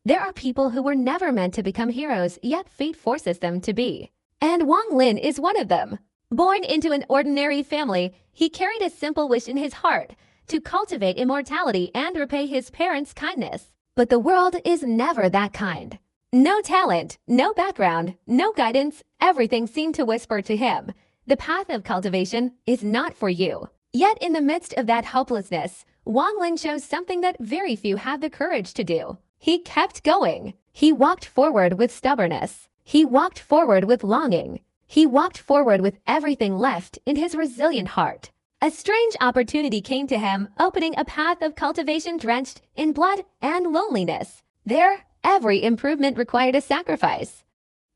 There are people who were never meant to become heroes, yet fate forces them to be. And Wang Lin is one of them. Born into an ordinary family, he carried a simple wish in his heart to cultivate immortality and repay his parents' kindness. But the world is never that kind. No talent, no background, no guidance, everything seemed to whisper to him, the path of cultivation is not for you. Yet in the midst of that hopelessness, Wang Lin chose something that very few have the courage to do. He kept going. He walked forward with stubbornness. He walked forward with longing. He walked forward with everything left in his resilient heart. A strange opportunity came to him, opening a path of cultivation drenched in blood and loneliness. There, every improvement required a sacrifice.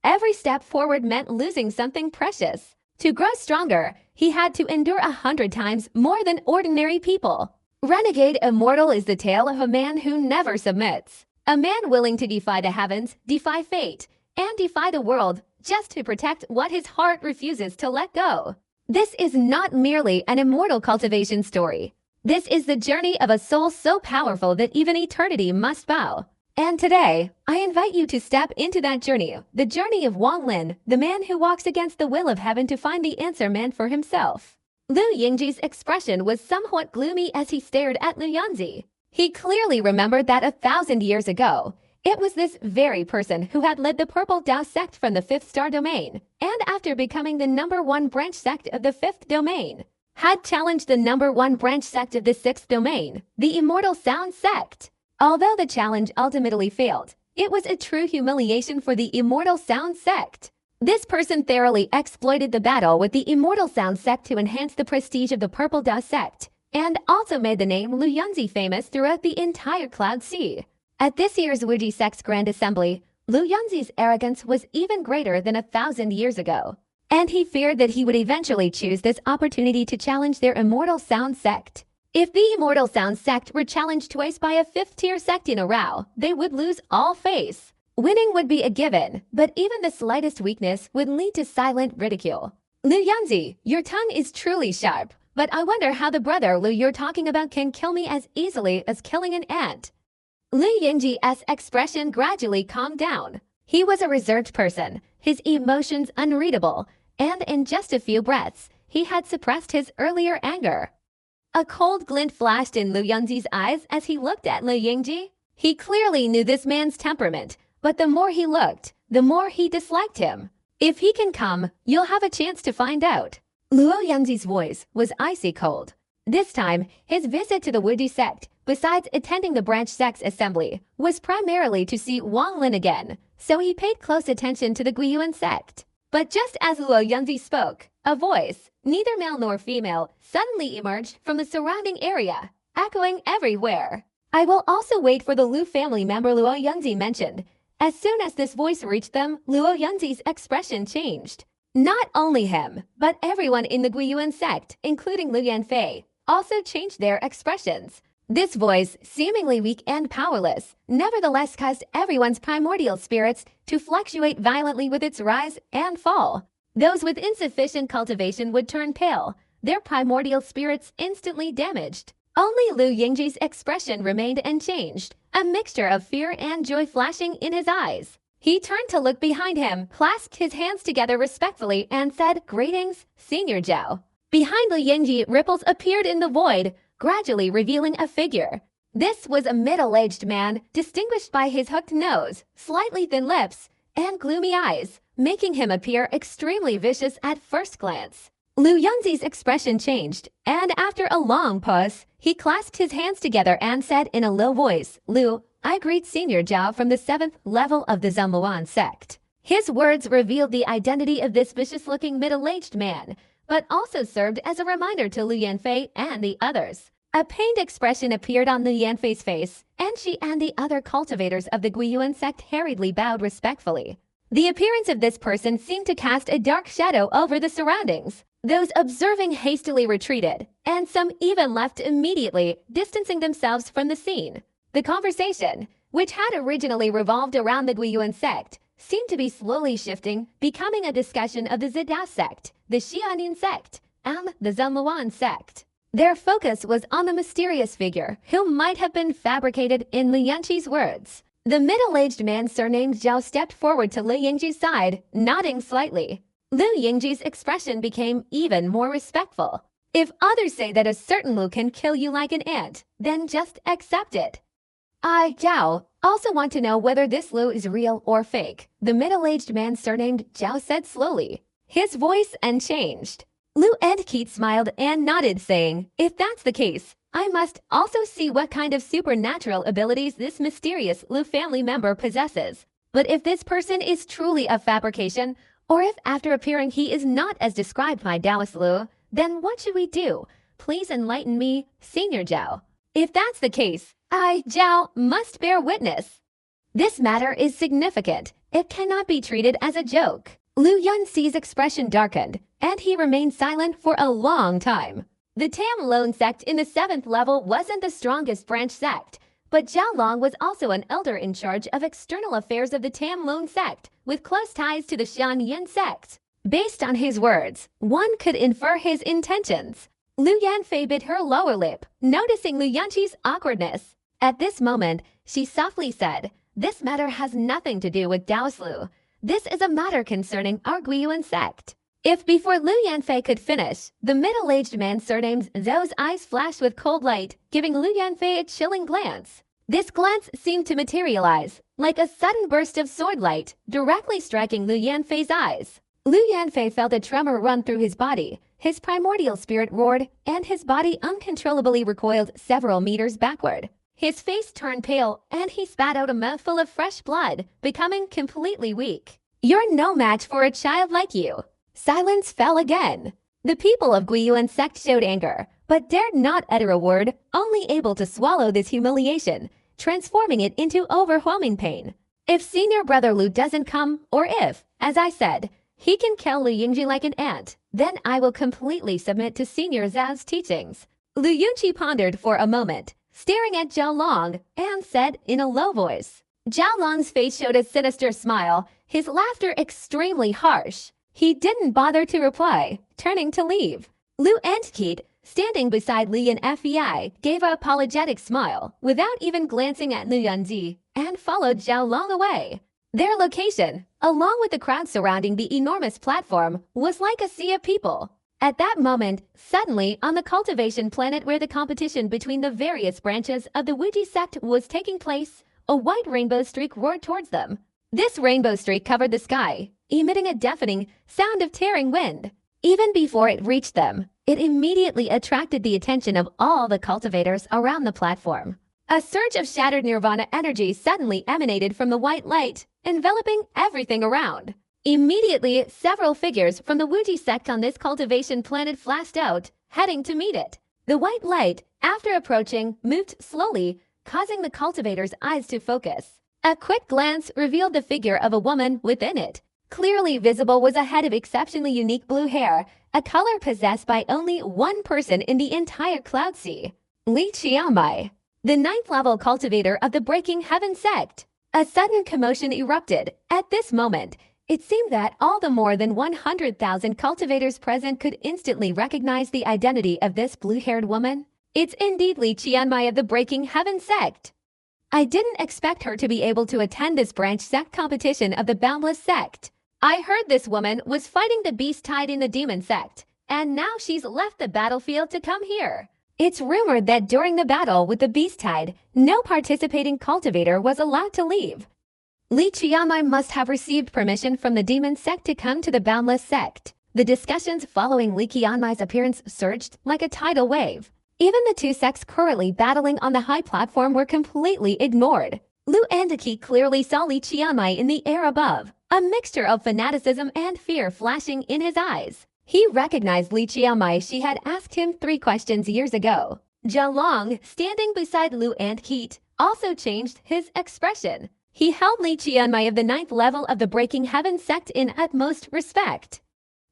Every step forward meant losing something precious. To grow stronger, he had to endure 100 times more than ordinary people. Renegade Immortal is the tale of a man who never submits. A man willing to defy the heavens, defy fate, and defy the world just to protect what his heart refuses to let go. This is not merely an immortal cultivation story. This is the journey of a soul so powerful that even eternity must bow. And today, I invite you to step into that journey, the journey of Wang Lin, the man who walks against the will of heaven to find the answer meant for himself. Lu Yingji's expression was somewhat gloomy as he stared at Lu Yanzi. He clearly remembered that 1,000 years ago, it was this very person who had led the Purple Dao sect from the 5th star domain, and after becoming the #1 branch sect of the 5th domain, had challenged the #1 branch sect of the 6th domain, the Immortal Sound sect. Although the challenge ultimately failed, it was a true humiliation for the Immortal Sound sect. This person thoroughly exploited the battle with the Immortal Sound sect to enhance the prestige of the Purple Dao sect, and also made the name Lu Yanzi famous throughout the entire Cloud Sea. At this year's Wuji sect's Grand Assembly, Lu Yanzi's arrogance was even greater than 1,000 years ago, and he feared that he would eventually choose this opportunity to challenge their Immortal Sound sect. If the Immortal Sound sect were challenged twice by a 5th-tier sect in a row, they would lose all face. Winning would be a given, but even the slightest weakness would lead to silent ridicule. Lu Yanzi, your tongue is truly sharp, but I wonder how the brother Lu you're talking about can kill me as easily as killing an ant. Lu Yingji's expression gradually calmed down. He was a reserved person, his emotions unreadable, and in just a few breaths, he had suppressed his earlier anger. A cold glint flashed in Lu Yanzi's eyes as he looked at Lu Yingji. He clearly knew this man's temperament, but the more he looked, the more he disliked him. If he can come, you'll have a chance to find out. Lu Yanzi's voice was icy cold. This time, his visit to the Wuji sect, besides attending the branch sect's assembly, was primarily to see Wang Lin again, so he paid close attention to the Guiyuan sect. But just as Lu Yanzi spoke, a voice, neither male nor female, suddenly emerged from the surrounding area, echoing everywhere. I will also wait for the Lu family member Lu Yanzi mentioned. As soon as this voice reached them, Lu Yanzi's expression changed. Not only him, but everyone in the Guiyuan sect, including Lu Yanfei, also changed their expressions. This voice, seemingly weak and powerless, nevertheless caused everyone's primordial spirits to fluctuate violently with its rise and fall. Those with insufficient cultivation would turn pale, their primordial spirits instantly damaged. Only Lu Yingji's expression remained unchanged, a mixture of fear and joy flashing in his eyes. He turned to look behind him, clasped his hands together respectfully, and said, "Greetings, Senior Zhao." Behind Lu Yingji, ripples appeared in the void, gradually revealing a figure. This was a middle-aged man, distinguished by his hooked nose, slightly thin lips, and gloomy eyes, making him appear extremely vicious at first glance. Lu Yanzi's expression changed, and after a long pause, he clasped his hands together and said in a low voice, "Lu, I greet Senior Zhao from the 7th level of the Zhenluan sect." His words revealed the identity of this vicious-looking middle-aged man, but also served as a reminder to Lu Yanfei and the others. A pained expression appeared on Lu Yanfei's face, and she and the other cultivators of the Guiyuan sect hurriedly bowed respectfully. The appearance of this person seemed to cast a dark shadow over the surroundings. Those observing hastily retreated, and some even left immediately, distancing themselves from the scene. The conversation, which had originally revolved around the Guiyuan sect, seemed to be slowly shifting, becoming a discussion of the Zidao sect, the Xianin sect, and the Zhenluan sect. Their focus was on the mysterious figure who might have been fabricated in Lu Yanqi's words. The middle-aged man surnamed Zhao stepped forward to Lu Yingji's side, nodding slightly. Lu Yingji's expression became even more respectful. If others say that a certain Lu can kill you like an ant, then just accept it. I, Zhao, also want to know whether this Lu is real or fake, the middle-aged man surnamed Zhao said slowly. His voice unchanged. Lu and Keat smiled and nodded, saying, if that's the case, I must also see what kind of supernatural abilities this mysterious Lu family member possesses. But if this person is truly a fabrication, or if after appearing he is not as described by Taoist Lu, then what should we do? Please enlighten me, Senior Zhao. If that's the case, I, Zhao, must bear witness. This matter is significant. It cannot be treated as a joke. Lu Yunxi's expression darkened, and he remained silent for a long time. The Tam Lone sect in the 7th level wasn't the strongest branch sect, but Zhao Long was also an elder in charge of external affairs of the Tam Lone sect, with close ties to the Shan Yin sect. Based on his words, one could infer his intentions. Lu Yanfei bit her lower lip, noticing Lu Yunxi's awkwardness. At this moment, she softly said, this matter has nothing to do with Taoist Lu. This is a matter concerning our Guiyuan sect. If before Lu Yanfei could finish, the middle-aged man surnamed Zhou's eyes flashed with cold light, giving Lu Yanfei a chilling glance. This glance seemed to materialize, like a sudden burst of sword light, directly striking Lu Yanfei's eyes. Lu Yanfei felt a tremor run through his body, his primordial spirit roared, and his body uncontrollably recoiled several meters backward. His face turned pale, and he spat out a mouthful of fresh blood, becoming completely weak. You're no match for a child like you. Silence fell again. The people of Guiyuan sect showed anger, but dared not utter a word, only able to swallow this humiliation, transforming it into overwhelming pain. If Senior Brother Lu doesn't come, or if, as I said, he can kill Lu Yingji like an ant, then I will completely submit to Senior Zhao's teachings. Lu Yunqi pondered for a moment, staring at Zhao Long, and said in a low voice. Zhao Long's face showed a sinister smile, his laughter extremely harsh. He didn't bother to reply, turning to leave. Lu and Keat, standing beside Li and Fei, gave an apologetic smile, without even glancing at Lu Yunzi, and followed Zhao Long away. Their location, along with the crowd surrounding the enormous platform, was like a sea of people. At that moment, suddenly, on the cultivation planet where the competition between the various branches of the Wuji sect was taking place, a white rainbow streak roared towards them. This rainbow streak covered the sky, emitting a deafening sound of tearing wind. Even before it reached them, it immediately attracted the attention of all the cultivators around the platform. A surge of shattered nirvana energy suddenly emanated from the white light, enveloping everything around. Immediately, several figures from the Wuji sect on this cultivation planet flashed out, heading to meet it. The white light, after approaching, moved slowly, causing the cultivators' eyes to focus. A quick glance revealed the figure of a woman within it. Clearly visible was a head of exceptionally unique blue hair, a color possessed by only one person in the entire Cloud Sea. Li Qiamai, the 9th level cultivator of the Breaking Heaven sect. A sudden commotion erupted. At this moment, it seemed that all the more than 100,000 cultivators present could instantly recognize the identity of this blue-haired woman. It's indeed Li Qianmai of the Breaking Heaven sect. I didn't expect her to be able to attend this branch sect competition of the Boundless sect. I heard this woman was fighting the beast tied in the demon sect, and now she's left the battlefield to come here. It's rumored that during the battle with the beast tide, no participating cultivator was allowed to leave. Li Qiamai must have received permission from the demon sect to come to the Boundless sect. The discussions following Li Qianmai's appearance surged like a tidal wave. Even the two sects currently battling on the high platform were completely ignored. Lu Andaki clearly saw Li Qianmai in the air above, a mixture of fanaticism and fear flashing in his eyes. He recognized Li Qianmai. She had asked him 3 questions years ago. Zhao Long, standing beside Lu and Keat, also changed his expression. He held Li Qianmai of the 9th level of the Breaking Heaven sect in utmost respect.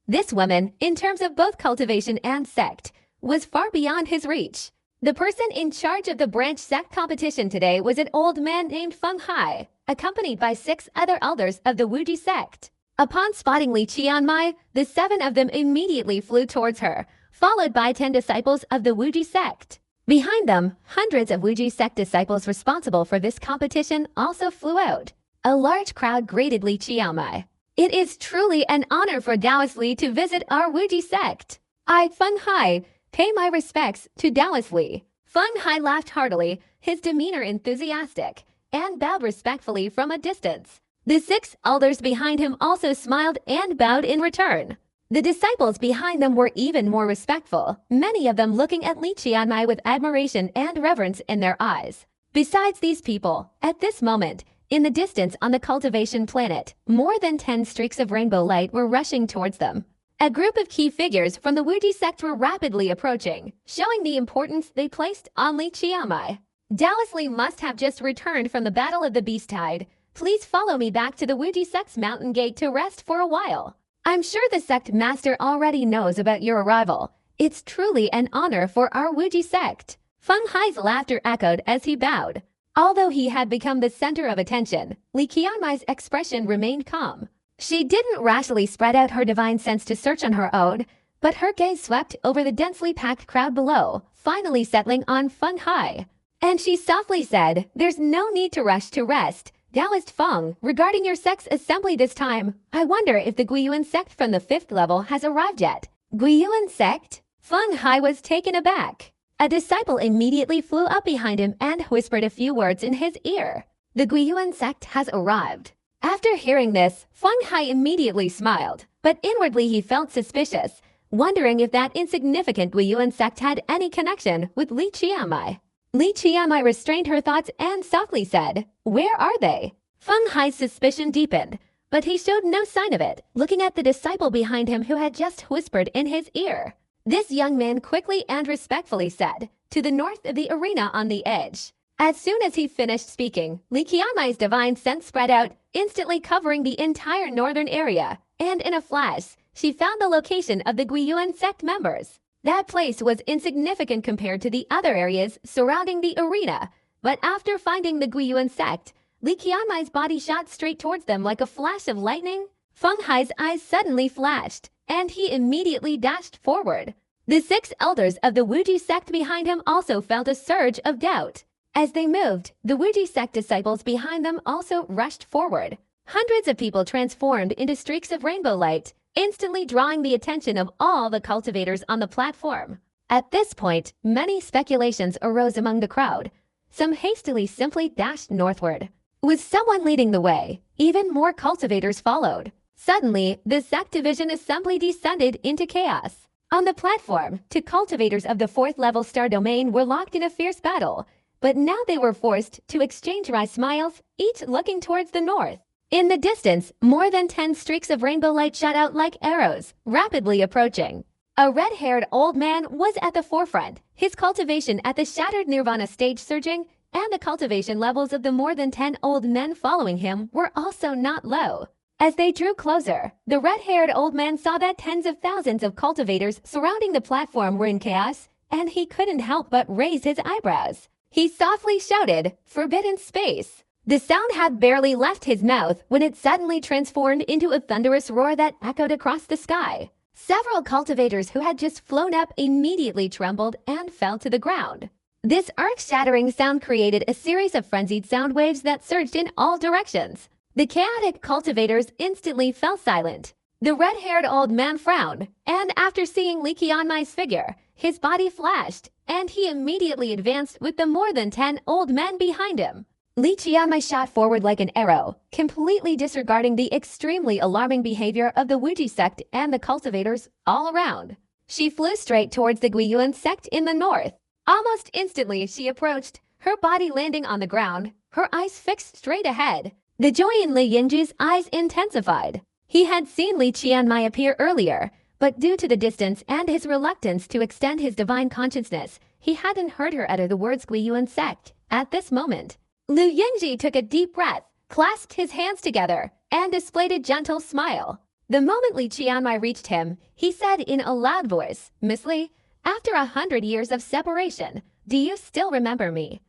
This woman, in terms of both cultivation and sect, was far beyond his reach. The person in charge of the branch sect competition today was an old man named Feng Hai, accompanied by 6 other elders of the Wuji sect. Upon spotting Li Qianmai, the 7 of them immediately flew towards her, followed by 10 disciples of the Wuji sect. Behind them, hundreds of Wuji sect disciples responsible for this competition also flew out. A large crowd greeted Li Qiaomai. It is truly an honor for Taoist Li to visit our Wuji sect. I, Feng Hai, pay my respects to Taoist Li. Feng Hai laughed heartily, his demeanor enthusiastic, and bowed respectfully from a distance. The 6 elders behind him also smiled and bowed in return. The disciples behind them were even more respectful, many of them looking at Li Qianmai with admiration and reverence in their eyes. Besides these people, at this moment, in the distance on the cultivation planet, more than 10 streaks of rainbow light were rushing towards them. A group of key figures from the Wuji sect were rapidly approaching, showing the importance they placed on Li Qianmai. Taoist Li must have just returned from the Battle of the Beast Tide. Please follow me back to the Wuji sect's mountain gate to rest for a while. I'm sure the sect master already knows about your arrival. It's truly an honor for our Wuji sect. Feng Hai's laughter echoed as he bowed. Although he had become the center of attention, Li Qianmai's expression remained calm. She didn't rashly spread out her divine sense to search on her own, but her gaze swept over the densely packed crowd below, finally settling on Feng Hai. And she softly said, "There's no need to rush to rest. Taoist Feng, regarding your sect's assembly this time, I wonder if the Guiyuan sect from the 5th level has arrived yet." Guiyuan sect? Feng Hai was taken aback. A disciple immediately flew up behind him and whispered a few words in his ear. The Guiyuan sect has arrived. After hearing this, Feng Hai immediately smiled, but inwardly he felt suspicious, wondering if that insignificant Guiyuan sect had any connection with Li Qianmai. Li Qianmai restrained her thoughts and softly said, "Where are they?" Feng Hai's suspicion deepened, but he showed no sign of it, looking at the disciple behind him who had just whispered in his ear. This young man quickly and respectfully said, "To the north of the arena on the edge." As soon as he finished speaking, Li Qianmai's divine sense spread out, instantly covering the entire northern area, and in a flash, she found the location of the Guiyuan sect members. That place was insignificant compared to the other areas surrounding the arena, but after finding the Guiyuan sect, Li Qianmai's body shot straight towards them like a flash of lightning. Feng Hai's eyes suddenly flashed, and he immediately dashed forward. The 6 elders of the Wuji sect behind him also felt a surge of doubt. As they moved, the Wuji sect disciples behind them also rushed forward. Hundreds of people transformed into streaks of rainbow light, instantly drawing the attention of all the cultivators on the platform. At this point, many speculations arose among the crowd. Some hastily simply dashed northward. With someone leading the way, even more cultivators followed. Suddenly, the sect division assembly descended into chaos. On the platform, 2 cultivators of the 4th level star domain were locked in a fierce battle, but now they were forced to exchange wry smiles, each looking towards the north. In the distance, more than 10 streaks of rainbow light shot out like arrows, rapidly approaching. A red-haired old man was at the forefront, his cultivation at the shattered nirvana stage surging, and the cultivation levels of the more than 10 old men following him were also not low. As they drew closer, the red-haired old man saw that tens of thousands of cultivators surrounding the platform were in chaos, and he couldn't help but raise his eyebrows. He softly shouted, "Forbidden space!" The sound had barely left his mouth when it suddenly transformed into a thunderous roar that echoed across the sky. Several cultivators who had just flown up immediately trembled and fell to the ground. This earth-shattering sound created a series of frenzied sound waves that surged in all directions. The chaotic cultivators instantly fell silent. The red-haired old man frowned, and after seeing Li Qianmai's figure, his body flashed, and he immediately advanced with the more than 10 old men behind him. Li Qianmai shot forward like an arrow, completely disregarding the extremely alarming behavior of the Wuji sect and the cultivators all around. She flew straight towards the Guiyuan sect in the north. Almost instantly she approached, her body landing on the ground, her eyes fixed straight ahead. The joy in Li Yingji's eyes intensified. He had seen Li Qianmai appear earlier, but due to the distance and his reluctance to extend his divine consciousness, he hadn't heard her utter the words Guiyuan sect at this moment. Lu Yingji took a deep breath, clasped his hands together, and displayed a gentle smile. The moment Li Qianmai reached him, he said in a loud voice, "Miss Li, after 100 years of separation, do you still remember me?"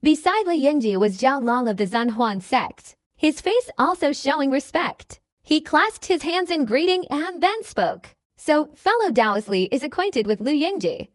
Beside Li Yingji was Zhao Long of the Zunhuan sect, his face also showing respect. He clasped his hands in greeting and then spoke. "So, fellow Taoist Li is acquainted with Lu Yingji."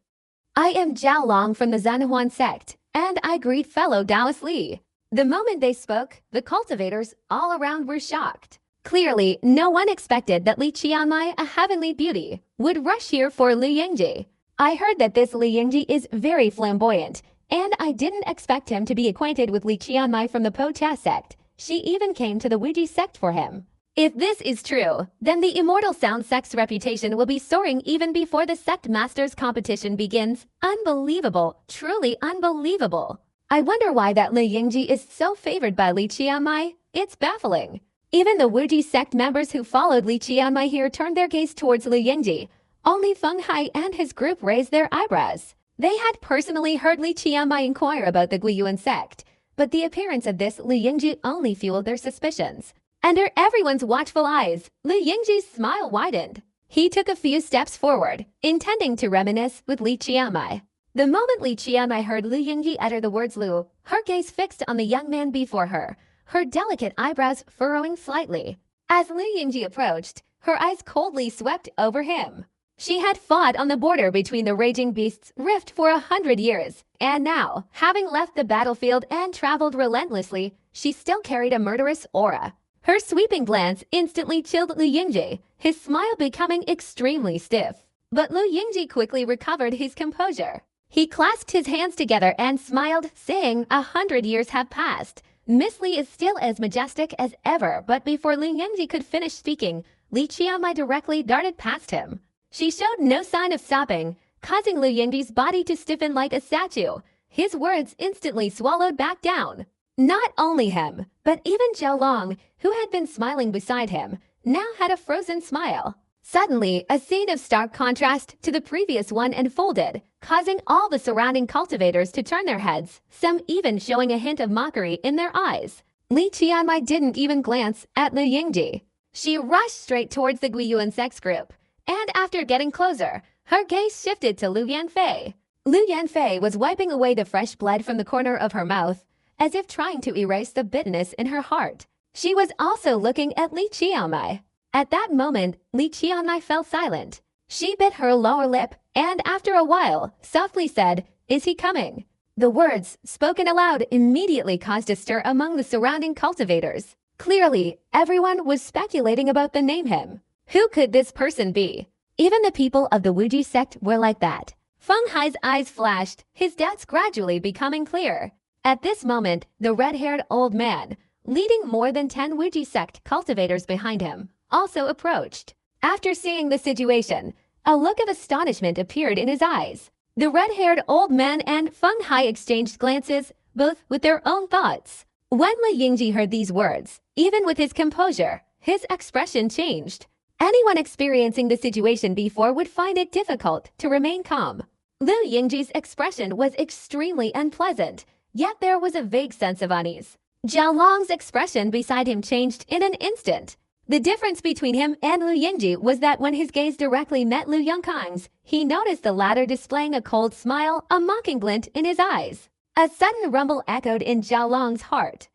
I am Zhao Long from the Zhanhuan sect, and I greet fellow Taoist Li. The moment they spoke, the cultivators all around were shocked. Clearly, no one expected that Li Qianmai, a heavenly beauty, would rush here for Li Yingji. I heard that this Li Yingji is very flamboyant, and I didn't expect him to be acquainted with Li Qianmai from the Po Cha sect. She even came to the Wuji sect for him. If this is true, then the Immortal Sound sect's reputation will be soaring even before the sect masters competition begins. Unbelievable, truly unbelievable. I wonder why that Li Yingji is so favored by Li Qianmai. It's baffling. Even the Wuji sect members who followed Li Qianmai here turned their gaze towards Li Yingji. Only Feng Hai and his group raised their eyebrows. They had personally heard Li Qianmai inquire about the Guiyuan sect, but the appearance of this Li Yingji only fueled their suspicions. Under everyone's watchful eyes, Li Yingji's smile widened. He took a few steps forward, intending to reminisce with Li Qianmai. The moment Li Qianmai heard Li Yingji utter the words Lu, her gaze fixed on the young man before her, her delicate eyebrows furrowing slightly. As Li Yingji approached, her eyes coldly swept over him. She had fought on the border between the raging beasts' rift for 100 years, and now, having left the battlefield and traveled relentlessly, she still carried a murderous aura. Her sweeping glance instantly chilled Li Yingji, his smile becoming extremely stiff. But Li Yingji quickly recovered his composure. He clasped his hands together and smiled, saying, 100 years have passed. Miss Li is still as majestic as ever, but before Li Yingji could finish speaking, Li Qianmai directly darted past him. She showed no sign of stopping, causing Li Yingji's body to stiffen like a statue. His words instantly swallowed back down. Not only him, but even Zhao Long, who had been smiling beside him, now had a frozen smile. Suddenly, a scene of stark contrast to the previous one unfolded, causing all the surrounding cultivators to turn their heads, some even showing a hint of mockery in their eyes. Li Qianmai didn't even glance at Li Yingji. She rushed straight towards the Guiyuan sex group, and after getting closer, her gaze shifted to Lu Yanfei. Lu Yanfei was wiping away the fresh blood from the corner of her mouth, as if trying to erase the bitterness in her heart. She was also looking at Li Qianmai. At that moment, Li Qianmai fell silent. She bit her lower lip and after a while, softly said, "Is he coming?" The words, spoken aloud, immediately caused a stir among the surrounding cultivators. Clearly, everyone was speculating about the name him. Who could this person be? Even the people of the Wuji sect were like that. Feng Hai's eyes flashed, his doubts gradually becoming clear. At this moment, the red-haired old man, leading more than 10 Wuji sect cultivators behind him, also approached. After seeing the situation, a look of astonishment appeared in his eyes. The red-haired old man and Feng Hai exchanged glances, both with their own thoughts. When Li Yingji heard these words, even with his composure, his expression changed. Anyone experiencing the situation before would find it difficult to remain calm. Lu Yingji's expression was extremely unpleasant, yet there was a vague sense of unease. Zhao Long's expression beside him changed in an instant. The difference between him and Lu Yingji was that when his gaze directly met Lu Yongkang's, he noticed the latter displaying a cold smile, a mocking glint in his eyes. A sudden rumble echoed in Zhao Long's heart.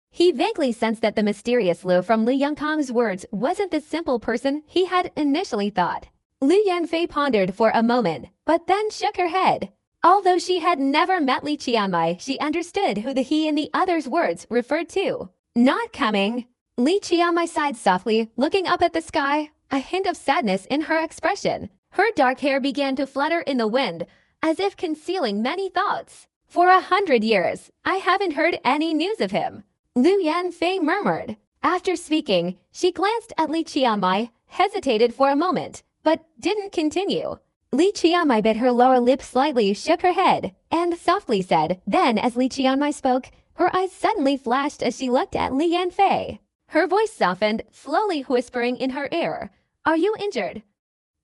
He vaguely sensed that the mysterious Lu from Lu Yongkang's words wasn't the simple person he had initially thought. Lu Yanfei pondered for a moment, but then shook her head. Although she had never met Li Qianmai, she understood who the he in the other's words referred to. Not coming. Li Qianmai sighed softly, looking up at the sky, a hint of sadness in her expression. Her dark hair began to flutter in the wind, as if concealing many thoughts. For 100 years, I haven't heard any news of him. Lu Yanfei murmured. After speaking, she glanced at Li Qianmai, hesitated for a moment, but didn't continue. Li Qianmai bit her lower lip slightly, shook her head, and softly said. Then, as Li Qianmai spoke, her eyes suddenly flashed as she looked at Li Yanfei. Her voice softened, slowly whispering in her ear, "Are you injured?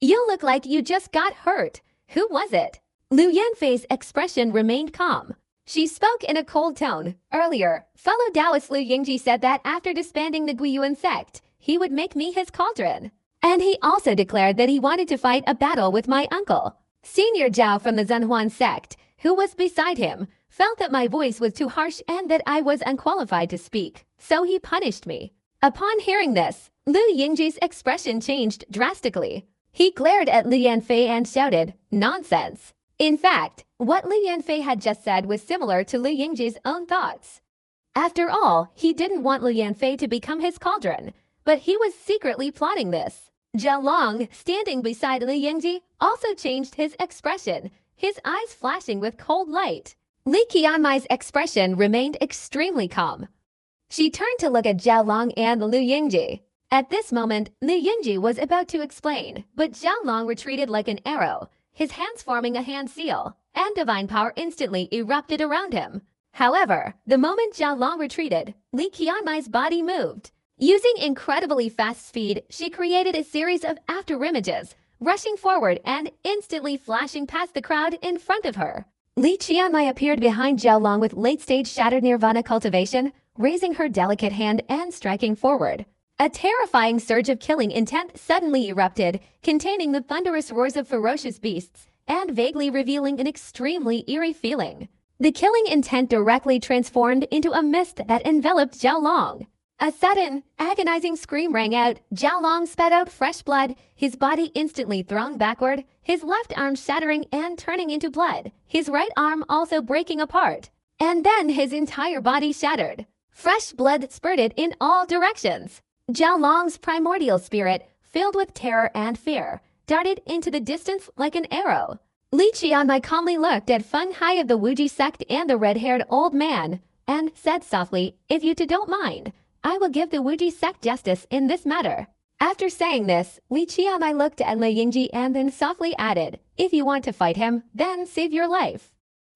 You look like you just got hurt. Who was it?" Lu Yanfei's expression remained calm. She spoke in a cold tone. Earlier, fellow Taoist Li Yingji said that after disbanding the Guiyuan sect, he would make me his cauldron. And he also declared that he wanted to fight a battle with my uncle. Senior Zhao from the Zhanhuan sect, who was beside him, felt that my voice was too harsh and that I was unqualified to speak, so he punished me. Upon hearing this, Lu Yingji's expression changed drastically. He glared at Li Yanfei and shouted, "Nonsense! In fact, what Li Yanfei had just said was similar to Li Yingji's own thoughts. After all, he didn't want Li Yanfei to become his cauldron, but he was secretly plotting this. Zhao Long, standing beside Li Yingji, also changed his expression, his eyes flashing with cold light. Li Qianmai's expression remained extremely calm. She turned to look at Zhao Long and Li Yingji. At this moment, Li Yingji was about to explain, but Zhao Long retreated like an arrow, his hands forming a hand seal, and divine power instantly erupted around him. However, the moment Zhao Long retreated, Li Qianmai's body moved. Using incredibly fast speed, she created a series of afterimages, rushing forward and instantly flashing past the crowd in front of her. Li Qianmai appeared behind Zhao Long with late-stage Shattered Nirvana cultivation, raising her delicate hand and striking forward. A terrifying surge of killing intent suddenly erupted, containing the thunderous roars of ferocious beasts and vaguely revealing an extremely eerie feeling. The killing intent directly transformed into a mist that enveloped Zhao Long. A sudden, agonizing scream rang out. Zhao Long spat out fresh blood, his body instantly thrown backward, his left arm shattering and turning into blood, his right arm also breaking apart. And then his entire body shattered. Fresh blood spurted in all directions. Zhao Long's primordial spirit, filled with terror and fear, darted into the distance like an arrow. Li Qianmai calmly looked at Feng Hai of the Wuji sect and the red-haired old man, and said softly, "If you two don't mind, I will give the Wuji sect justice in this matter." After saying this, Li Qianmai looked at Li Yingji and then softly added, "If you want to fight him, then save your life.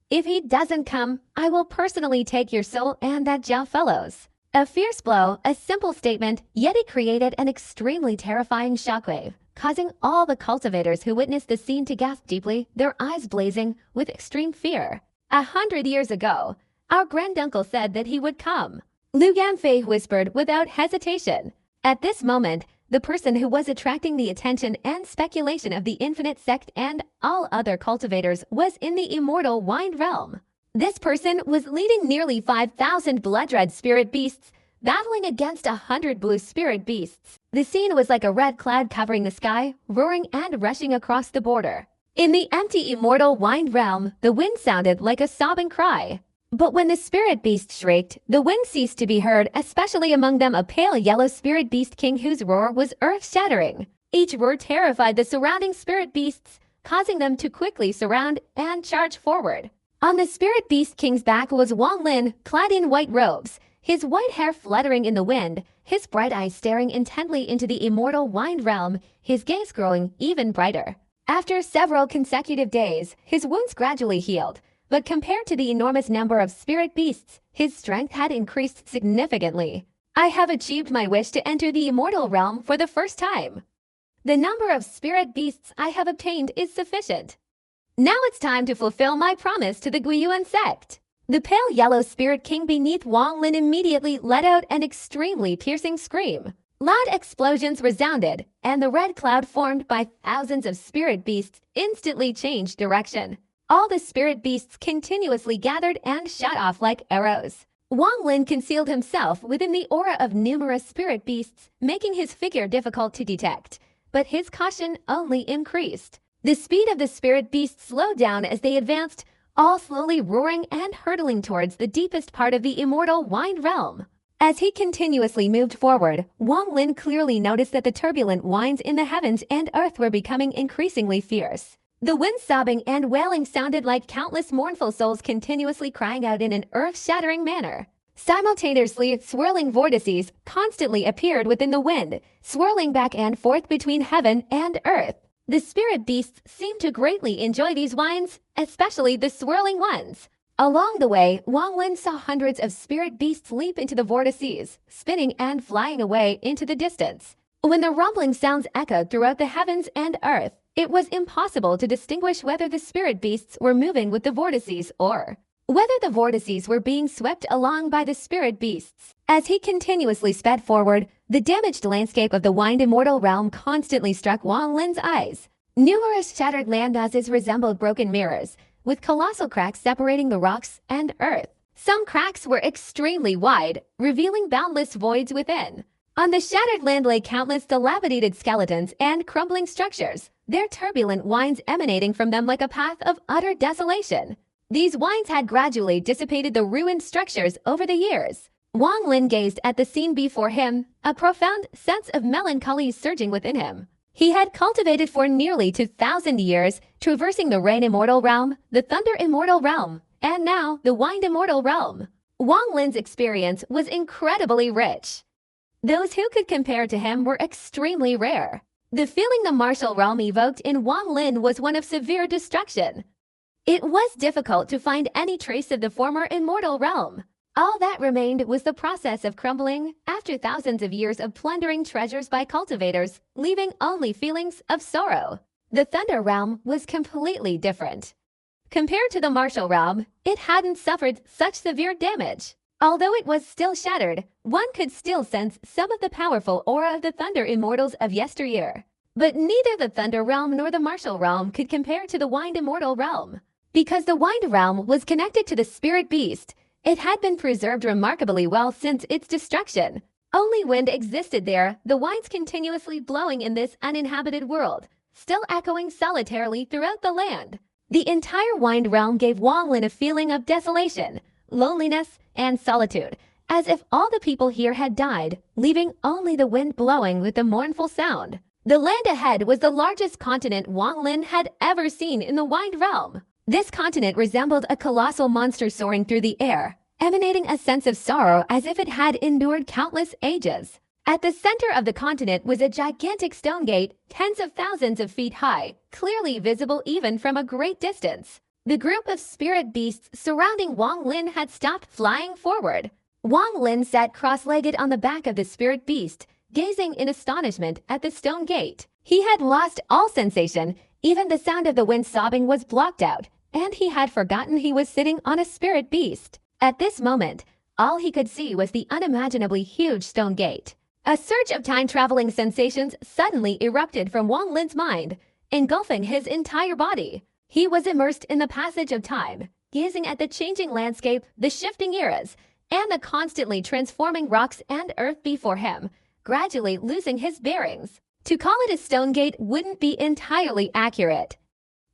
If he doesn't come, I will personally take your soul and that Zhao fellow's." A fierce blow, a simple statement, yet it created an extremely terrifying shockwave, causing all the cultivators who witnessed the scene to gasp deeply, their eyes blazing with extreme fear. 100 years ago, our granduncle said that he would come. Lu Yanfei whispered without hesitation. At this moment, the person who was attracting the attention and speculation of the Infinite Sect and all other cultivators was in the immortal Wind Realm. This person was leading nearly 5,000 blood-red spirit beasts, battling against 100 blue spirit beasts. The scene was like a red cloud covering the sky, roaring and rushing across the border. In the empty immortal Wind Realm, the wind sounded like a sobbing cry. But when the spirit beast shrieked, the wind ceased to be heard, especially among them a pale yellow spirit beast king whose roar was earth-shattering. Each roar terrified the surrounding spirit beasts, causing them to quickly surround and charge forward. On the spirit beast king's back was Wang Lin, clad in white robes, his white hair fluttering in the wind, his bright eyes staring intently into the immortal Wind Realm, his gaze growing even brighter. After several consecutive days, his wounds gradually healed, but compared to the enormous number of spirit beasts, his strength had increased significantly. "I have achieved my wish to enter the immortal realm for the first time. The number of spirit beasts I have obtained is sufficient. Now it's time to fulfill my promise to the Guiyuan sect." The pale yellow spirit king beneath Wang Lin immediately let out an extremely piercing scream. Loud explosions resounded, and the red cloud formed by thousands of spirit beasts instantly changed direction. All the spirit beasts continuously gathered and shot off like arrows. Wang Lin concealed himself within the aura of numerous spirit beasts, making his figure difficult to detect, but his caution only increased. The speed of the spirit beasts slowed down as they advanced, all slowly roaring and hurtling towards the deepest part of the immortal Wind Realm. As he continuously moved forward, Wang Lin clearly noticed that the turbulent winds in the heavens and earth were becoming increasingly fierce. The wind sobbing and wailing sounded like countless mournful souls continuously crying out in an earth-shattering manner. Simultaneously, swirling vortices constantly appeared within the wind, swirling back and forth between heaven and earth. The spirit beasts seemed to greatly enjoy these winds, especially the swirling ones. Along the way, Wang Lin saw hundreds of spirit beasts leap into the vortices, spinning and flying away into the distance. When the rumbling sounds echoed throughout the heavens and earth, it was impossible to distinguish whether the spirit beasts were moving with the vortices or whether the vortices were being swept along by the spirit beasts. As he continuously sped forward, the damaged landscape of the Wind Immortal Realm constantly struck Wang Lin's eyes. Numerous shattered landmasses resembled broken mirrors, with colossal cracks separating the rocks and earth. Some cracks were extremely wide, revealing boundless voids within. On the shattered land lay countless dilapidated skeletons and crumbling structures, their turbulent whines emanating from them like a path of utter desolation. These whines had gradually dissipated the ruined structures over the years. Wang Lin gazed at the scene before him, a profound sense of melancholy surging within him. He had cultivated for nearly 2,000 years, traversing the Rain Immortal Realm, the Thunder Immortal Realm, and now the Wind Immortal Realm. Wang Lin's experience was incredibly rich. Those who could compare to him were extremely rare. The feeling the martial realm evoked in Wang Lin was one of severe destruction. It was difficult to find any trace of the former immortal realm. All that remained was the process of crumbling after thousands of years of plundering treasures by cultivators, leaving only feelings of sorrow. The Thunder Realm was completely different. Compared to the martial realm, it hadn't suffered such severe damage. Although it was still shattered, one could still sense some of the powerful aura of the Thunder Immortals of yesteryear. But neither the Thunder Realm nor the Martial Realm could compare to the Wind Immortal Realm. Because the Wind Realm was connected to the Spirit Beast, it had been preserved remarkably well since its destruction. Only wind existed there, the winds continuously blowing in this uninhabited world, still echoing solitarily throughout the land. The entire Wind Realm gave Wang Lin a feeling of desolation, loneliness, and solitude, as if all the people here had died, leaving only the wind blowing with a mournful sound. The land ahead was the largest continent Wang Lin had ever seen in the Wind Realm. This continent resembled a colossal monster soaring through the air, emanating a sense of sorrow as if it had endured countless ages. At the center of the continent was a gigantic stone gate, tens of thousands of feet high, clearly visible even from a great distance. The group of spirit beasts surrounding Wang Lin had stopped flying forward. Wang Lin sat cross-legged on the back of the spirit beast, gazing in astonishment at the stone gate. He had lost all sensation, even the sound of the wind sobbing was blocked out, and he had forgotten he was sitting on a spirit beast. At this moment, all he could see was the unimaginably huge stone gate. A surge of time-traveling sensations suddenly erupted from Wang Lin's mind, engulfing his entire body. He was immersed in the passage of time, gazing at the changing landscape, the shifting eras, and the constantly transforming rocks and earth before him, gradually losing his bearings. To call it a stone gate wouldn't be entirely accurate.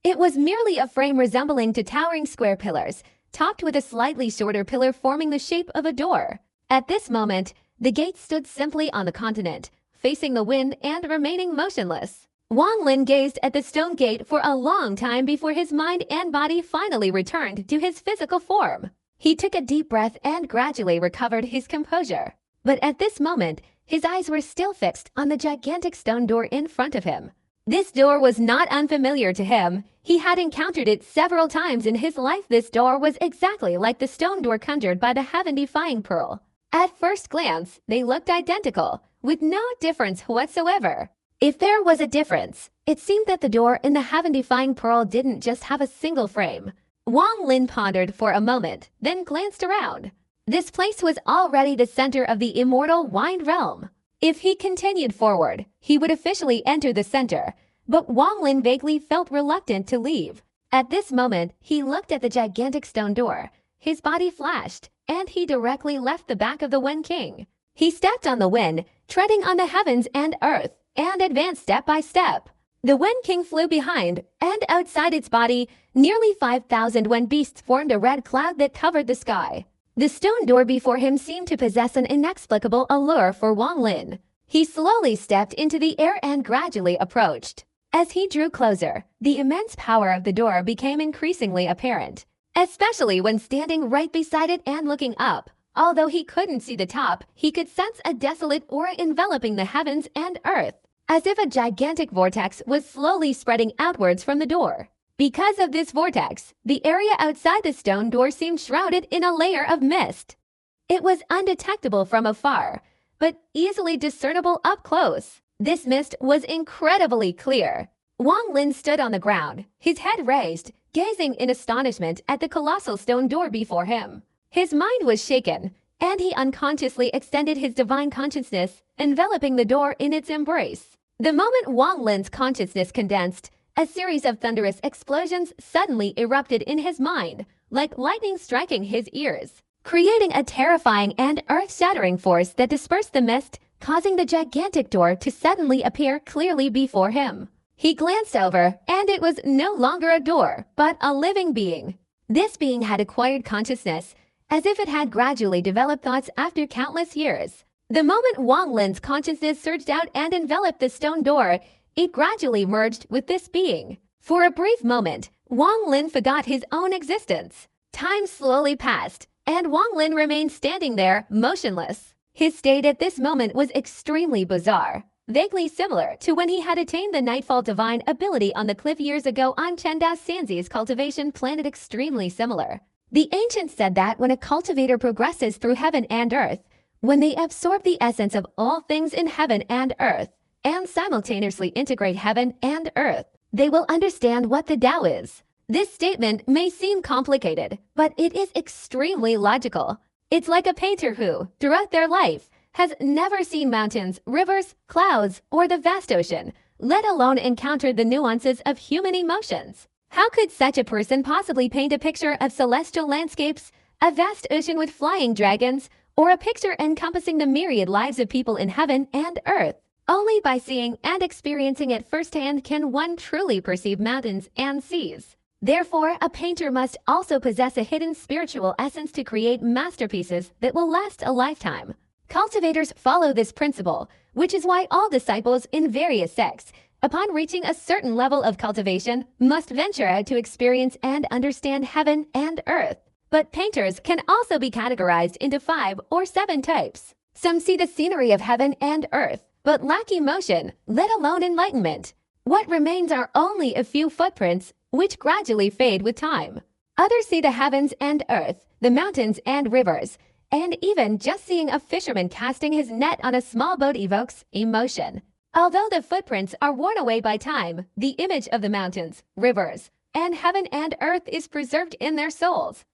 It was merely a frame resembling to towering square pillars, topped with a slightly shorter pillar forming the shape of a door. At this moment, the gate stood simply on the continent, facing the wind and remaining motionless. Wang Lin gazed at the stone gate for a long time before his mind and body finally returned to his physical form. He took a deep breath and gradually recovered his composure. But at this moment, his eyes were still fixed on the gigantic stone door in front of him. This door was not unfamiliar to him. He had encountered it several times in his life. This door was exactly like the stone door conjured by the heaven-defying pearl. At first glance, they looked identical, with no difference whatsoever. If there was a difference, it seemed that the door in the heaven-defying pearl didn't just have a single frame. Wang Lin pondered for a moment, then glanced around. This place was already the center of the immortal Wind Realm. If he continued forward, he would officially enter the center, but Wang Lin vaguely felt reluctant to leave. At this moment, he looked at the gigantic stone door. His body flashed, and he directly left the back of the Wind King. He stepped on the wind, treading on the heavens and earth, and advanced step by step. The Wind King flew behind, and outside its body, nearly 5,000 wind beasts formed a red cloud that covered the sky. The stone door before him seemed to possess an inexplicable allure for Wang Lin. He slowly stepped into the air and gradually approached. As he drew closer, the immense power of the door became increasingly apparent, especially when standing right beside it and looking up. Although he couldn't see the top, he could sense a desolate aura enveloping the heavens and earth, as if a gigantic vortex was slowly spreading outwards from the door. Because of this vortex, the area outside the stone door seemed shrouded in a layer of mist. It was undetectable from afar, but easily discernible up close. This mist was incredibly clear. Wang Lin stood on the ground, his head raised, gazing in astonishment at the colossal stone door before him. His mind was shaken, and he unconsciously extended his divine consciousness, enveloping the door in its embrace. The moment Wang Lin's consciousness condensed, a series of thunderous explosions suddenly erupted in his mind, like lightning striking his ears, creating a terrifying and earth-shattering force that dispersed the mist, causing the gigantic door to suddenly appear clearly before him. He glanced over, and it was no longer a door, but a living being. This being had acquired consciousness, as if it had gradually developed thoughts after countless years. The moment Wang Lin's consciousness surged out and enveloped the stone door, it gradually merged with this being. For a brief moment, Wang Lin forgot his own existence. Time slowly passed, and Wang Lin remained standing there, motionless. His state at this moment was extremely bizarre, vaguely similar to when he had attained the Nightfall divine ability on the cliff years ago on Chendas Sanzi's cultivation planet. Extremely similar. The ancients said that when a cultivator progresses through heaven and earth, when they absorb the essence of all things in heaven and earth, and simultaneously integrate heaven and earth, they will understand what the Tao is. This statement may seem complicated, but it is extremely logical. It's like a painter who, throughout their life, has never seen mountains, rivers, clouds, or the vast ocean, let alone encountered the nuances of human emotions. How could such a person possibly paint a picture of celestial landscapes, a vast ocean with flying dragons, or a picture encompassing the myriad lives of people in heaven and earth? Only by seeing and experiencing it firsthand can one truly perceive mountains and seas. Therefore, a painter must also possess a hidden spiritual essence to create masterpieces that will last a lifetime. Cultivators follow this principle, which is why all disciples in various sects, upon reaching a certain level of cultivation, must venture out to experience and understand heaven and earth. But painters can also be categorized into 5 or 7 types. Some see the scenery of heaven and earth, but lack emotion, let alone enlightenment. What remains are only a few footprints, which gradually fade with time. Others see the heavens and earth, the mountains and rivers, and even just seeing a fisherman casting his net on a small boat evokes emotion. Although the footprints are worn away by time, the image of the mountains, rivers, and heaven and earth is preserved in their souls.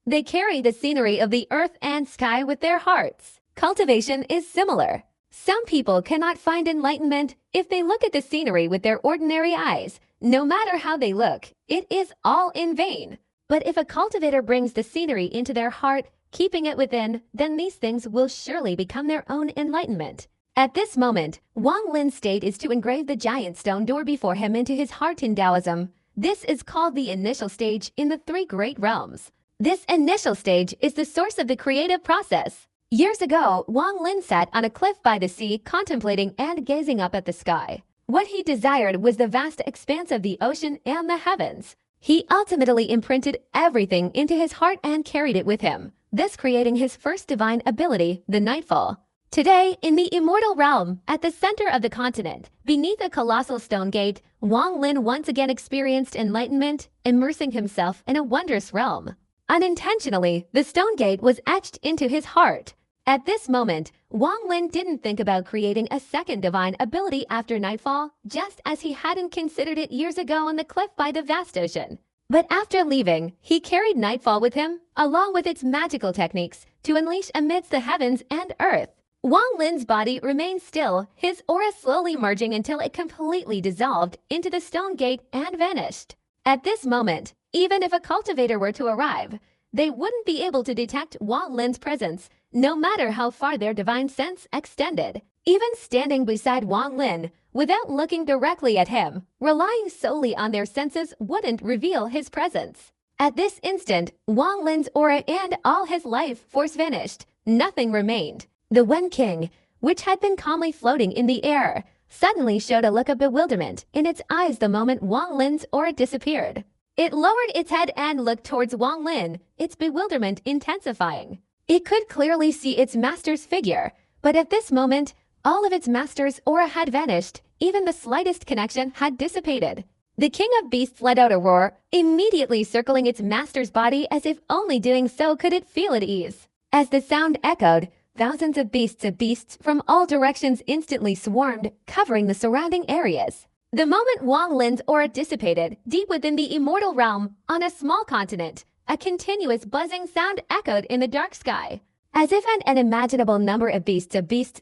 They carry the scenery of the earth and sky with their hearts. Cultivation is similar. Some people cannot find enlightenment if they look at the scenery with their ordinary eyes. No matter how they look, it is all in vain. But if a cultivator brings the scenery into their heart, keeping it within, then these things will surely become their own enlightenment. At this moment, Wang Lin's state is to engrave the giant stone door before him into his heart in Taoism. This is called the initial stage in the 3 great realms. This initial stage is the source of the creative process. Years ago, Wang Lin sat on a cliff by the sea, contemplating and gazing up at the sky. What he desired was the vast expanse of the ocean and the heavens. He ultimately imprinted everything into his heart and carried it with him, thus creating his first divine ability, the Nightfall. Today, in the immortal realm, at the center of the continent, beneath a colossal stone gate, Wang Lin once again experienced enlightenment, immersing himself in a wondrous realm. Unintentionally, the stone gate was etched into his heart. At this moment, Wang Lin didn't think about creating a second divine ability after Nightfall, just as he hadn't considered it years ago on the cliff by the vast ocean. But after leaving, he carried Nightfall with him, along with its magical techniques, to unleash amidst the heavens and earth. Wang Lin's body remained still, his aura slowly merging until it completely dissolved into the stone gate and vanished. At this moment, even if a cultivator were to arrive, they wouldn't be able to detect Wang Lin's presence, no matter how far their divine sense extended. Even standing beside Wang Lin, without looking directly at him, relying solely on their senses wouldn't reveal his presence. At this instant, Wang Lin's aura and all his life force vanished. Nothing remained. The Wen King, which had been calmly floating in the air, suddenly showed a look of bewilderment in its eyes the moment Wang Lin's aura disappeared. It lowered its head and looked towards Wang Lin, its bewilderment intensifying. It could clearly see its master's figure, but at this moment, all of its master's aura had vanished. Even the slightest connection had dissipated. The King of Beasts let out a roar, immediately circling its master's body as if only doing so could it feel at ease. As the sound echoed, thousands of beasts from all directions instantly swarmed, covering the surrounding areas. The moment Wang Lin's aura dissipated, deep within the immortal realm, on a small continent, a continuous buzzing sound echoed in the dark sky, as if an unimaginable number of beasts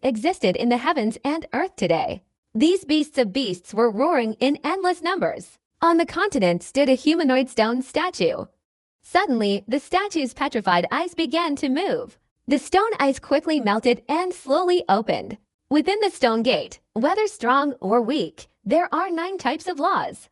existed in the heavens and earth today. These beasts were roaring in endless numbers. On the continent stood a humanoid stone statue. Suddenly, the statue's petrified eyes began to move. The stone eyes quickly melted and slowly opened. Within the stone gate, whether strong or weak, there are 9 types of laws.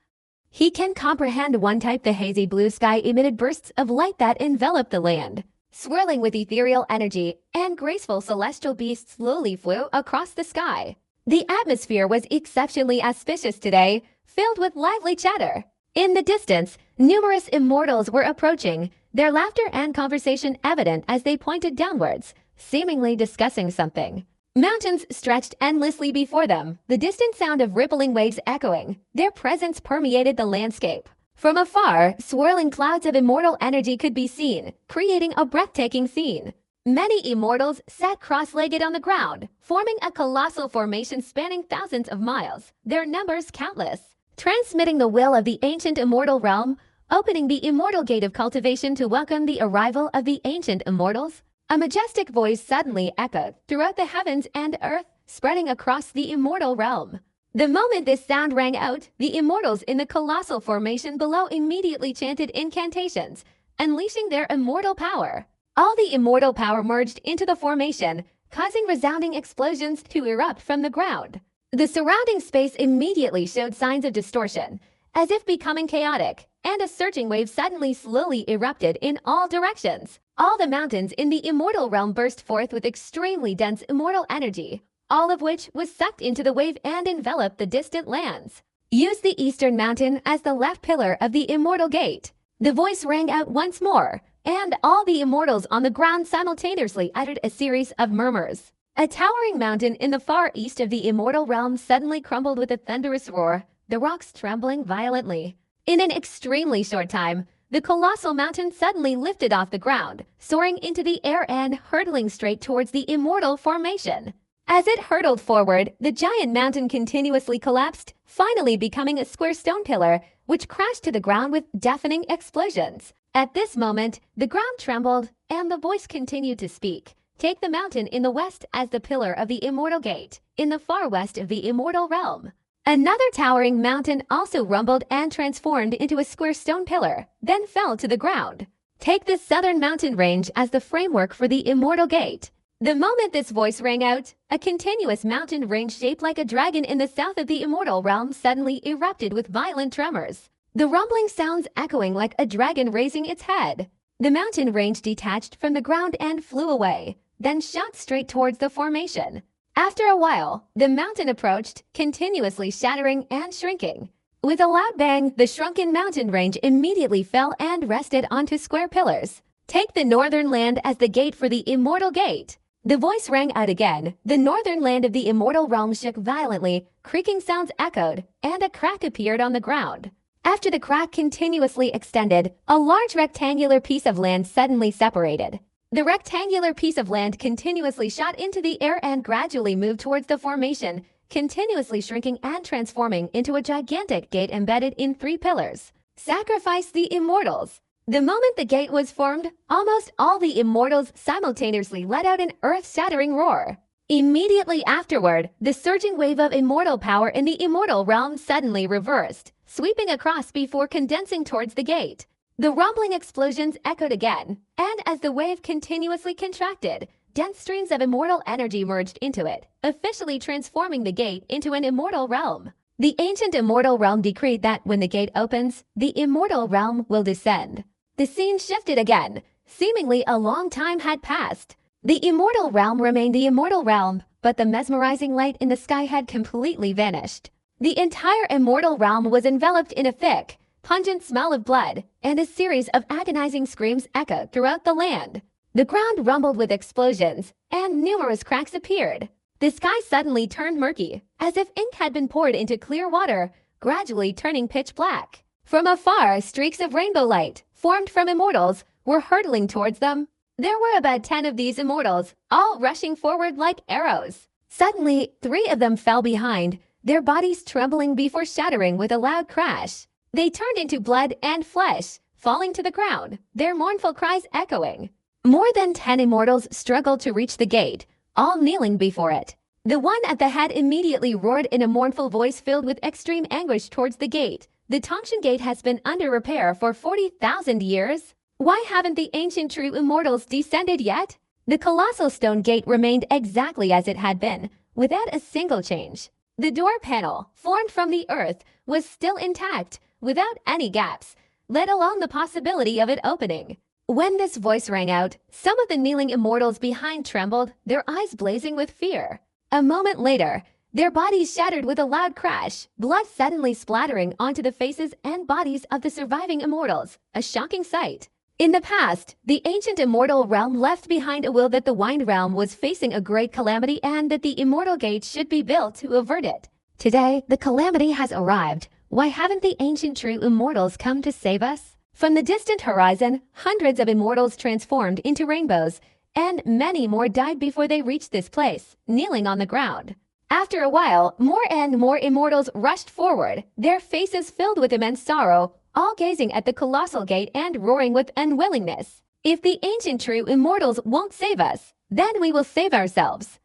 He can comprehend one type. The hazy blue sky emitted bursts of light that enveloped the land, swirling with ethereal energy, and graceful celestial beasts slowly flew across the sky. The atmosphere was exceptionally auspicious today, filled with lively chatter. In the distance, numerous immortals were approaching, their laughter and conversation evident as they pointed downwards, seemingly discussing something. Mountains stretched endlessly before them, the distant sound of rippling waves echoing. Their presence permeated the landscape. From afar, swirling clouds of immortal energy could be seen, creating a breathtaking scene. Many immortals sat cross-legged on the ground, forming a colossal formation spanning thousands of miles, their numbers countless. Transmitting the will of the ancient immortal realm, opening the immortal gate of cultivation to welcome the arrival of the ancient immortals. A majestic voice suddenly echoed throughout the heavens and earth, spreading across the immortal realm. The moment this sound rang out, the immortals in the colossal formation below immediately chanted incantations, unleashing their immortal power. All the immortal power merged into the formation, causing resounding explosions to erupt from the ground. The surrounding space immediately showed signs of distortion, as if becoming chaotic, and a surging wave suddenly slowly erupted in all directions. All the mountains in the immortal realm burst forth with extremely dense immortal energy, all of which was sucked into the wave and enveloped the distant lands. Use the eastern mountain as the left pillar of the immortal gate. The voice rang out once more, and all the immortals on the ground simultaneously uttered a series of murmurs. A towering mountain in the far east of the immortal realm suddenly crumbled with a thunderous roar, the rocks trembling violently. In an extremely short time, the colossal mountain suddenly lifted off the ground, soaring into the air and hurtling straight towards the immortal formation. As it hurtled forward, the giant mountain continuously collapsed, finally becoming a square stone pillar, which crashed to the ground with deafening explosions. At this moment, the ground trembled, and the voice continued to speak. Take the mountain in the west as the pillar of the immortal gate, in the far west of the immortal realm. Another towering mountain also rumbled and transformed into a square stone pillar, then fell to the ground. Take the southern mountain range as the framework for the immortal gate. The moment this voice rang out, a continuous mountain range shaped like a dragon in the south of the immortal realm suddenly erupted with violent tremors. The rumbling sounds echoing like a dragon raising its head. The mountain range detached from the ground and flew away, then shot straight towards the formation. After a while, the mountain approached, continuously shattering and shrinking. With a loud bang, the shrunken mountain range immediately fell and rested onto square pillars. Take the northern land as the gate for the immortal gate. The voice rang out again. The northern land of the immortal realm shook violently, creaking sounds echoed, and a crack appeared on the ground. After the crack continuously extended, a large rectangular piece of land suddenly separated. The rectangular piece of land continuously shot into the air and gradually moved towards the formation, continuously shrinking and transforming into a gigantic gate embedded in 3 pillars. Sacrifice the immortals. The moment the gate was formed, almost all the immortals simultaneously let out an earth-shattering roar. Immediately afterward, the surging wave of immortal power in the immortal realm suddenly reversed, sweeping across before condensing towards the gate. The rumbling explosions echoed again, and as the wave continuously contracted, dense streams of immortal energy merged into it, officially transforming the gate into an immortal realm. The ancient immortal realm decreed that when the gate opens, the immortal realm will descend. The scene shifted again. Seemingly a long time had passed. The immortal realm remained the immortal realm, but the mesmerizing light in the sky had completely vanished. The entire immortal realm was enveloped in a thick, pungent smell of blood, and a series of agonizing screams echoed throughout the land. The ground rumbled with explosions, and numerous cracks appeared. The sky suddenly turned murky, as if ink had been poured into clear water, gradually turning pitch black. From afar, streaks of rainbow light, formed from immortals, were hurtling towards them. There were about 10 of these immortals, all rushing forward like arrows. Suddenly, 3 of them fell behind, their bodies trembling before shattering with a loud crash. They turned into blood and flesh, falling to the ground, their mournful cries echoing. More than 10 immortals struggled to reach the gate, all kneeling before it. The one at the head immediately roared in a mournful voice filled with extreme anguish towards the gate. The Tongshan Gate has been under repair for 40,000 years. Why haven't the ancient true immortals descended yet? The colossal stone gate remained exactly as it had been, without a single change. The door panel, formed from the earth, was still intact, without any gaps, let alone the possibility of it opening. When this voice rang out, some of the kneeling immortals behind trembled, their eyes blazing with fear. A moment later, their bodies shattered with a loud crash, blood suddenly splattering onto the faces and bodies of the surviving immortals, a shocking sight. In the past, the ancient immortal realm left behind a will that the Wind realm was facing a great calamity and that the immortal gate should be built to avert it. Today, the calamity has arrived. Why haven't the ancient true immortals come to save us? From the distant horizon, hundreds of immortals transformed into rainbows, and many more died before they reached this place, kneeling on the ground. After a while, more and more immortals rushed forward, their faces filled with immense sorrow, all gazing at the colossal gate and roaring with unwillingness. If the ancient true immortals won't save us, then we will save ourselves.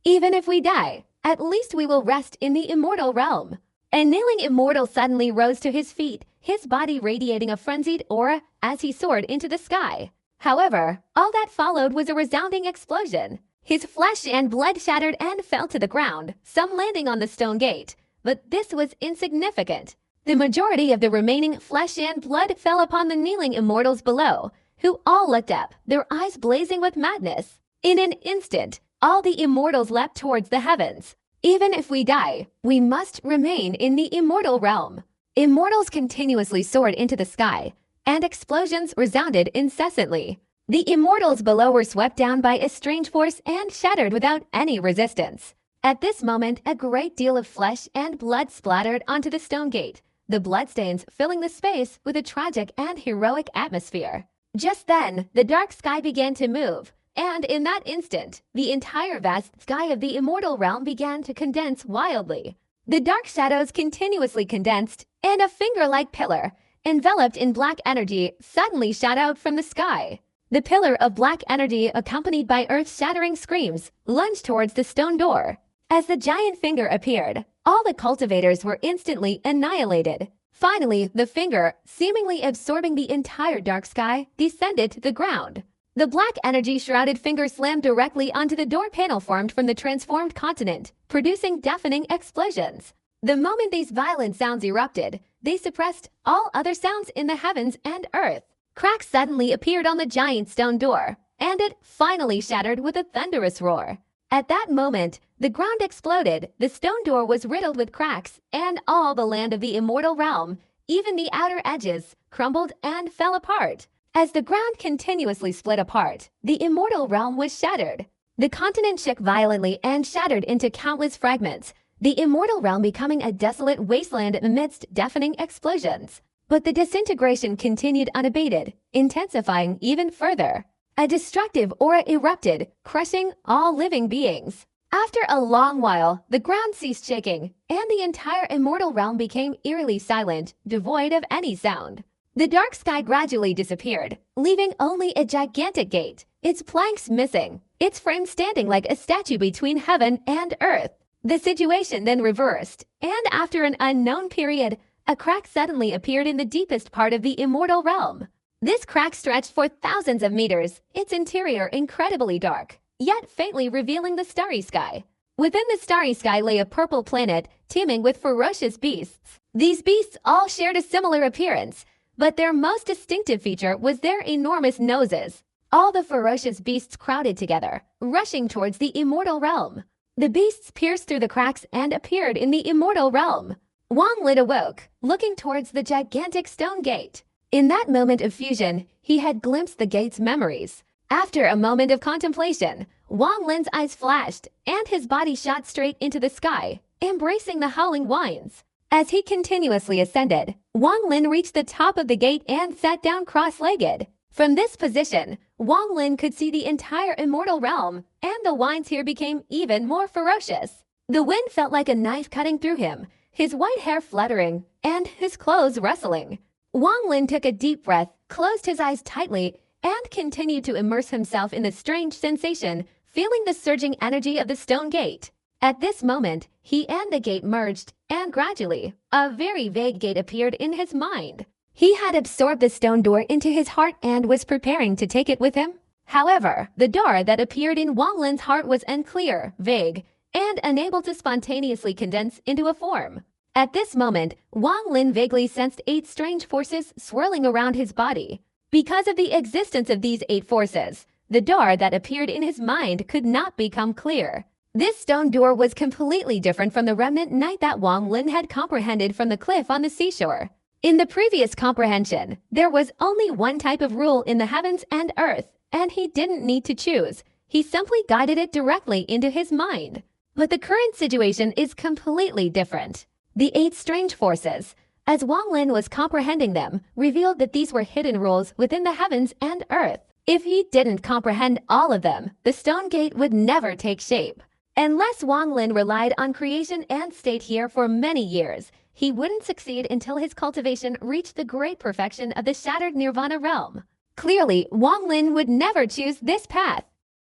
Even if we die, at least we will rest in the immortal realm. A kneeling immortal suddenly rose to his feet, his body radiating a frenzied aura as he soared into the sky. However, all that followed was a resounding explosion. His flesh and blood shattered and fell to the ground, some landing on the stone gate. But this was insignificant. The majority of the remaining flesh and blood fell upon the kneeling immortals below, who all looked up, their eyes blazing with madness. In an instant, all the immortals leapt towards the heavens. Even if we die, we must remain in the immortal realm. Immortals continuously soared into the sky, and explosions resounded incessantly. The immortals below were swept down by a strange force and shattered without any resistance. At this moment, a great deal of flesh and blood splattered onto the stone gate, the bloodstains filling the space with a tragic and heroic atmosphere. Just then, the dark sky began to move, and in that instant, the entire vast sky of the immortal realm began to condense wildly. The dark shadows continuously condensed, and a finger-like pillar, enveloped in black energy, suddenly shot out from the sky. The pillar of black energy, accompanied by earth-shattering screams, lunged towards the stone door. As the giant finger appeared, all the cultivators were instantly annihilated. Finally, the finger, seemingly absorbing the entire dark sky, descended to the ground. The black energy-shrouded finger slammed directly onto the door panel formed from the transformed continent, producing deafening explosions. The moment these violent sounds erupted, they suppressed all other sounds in the heavens and earth. Cracks suddenly appeared on the giant stone door, and it finally shattered with a thunderous roar. At that moment, the ground exploded, the stone door was riddled with cracks, and all the land of the immortal realm, even the outer edges, crumbled and fell apart. As the ground continuously split apart, the immortal realm was shattered. The continent shook violently and shattered into countless fragments, the immortal realm becoming a desolate wasteland amidst deafening explosions. But the disintegration continued unabated, intensifying even further. A destructive aura erupted, crushing all living beings. After a long while, the ground ceased shaking, and the entire immortal realm became eerily silent, devoid of any sound. The dark sky gradually disappeared, leaving only a gigantic gate, its planks missing, its frame standing like a statue between heaven and earth. The situation then reversed, and after an unknown period, a crack suddenly appeared in the deepest part of the immortal realm. This crack stretched for thousands of meters, its interior incredibly dark, yet faintly revealing the starry sky. Within the starry sky lay a purple planet teeming with ferocious beasts. These beasts all shared a similar appearance, but their most distinctive feature was their enormous noses. All the ferocious beasts crowded together, rushing towards the immortal realm. The beasts pierced through the cracks and appeared in the immortal realm. Wang Lin awoke, looking towards the gigantic stone gate. In that moment of fusion, he had glimpsed the gate's memories. After a moment of contemplation, Wang Lin's eyes flashed, and his body shot straight into the sky, embracing the howling winds. As he continuously ascended, Wang Lin reached the top of the gate and sat down cross-legged. From this position, Wang Lin could see the entire immortal realm, and the winds here became even more ferocious. The wind felt like a knife cutting through him, his white hair fluttering, and his clothes rustling. Wang Lin took a deep breath, closed his eyes tightly, and continued to immerse himself in the strange sensation, feeling the surging energy of the stone gate. At this moment, he and the gate merged, and gradually, a very vague gate appeared in his mind. He had absorbed the stone door into his heart and was preparing to take it with him. However, the door that appeared in Wang Lin's heart was unclear, vague, and unable to spontaneously condense into a form. At this moment, Wang Lin vaguely sensed 8 strange forces swirling around his body. Because of the existence of these 8 forces, the door that appeared in his mind could not become clear. This stone door was completely different from the remnant night that Wang Lin had comprehended from the cliff on the seashore. In the previous comprehension, there was only one type of rule in the heavens and earth, and he didn't need to choose. He simply guided it directly into his mind. But the current situation is completely different. The 8 strange forces, as Wang Lin was comprehending them, revealed that these were hidden rules within the heavens and earth. If he didn't comprehend all of them, the stone gate would never take shape. Unless Wang Lin relied on creation and stayed here for many years, he wouldn't succeed until his cultivation reached the great perfection of the shattered Nirvana realm. Clearly, Wang Lin would never choose this path.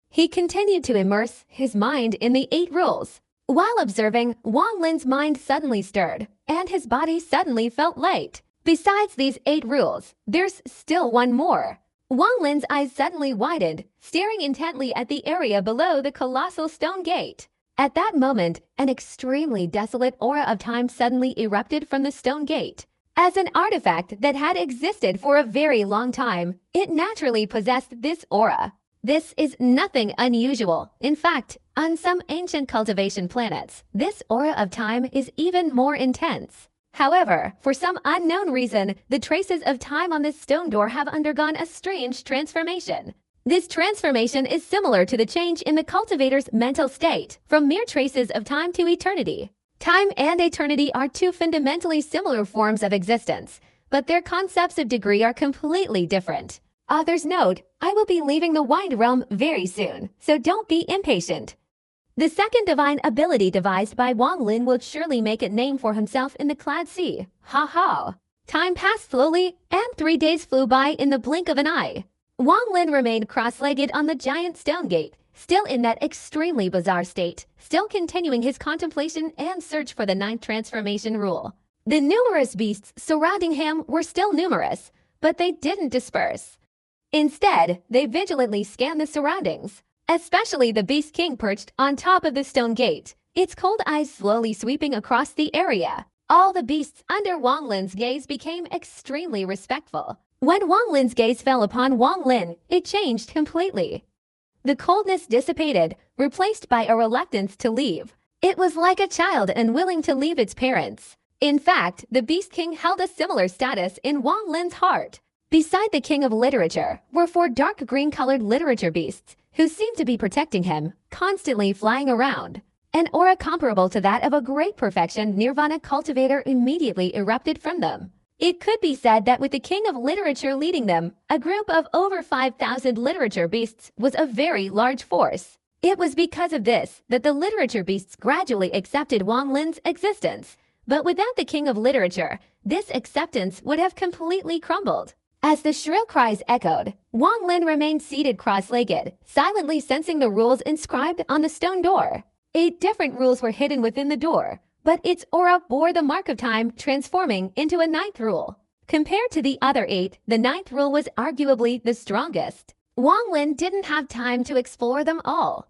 He continued to immerse his mind in the 8 rules. While observing, Wang Lin's mind suddenly stirred, and his body suddenly felt light. Besides these 8 rules, there's still one more. Wang Lin's eyes suddenly widened, staring intently at the area below the colossal stone gate. At that moment, an extremely desolate aura of time suddenly erupted from the stone gate. As an artifact that had existed for a very long time, it naturally possessed this aura. This is nothing unusual. In fact, on some ancient cultivation planets, this aura of time is even more intense. However, for some unknown reason, the traces of time on this stone door have undergone a strange transformation. This transformation is similar to the change in the cultivator's mental state, from mere traces of time to eternity. Time and eternity are 2 fundamentally similar forms of existence, but their concepts of degree are completely different. Author's note, I will be leaving the Wind Realm very soon, so don't be impatient. The second divine ability devised by Wang Lin will surely make a name for himself in the Clad Sea. Ha ha! Time passed slowly, and 3 days flew by in the blink of an eye. Wang Lin remained cross-legged on the giant stone gate, still in that extremely bizarre state, still continuing his contemplation and search for the 9th transformation rule. The numerous beasts surrounding him were still numerous, but they didn't disperse. Instead, they vigilantly scanned the surroundings, especially the Beast King perched on top of the stone gate, its cold eyes slowly sweeping across the area. All the beasts under Wang Lin's gaze became extremely respectful. When Wang Lin's gaze fell upon Wang Lin, it changed completely. The coldness dissipated, replaced by a reluctance to leave. It was like a child unwilling to leave its parents. In fact, the Beast King held a similar status in Wang Lin's heart. Beside the King of Literature were 4 dark green-colored literature beasts who seemed to be protecting him, constantly flying around. An aura comparable to that of a great perfection Nirvana cultivator immediately erupted from them. It could be said that with the King of Literature leading them, a group of over 5,000 literature beasts was a very large force. It was because of this that the literature beasts gradually accepted Wang Lin's existence. But without the King of Literature, this acceptance would have completely crumbled. As the shrill cries echoed, Wang Lin remained seated cross-legged, silently sensing the rules inscribed on the stone door. 8 different rules were hidden within the door, but its aura bore the mark of time, transforming into a 9th rule. Compared to the other 8, the 9th rule was arguably the strongest. Wang Lin didn't have time to explore them all.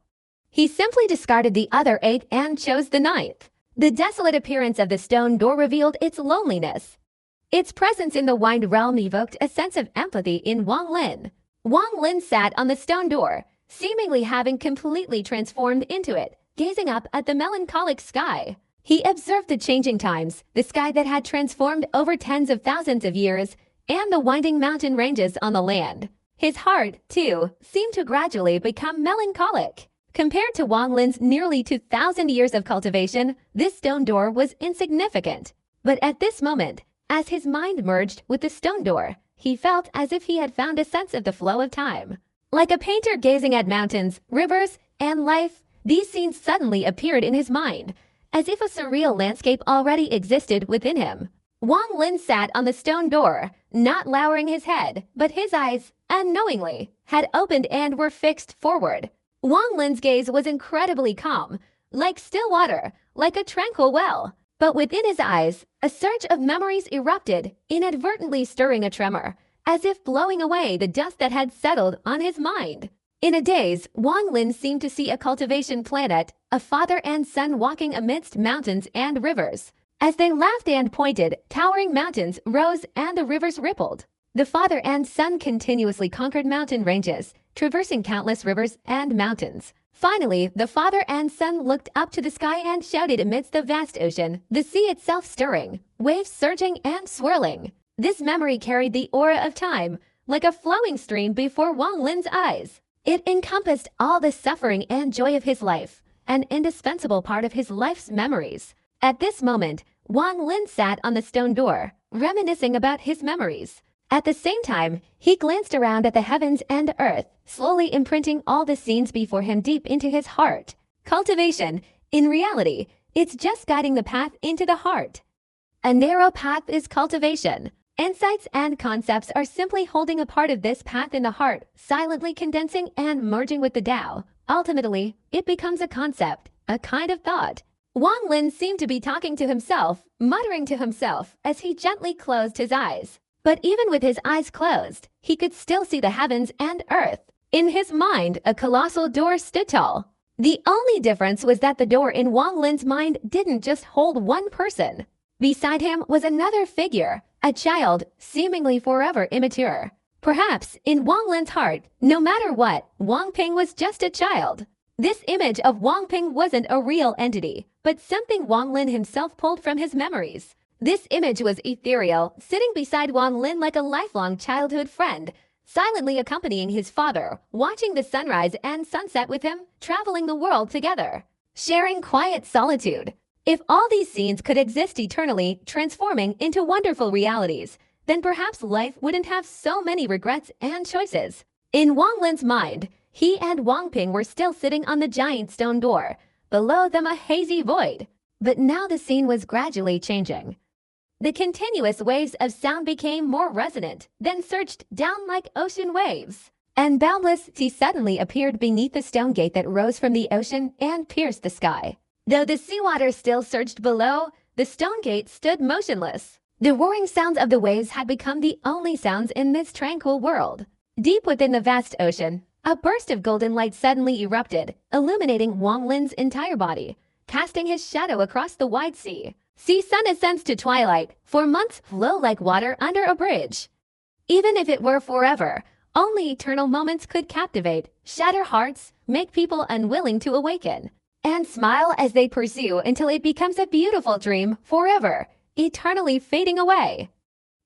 He simply discarded the other 8 and chose the 9th. The desolate appearance of the stone door revealed its loneliness. Its presence in the Wind Realm evoked a sense of empathy in Wang Lin. Wang Lin sat on the stone door, seemingly having completely transformed into it, gazing up at the melancholic sky. He observed the changing times, the sky that had transformed over tens of thousands of years, and the winding mountain ranges on the land. His heart, too, seemed to gradually become melancholic. Compared to Wang Lin's nearly 2,000 years of cultivation, this stone door was insignificant. But at this moment, as his mind merged with the stone door, he felt as if he had found a sense of the flow of time. Like a painter gazing at mountains, rivers, and life, these scenes suddenly appeared in his mind, as if a surreal landscape already existed within him. Wang Lin sat on the stone door, not lowering his head, but his eyes, unknowingly, had opened and were fixed forward. Wang Lin's gaze was incredibly calm, like still water, like a tranquil well. But within his eyes, a surge of memories erupted, inadvertently stirring a tremor, as if blowing away the dust that had settled on his mind. In a daze, Wang Lin seemed to see a cultivation planet, a father and son walking amidst mountains and rivers. As they laughed and pointed, towering mountains rose and the rivers rippled. The father and son continuously conquered mountain ranges, traversing countless rivers and mountains. Finally, the father and son looked up to the sky and shouted amidst the vast ocean, the sea itself stirring, waves surging and swirling. This memory carried the aura of time, like a flowing stream before Wang Lin's eyes. It encompassed all the suffering and joy of his life, an indispensable part of his life's memories. At this moment, Wang Lin sat on the stone door, reminiscing about his memories. At the same time, he glanced around at the heavens and earth, slowly imprinting all the scenes before him deep into his heart. Cultivation, in reality, it's just guiding the path into the heart. A narrow path is cultivation. Insights and concepts are simply holding a part of this path in the heart, silently condensing and merging with the Tao. Ultimately, it becomes a concept, a kind of thought. Wang Lin seemed to be talking to himself, muttering to himself as he gently closed his eyes. But even with his eyes closed, he could still see the heavens and earth. In his mind, a colossal door stood tall. The only difference was that the door in Wang Lin's mind didn't just hold one person. Beside him was another figure, a child, seemingly forever immature. Perhaps, in Wang Lin's heart, no matter what, Wang Ping was just a child. This image of Wang Ping wasn't a real entity, but something Wang Lin himself pulled from his memories. This image was ethereal, sitting beside Wang Lin like a lifelong childhood friend, silently accompanying his father, watching the sunrise and sunset with him, traveling the world together, sharing quiet solitude. If all these scenes could exist eternally, transforming into wonderful realities, then perhaps life wouldn't have so many regrets and choices. In Wang Lin's mind, he and Wang Ping were still sitting on the giant stone door, below them a hazy void. But now the scene was gradually changing. The continuous waves of sound became more resonant, then surged down like ocean waves. And boundless sea suddenly appeared beneath the stone gate that rose from the ocean and pierced the sky. Though the seawater still surged below, the stone gate stood motionless. The roaring sounds of the waves had become the only sounds in this tranquil world. Deep within the vast ocean, a burst of golden light suddenly erupted, illuminating Wang Lin's entire body, casting his shadow across the wide sea. Sea sun ascends to twilight, for months flow like water under a bridge. Even if it were forever, only eternal moments could captivate, shatter hearts, make people unwilling to awaken, and smile as they pursue until it becomes a beautiful dream forever, eternally fading away.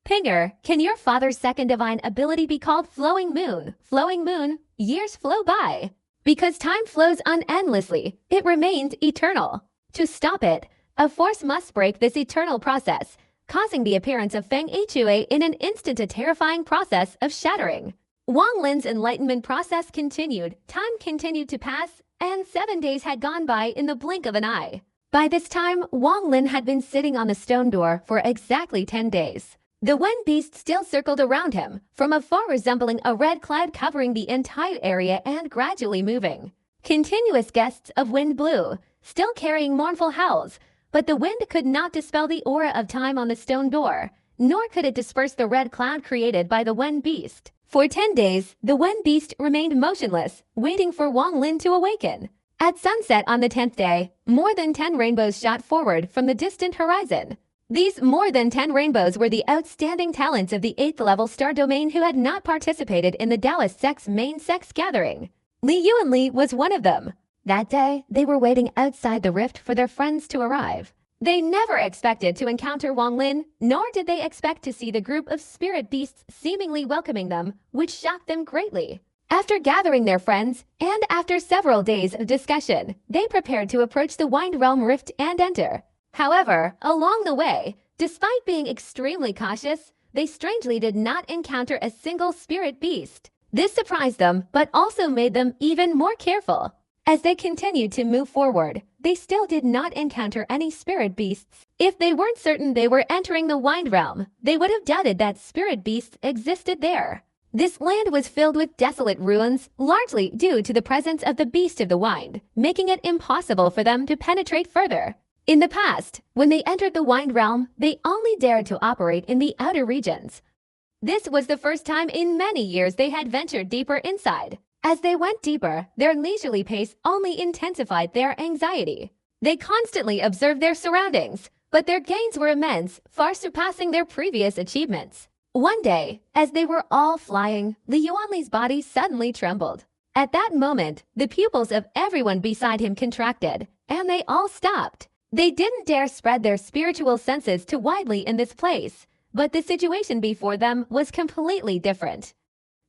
Pinger, can your father's second divine ability be called Flowing Moon? Flowing Moon, years flow by. Because time flows unendlessly, it remains eternal. To stop it, a force must break this eternal process, causing the appearance of Feng Hui in an instant, a terrifying process of shattering. Wang Lin's enlightenment process continued, time continued to pass, and 7 days had gone by in the blink of an eye. By this time, Wang Lin had been sitting on the stone door for exactly 10 days. The wind beast still circled around him, from afar resembling a red cloud covering the entire area and gradually moving. Continuous gusts of wind blew, still carrying mournful howls, but the wind could not dispel the aura of time on the stone door, nor could it disperse the red cloud created by the wind beast. For 10 days, the wind beast remained motionless, waiting for Wang Lin to awaken. At sunset on the 10th day, more than 10 rainbows shot forward from the distant horizon. These more than 10 rainbows were the outstanding talents of the 8th level star domain who had not participated in the Taoist sect's main sex gathering. Li Yuanli was one of them. That day, they were waiting outside the rift for their friends to arrive. They never expected to encounter Wang Lin, nor did they expect to see the group of spirit beasts seemingly welcoming them, which shocked them greatly. After gathering their friends, and after several days of discussion, they prepared to approach the Wind Realm Rift and enter. However, along the way, despite being extremely cautious, they strangely did not encounter a single spirit beast. This surprised them, but also made them even more careful. As they continued to move forward, they still did not encounter any spirit beasts. If they weren't certain they were entering the Wind Realm, they would have doubted that spirit beasts existed there. This land was filled with desolate ruins, largely due to the presence of the Beast of the Wind, making it impossible for them to penetrate further. In the past, when they entered the Wind Realm, they only dared to operate in the outer regions. This was the first time in many years they had ventured deeper inside. As they went deeper, their leisurely pace only intensified their anxiety. They constantly observed their surroundings, but their gains were immense, far surpassing their previous achievements. One day, as they were all flying, Li Yuanli's body suddenly trembled. At that moment, the pupils of everyone beside him contracted, and they all stopped. They didn't dare spread their spiritual senses too widely in this place, but the situation before them was completely different.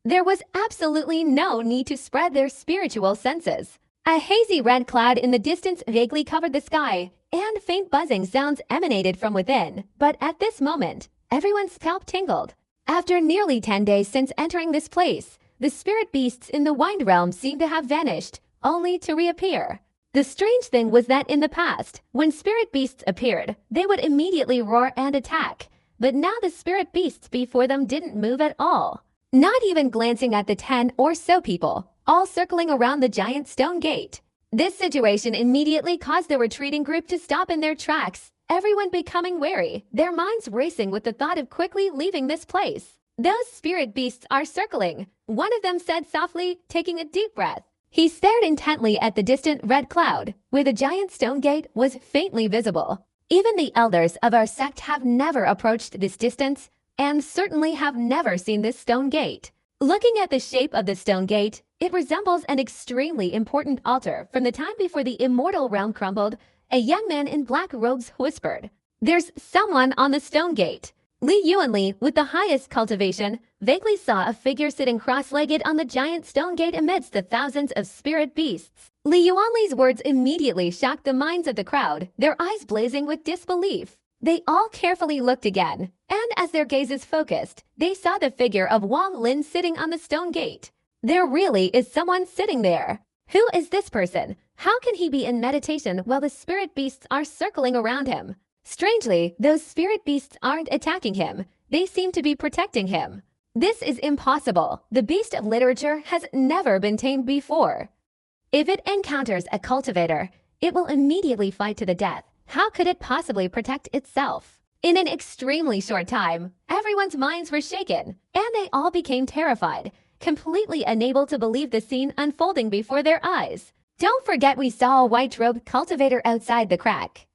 There was absolutely no need to spread their spiritual senses. A hazy red cloud in the distance vaguely covered the sky, and faint buzzing sounds emanated from within. But at this moment, everyone's scalp tingled. After nearly 10 days since entering this place, the spirit beasts in the Wind Realm seemed to have vanished, only to reappear. The strange thing was that in the past, when spirit beasts appeared, they would immediately roar and attack. But now the spirit beasts before them didn't move at all. Not even glancing at the 10 or so people, all circling around the giant stone gate. This situation immediately caused the retreating group to stop in their tracks, everyone becoming wary, their minds racing with the thought of quickly leaving this place. "Those spirit beasts are circling," one of them said softly, taking a deep breath. He stared intently at the distant red cloud, where the giant stone gate was faintly visible. "Even the elders of our sect have never approached this distance, and certainly have never seen this stone gate." Looking at the shape of the stone gate, it resembles an extremely important altar from the time before the immortal realm crumbled. A young man in black robes whispered, "There's someone on the stone gate." Li Yuanli, with the highest cultivation, vaguely saw a figure sitting cross-legged on the giant stone gate amidst the thousands of spirit beasts. Li Yuanli's words immediately shocked the minds of the crowd, their eyes blazing with disbelief. They all carefully looked again, and as their gazes focused, they saw the figure of Wang Lin sitting on the stone gate. There really is someone sitting there. Who is this person? How can he be in meditation while the spirit beasts are circling around him? Strangely, those spirit beasts aren't attacking him. They seem to be protecting him. This is impossible. The beast of literature has never been tamed before. If it encounters a cultivator, it will immediately fight to the death. How could it possibly protect itself? In an extremely short time, everyone's minds were shaken, and they all became terrified, completely unable to believe the scene unfolding before their eyes. Don't forget we saw a white-robed cultivator outside the crack.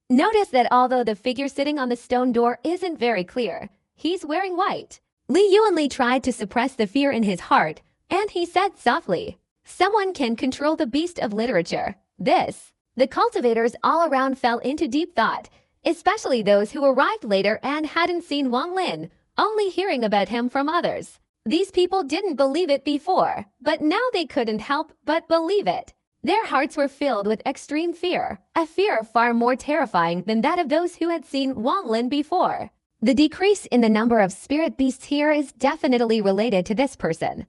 Notice that although the figure sitting on the stone door isn't very clear, he's wearing white. Li Yuanli tried to suppress the fear in his heart, and he said softly, "Someone can control the beast of literature. This." The cultivators all around fell into deep thought, especially those who arrived later and hadn't seen Wang Lin, only hearing about him from others. These people didn't believe it before, but now they couldn't help but believe it. Their hearts were filled with extreme fear, a fear far more terrifying than that of those who had seen Wang Lin before. The decrease in the number of spirit beasts here is definitely related to this person.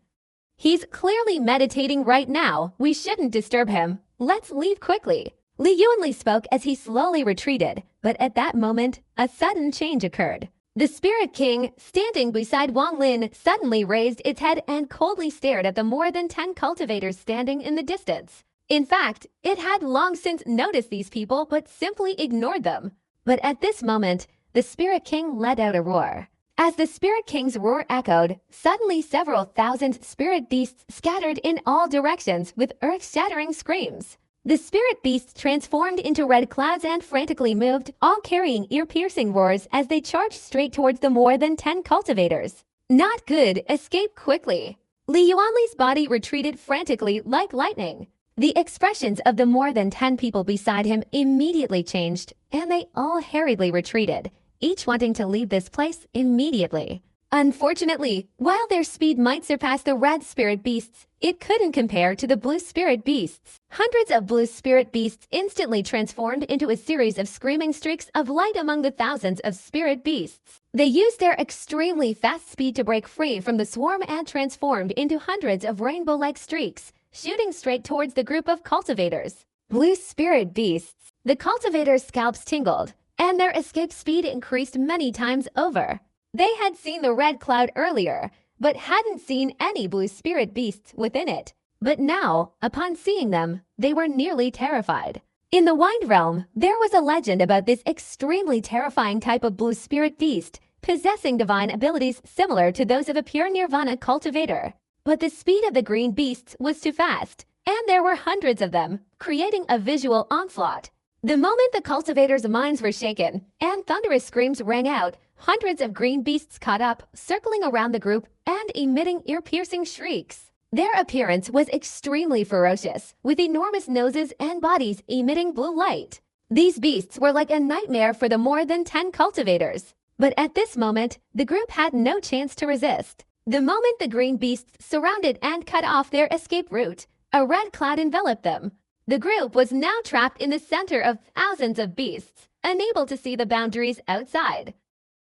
He's clearly meditating right now. We shouldn't disturb him. Let's leave quickly. Li Yuanli spoke as he slowly retreated, but at that moment, a sudden change occurred. The Spirit King, standing beside Wang Lin, suddenly raised its head and coldly stared at the more than 10 cultivators standing in the distance. In fact, it had long since noticed these people but simply ignored them. But at this moment, the Spirit King let out a roar. As the Spirit King's roar echoed, suddenly several thousand spirit beasts scattered in all directions with earth-shattering screams. The spirit beasts transformed into red clouds and frantically moved, all carrying ear-piercing roars as they charged straight towards the more than 10 cultivators. Not good, escape quickly. Li Yuanli's body retreated frantically like lightning. The expressions of the more than 10 people beside him immediately changed, and they all hurriedly retreated, each wanting to leave this place immediately. Unfortunately, while their speed might surpass the red spirit beasts, it couldn't compare to the blue spirit beasts. Hundreds of blue spirit beasts instantly transformed into a series of screaming streaks of light among the thousands of spirit beasts. They used their extremely fast speed to break free from the swarm and transformed into hundreds of rainbow-like streaks, shooting straight towards the group of cultivators. Blue spirit beasts. The cultivators' scalps tingled, and their escape speed increased many times over. They had seen the red cloud earlier, but hadn't seen any blue spirit beasts within it. But now, upon seeing them, they were nearly terrified. In the Wind Realm, there was a legend about this extremely terrifying type of blue spirit beast, possessing divine abilities similar to those of a pure nirvana cultivator. But the speed of the green beasts was too fast, and there were hundreds of them, creating a visual onslaught. The moment the cultivators' minds were shaken and thunderous screams rang out, hundreds of green beasts caught up, circling around the group and emitting ear-piercing shrieks. Their appearance was extremely ferocious, with enormous noses and bodies emitting blue light. These beasts were like a nightmare for the more than 10 cultivators. But at this moment, the group had no chance to resist. The moment the green beasts surrounded and cut off their escape route, a red cloud enveloped them. The group was now trapped in the center of thousands of beasts, unable to see the boundaries outside.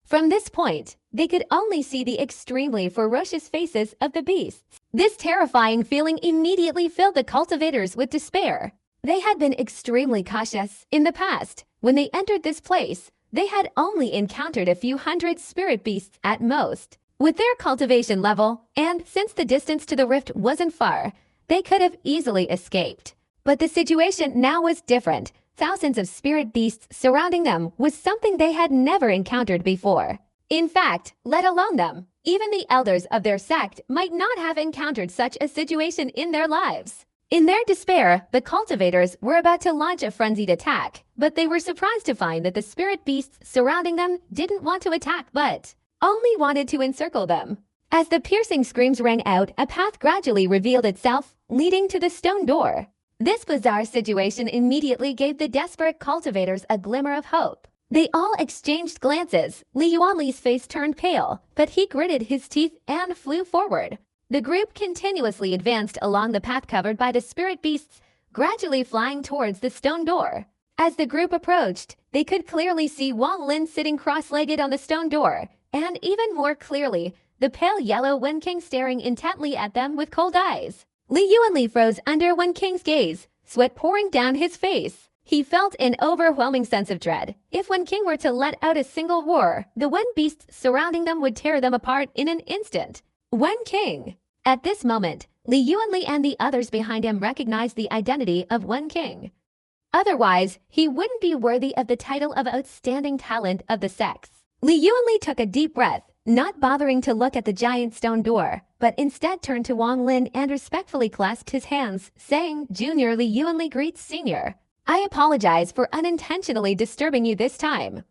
From this point, they could only see the extremely ferocious faces of the beasts. This terrifying feeling immediately filled the cultivators with despair. They had been extremely cautious in the past. When they entered this place, they had only encountered a few hundred spirit beasts at most. With their cultivation level, and since the distance to the rift wasn't far, they could have easily escaped. But the situation now was different. Thousands of spirit beasts surrounding them was something they had never encountered before. In fact, let alone them, even the elders of their sect might not have encountered such a situation in their lives. In their despair, the cultivators were about to launch a frenzied attack, but they were surprised to find that the spirit beasts surrounding them didn't want to attack but only wanted to encircle them. As the piercing screams rang out, a path gradually revealed itself, leading to the stone door. This bizarre situation immediately gave the desperate cultivators a glimmer of hope. They all exchanged glances. Li Yuanli's face turned pale, but he gritted his teeth and flew forward. The group continuously advanced along the path covered by the spirit beasts, gradually flying towards the stone door. As the group approached, they could clearly see Wang Lin sitting cross-legged on the stone door, and even more clearly, the pale yellow Wen King staring intently at them with cold eyes. Li Yuanli froze under Wen King's gaze, sweat pouring down his face. He felt an overwhelming sense of dread. If Wen King were to let out a single roar, the Wen beasts surrounding them would tear them apart in an instant. Wen King! At this moment, Li Yuanli and the others behind him recognized the identity of Wen King. Otherwise, he wouldn't be worthy of the title of outstanding talent of the sex. Li Yuanli took a deep breath, not bothering to look at the giant stone door, but instead turned to Wang Lin and respectfully clasped his hands, saying, "Junior Li Yuanli greets Senior. I apologize for unintentionally disturbing you this time.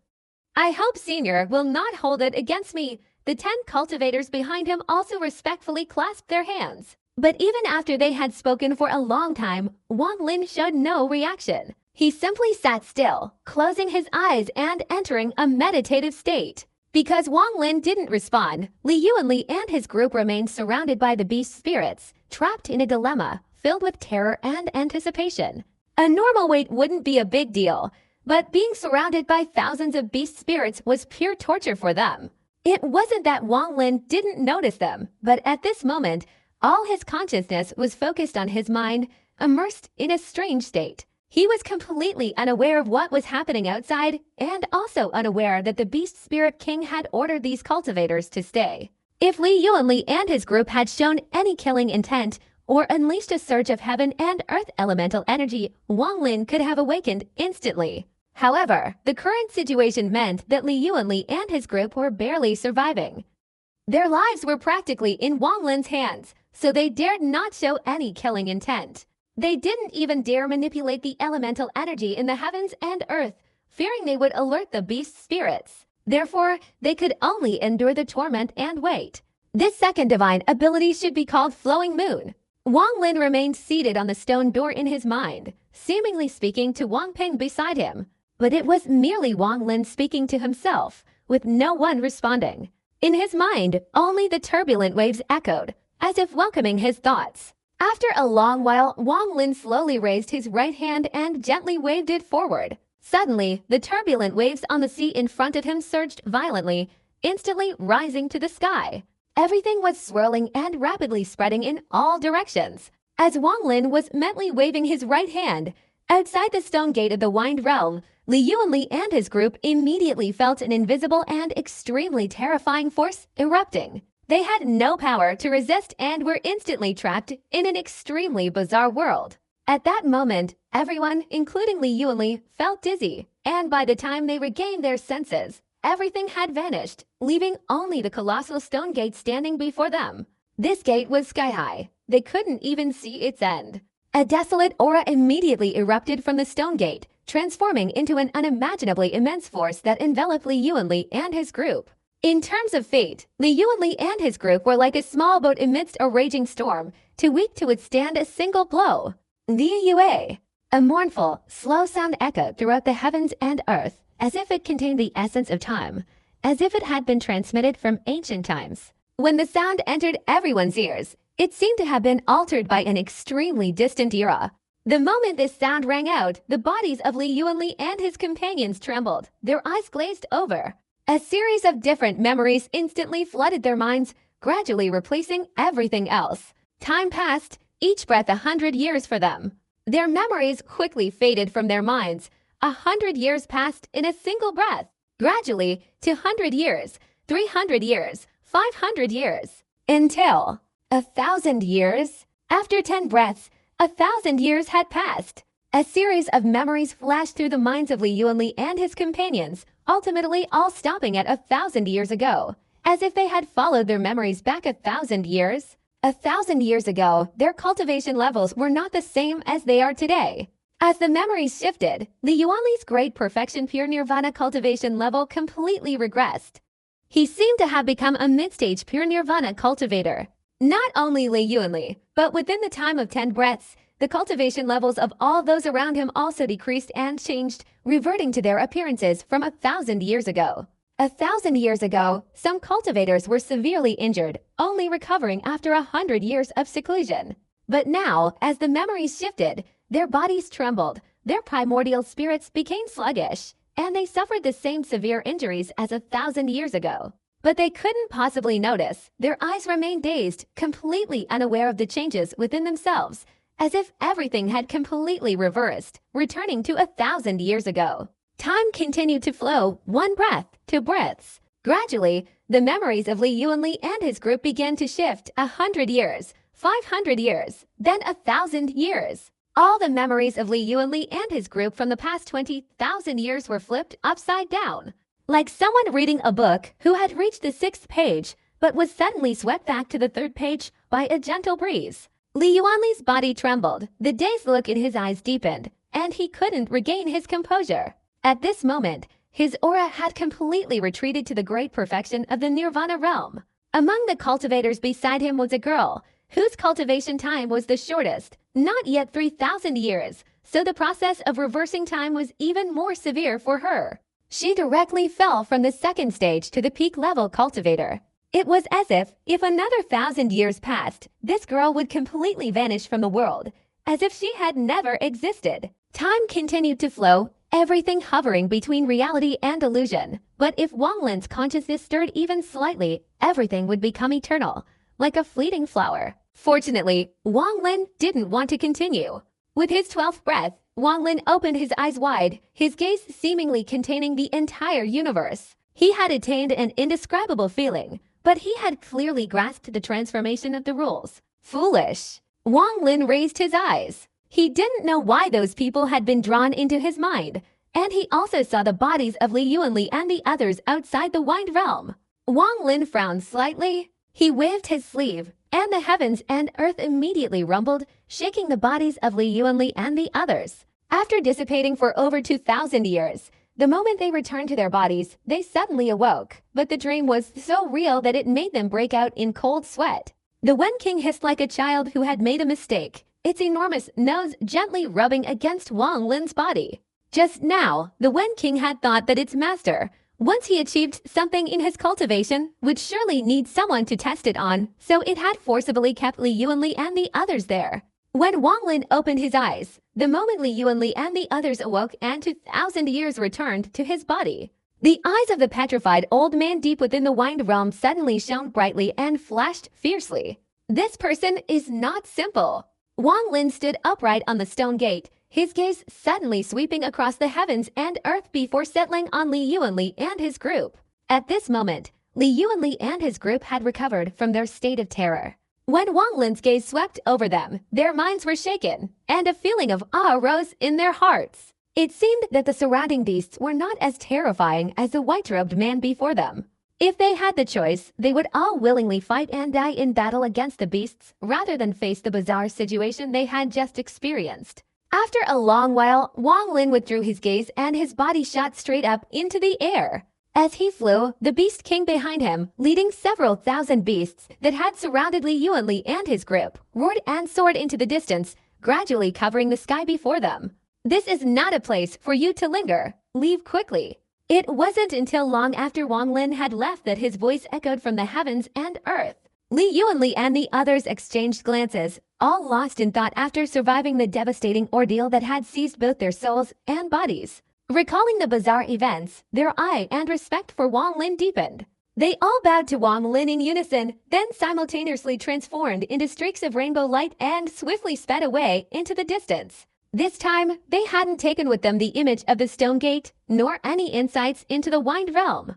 I hope Senior will not hold it against me." The 10 cultivators behind him also respectfully clasped their hands. But even after they had spoken for a long time, Wang Lin showed no reaction. He simply sat still, closing his eyes and entering a meditative state. Because Wang Lin didn't respond, Li Yuanli and his group remained surrounded by the beast spirits, trapped in a dilemma, filled with terror and anticipation. A normal wait wouldn't be a big deal, but being surrounded by thousands of beast spirits was pure torture for them. It wasn't that Wang Lin didn't notice them, but at this moment, all his consciousness was focused on his mind, immersed in a strange state. He was completely unaware of what was happening outside, and also unaware that the Beast Spirit King had ordered these cultivators to stay. If Li Yuanli and his group had shown any killing intent, or unleashed a surge of heaven and earth elemental energy, Wang Lin could have awakened instantly. However, the current situation meant that Li Yuanli and his group were barely surviving. Their lives were practically in Wang Lin's hands, so they dared not show any killing intent. They didn't even dare manipulate the elemental energy in the heavens and earth, fearing they would alert the beast spirits. Therefore, they could only endure the torment and wait. This second divine ability should be called Flowing Moon. Wang Lin remained seated on the stone door in his mind, seemingly speaking to Wang Ping beside him. But it was merely Wang Lin speaking to himself, with no one responding. In his mind, only the turbulent waves echoed, as if welcoming his thoughts. After a long while, Wang Lin slowly raised his right hand and gently waved it forward. Suddenly, the turbulent waves on the sea in front of him surged violently, instantly rising to the sky. Everything was swirling and rapidly spreading in all directions. As Wang Lin was mentally waving his right hand, outside the stone gate of the Wind Realm, Li Yuanli and his group immediately felt an invisible and extremely terrifying force erupting. They had no power to resist and were instantly trapped in an extremely bizarre world. At that moment, everyone, including Li Yuanli, felt dizzy, and by the time they regained their senses, everything had vanished, leaving only the colossal stone gate standing before them. This gate was sky-high. They couldn't even see its end. A desolate aura immediately erupted from the stone gate, transforming into an unimaginably immense force that enveloped Li Yuanli and his group. In terms of fate, Li Yuanli and his group were like a small boat amidst a raging storm, too weak to withstand a single blow. Li Yue. A mournful, slow sound echoed throughout the heavens and earth, as if it contained the essence of time, as if it had been transmitted from ancient times. When the sound entered everyone's ears, it seemed to have been altered by an extremely distant era. The moment this sound rang out, the bodies of Li Yuanli and his companions trembled, their eyes glazed over. A series of different memories instantly flooded their minds, gradually replacing everything else. Time passed, each breath 100 years for them. Their memories quickly faded from their minds. 100 years passed in a single breath. Gradually, 200 years, 300 years, 500 years, until 1,000 years. After 10 breaths, 1,000 years had passed. A series of memories flashed through the minds of Li Yuanli and his companions, ultimately all stopping at 1,000 years ago, as if they had followed their memories back 1,000 years. 1,000 years ago, their cultivation levels were not the same as they are today. As the memories shifted, Li Yuanli's great perfection pure nirvana cultivation level completely regressed. He seemed to have become a mid-stage pure nirvana cultivator. Not only Li Yuanli, but within the time of 10 breaths, the cultivation levels of all those around him also decreased and changed, reverting to their appearances from 1,000 years ago. 1,000 years ago, some cultivators were severely injured, only recovering after 100 years of seclusion. But now, as the memories shifted, their bodies trembled, their primordial spirits became sluggish, and they suffered the same severe injuries as 1,000 years ago. But they couldn't possibly notice. Their eyes remained dazed, completely unaware of the changes within themselves, as if everything had completely reversed, returning to 1,000 years ago. Time continued to flow, one breath, 2 breaths. Gradually, the memories of Li Yuanli and his group began to shift 100 years, 500 years, then 1,000 years. All the memories of Li Yuanli and his group from the past 20,000 years were flipped upside down. Like someone reading a book who had reached the 6th page, but was suddenly swept back to the 3rd page by a gentle breeze. Li Yuanli's body trembled, the dazed look in his eyes deepened, and he couldn't regain his composure. At this moment, his aura had completely retreated to the great perfection of the Nirvana realm. Among the cultivators beside him was a girl, whose cultivation time was the shortest, not yet 3,000 years, so the process of reversing time was even more severe for her. She directly fell from the 2nd stage to the peak level cultivator. It was as if another 1,000 years passed, this girl would completely vanish from the world, as if she had never existed. Time continued to flow, everything hovering between reality and illusion. But if Wang Lin's consciousness stirred even slightly, everything would become eternal, like a fleeting flower. Fortunately, Wang Lin didn't want to continue. With his 12th breath, Wang Lin opened his eyes wide, his gaze seemingly containing the entire universe. He had attained an indescribable feeling, but he had clearly grasped the transformation of the rules. Foolish. Wang Lin raised his eyes. He didn't know why those people had been drawn into his mind, and he also saw the bodies of Li Yuanli and the others outside the Wind Realm. Wang Lin frowned slightly. He waved his sleeve, and the heavens and earth immediately rumbled, shaking the bodies of Li Yuanli and the others. After dissipating for over 2,000 years, the moment they returned to their bodies, they suddenly awoke, but the dream was so real that it made them break out in cold sweat. The Wen King hissed like a child who had made a mistake, its enormous nose gently rubbing against Wang Lin's body. Just now, the Wen King had thought that its master, once he achieved something in his cultivation, would surely need someone to test it on, so it had forcibly kept Li Yuanli and the others there. When Wang Lin opened his eyes, the moment Li Yuanli and the others awoke and 2,000 years returned to his body. The eyes of the petrified old man deep within the Wind Realm suddenly shone brightly and flashed fiercely. This person is not simple. Wang Lin stood upright on the stone gate, his gaze suddenly sweeping across the heavens and earth before settling on Li Yuanli and his group. At this moment, Li Yuanli and his group had recovered from their state of terror. When Wang Lin's gaze swept over them, their minds were shaken, and a feeling of awe rose in their hearts. It seemed that the surrounding beasts were not as terrifying as the white-robed man before them. If they had the choice, they would all willingly fight and die in battle against the beasts rather than face the bizarre situation they had just experienced. After a long while, Wang Lin withdrew his gaze and his body shot straight up into the air. As he flew, the Beast King behind him, leading several thousand beasts that had surrounded Li Yuanli and his group, roared and soared into the distance, gradually covering the sky before them. This is not a place for you to linger. Leave quickly. It wasn't until long after Wang Lin had left that his voice echoed from the heavens and earth. Li Yuanli and the others exchanged glances, all lost in thought after surviving the devastating ordeal that had seized both their souls and bodies. Recalling the bizarre events, their awe and respect for Wang Lin deepened. They all bowed to Wang Lin in unison, then simultaneously transformed into streaks of rainbow light and swiftly sped away into the distance. This time, they hadn't taken with them the image of the stone gate, nor any insights into the Wind Realm.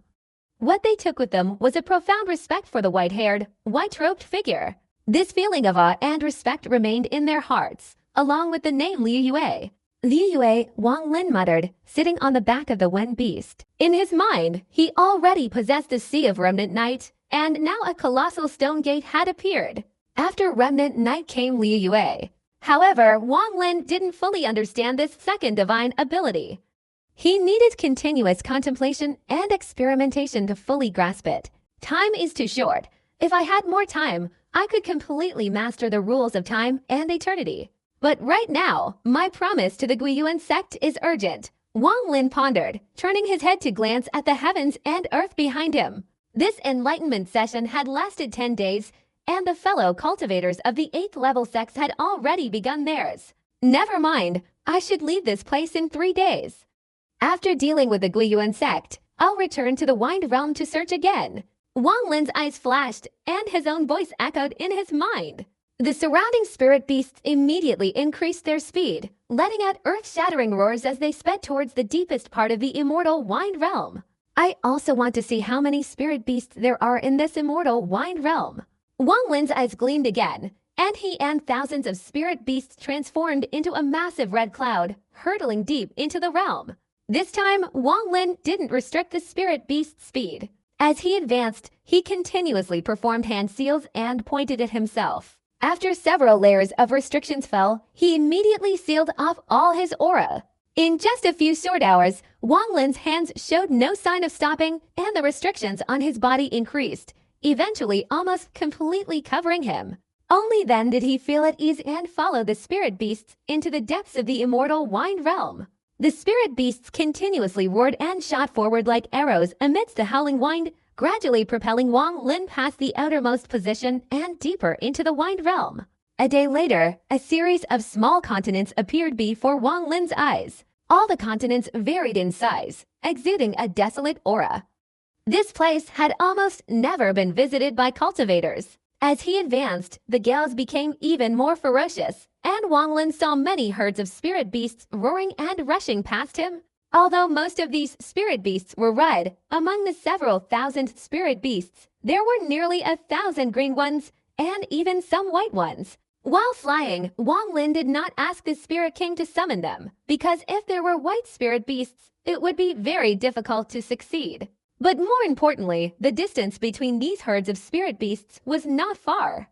What they took with them was a profound respect for the white-haired, white-robed figure. This feeling of awe and respect remained in their hearts, along with the name Liu Yue. Liu Yue, Wang Lin muttered, sitting on the back of the Wen beast. In his mind, he already possessed a sea of Remnant Night, and now a colossal stone gate had appeared. After Remnant Night came Liu Yue. However, Wang Lin didn't fully understand this second divine ability. He needed continuous contemplation and experimentation to fully grasp it. Time is too short. If I had more time, I could completely master the rules of time and eternity. But right now, my promise to the Guiyuan sect is urgent. Wang Lin pondered, turning his head to glance at the heavens and earth behind him. This enlightenment session had lasted 10 days, and the fellow cultivators of the 8th level sects had already begun theirs. Never mind, I should leave this place in 3 days. After dealing with the Guiyuan sect, I'll return to the Wind Realm to search again. Wang Lin's eyes flashed, and his own voice echoed in his mind. The surrounding spirit beasts immediately increased their speed, letting out earth-shattering roars as they sped towards the deepest part of the immortal Wind Realm. I also want to see how many spirit beasts there are in this immortal Wind Realm. Wang Lin's eyes gleamed again, and he and thousands of spirit beasts transformed into a massive red cloud, hurtling deep into the realm. This time, Wang Lin didn't restrict the spirit beast's speed. As he advanced, he continuously performed hand seals and pointed at himself. After several layers of restrictions fell, he immediately sealed off all his aura. In just a few short hours, Wang Lin's hands showed no sign of stopping, and the restrictions on his body increased, eventually almost completely covering him. Only then did he feel at ease and follow the spirit beasts into the depths of the immortal Wind Realm. The spirit beasts continuously roared and shot forward like arrows amidst the howling wind, gradually propelling Wang Lin past the outermost position and deeper into the Wind Realm. A day later, a series of small continents appeared before Wang Lin's eyes. All the continents varied in size, exuding a desolate aura. This place had almost never been visited by cultivators. As he advanced, the gales became even more ferocious, and Wang Lin saw many herds of spirit beasts roaring and rushing past him. Although most of these spirit beasts were red, among the several thousand spirit beasts, there were nearly 1,000 green ones, and even some white ones. While flying, Wang Lin did not ask the Spirit King to summon them, because if there were white spirit beasts, it would be very difficult to succeed. But more importantly, the distance between these herds of spirit beasts was not far.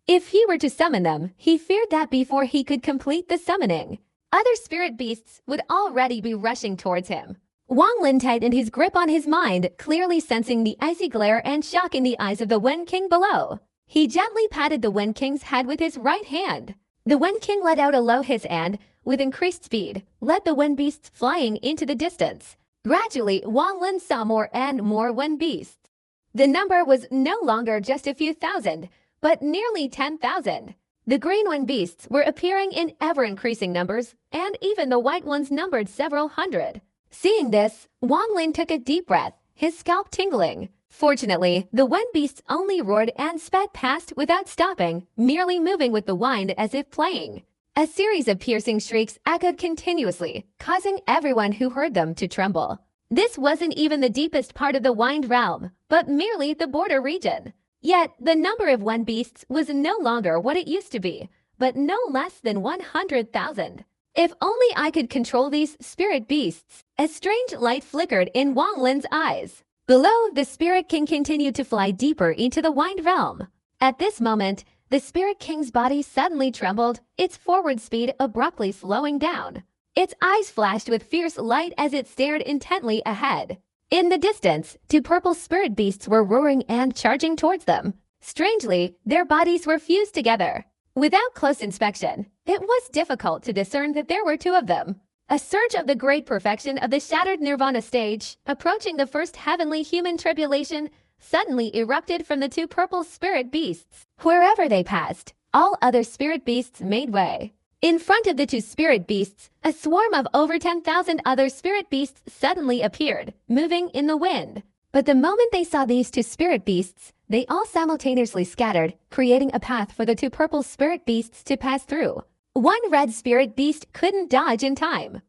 If he were to summon them, he feared that before he could complete the summoning, other spirit beasts would already be rushing towards him. Wang Lin tightened his grip on his mind, clearly sensing the icy glare and shock in the eyes of the Wen King below. He gently patted the Wen King's head with his right hand. The Wen King let out a low hiss and, with increased speed, led the Wen beasts flying into the distance. Gradually, Wang Lin saw more and more Wen beasts. The number was no longer just a few thousand, but nearly 10,000. The green Wen beasts were appearing in ever-increasing numbers, and even the white ones numbered several hundred. Seeing this, Wang Lin took a deep breath, his scalp tingling. Fortunately, the Wen beasts only roared and sped past without stopping, merely moving with the wind as if playing. A series of piercing shrieks echoed continuously, causing everyone who heard them to tremble. This wasn't even the deepest part of the Wind Realm, but merely the border region. Yet, the number of Wen beasts was no longer what it used to be, but no less than 100,000. If only I could control these spirit beasts. A strange light flickered in Wang Lin's eyes. Below, the Spirit King continued to fly deeper into the Wind Realm. At this moment, the Spirit King's body suddenly trembled, its forward speed abruptly slowing down. Its eyes flashed with fierce light as it stared intently ahead. In the distance, two purple spirit beasts were roaring and charging towards them. Strangely, their bodies were fused together. Without close inspection, it was difficult to discern that there were two of them. A surge of the great perfection of the shattered Nirvana stage, approaching the first heavenly human tribulation, suddenly erupted from the two purple spirit beasts. Wherever they passed, all other spirit beasts made way. In front of the two spirit beasts, a swarm of over 10,000 other spirit beasts suddenly appeared, moving in the wind. But the moment they saw these two spirit beasts, they all simultaneously scattered, creating a path for the two purple spirit beasts to pass through. One red spirit beast couldn't dodge in time.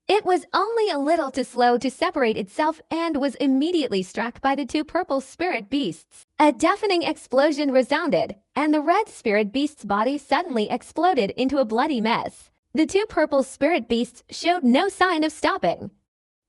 It was only a little too slow to separate itself and was immediately struck by the two purple spirit beasts. A deafening explosion resounded, and the red spirit beast's body suddenly exploded into a bloody mess. The two purple spirit beasts showed no sign of stopping.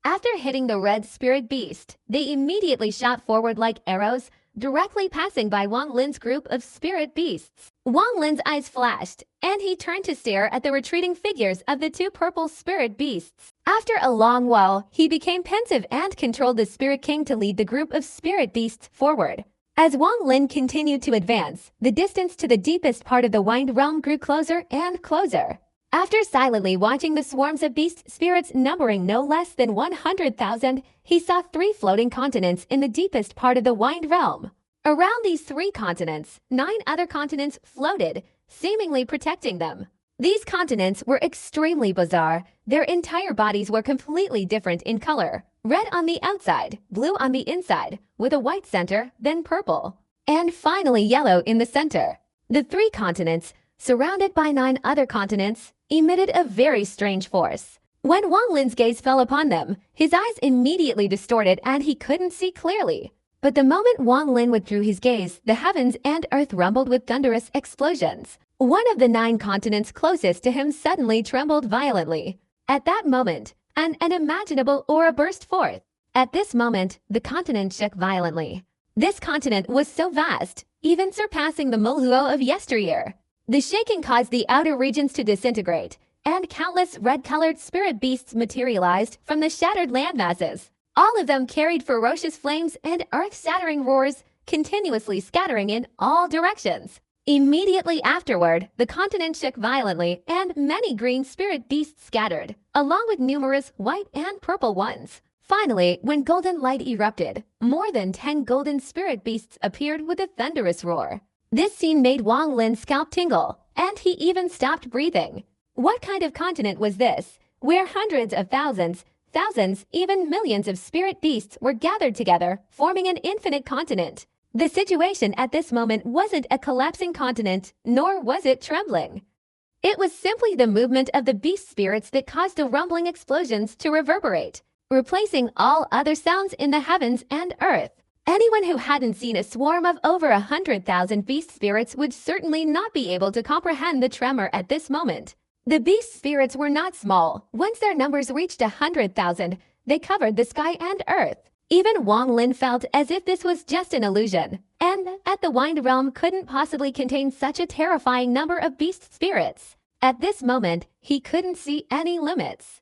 After hitting the red spirit beast, they immediately shot forward like arrows, directly passing by Wang Lin's group of spirit beasts. Wang Lin's eyes flashed, and he turned to stare at the retreating figures of the two purple spirit beasts. After a long while, he became pensive and controlled the Spirit King to lead the group of spirit beasts forward. As Wang Lin continued to advance, the distance to the deepest part of the Wind Realm grew closer and closer. After silently watching the swarms of beast spirits numbering no less than 100,000, he saw 3 floating continents in the deepest part of the Wind Realm. Around these 3 continents, 9 other continents floated, seemingly protecting them. These continents were extremely bizarre. Their entire bodies were completely different in color. Red on the outside, blue on the inside, with a white center, then purple, and finally yellow in the center. The 3 continents, surrounded by 9 other continents, emitted a very strange force. When Wang Lin's gaze fell upon them, his eyes immediately distorted and he couldn't see clearly. But the moment Wang Lin withdrew his gaze, the heavens and earth rumbled with thunderous explosions. One of the 9 continents closest to him suddenly trembled violently. At that moment, an unimaginable aura burst forth. At this moment, the continent shook violently. This continent was so vast, even surpassing the Moluo of yesteryear. The shaking caused the outer regions to disintegrate, and countless red-colored spirit beasts materialized from the shattered landmasses. All of them carried ferocious flames and earth-shattering roars, continuously scattering in all directions. Immediately afterward, the continent shook violently, and many green spirit beasts scattered, along with numerous white and purple ones. Finally, when golden light erupted, more than 10 golden spirit beasts appeared with a thunderous roar. This scene made Wang Lin's scalp tingle, and he even stopped breathing. What kind of continent was this, where hundreds of thousands, even millions of spirit beasts were gathered together, forming an infinite continent? The situation at this moment wasn't a collapsing continent, nor was it trembling. It was simply the movement of the beast spirits that caused the rumbling explosions to reverberate, replacing all other sounds in the heavens and earth. Anyone who hadn't seen a swarm of over 100,000 beast spirits would certainly not be able to comprehend the tremor at this moment. The beast spirits were not small. Once their numbers reached 100,000, they covered the sky and earth. Even Wang Lin felt as if this was just an illusion, and that the Wind Realm couldn't possibly contain such a terrifying number of beast spirits. At this moment, he couldn't see any limits.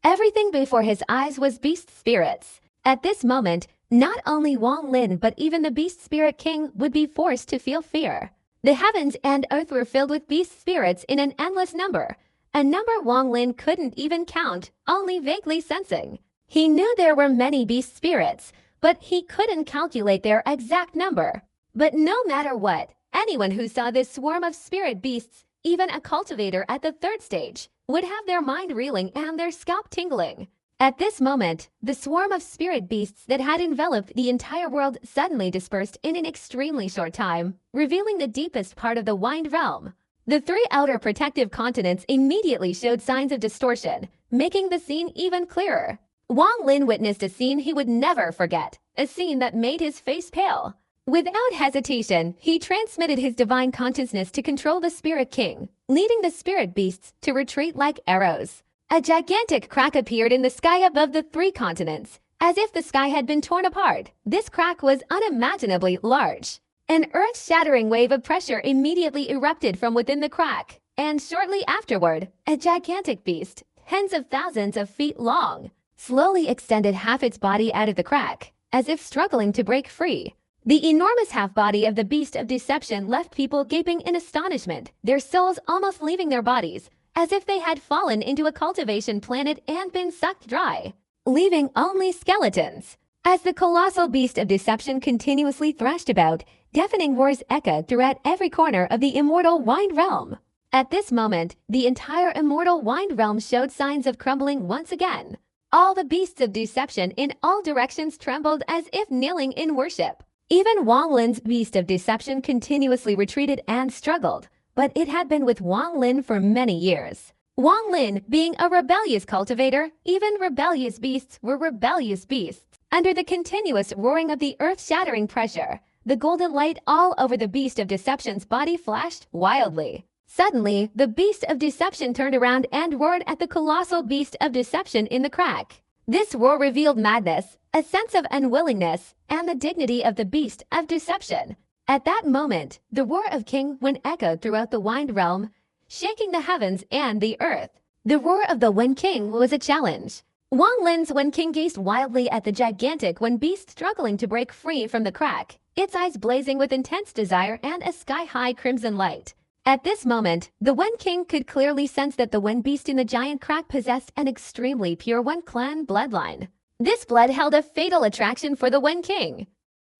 Everything before his eyes was beast spirits. At this moment, not only Wang Lin but even the Beast Spirit King would be forced to feel fear. The heavens and earth were filled with beast spirits in an endless number, a number Wang Lin couldn't even count, only vaguely sensing. He knew there were many beast spirits, but he couldn't calculate their exact number. But no matter what, anyone who saw this swarm of spirit beasts, even a cultivator at the 3rd stage, would have their mind reeling and their scalp tingling. At this moment, the swarm of spirit beasts that had enveloped the entire world suddenly dispersed in an extremely short time, revealing the deepest part of the Wind Realm. The 3 outer protective continents immediately showed signs of distortion, making the scene even clearer. Wang Lin witnessed a scene he would never forget, a scene that made his face pale. Without hesitation, he transmitted his divine consciousness to control the Spirit King, leading the spirit beasts to retreat like arrows. A gigantic crack appeared in the sky above the 3 continents, as if the sky had been torn apart. This crack was unimaginably large. An earth-shattering wave of pressure immediately erupted from within the crack, and shortly afterward, a gigantic beast, tens of thousands of feet long, slowly extended half its body out of the crack, as if struggling to break free. The enormous half-body of the beast of deception left people gaping in astonishment, their souls almost leaving their bodies, as if they had fallen into a cultivation planet and been sucked dry, leaving only skeletons. As the colossal beast of deception continuously thrashed about, deafening roars echoed throughout every corner of the immortal Wind Realm. At this moment, the entire immortal Wind Realm showed signs of crumbling once again. All the beasts of deception in all directions trembled as if kneeling in worship. Even Wang Lin's beast of deception continuously retreated and struggled, but it had been with Wang Lin for many years. Wang Lin being a rebellious cultivator, even rebellious beasts were rebellious beasts. Under the continuous roaring of the earth-shattering pressure, the golden light all over the beast of deception's body flashed wildly. Suddenly, the beast of deception turned around and roared at the colossal beast of deception in the crack. This roar revealed madness, a sense of unwillingness, and the dignity of the beast of deception. At that moment, the roar of King Wen echoed throughout the Wind Realm, shaking the heavens and the earth. The roar of the Wen King was a challenge. Wang Lin's Wen King gazed wildly at the gigantic Wen beast struggling to break free from the crack, its eyes blazing with intense desire and a sky-high crimson light. At this moment, the Wen King could clearly sense that the Wen beast in the giant crack possessed an extremely pure Wen clan bloodline. This blood held a fatal attraction for the Wen King.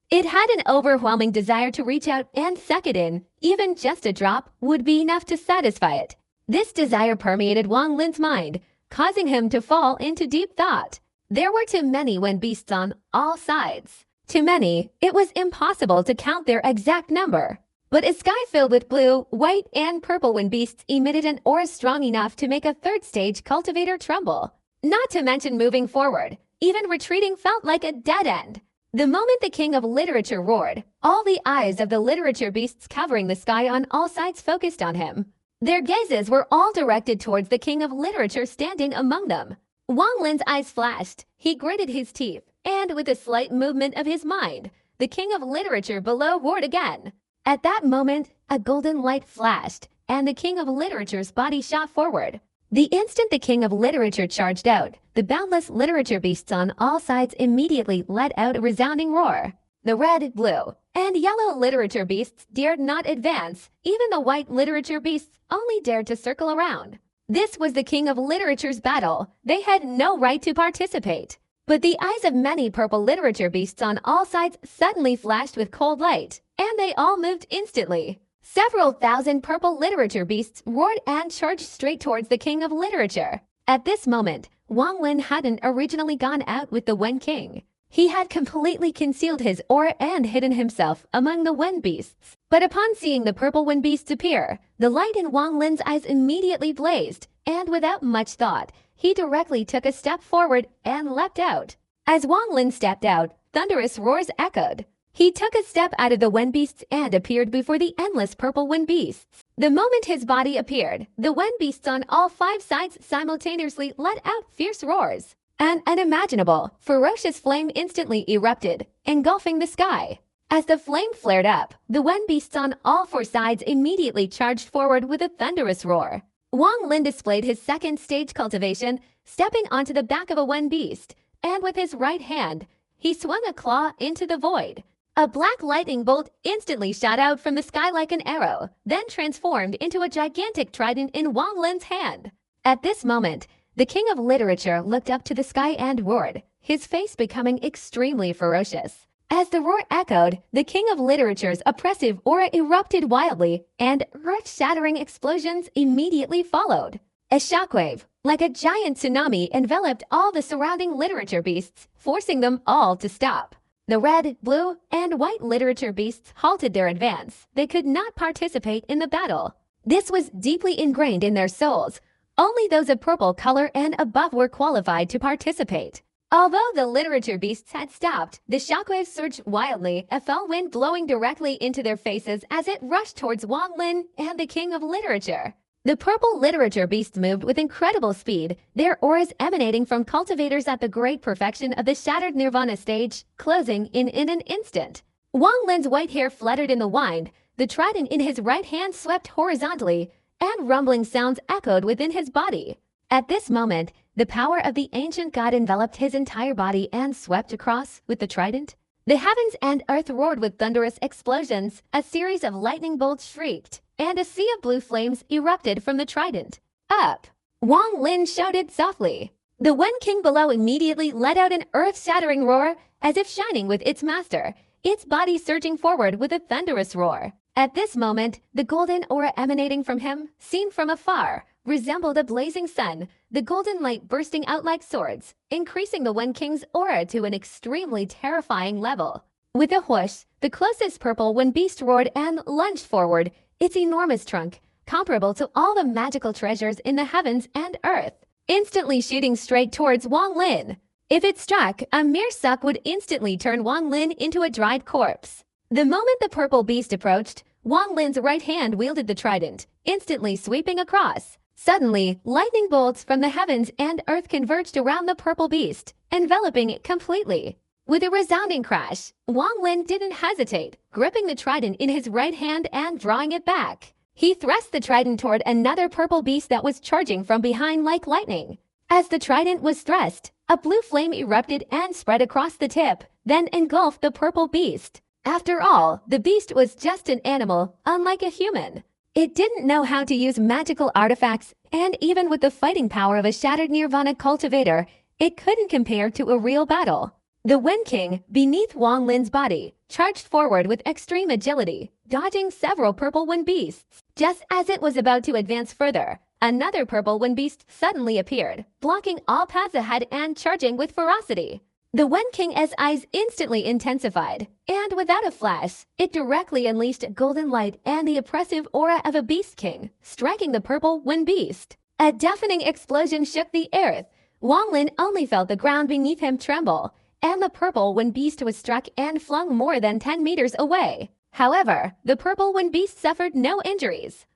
It had an overwhelming desire to reach out and suck it in. Even just a drop would be enough to satisfy it. This desire permeated Wang Lin's mind, causing him to fall into deep thought. There were too many Wen beasts on all sides. Too many, it was impossible to count their exact number. But a sky filled with blue, white, and purple Wen beasts emitted an aura strong enough to make a third-stage cultivator tremble. Not to mention moving forward, even retreating felt like a dead end. The moment the King of Literature roared, all the eyes of the literature beasts covering the sky on all sides focused on him. Their gazes were all directed towards the King of Literature standing among them. Wang Lin's eyes flashed. He gritted his teeth, and with a slight movement of his mind, the King of Literature below roared again. At that moment, a golden light flashed, and the King of Literature's body shot forward. The instant the King of Literature charged out, the boundless literature beasts on all sides immediately let out a resounding roar. The red, blue, and yellow literature beasts dared not advance. Even the white literature beasts only dared to circle around. This was the King of Literature's battle. They had no right to participate. But the eyes of many purple literature beasts on all sides suddenly flashed with cold light, and they all moved instantly. Several thousand purple literature beasts roared and charged straight towards the King of Literature. At this moment, Wang Lin hadn't originally gone out with the Wen King. He had completely concealed his aura and hidden himself among the Wen beasts. But upon seeing the purple Wen beasts appear, the light in Wang Lin's eyes immediately blazed, and without much thought, he directly took a step forward and leapt out. As Wang Lin stepped out, thunderous roars echoed. He took a step out of the Wen beasts and appeared before the endless purple Wen beasts. The moment his body appeared, the Wen beasts on all 5 sides simultaneously let out fierce roars. An unimaginable, ferocious flame instantly erupted, engulfing the sky. As the flame flared up, the Wen beasts on all 4 sides immediately charged forward with a thunderous roar. Wang Lin displayed his second stage cultivation, stepping onto the back of a Wen beast, and with his right hand, he swung a claw into the void. A black lightning bolt instantly shot out from the sky like an arrow, then transformed into a gigantic trident in Wang Lin's hand. At this moment, the King of Literature looked up to the sky and roared, his face becoming extremely ferocious. As the roar echoed, the King of Literature's oppressive aura erupted wildly, and earth-shattering explosions immediately followed. A shockwave, like a giant tsunami, enveloped all the surrounding literature beasts, forcing them all to stop. The red, blue, and white literature beasts halted their advance. They could not participate in the battle. This was deeply ingrained in their souls. Only those of purple color and above were qualified to participate. Although the literature beasts had stopped, the shockwaves surged wildly, a fell wind blowing directly into their faces as it rushed towards Wang Lin and the King of Literature. The purple literature beasts moved with incredible speed, their auras emanating from cultivators at the great perfection of the shattered nirvana stage, closing in an instant. Wang Lin's white hair fluttered in the wind, the trident in his right hand swept horizontally, and rumbling sounds echoed within his body. At this moment, the power of the ancient god enveloped his entire body and swept across with the trident. The heavens and earth roared with thunderous explosions, a series of lightning bolts shrieked, and a sea of blue flames erupted from the trident. Up! Wang Lin shouted softly. The Wen King below immediately let out an earth-shattering roar, as if shining with its master, its body surging forward with a thunderous roar. At this moment, the golden aura emanating from him, seen from afar, resembled a blazing sun, the golden light bursting out like swords, increasing the Wen King's aura to an extremely terrifying level. With a whoosh, the closest purple Wen beast roared and lunged forward, its enormous trunk, comparable to all the magical treasures in the heavens and earth, instantly shooting straight towards Wang Lin. If it struck, a mere suck would instantly turn Wang Lin into a dried corpse. The moment the purple beast approached, Wang Lin's right hand wielded the trident, instantly sweeping across. Suddenly, lightning bolts from the heavens and earth converged around the purple beast, enveloping it completely. With a resounding crash, Wang Lin didn't hesitate, gripping the trident in his right hand and drawing it back. He thrust the trident toward another purple beast that was charging from behind like lightning. As the trident was thrust, a blue flame erupted and spread across the tip, then engulfed the purple beast. After all, the beast was just an animal, unlike a human. It didn't know how to use magical artifacts, and even with the fighting power of a shattered nirvana cultivator, it couldn't compare to a real battle. The Wen King, beneath Wang Lin's body, charged forward with extreme agility, dodging several purple Wen beasts. Just as it was about to advance further, another purple Wen beast suddenly appeared, blocking all paths ahead and charging with ferocity. The Wen King's eyes instantly intensified, and without a flash, it directly unleashed golden light and the oppressive aura of a beast king, striking the purple Wen beast. A deafening explosion shook the earth. Wang Lin only felt the ground beneath him tremble, and the purple Wen beast was struck and flung more than 10 meters away. However, the purple Wen beast suffered no injuries.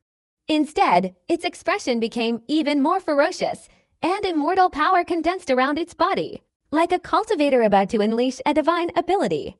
Instead, its expression became even more ferocious, and immortal power condensed around its body, like a cultivator about to unleash a divine ability.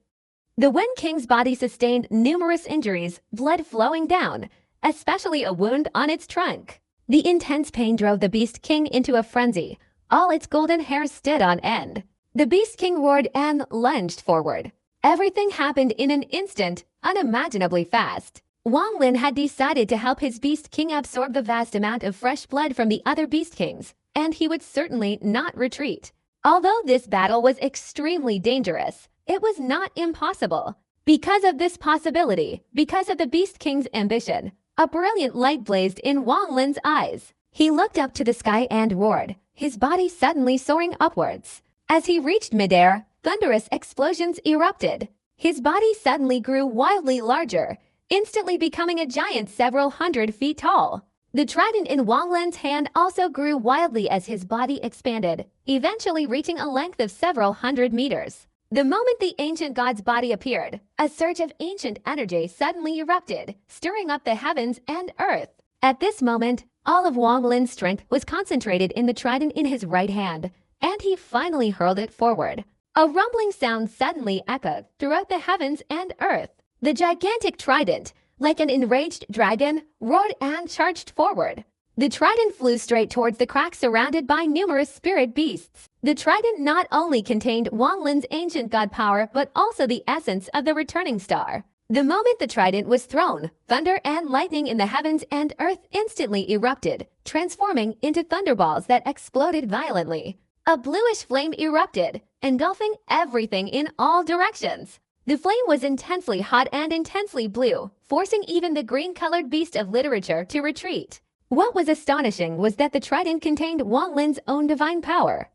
The Wen King's body sustained numerous injuries, blood flowing down, especially a wound on its trunk. The intense pain drove the Beast King into a frenzy. All its golden hair stood on end. The Beast King roared and lunged forward. Everything happened in an instant, unimaginably fast. Wang Lin had decided to help his Beast King absorb the vast amount of fresh blood from the other Beast Kings, and he would certainly not retreat. Although this battle was extremely dangerous, it was not impossible. Because of this possibility, because of the Beast King's ambition, a brilliant light blazed in Wang Lin's eyes. He looked up to the sky and roared, his body suddenly soaring upwards. As he reached midair, thunderous explosions erupted. His body suddenly grew wildly larger, instantly becoming a giant several hundred feet tall. The trident in Wang Lin's hand also grew wildly as his body expanded, eventually reaching a length of several hundred meters. The moment the ancient god's body appeared, a surge of ancient energy suddenly erupted, stirring up the heavens and earth. At this moment, all of Wang Lin's strength was concentrated in the trident in his right hand, and he finally hurled it forward. A rumbling sound suddenly echoed throughout the heavens and earth. The gigantic trident, like an enraged dragon, roared and charged forward. The trident flew straight towards the crack surrounded by numerous spirit beasts. The trident not only contained Wang Lin's ancient god power, but also the essence of the returning star. The moment the trident was thrown, thunder and lightning in the heavens and earth instantly erupted, transforming into thunderballs that exploded violently. A bluish flame erupted, engulfing everything in all directions. The flame was intensely hot and intensely blue, forcing even the green-colored beast of literature to retreat. What was astonishing was that the trident contained Wang Lin's own divine power.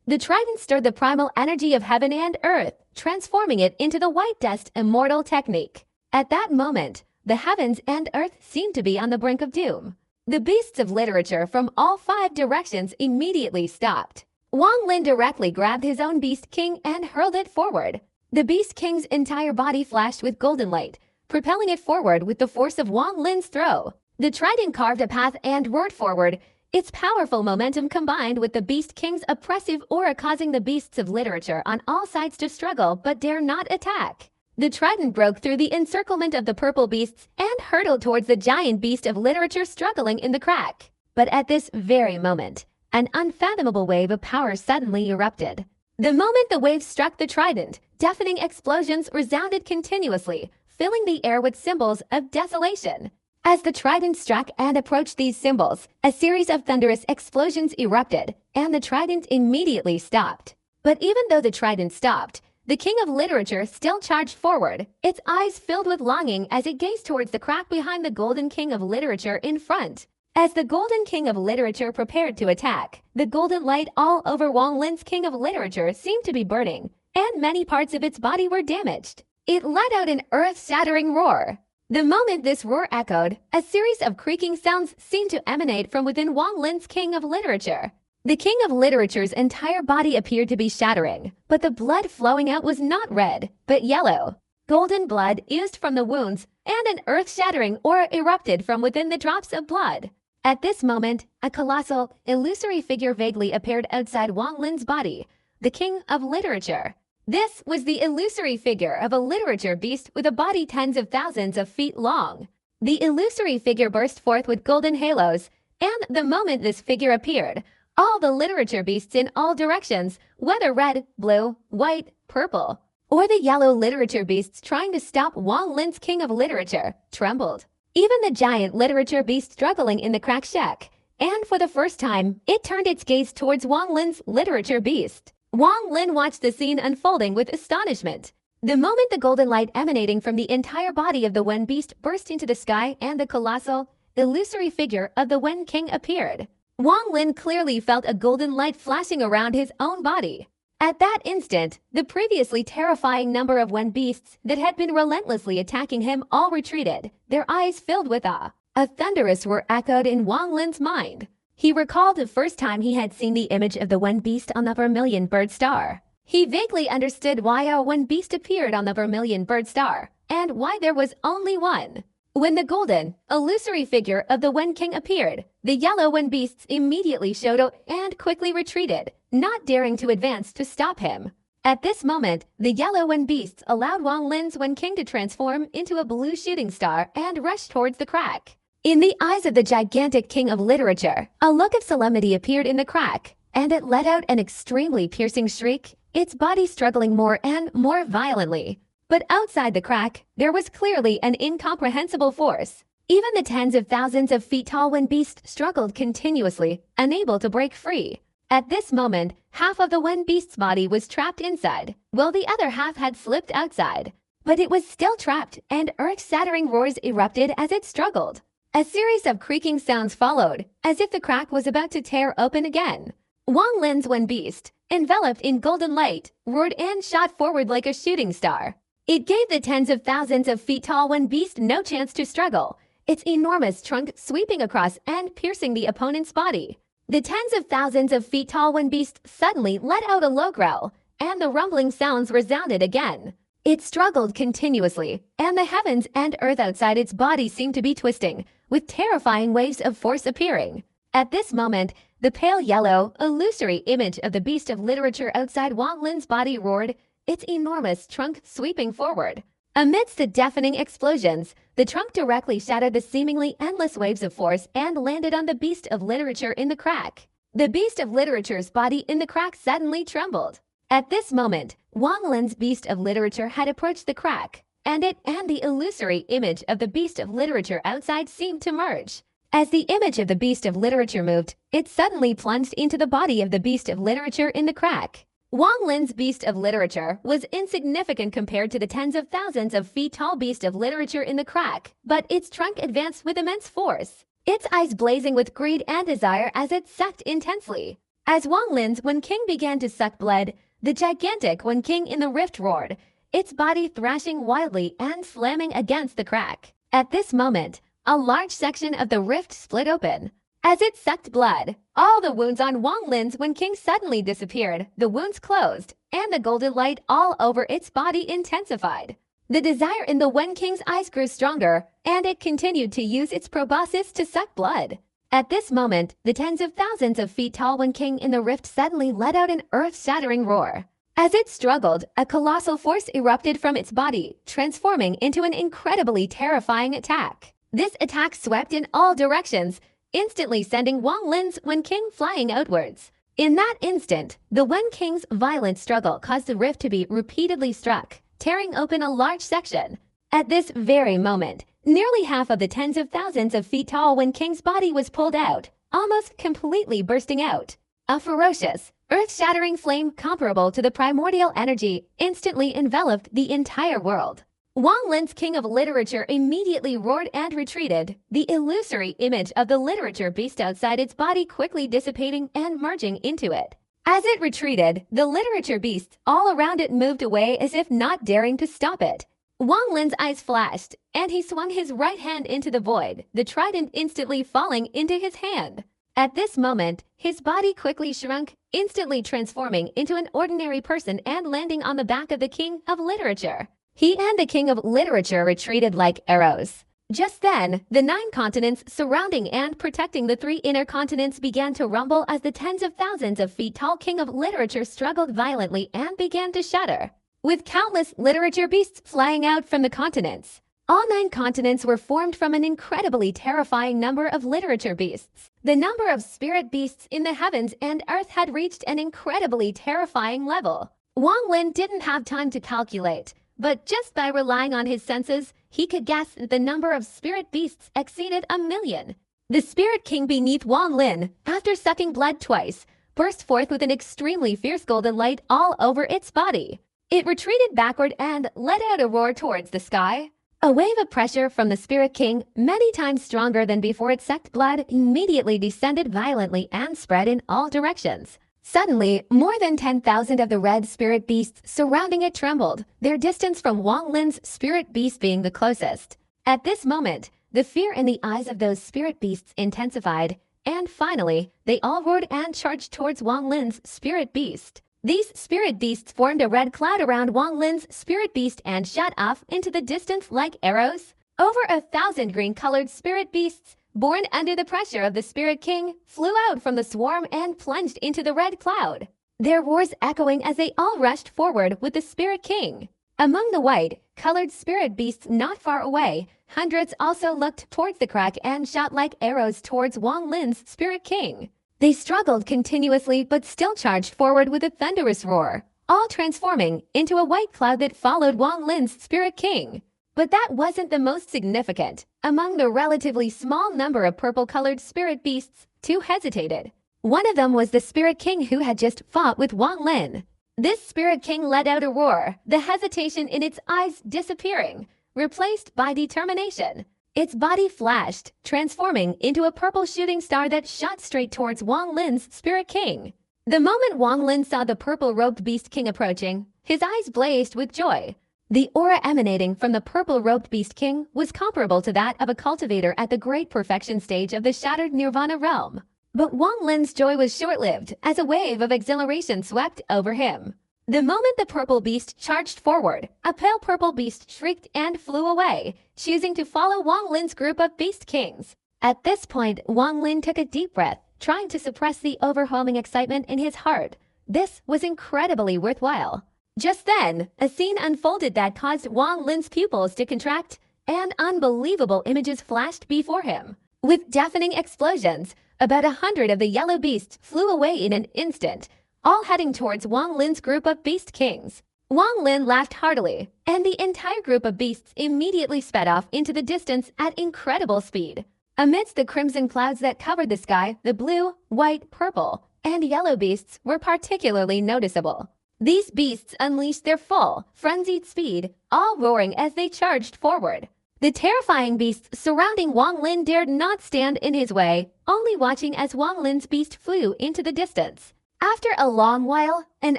The trident stirred the primal energy of heaven and earth, transforming it into the white dust immortal technique. At that moment, the heavens and earth seemed to be on the brink of doom. The beasts of literature from all 5 directions immediately stopped. Wang Lin directly grabbed his own Beast King and hurled it forward. The Beast King's entire body flashed with golden light, propelling it forward with the force of Wang Lin's throw. The trident carved a path and roared forward, its powerful momentum combined with the Beast King's oppressive aura causing the beasts of literature on all sides to struggle but dare not attack. The trident broke through the encirclement of the purple beasts and hurtled towards the giant beast of literature struggling in the crack. But at this very moment, an unfathomable wave of power suddenly erupted. The moment the wave struck the trident, deafening explosions resounded continuously, filling the air with symbols of desolation. As the trident struck and approached these symbols, a series of thunderous explosions erupted, and the trident immediately stopped. But even though the trident stopped, the King of Literature still charged forward, its eyes filled with longing as it gazed towards the crack behind the Golden King of Literature in front. As the Golden King of Literature prepared to attack, the golden light all over Wang Lin's King of Literature seemed to be burning, and many parts of its body were damaged. It let out an earth-shattering roar. The moment this roar echoed, a series of creaking sounds seemed to emanate from within Wang Lin's King of Literature. The King of Literature's entire body appeared to be shattering, but the blood flowing out was not red, but yellow. Golden blood oozed from the wounds, and an earth-shattering aura erupted from within the drops of blood. At this moment, a colossal, illusory figure vaguely appeared outside Wang Lin's body, the King of Literature. This was the illusory figure of a literature beast with a body tens of thousands of feet long. The illusory figure burst forth with golden halos, and the moment this figure appeared, all the literature beasts in all directions, whether red, blue, white, purple, or the yellow literature beasts trying to stop Wang Lin's King of Literature, trembled. Even the giant literature beast struggling in the crack shack, and for the first time, it turned its gaze towards Wang Lin's literature beast. Wang Lin watched the scene unfolding with astonishment. The moment the golden light emanating from the entire body of the Wen beast burst into the sky and the colossal, illusory figure of the Wen King appeared, Wang Lin clearly felt a golden light flashing around his own body. At that instant, the previously terrifying number of Wen beasts that had been relentlessly attacking him all retreated, their eyes filled with awe. A thunderous roar echoed in Wang Lin's mind. He recalled the first time he had seen the image of the Wen beast on the Vermilion Bird Star. He vaguely understood why a Wen beast appeared on the Vermilion Bird Star, and why there was only one. When the golden, illusory figure of the Wen King appeared, the yellow Wen beasts immediately showed up and quickly retreated, not daring to advance to stop him. At this moment, the yellow Wen beasts allowed Wang Lin's Wen King to transform into a blue shooting star and rush towards the crack. In the eyes of the gigantic King of Literature, a look of solemnity appeared in the crack, and it let out an extremely piercing shriek, its body struggling more and more violently. But outside the crack, there was clearly an incomprehensible force. Even the tens of thousands of feet tall Wen beast struggled continuously, unable to break free. At this moment, half of the Wen beast's body was trapped inside, while the other half had slipped outside. But it was still trapped, and earth-shattering roars erupted as it struggled. A series of creaking sounds followed, as if the crack was about to tear open again. Wang Lin's Wen beast, enveloped in golden light, roared and shot forward like a shooting star. It gave the tens of thousands of feet tall Wen beast no chance to struggle, its enormous trunk sweeping across and piercing the opponent's body. The tens of thousands of feet tall Wen beast suddenly let out a low growl, and the rumbling sounds resounded again. It struggled continuously, and the heavens and earth outside its body seemed to be twisting, with terrifying waves of force appearing. At this moment, the pale yellow, illusory image of the beast of literature outside Wang Lin's body roared, its enormous trunk sweeping forward. Amidst the deafening explosions, the trunk directly shattered the seemingly endless waves of force and landed on the beast of literature in the crack. The beast of literature's body in the crack suddenly trembled. At this moment, Wang Lin's beast of literature had approached the crack, and it and the illusory image of the beast of literature outside seemed to merge. As the image of the beast of literature moved, it suddenly plunged into the body of the beast of literature in the crack. Wang Lin's beast of literature was insignificant compared to the tens of thousands of feet tall beast of literature in the crack, but its trunk advanced with immense force, its eyes blazing with greed and desire as it sucked intensely. As Wang Lin's Wen King began to suck blood, the gigantic Wen King in the rift roared, its body thrashing wildly and slamming against the crack. At this moment, a large section of the rift split open. As it sucked blood, all the wounds on Wang Lin's Wen King suddenly disappeared, the wounds closed, and the golden light all over its body intensified. The desire in the Wen King's eyes grew stronger, and it continued to use its proboscis to suck blood. At this moment, the tens of thousands of feet tall Wen King in the rift suddenly let out an earth-shattering roar. As it struggled, a colossal force erupted from its body, transforming into an incredibly terrifying attack. This attack swept in all directions, instantly sending Wang Lin's Wen King flying outwards. In that instant, the Wen King's violent struggle caused the rift to be repeatedly struck, tearing open a large section. At this very moment, nearly half of the tens of thousands of feet tall Wen King's body was pulled out, almost completely bursting out. A ferocious, earth-shattering flame comparable to the primordial energy instantly enveloped the entire world. Wang Lin's King of Literature immediately roared and retreated, the illusory image of the literature beast outside its body quickly dissipating and merging into it. As it retreated, the literature beasts all around it moved away as if not daring to stop it. Wang Lin's eyes flashed, and he swung his right hand into the void, the trident instantly falling into his hand. At this moment, his body quickly shrunk, instantly transforming into an ordinary person and landing on the back of the King of Literature. He and the King of Literature retreated like arrows. Just then, the 9 continents surrounding and protecting the 3 inner continents began to rumble as the tens of thousands of feet tall King of Literature struggled violently and began to shatter, with countless literature beasts flying out from the continents. All 9 continents were formed from an incredibly terrifying number of literature beasts. The number of spirit beasts in the heavens and earth had reached an incredibly terrifying level. Wang Lin didn't have time to calculate, but just by relying on his senses, he could guess that the number of spirit beasts exceeded 1,000,000. The Spirit King beneath Wang Lin, after sucking blood twice, burst forth with an extremely fierce golden light all over its body. It retreated backward and let out a roar towards the sky. A wave of pressure from the Spirit King, many times stronger than before it sucked blood, immediately descended violently and spread in all directions. Suddenly, more than 10,000 of the red spirit beasts surrounding it trembled, their distance from Wang Lin's spirit beast being the closest. At this moment, the fear in the eyes of those spirit beasts intensified, and finally, they all roared and charged towards Wang Lin's spirit beast. These spirit beasts formed a red cloud around Wang Lin's spirit beast and shot off into the distance like arrows. Over 1,000 green-colored spirit beasts, born under the pressure of the Spirit King, flew out from the swarm and plunged into the red cloud, their roars echoing as they all rushed forward with the Spirit King. Among the white-colored spirit beasts not far away, hundreds also looked towards the crack and shot like arrows towards Wang Lin's Spirit King. They struggled continuously but still charged forward with a thunderous roar, all transforming into a white cloud that followed Wang Lin's Spirit King. But that wasn't the most significant. Among the relatively small number of purple-colored spirit beasts, 2 hesitated. One of them was the Spirit King who had just fought with Wang Lin. This Spirit King let out a roar, the hesitation in its eyes disappearing, replaced by determination. Its body flashed, transforming into a purple shooting star that shot straight towards Wang Lin's Spirit King. The moment Wang Lin saw the purple-robed Beast King approaching, his eyes blazed with joy. The aura emanating from the purple-robed Beast King was comparable to that of a cultivator at the great perfection stage of the shattered Nirvana realm. But Wang Lin's joy was short-lived as a wave of exhilaration swept over him. The moment the purple beast charged forward, a pale purple beast shrieked and flew away, choosing to follow Wang Lin's group of Beast Kings. At this point, Wang Lin took a deep breath, trying to suppress the overwhelming excitement in his heart. This was incredibly worthwhile. Just then, a scene unfolded that caused Wang Lin's pupils to contract, and unbelievable images flashed before him. With deafening explosions, about 100 of the yellow beasts flew away in an instant, all heading towards Wang Lin's group of Beast Kings. Wang Lin laughed heartily, and the entire group of beasts immediately sped off into the distance at incredible speed. Amidst the crimson clouds that covered the sky, the blue, white, purple, and yellow beasts were particularly noticeable. These beasts unleashed their full, frenzied speed, all roaring as they charged forward. The terrifying beasts surrounding Wang Lin dared not stand in his way, only watching as Wang Lin's beast flew into the distance. After a long while, an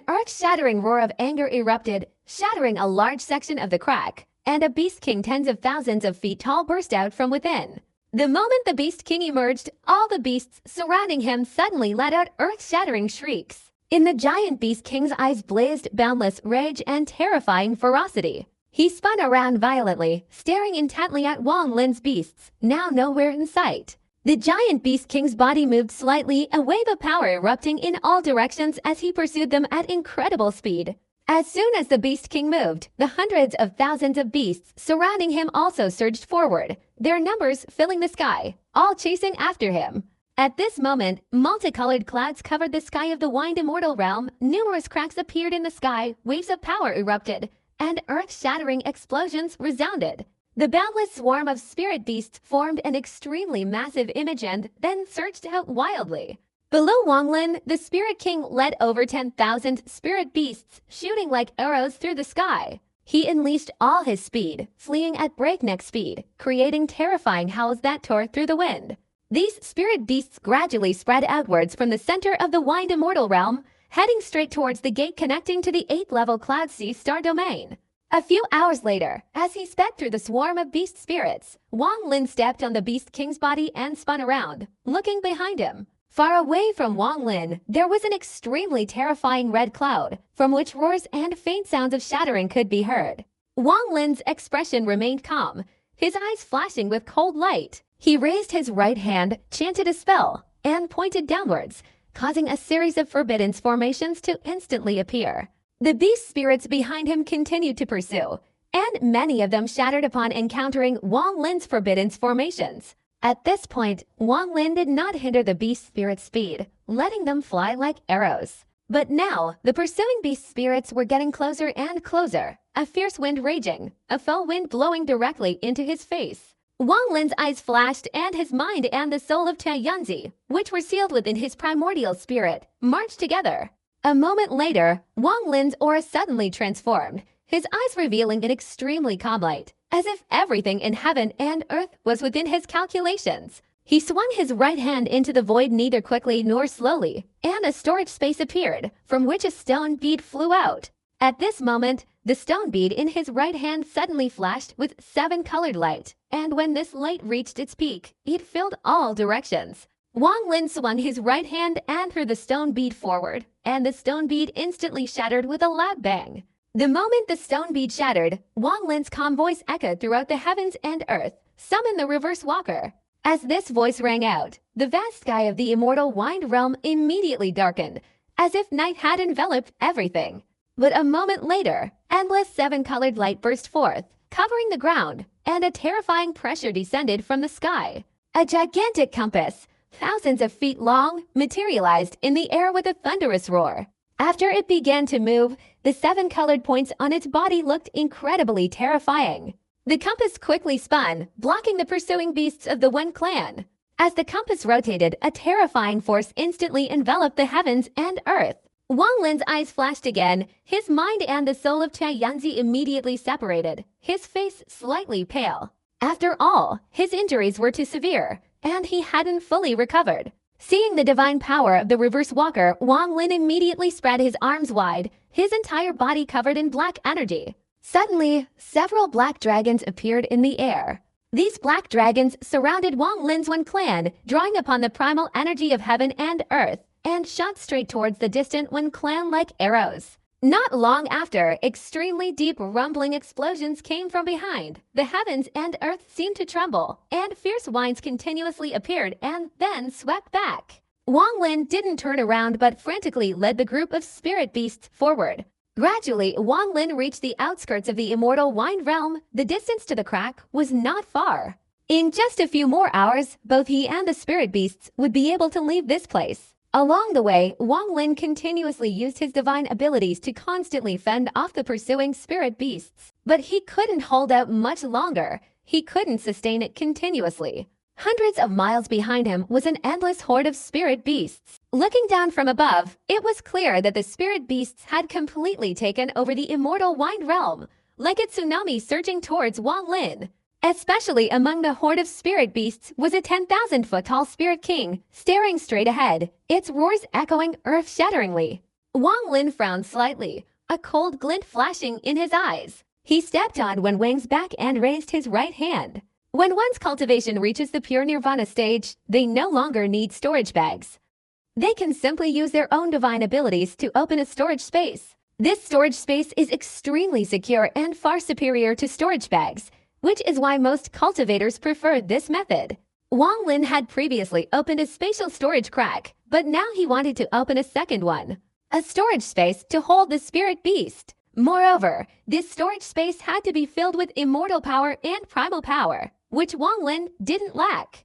earth-shattering roar of anger erupted, shattering a large section of the crack, and a Beast King tens of thousands of feet tall burst out from within. The moment the Beast King emerged, all the beasts surrounding him suddenly let out earth-shattering shrieks. In the giant Beast King's eyes blazed boundless rage and terrifying ferocity. He spun around violently, staring intently at Wang Lin's beasts, now nowhere in sight. The giant Beast King's body moved slightly, a wave of power erupting in all directions as he pursued them at incredible speed. As soon as the Beast King moved, the hundreds of thousands of beasts surrounding him also surged forward, their numbers filling the sky, all chasing after him. At this moment, multicolored clouds covered the sky of the Wind Immortal realm, numerous cracks appeared in the sky, waves of power erupted, and earth-shattering explosions resounded. The boundless swarm of spirit beasts formed an extremely massive image and then surged out wildly. Below Wang Lin, the Spirit King led over 10,000 spirit beasts, shooting like arrows through the sky. He unleashed all his speed, fleeing at breakneck speed, creating terrifying howls that tore through the wind. These spirit beasts gradually spread outwards from the center of the Wind Immortal realm, heading straight towards the gate connecting to the 8th-level Cloud Sea Star domain. A few hours later, as he sped through the swarm of beast spirits, Wang Lin stepped on the Beast King's body and spun around, looking behind him. Far away from Wang Lin, there was an extremely terrifying red cloud, from which roars and faint sounds of shattering could be heard. Wang Lin's expression remained calm, his eyes flashing with cold light. He raised his right hand, chanted a spell, and pointed downwards, causing a series of forbidden formations to instantly appear. The beast spirits behind him continued to pursue, and many of them shattered upon encountering Wang Lin's forbidden formations. At this point, Wang Lin did not hinder the beast spirit's speed, letting them fly like arrows. But now, the pursuing beast spirits were getting closer and closer, a fierce wind raging, a foul wind blowing directly into his face. Wang Lin's eyes flashed and his mind and the soul of Tianzi, which were sealed within his primordial spirit, marched together. A moment later, Wang Lin's aura suddenly transformed, his eyes revealing an extremely calm light, as if everything in heaven and earth was within his calculations. He swung his right hand into the void neither quickly nor slowly, and a storage space appeared, from which a stone bead flew out. At this moment, the stone bead in his right hand suddenly flashed with 7-colored light, and when this light reached its peak, it filled all directions. Wang Lin swung his right hand and threw the stone bead forward, and the stone bead instantly shattered with a loud bang. The moment the stone bead shattered, Wang Lin's calm voice echoed throughout the heavens and earth, "Summon the Reverse Walker." As this voice rang out, the vast sky of the immortal Wind realm immediately darkened, as if night had enveloped everything. But a moment later, endless 7-colored light burst forth, covering the ground, and a terrifying pressure descended from the sky. A gigantic compass, thousands of feet long, materialized in the air with a thunderous roar. After it began to move, the 7-colored points on its body looked incredibly terrifying. The compass quickly spun, blocking the pursuing beasts of the Wen clan. As the compass rotated, a terrifying force instantly enveloped the heavens and earth. Wang Lin's eyes flashed again, his mind and the soul of Tianzi immediately separated, his face slightly pale. After all, his injuries were too severe, and he hadn't fully recovered. Seeing the divine power of the Reverse Walker, Wang Lin immediately spread his arms wide, his entire body covered in black energy. Suddenly, several black dragons appeared in the air. These black dragons surrounded Wang Lin's Wen clan, drawing upon the primal energy of heaven and earth, and shot straight towards the distant Wen clan like arrows. Not long after, extremely deep rumbling explosions came from behind. The heavens and earth seemed to tremble, and fierce whines continuously appeared and then swept back. Wang Lin didn't turn around but frantically led the group of spirit beasts forward. Gradually, Wang Lin reached the outskirts of the immortal Wind realm. The distance to the crack was not far. In just a few more hours, both he and the spirit beasts would be able to leave this place. Along the way, Wang Lin continuously used his divine abilities to constantly fend off the pursuing spirit beasts. But he couldn't hold out much longer. He couldn't sustain it continuously. Hundreds of miles behind him was an endless horde of spirit beasts. Looking down from above, it was clear that the spirit beasts had completely taken over the immortal Wind realm, like a tsunami surging towards Wang Lin. Especially among the horde of spirit beasts was a 10,000-foot-tall spirit king, staring straight ahead, its roars echoing earth-shatteringly. Wang Lin frowned slightly, a cold glint flashing in his eyes. He stepped on Wen Wang's back and raised his right hand. When one's cultivation reaches the pure nirvana stage, they no longer need storage bags. They can simply use their own divine abilities to open a storage space. This storage space is extremely secure and far superior to storage bags, which is why most cultivators prefer this method. Wang Lin had previously opened a spatial storage crack, but now he wanted to open a second one, a storage space to hold the spirit beast. Moreover, this storage space had to be filled with immortal power and primal power, which Wang Lin didn't lack.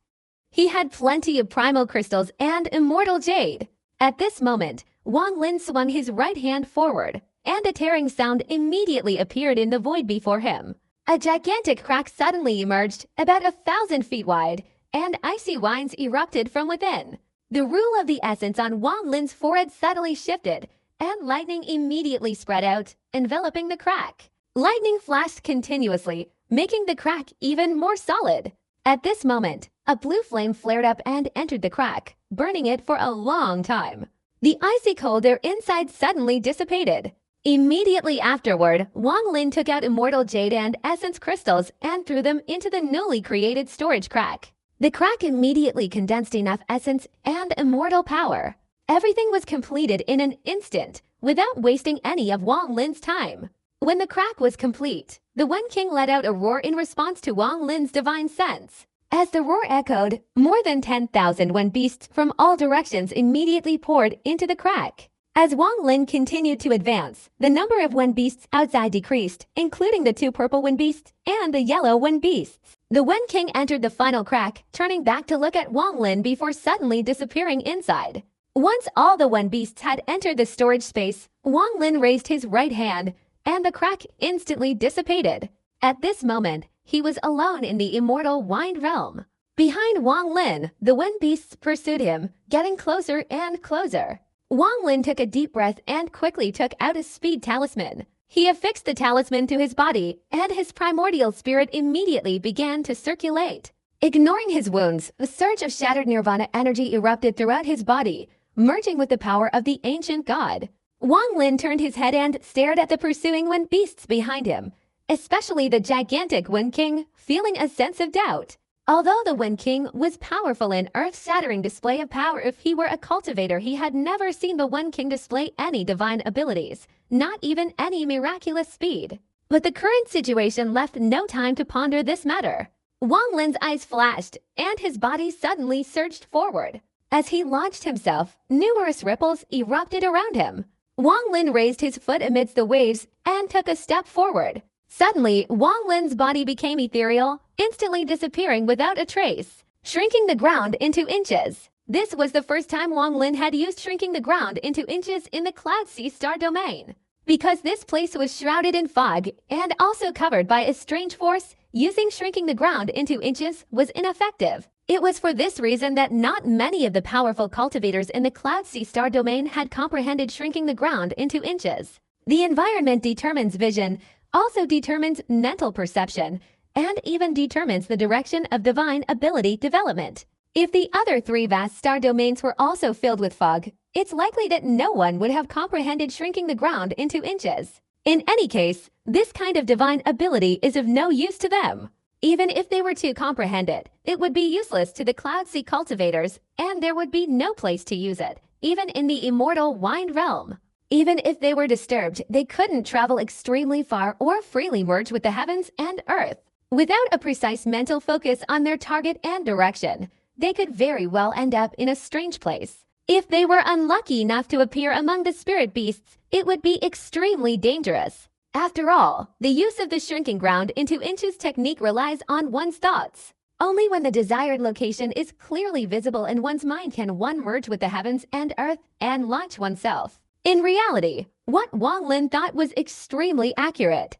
He had plenty of primal crystals and immortal jade. At this moment, Wang Lin swung his right hand forward, and a tearing sound immediately appeared in the void before him. A gigantic crack suddenly emerged, about 1,000 feet wide, and icy winds erupted from within. The rule of the essence on Wang Lin's forehead suddenly shifted, and lightning immediately spread out, enveloping the crack. Lightning flashed continuously, making the crack even more solid. At this moment, a blue flame flared up and entered the crack, burning it for a long time. The icy cold air inside suddenly dissipated. Immediately afterward, Wang Lin took out immortal jade and essence crystals and threw them into the newly created storage crack. The crack immediately condensed enough essence and immortal power. Everything was completed in an instant, without wasting any of Wang Lin's time. When the crack was complete, the Wen King let out a roar in response to Wang Lin's divine sense. As the roar echoed, more than 10,000 Wen beasts from all directions immediately poured into the crack. As Wang Lin continued to advance, the number of Wen beasts outside decreased, including the 2 purple Wen beasts and the yellow Wen beasts. The Wen King entered the final crack, turning back to look at Wang Lin before suddenly disappearing inside. Once all the Wen beasts had entered the storage space, Wang Lin raised his right hand, and the crack instantly dissipated. At this moment, he was alone in the immortal Wind Realm. Behind Wang Lin, the Wen beasts pursued him, getting closer and closer. Wang Lin took a deep breath and quickly took out a speed talisman. He affixed the talisman to his body, and his primordial spirit immediately began to circulate. Ignoring his wounds, a surge of shattered nirvana energy erupted throughout his body, merging with the power of the ancient god. Wang Lin turned his head and stared at the pursuing Wen beasts behind him, especially the gigantic Wen King, feeling a sense of doubt. Although the Wen King was powerful in earth-shattering display of power, if he were a cultivator, he had never seen the Wen King display any divine abilities, not even any miraculous speed. But the current situation left no time to ponder this matter. Wang Lin's eyes flashed, and his body suddenly surged forward. As he launched himself, numerous ripples erupted around him. Wang Lin raised his foot amidst the waves and took a step forward. Suddenly, Wang Lin's body became ethereal, instantly disappearing without a trace, shrinking the ground into inches. This was the first time Wang Lin had used shrinking the ground into inches in the Cloud Sea Star domain. Because this place was shrouded in fog and also covered by a strange force, using shrinking the ground into inches was ineffective. It was for this reason that not many of the powerful cultivators in the Cloud Sea Star domain had comprehended shrinking the ground into inches. The environment determines vision, also determines mental perception, and even determines the direction of divine ability development. If the other 3 vast star domains were also filled with fog, it's likely that no one would have comprehended shrinking the ground into inches. In any case, this kind of divine ability is of no use to them. Even if they were to comprehend it, it would be useless to the Cloud Sea cultivators, and there would be no place to use it, even in the immortal Wind Realm. Even if they were disturbed, they couldn't travel extremely far or freely merge with the heavens and earth. Without a precise mental focus on their target and direction, they could very well end up in a strange place. If they were unlucky enough to appear among the spirit beasts, it would be extremely dangerous. After all, the use of the shrinking ground into inches technique relies on one's thoughts. Only when the desired location is clearly visible in one's mind can one merge with the heavens and earth and launch oneself. In reality, what Wang Lin thought was extremely accurate.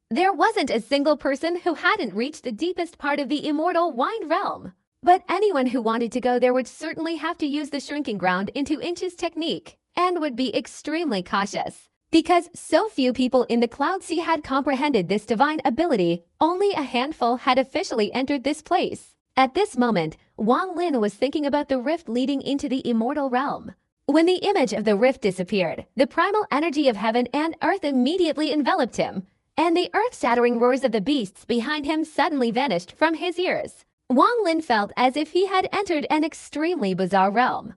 There wasn't a single person who hadn't reached the deepest part of the immortal Wind Realm. But anyone who wanted to go there would certainly have to use the shrinking ground into inches technique and would be extremely cautious. Because so few people in the Cloud Sea had comprehended this divine ability, only a handful had officially entered this place. At this moment, Wang Lin was thinking about the rift leading into the immortal realm. When the image of the rift disappeared, the primal energy of heaven and earth immediately enveloped him, and the earth-shattering roars of the beasts behind him suddenly vanished from his ears. Wang Lin felt as if he had entered an extremely bizarre realm.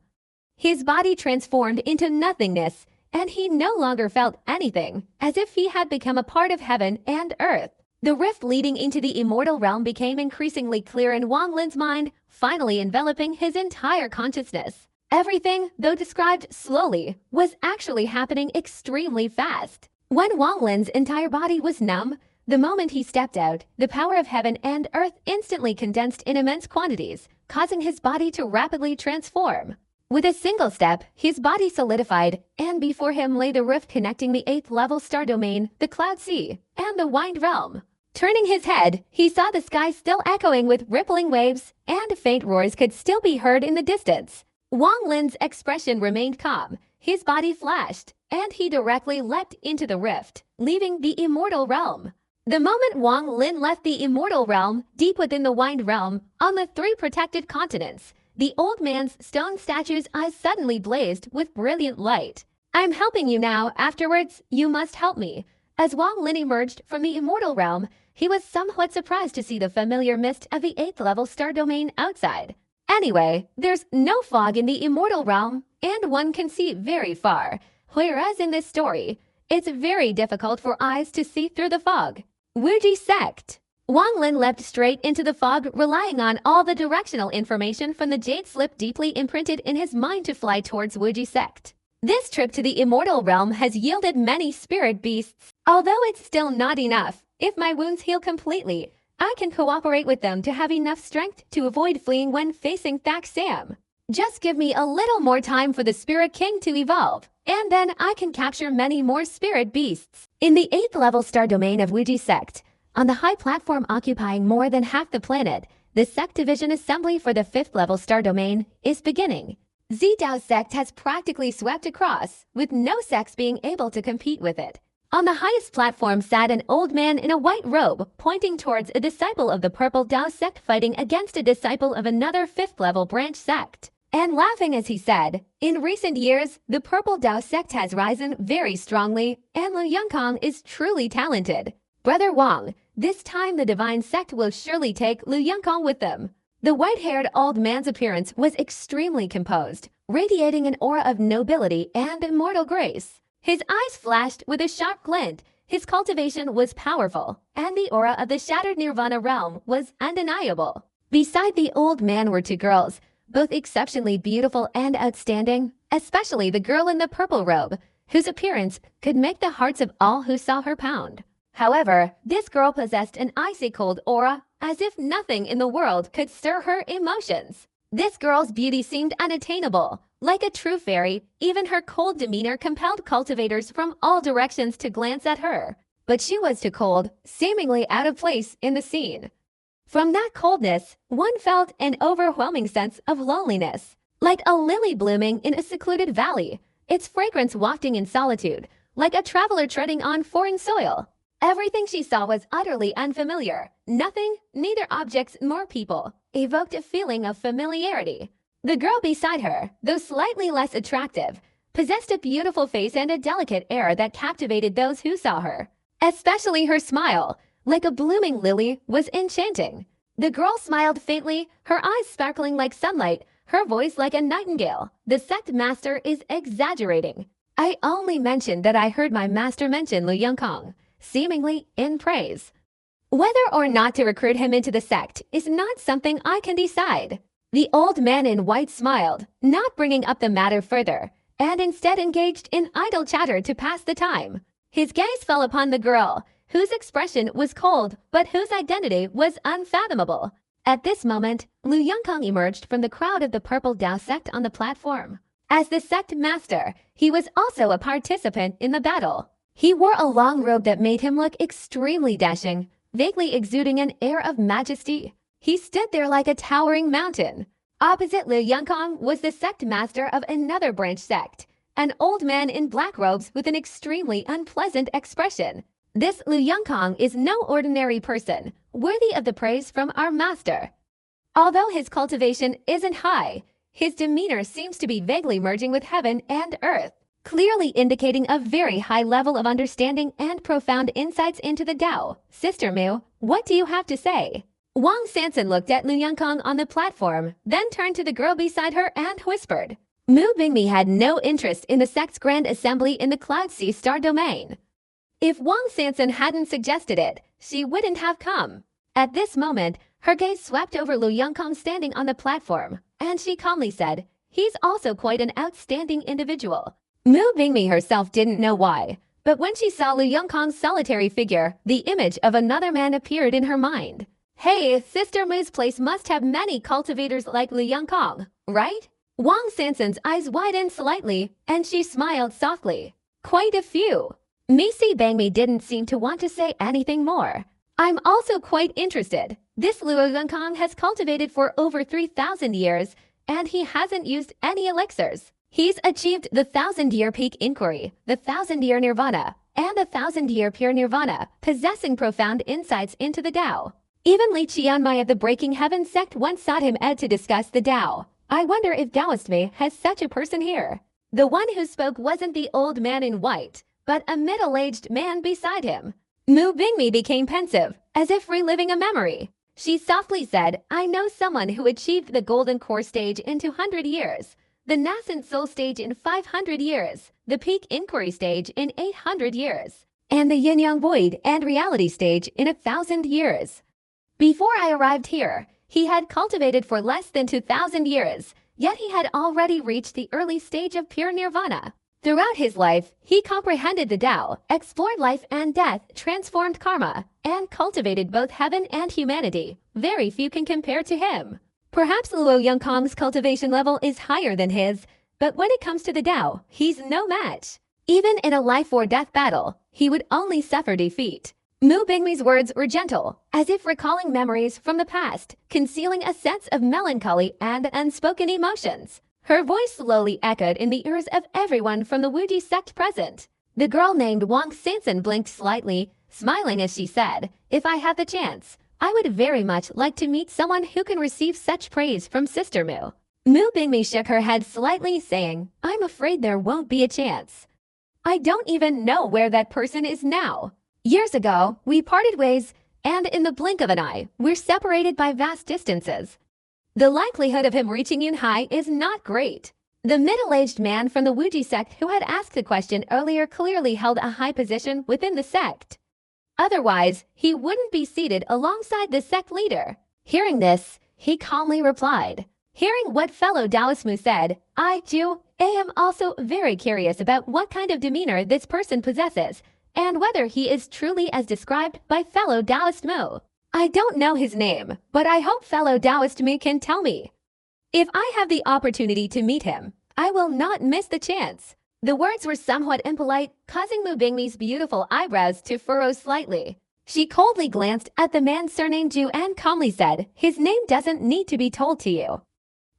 His body transformed into nothingness, and he no longer felt anything, as if he had become a part of heaven and earth. The rift leading into the immortal realm became increasingly clear in Wang Lin's mind, finally enveloping his entire consciousness. Everything, though described slowly, was actually happening extremely fast. When Wang Lin's entire body was numb, the moment he stepped out, the power of heaven and earth instantly condensed in immense quantities, causing his body to rapidly transform. With a single step, his body solidified, and before him lay the rift connecting the 8th level star domain, the Cloud Sea, and the Wind Realm. Turning his head, he saw the sky still echoing with rippling waves, and faint roars could still be heard in the distance. Wang Lin's expression remained calm, his body flashed, and he directly leapt into the rift, leaving the immortal realm. The moment Wang Lin left the immortal realm, deep within the Wind Realm, on the 3 protected continents, the old man's stone statue's eyes suddenly blazed with brilliant light. "I'm helping you now, afterwards, you must help me." As Wang Lin emerged from the immortal realm, he was somewhat surprised to see the familiar mist of the 8th level star domain outside. Anyway, there's no fog in the immortal realm, and one can see very far, whereas in this story, it's very difficult for eyes to see through the fog. Wuji Sect. Wang Lin leapt straight into the fog, relying on all the directional information from the jade slip deeply imprinted in his mind to fly towards Wuji Sect. This trip to the immortal realm has yielded many spirit beasts. Although it's still not enough, if my wounds heal completely, I can cooperate with them to have enough strength to avoid fleeing when facing Thak Sam. Just give me a little more time for the Spirit King to evolve, and then I can capture many more spirit beasts. In the 8th level star domain of Wuji Sect, on the high platform occupying more than half the planet, the Sect Division Assembly for the 5th level star domain is beginning. Zidao Sect has practically swept across, with no sects being able to compete with it. On the highest platform sat an old man in a white robe, pointing towards a disciple of the Purple Dao Sect fighting against a disciple of another 5th level branch sect, and laughing as he said, "In recent years, the Purple Dao Sect has risen very strongly, and Liu Yongkong is truly talented. Brother Wang, this time the Divine Sect will surely take Liu Yongkong with them." The white-haired old man's appearance was extremely composed, radiating an aura of nobility and immortal grace. His eyes flashed with a sharp glint, his cultivation was powerful, and the aura of the shattered Nirvana realm was undeniable. Beside the old man were 2 girls, both exceptionally beautiful and outstanding, especially the girl in the purple robe, whose appearance could make the hearts of all who saw her pound. However, this girl possessed an icy cold aura, as if nothing in the world could stir her emotions. This girl's beauty seemed unattainable. Like a true fairy, even her cold demeanor compelled cultivators from all directions to glance at her. But she was too cold, seemingly out of place in the scene. From that coldness, one felt an overwhelming sense of loneliness, like a lily blooming in a secluded valley, its fragrance wafting in solitude, like a traveler treading on foreign soil. Everything she saw was utterly unfamiliar. Nothing, neither objects nor people, evoked a feeling of familiarity. The girl beside her, though slightly less attractive, possessed a beautiful face and a delicate air that captivated those who saw her. Especially her smile, like a blooming lily, was enchanting. The girl smiled faintly, her eyes sparkling like sunlight, her voice like a nightingale. The sect master is exaggerating. I only mentioned that I heard my master mention Liu Yongkong, seemingly in praise. Whether or not to recruit him into the sect is not something I can decide. The old man in white smiled, not bringing up the matter further, and instead engaged in idle chatter to pass the time. His gaze fell upon the girl, whose expression was cold but whose identity was unfathomable. At this moment, Liu Yongkong emerged from the crowd of the Purple Dao Sect on the platform. As the sect master, he was also a participant in the battle. He wore a long robe that made him look extremely dashing, vaguely exuding an air of majesty. He stood there like a towering mountain. Opposite Liu Yongkong was the sect master of another branch sect, an old man in black robes with an extremely unpleasant expression. This Liu Yongkong is no ordinary person, worthy of the praise from our master. Although his cultivation isn't high, his demeanor seems to be vaguely merging with heaven and earth, clearly indicating a very high level of understanding and profound insights into the Tao. Sister Mu, what do you have to say? Wang Sanson looked at Liu Yongkong on the platform, then turned to the girl beside her and whispered, Mu Bingmi had no interest in the sect's grand assembly in the Cloud Sea star domain. If Wang Sanson hadn't suggested it, she wouldn't have come. At this moment, her gaze swept over Lu Yongkong standing on the platform, and she calmly said, "He's also quite an outstanding individual." Mu Bingmi herself didn't know why, but when she saw Lu Yongkong's solitary figure, the image of another man appeared in her mind. Hey, Sister Mu's place must have many cultivators like Lu Yongkong, right? Wang Sanson's eyes widened slightly, and she smiled softly. Quite a few. Misi Bangmi didn't seem to want to say anything more. I'm also quite interested. This Lu Yongkong has cultivated for over 3,000 years, and he hasn't used any elixirs. He's achieved the 1,000-year peak inquiry, the 1,000-year nirvana, and the 1,000-year pure nirvana, possessing profound insights into the Tao. Even Li Qianmai of the Breaking Heaven sect once sought him to discuss the Tao. I wonder if Taoist Mei has such a person here. The one who spoke wasn't the old man in white, but a middle-aged man beside him. Mu Bingmi became pensive, as if reliving a memory. She softly said, I know someone who achieved the Golden Core stage in 200 years, the Nascent Soul stage in 500 years, the Peak Inquiry stage in 800 years, and the Yin-Yang Void and Reality stage in 1,000 years. Before I arrived here, he had cultivated for less than 2,000 years, yet he had already reached the early stage of pure nirvana. Throughout his life, he comprehended the Tao, explored life and death, transformed karma, and cultivated both heaven and humanity. Very few can compare to him. Perhaps Luo Yongkong's cultivation level is higher than his, but when it comes to the Tao, he's no match. Even in a life-or-death battle, he would only suffer defeat. Mu Bingmi's words were gentle, as if recalling memories from the past, concealing a sense of melancholy and unspoken emotions. Her voice slowly echoed in the ears of everyone from the Wuji sect present. The girl named Wang Sanson blinked slightly, smiling as she said, If I have the chance, I would very much like to meet someone who can receive such praise from Sister Mu. Mu Bingmi shook her head slightly, saying, I'm afraid there won't be a chance. I don't even know where that person is now. Years ago, we parted ways, and in the blink of an eye, we're separated by vast distances. The likelihood of him reaching Yunhai is not great. The middle-aged man from the Wuji sect who had asked the question earlier clearly held a high position within the sect. Otherwise, he wouldn't be seated alongside the sect leader. Hearing this, he calmly replied. Hearing what fellow Taoist Mu said, I, too, am also very curious about what kind of demeanor this person possesses, and whether he is truly as described by fellow Taoist Mu. I don't know his name, but I hope fellow Taoist Mu can tell me. If I have the opportunity to meet him, I will not miss the chance. The words were somewhat impolite, causing Mu Bingmi's beautiful eyebrows to furrow slightly. She coldly glanced at the man surnamed Ju and calmly said, His name doesn't need to be told to you.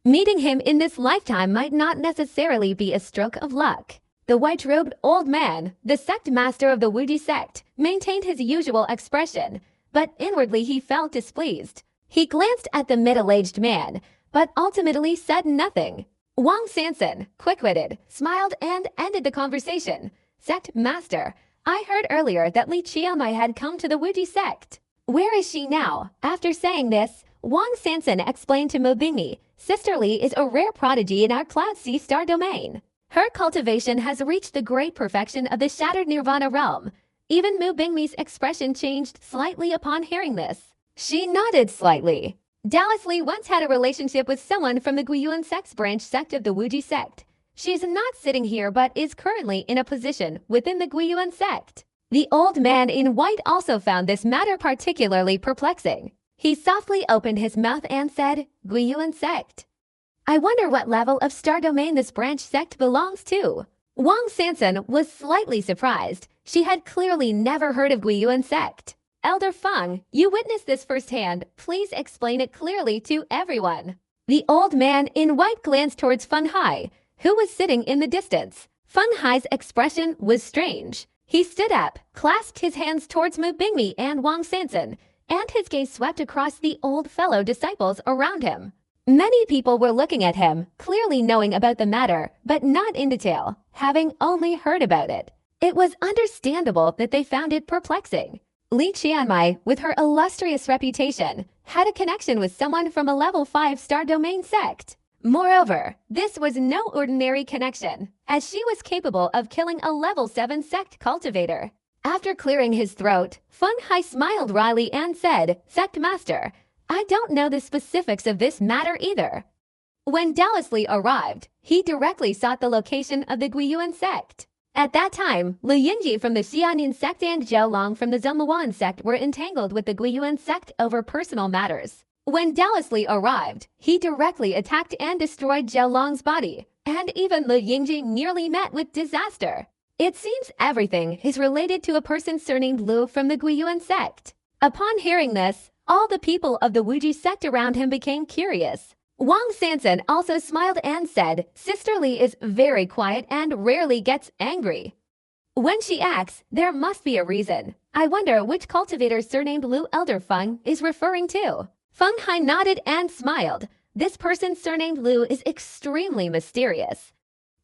Meeting him in this lifetime might not necessarily be a stroke of luck. The white-robed old man, the sect master of the Wuji sect, maintained his usual expression, but inwardly he felt displeased. He glanced at the middle-aged man, but ultimately said nothing. Wang Sanson, quick-witted, smiled and ended the conversation. Sect master, I heard earlier that Li Qianmai had come to the Wuji sect. Where is she now? After saying this, Wang Sanson explained to Mu Bingmi, Sister Li is a rare prodigy in our Cloud Sea star domain. Her cultivation has reached the great perfection of the shattered nirvana realm. Even Mu Bingmi's expression changed slightly upon hearing this. She nodded slightly. Dallas Li once had a relationship with someone from the Guiyuan sect's branch sect of the Wuji sect. She's not sitting here but is currently in a position within the Guiyuan sect. The old man in white also found this matter particularly perplexing. He softly opened his mouth and said, Guiyuan sect. I wonder what level of star domain this branch sect belongs to. Wang Sanson was slightly surprised. She had clearly never heard of Guiyuan sect. Elder Feng, you witnessed this firsthand. Please explain it clearly to everyone. The old man in white glanced towards Feng Hai, who was sitting in the distance. Feng Hai's expression was strange. He stood up, clasped his hands towards Mu Bingmi and Wang Sanson, and his gaze swept across the old fellow disciples around him. Many people were looking at him, clearly knowing about the matter, but not in detail, having only heard about it. It was understandable that they found it perplexing. Li Qianmai, with her illustrious reputation, had a connection with someone from a level 5 star domain sect. Moreover, this was no ordinary connection, as she was capable of killing a level 7 sect cultivator. After clearing his throat, Feng Hai smiled wryly and said, "Sect Master, I don't know the specifics of this matter either." When Dallas Li arrived, he directly sought the location of the Guiyuan sect. At that time, Lu Yingji from the Xianin sect and Zhou Long from the Zhenluan sect were entangled with the Guiyuan sect over personal matters. When Dallas Li arrived, he directly attacked and destroyed Zhou Long's body, and even Lu Yingji nearly met with disaster. It seems everything is related to a person surnamed Lu from the Guiyuan sect. Upon hearing this, all the people of the Wuji sect around him became curious. Wang Sansan also smiled and said, "Sister Li is very quiet and rarely gets angry. When she acts, there must be a reason. I wonder which cultivator surnamed Lu Elder Feng is referring to." Feng Hai nodded and smiled. This person surnamed Lu is extremely mysterious.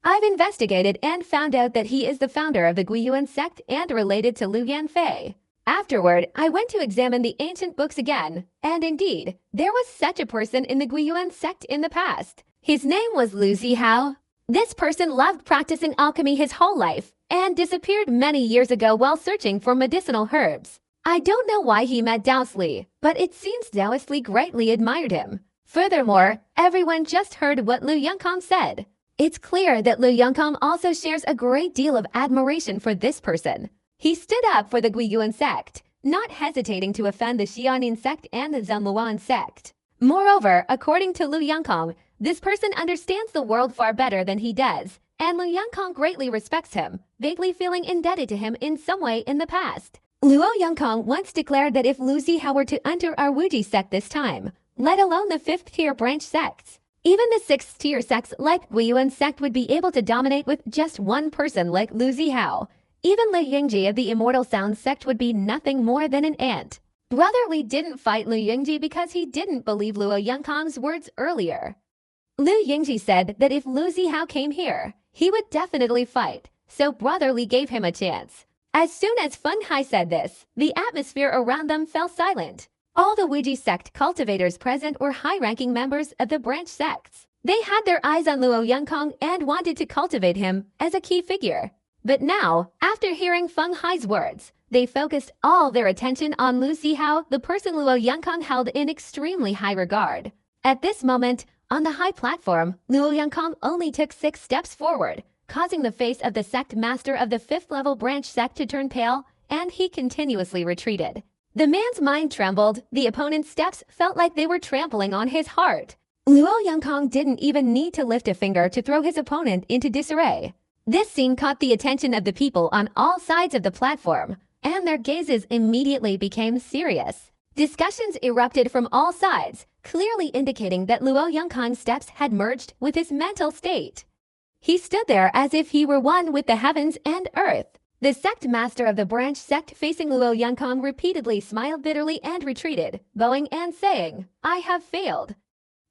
I've investigated and found out that he is the founder of the Guiyuan sect and related to Lu Yanfei. Afterward, I went to examine the ancient books again, and indeed, there was such a person in the Guiyuan sect in the past. His name was Lu Zihao. This person loved practicing alchemy his whole life and disappeared many years ago while searching for medicinal herbs. I don't know why he met Dallas Li, but it seems Dallas Li greatly admired him. Furthermore, everyone just heard what Lu Yongkong said. It's clear that Lu Yongkong also shares a great deal of admiration for this person. He stood up for the Guiyuan sect, not hesitating to offend the Xianin sect and the Zhenluan sect. Moreover, according to Lu Yongkong, this person understands the world far better than he does, and Lu Yongkong greatly respects him, vaguely feeling indebted to him in some way in the past. Luo Yongkong once declared that if Lu Zihao were to enter our Wuji sect this time, let alone the 5th-tier branch sects, even the 6th-tier sects like Guiyuan sect would be able to dominate with just one person like Lu Zihao. Even Lu Yingji of the Immortal Sound sect would be nothing more than an ant. Brother Li didn't fight Lu Yingji because he didn't believe Luo Yongkong's words earlier. Lu Yingji said that if Lu Zihao came here, he would definitely fight, so Brother Li gave him a chance. As soon as Feng Hai said this, the atmosphere around them fell silent. All the Wuji sect cultivators present were high-ranking members of the branch sects. They had their eyes on Luo Yongkong and wanted to cultivate him as a key figure. But now, after hearing Feng Hai's words, they focused all their attention on Lu Zihao, the person Luo Yongkong held in extremely high regard. At this moment, on the high platform, Luo Yongkong only took 6 steps forward, causing the face of the sect master of the 5th-level branch sect to turn pale, and he continuously retreated. The man's mind trembled. The opponent's steps felt like they were trampling on his heart. Luo Yongkong didn't even need to lift a finger to throw his opponent into disarray. This scene caught the attention of the people on all sides of the platform, and their gazes immediately became serious. Discussions erupted from all sides, clearly indicating that Luo Yongkong's steps had merged with his mental state. He stood there as if he were one with the heavens and earth. The sect master of the branch sect facing Luo Yongkong repeatedly smiled bitterly and retreated, bowing and saying, "I have failed."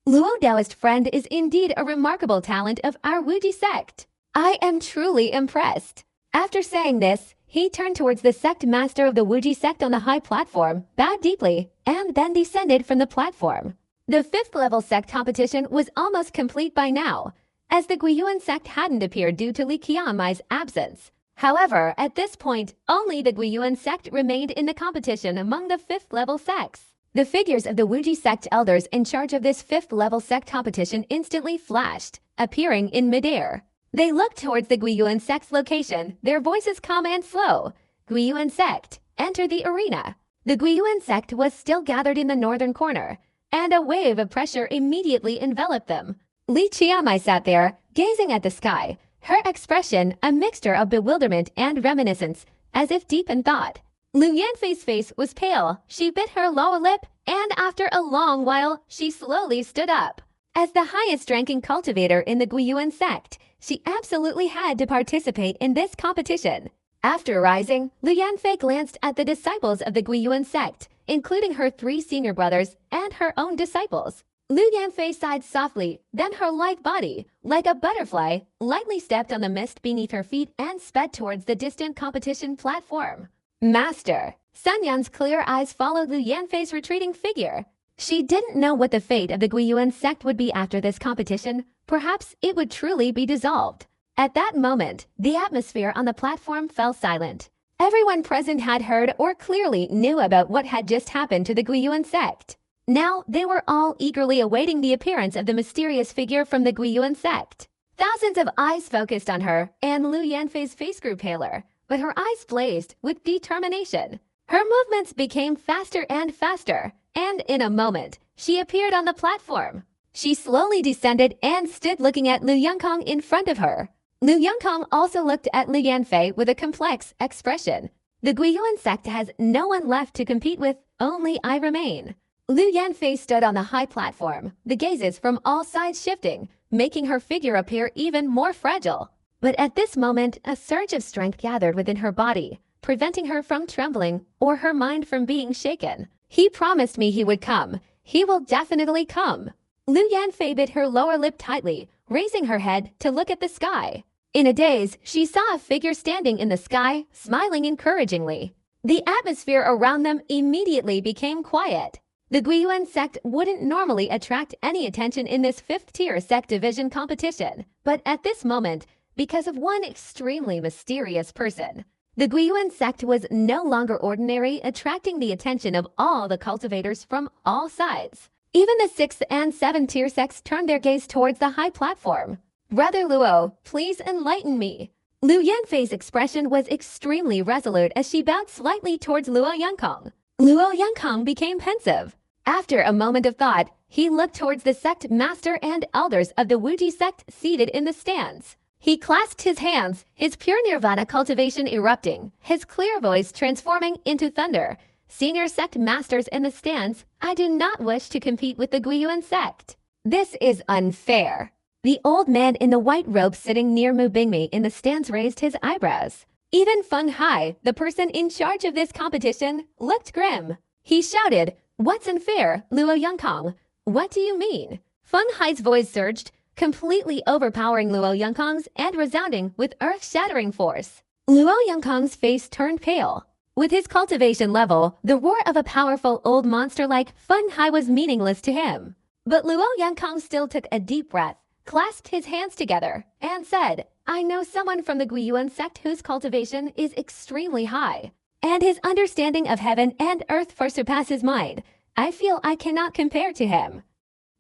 Luo Daoist friend is indeed a remarkable talent of our Wuji sect. I am truly impressed. After saying this, he turned towards the sect master of the Wuji sect on the high platform, bowed deeply, and then descended from the platform. The 5th-level sect competition was almost complete by now, as the Guiyuan sect hadn't appeared due to Li Qiamai's absence. However, at this point, only the Guiyuan sect remained in the competition among the 5th-level sects. The figures of the Wuji sect elders in charge of this 5th-level sect competition instantly flashed, appearing in midair. They looked towards the Guiyuan sect's location, their voices calm and slow. Guiyuan sect, enter the arena. The Guiyuan sect was still gathered in the northern corner, and a wave of pressure immediately enveloped them. Li Qiamai sat there, gazing at the sky, her expression a mixture of bewilderment and reminiscence, as if deep in thought. Lu Yanfei's face was pale, she bit her lower lip, and after a long while, she slowly stood up. As the highest-ranking cultivator in the Guiyuan sect, she absolutely had to participate in this competition. After rising, Lu Yanfei glanced at the disciples of the Guiyuan sect, including her 3 senior brothers and her own disciples. Lu Yanfei sighed softly, then her light body, like a butterfly, lightly stepped on the mist beneath her feet and sped towards the distant competition platform. Master! Sun Yan's clear eyes followed Lu Yanfei's retreating figure. She didn't know what the fate of the Guiyuan sect would be after this competition. Perhaps it would truly be dissolved. At that moment, the atmosphere on the platform fell silent. Everyone present had heard or clearly knew about what had just happened to the Guiyuan sect. Now, they were all eagerly awaiting the appearance of the mysterious figure from the Guiyuan sect. Thousands of eyes focused on her, and Lu Yanfei's face grew paler, but her eyes blazed with determination. Her movements became faster and faster, and in a moment, she appeared on the platform. She slowly descended and stood looking at Lu Yongkong in front of her. Lu Yongkong also looked at Lu Yanfei with a complex expression. The Guiyuan sect has no one left to compete with, only I remain. Lu Yanfei stood on the high platform, the gazes from all sides shifting, making her figure appear even more fragile. But at this moment, a surge of strength gathered within her body, preventing her from trembling or her mind from being shaken. He promised me he would come. He will definitely come. Lu Yanfei bit her lower lip tightly, raising her head to look at the sky. In a daze, she saw a figure standing in the sky, smiling encouragingly. The atmosphere around them immediately became quiet. The Guiyuan sect wouldn't normally attract any attention in this 5th-tier sect division competition, but at this moment, because of one extremely mysterious person, the Guiyuan sect was no longer ordinary, attracting the attention of all the cultivators from all sides. Even the 6th and 7th-tier sects turned their gaze towards the high platform. Brother Luo, please enlighten me. Lu Yanfei's expression was extremely resolute as she bowed slightly towards Luo Yongkong. Luo Yongkong became pensive. After a moment of thought, he looked towards the sect master and elders of the Wuji sect seated in the stands. He clasped his hands, his pure nirvana cultivation erupting, his clear voice transforming into thunder. Senior sect masters in the stands, I do not wish to compete with the Guiyuan sect. This is unfair. The old man in the white robe sitting near Mu Bingmi in the stands raised his eyebrows. Even Feng Hai, the person in charge of this competition, looked grim. He shouted, "What's unfair, Luo Yongkong? What do you mean?" Feng Hai's voice surged, completely overpowering Luo Yongkong's and resounding with earth-shattering force. Luo Yongkong's face turned pale. With his cultivation level, the roar of a powerful old monster like Feng Hai was meaningless to him. But Luo Yongkong still took a deep breath, clasped his hands together, and said, I know someone from the Guiyuan sect whose cultivation is extremely high, and his understanding of heaven and earth far surpasses mine. I feel I cannot compare to him.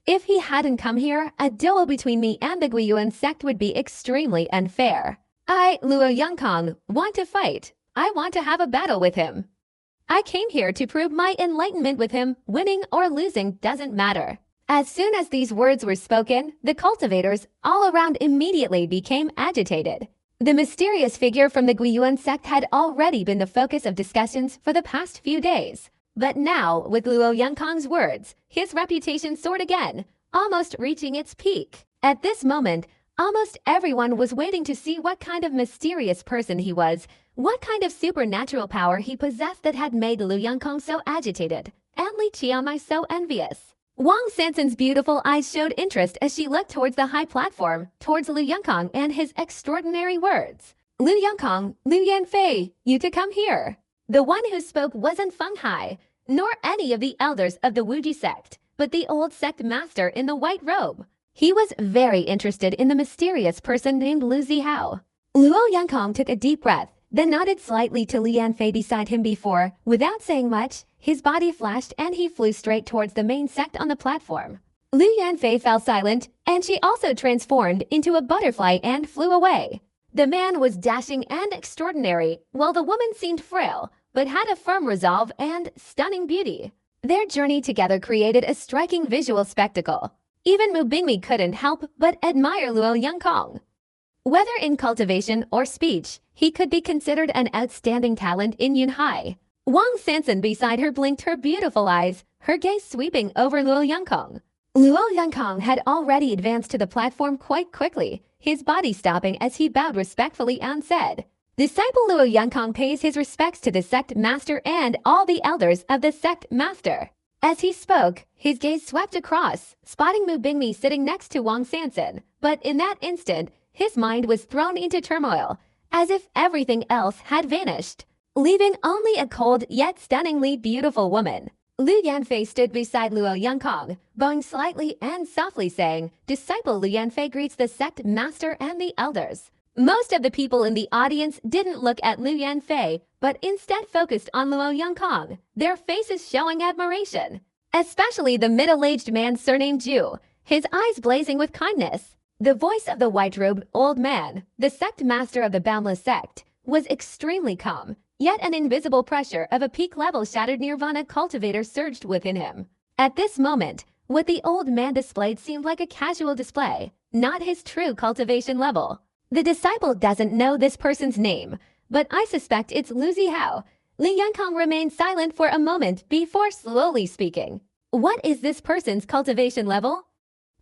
If he hadn't come here, a duel between me and the Guiyuan sect would be extremely unfair. I, Luo Yongkong, want to fight. I want to have a battle with him. I came here to prove my enlightenment with him. Winning or losing doesn't matter. As soon as these words were spoken, the cultivators all around immediately became agitated. The mysterious figure from the Guiyuan sect had already been the focus of discussions for the past few days. But now, with Luo Yongkong's words, his reputation soared again, almost reaching its peak. At this moment, almost everyone was waiting to see what kind of mysterious person he was, what kind of supernatural power he possessed that had made Lu Yongkong so agitated, and Li Qiamai so envious. Wang Sansan's beautiful eyes showed interest as she looked towards the high platform, towards Lu Yongkong and his extraordinary words. Lu Yongkong, Lu Yanfei, you to come here. The one who spoke wasn't Feng Hai, nor any of the elders of the Wuji sect, but the old sect master in the white robe. He was very interested in the mysterious person named Lu Zihao. Luo Yongkong took a deep breath, then nodded slightly to Li Yanfei beside him before, without saying much, his body flashed and he flew straight towards the main sect on the platform. Lu Yanfei fell silent, and she also transformed into a butterfly and flew away. The man was dashing and extraordinary, while the woman seemed frail, but had a firm resolve and stunning beauty. Their journey together created a striking visual spectacle. Even Mu Bingmi couldn't help but admire Luo Yongkong. Whether in cultivation or speech, he could be considered an outstanding talent in Yunhai. Wang Sansan beside her blinked her beautiful eyes, her gaze sweeping over Luo Yongkong. Luo Yongkong had already advanced to the platform quite quickly, his body stopping as he bowed respectfully and said, Disciple Luo Yongkong pays his respects to the sect master and all the elders of the sect master. As he spoke, his gaze swept across, spotting Mu Bingmi sitting next to Wang Sansan, but in that instant, his mind was thrown into turmoil, as if everything else had vanished, leaving only a cold yet stunningly beautiful woman. Liu Yanfei stood beside Luo Yongkong, bowing slightly and softly saying, "Disciple Liu Yanfei greets the sect master and the elders." Most of the people in the audience didn't look at Liu Yanfei, but instead focused on Luo Yongkong, their faces showing admiration. Especially the middle-aged man surnamed Zhu, his eyes blazing with kindness. The voice of the white-robed old man, the sect master of the Boundless sect, was extremely calm, yet an invisible pressure of a peak-level shattered nirvana cultivator surged within him. At this moment, what the old man displayed seemed like a casual display, not his true cultivation level. The disciple doesn't know this person's name, but I suspect it's Lu Zihao. Li Yongkong remained silent for a moment before slowly speaking. "What is this person's cultivation level?"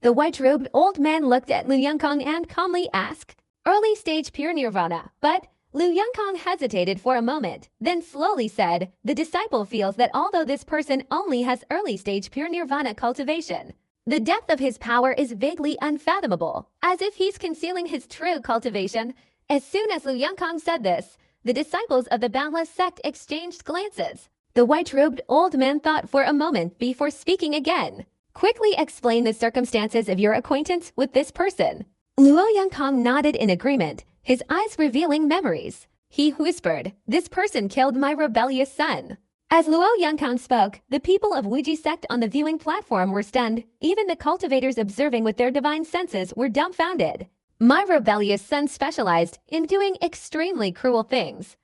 The white-robed old man looked at Lu Yongkong and calmly asked. "Early stage pure nirvana," but Lu Yongkong hesitated for a moment, then slowly said, "The disciple feels that although this person only has early stage pure nirvana cultivation, the depth of his power is vaguely unfathomable, as if he's concealing his true cultivation." As soon as Lu Yongkong said this, the disciples of the Boundless sect exchanged glances. The white-robed old man thought for a moment before speaking again. "Quickly explain the circumstances of your acquaintance with this person." Luo Yongkong nodded in agreement, his eyes revealing memories. He whispered, "This person killed my rebellious son." As Luo Yongkong spoke, the people of Wuji sect on the viewing platform were stunned. Even the cultivators observing with their divine senses were dumbfounded. "My rebellious son specialized in doing extremely cruel things.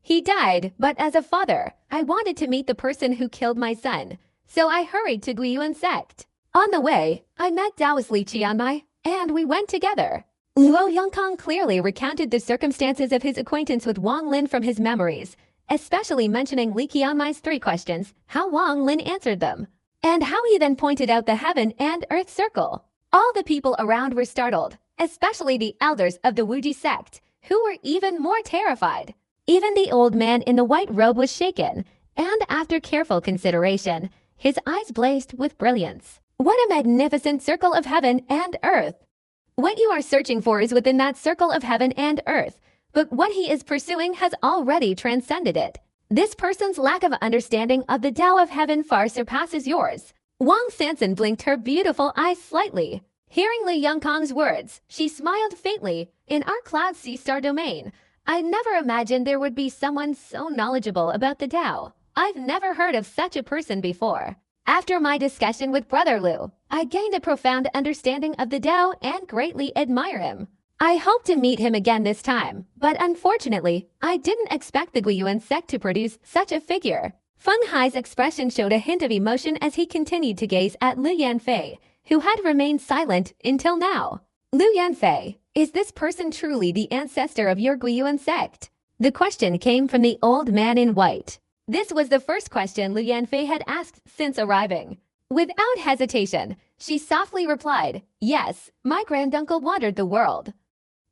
He died, but as a father, I wanted to meet the person who killed my son, so I hurried to Guiyuan sect. On the way, I met Taoist Li Qianmai, and we went together." Luo Yongkong clearly recounted the circumstances of his acquaintance with Wang Lin from his memories, especially mentioning Li Qianmai's 3 questions, how Wang Lin answered them, and how he then pointed out the heaven and earth circle. All the people around were startled, especially the elders of the Wuji sect, who were even more terrified. Even the old man in the white robe was shaken, and after careful consideration, his eyes blazed with brilliance. What a magnificent circle of heaven and earth! What you are searching for is within that circle of heaven and earth, but what he is pursuing has already transcended it. This person's lack of understanding of the Tao of heaven far surpasses yours. Wang Sanson blinked her beautiful eyes slightly. Hearing Li Yongkong's words, she smiled faintly. "In our Cloud Sea Star domain, I never imagined there would be someone so knowledgeable about the Tao. I've never heard of such a person before. After my discussion with Brother Lu, I gained a profound understanding of the Tao and greatly admire him. I hope to meet him again this time, but unfortunately, I didn't expect the Guiyuan sect to produce such a figure." Feng Hai's expression showed a hint of emotion as he continued to gaze at Liu Yanfei, who had remained silent until now. "Liu Yanfei, is this person truly the ancestor of your Guiyuan sect?" The question came from the old man in white. This was the first question Liu Yanfei had asked since arriving. Without hesitation, she softly replied, "Yes, my granduncle wandered the world.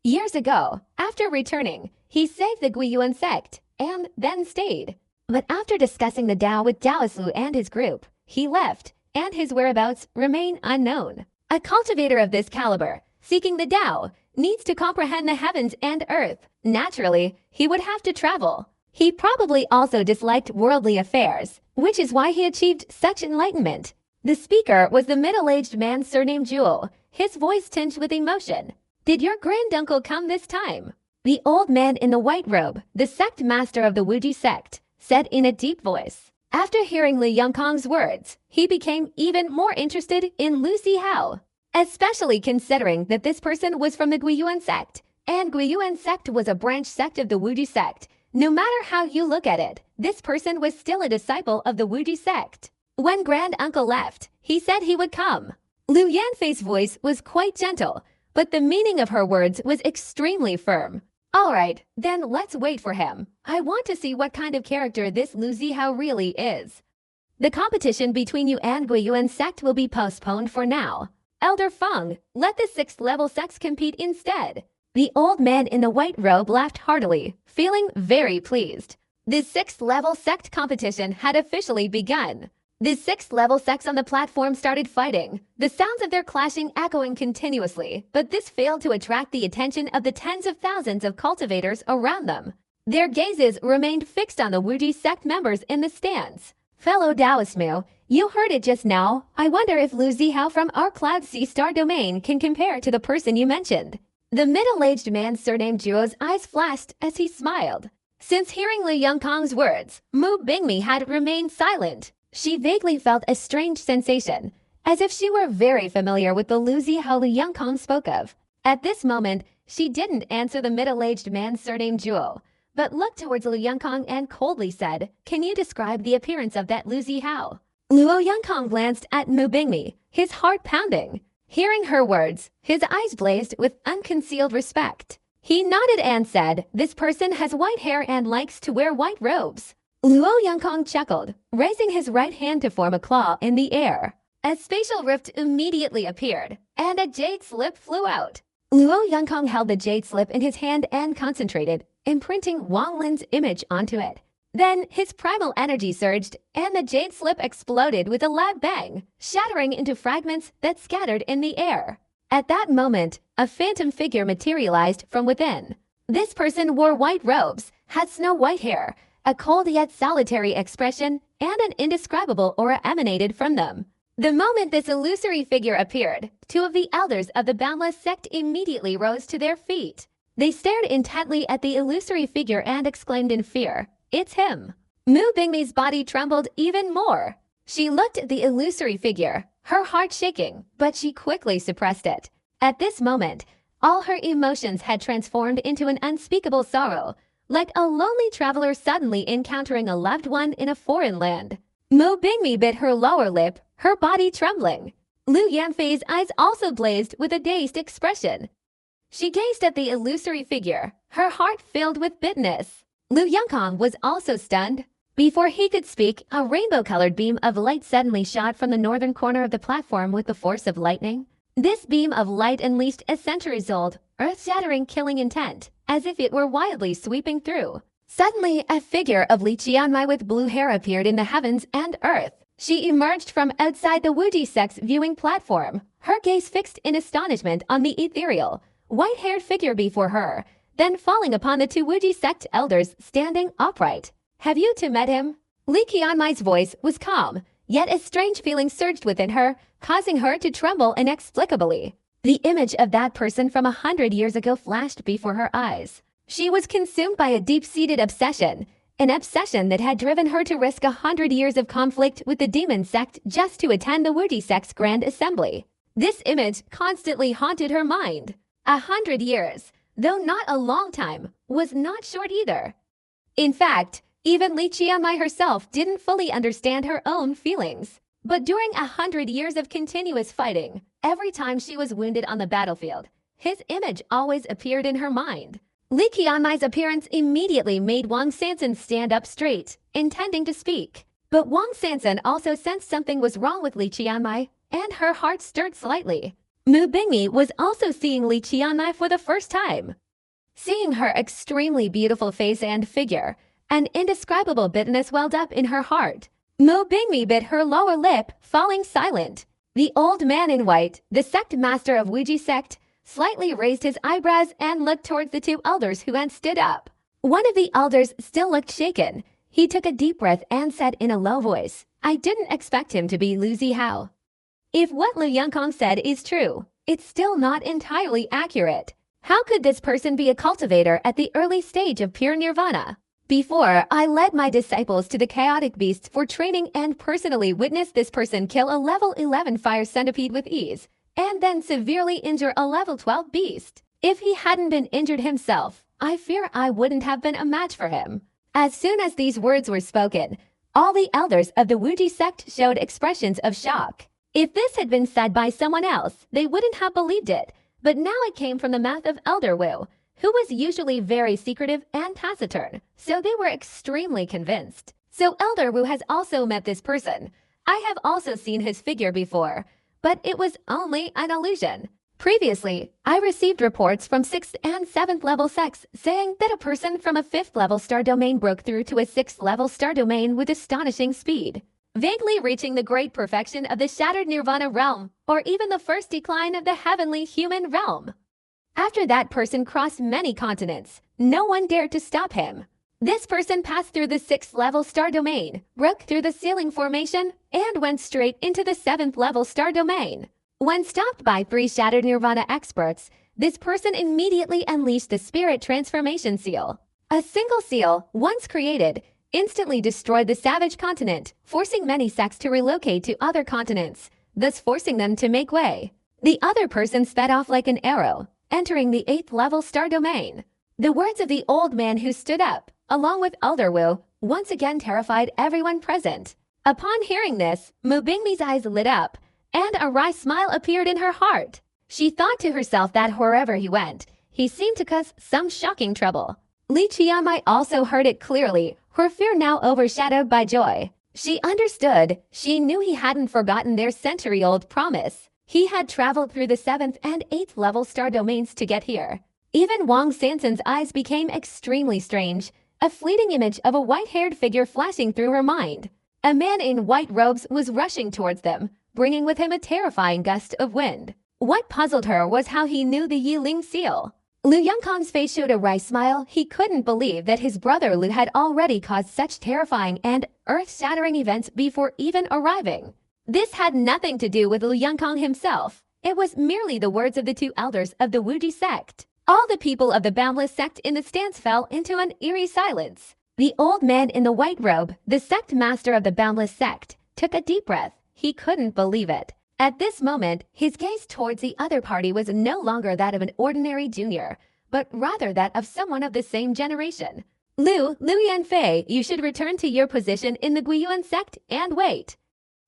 Years ago, after returning, he saved the Guiyuan sect, and then stayed. But after discussing the Tao with Taoist Lu and his group, he left, and his whereabouts remain unknown. A cultivator of this caliber, seeking the Tao, needs to comprehend the heavens and earth. Naturally, he would have to travel. He probably also disliked worldly affairs, which is why he achieved such enlightenment." The speaker was the middle-aged man surnamed Zhuo, his voice tinged with emotion. "Did your granduncle come this time?" The old man in the white robe, the sect master of the Wuji sect, said in a deep voice. After hearing Li Yongkong's words, he became even more interested in Lu Zihao, especially considering that this person was from the Guiyuan sect, and Guiyuan sect was a branch sect of the Wuji sect. No matter how you look at it, this person was still a disciple of the Wuji sect. When Granduncle left, he said he would come. Liu Yanfei's voice was quite gentle, but the meaning of her words was extremely firm. "All right, then let's wait for him. I want to see what kind of character this Lu Zihao really is." "The competition between you and Guiyuan sect will be postponed for now. Elder Feng, let the 6th level sects compete instead." The old man in the white robe laughed heartily, feeling very pleased. The 6th level sect competition had officially begun. The 6th level sects on the platform started fighting, the sounds of their clashing echoing continuously, but this failed to attract the attention of the tens of thousands of cultivators around them. Their gazes remained fixed on the Wuji sect members in the stands. Fellow Taoist Mu, you heard it just now. I wonder if Lu Zihao from our Cloud Sea Star domain can compare to the person you mentioned. The middle-aged man surnamed Zhuo's eyes flashed as he smiled. Since hearing Lu Yongkong's words, Mu Bingmi had remained silent. She vaguely felt a strange sensation, as if she were very familiar with the Lu Zihao Lu Yongkong spoke of. At this moment, she didn't answer the middle-aged man surnamed Zhuo, but looked towards Lu Yongkong and coldly said, "Can you describe the appearance of that Lu Zihao?" Lu Yongkong glanced at Mu Bingmi, his heart pounding. Hearing her words, his eyes blazed with unconcealed respect. He nodded and said, "This person has white hair and likes to wear white robes." Lu Yongkong chuckled, raising his right hand to form a claw in the air. A spatial rift immediately appeared, and a jade slip flew out. Lu Yongkong held the jade slip in his hand and concentrated, imprinting Wang Lin's image onto it. Then his primal energy surged, and the jade slip exploded with a loud bang, shattering into fragments that scattered in the air. At that moment, a phantom figure materialized from within. This person wore white robes, had snow-white hair, a cold yet solitary expression, and an indescribable aura emanated from them. The moment this illusory figure appeared, two of the elders of the Boundless sect immediately rose to their feet. They stared intently at the illusory figure and exclaimed in fear, "It's him!" Mu Bingmi's body trembled even more. She looked at the illusory figure, her heart shaking, but she quickly suppressed it. At this moment, all her emotions had transformed into an unspeakable sorrow, like a lonely traveler suddenly encountering a loved one in a foreign land. Mu Bingmi bit her lower lip, her body trembling. Lu Yanfei's eyes also blazed with a dazed expression. She gazed at the illusory figure, her heart filled with bitterness. Lu Yongkong was also stunned. Before he could speak, a rainbow-colored beam of light suddenly shot from the northern corner of the platform with the force of lightning. This beam of light unleashed a centuries-old, earth-shattering killing intent, as if it were wildly sweeping through. Suddenly, a figure of Li Qianmai with blue hair appeared in the heavens and earth. She emerged from outside the Wuji sect's viewing platform, her gaze fixed in astonishment on the ethereal, white-haired figure before her, then falling upon the two Wuji sect elders standing upright. "Have you two met him?" Li Qianmai's voice was calm, yet a strange feeling surged within her, causing her to tremble inexplicably. The image of that person from 100 years ago flashed before her eyes. She was consumed by a deep-seated obsession, an obsession that had driven her to risk 100 years of conflict with the demon sect just to attend the Wuji sect's grand assembly. This image constantly haunted her mind. 100 years, though not a long time, was not short either. In fact, even Li Qianmai herself didn't fully understand her own feelings. But during 100 years of continuous fighting, every time she was wounded on the battlefield, his image always appeared in her mind. Li Qianmai's appearance immediately made Wang Sansan stand up straight, intending to speak. But Wang Sansan also sensed something was wrong with Li Qianmai, and her heart stirred slightly. Mu Bingmi was also seeing Li Qianmai for the first time. Seeing her extremely beautiful face and figure, an indescribable bitterness welled up in her heart. Mu Bingmi bit her lower lip, falling silent. The old man in white, the sect master of Wuji sect, slightly raised his eyebrows and looked towards the two elders who had stood up. One of the elders still looked shaken. He took a deep breath and said in a low voice, "I didn't expect him to be Lu Zihao." If what Lu Yongkong said is true, it's still not entirely accurate. How could this person be a cultivator at the early stage of pure nirvana? Before, I led my disciples to the chaotic beasts for training and personally witnessed this person kill a level 11 fire centipede with ease, and then severely injure a level 12 beast. If he hadn't been injured himself, I fear I wouldn't have been a match for him. As soon as these words were spoken, all the elders of the Wuji sect showed expressions of shock. If this had been said by someone else, they wouldn't have believed it, but now it came from the mouth of Elder Wu, who was usually very secretive and taciturn, so they were extremely convinced. So Elder Wu has also met this person. I have also seen his figure before, but it was only an illusion. Previously, I received reports from 6th and 7th level sects saying that a person from a 5th level star domain broke through to a 6th level star domain with astonishing speed, vaguely reaching the great perfection of the shattered nirvana realm, or even the first decline of the heavenly human realm. After that person crossed many continents, no one dared to stop him. This person passed through the 6th level star domain, broke through the ceiling formation, and went straight into the 7th level star domain. When stopped by 3 Shattered Nirvana experts, this person immediately unleashed the Spirit Transformation Seal. A single seal, once created, instantly destroyed the savage continent, forcing many sects to relocate to other continents, thus forcing them to make way. The other person sped off like an arrow, entering the 8th level star domain. The words of the old man who stood up, along with Elder Wu, once again terrified everyone present. Upon hearing this, Mu Bingmi's eyes lit up, and a wry smile appeared in her heart. She thought to herself that wherever he went, he seemed to cause some shocking trouble. Li Qianmai also heard it clearly, her fear now overshadowed by joy. She understood, she knew he hadn't forgotten their century-old promise. He had traveled through the 7th and 8th level star domains to get here. Even Wang Sansan's eyes became extremely strange, a fleeting image of a white-haired figure flashing through her mind. A man in white robes was rushing towards them, bringing with him a terrifying gust of wind. What puzzled her was how he knew the Yiling seal. Lu Yongkong's face showed a wry smile. He couldn't believe that his brother Lu had already caused such terrifying and earth-shattering events before even arriving. This had nothing to do with Lu Yongkong himself. It was merely the words of the 2 elders of the Wuji sect. All the people of the Boundless sect in the stands fell into an eerie silence. The old man in the white robe, the sect master of the Boundless sect, took a deep breath. He couldn't believe it. At this moment, his gaze towards the other party was no longer that of an ordinary junior, but rather that of someone of the same generation. Lu Yanfei, you should return to your position in the Guiyuan sect and wait.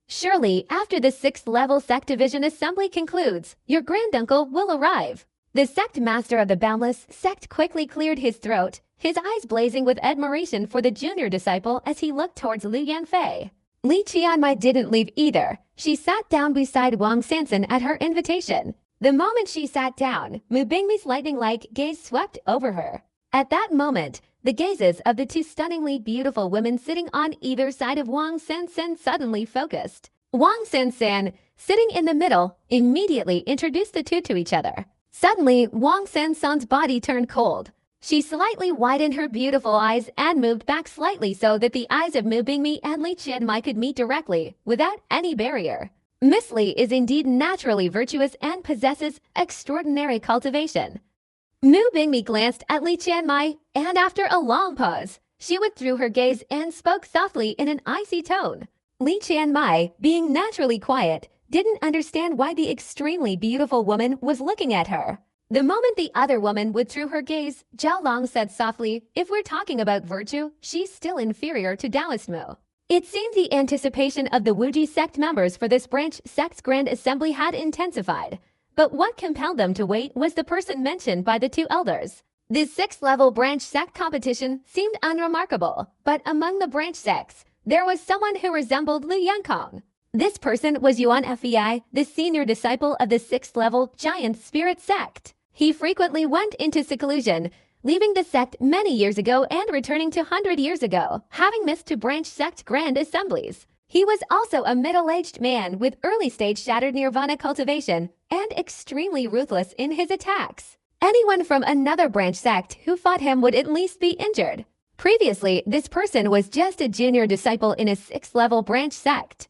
Surely, after the 6th level sect division assembly concludes, your granduncle will arrive. The sect master of the Boundless sect quickly cleared his throat, his eyes blazing with admiration for the junior disciple as he looked towards Lu Yanfei. Li Qianmai didn't leave either. She sat down beside Wang Sansan at her invitation. The moment she sat down, Mu Bingmi's lightning-like gaze swept over her. At that moment, the gazes of the 2 stunningly beautiful women sitting on either side of Wang Sansan suddenly focused. Wang Sansan, sitting in the middle, immediately introduced the 2 to each other. Suddenly, Wang Sansan's body turned cold. She slightly widened her beautiful eyes and moved back slightly so that the eyes of Mu Bingmi and Li Qianmai could meet directly, without any barrier. Miss Li is indeed naturally virtuous and possesses extraordinary cultivation. Mu Bingmi glanced at Li Qianmai, and after a long pause, she withdrew her gaze and spoke softly in an icy tone. Li Qianmai, being naturally quiet, didn't understand why the extremely beautiful woman was looking at her. The moment the other woman withdrew her gaze, Zhao Long said softly, if we're talking about virtue, she's still inferior to Taoist Mu. It seemed the anticipation of the Wuji sect members for this branch sect's grand assembly had intensified. But what compelled them to wait was the person mentioned by the 2 elders. This 6th level branch sect competition seemed unremarkable, but among the branch sects, there was someone who resembled Lu Yongkong. This person was Yuan Fei, the senior disciple of the 6th level giant spirit sect. He frequently went into seclusion, leaving the sect many years ago and returning 200 years ago, having missed 2 branch sect grand assemblies. He was also a middle-aged man with early-stage Shattered Nirvana cultivation and extremely ruthless in his attacks. Anyone from another branch sect who fought him would at least be injured. Previously, this person was just a junior disciple in a 6th level branch sect.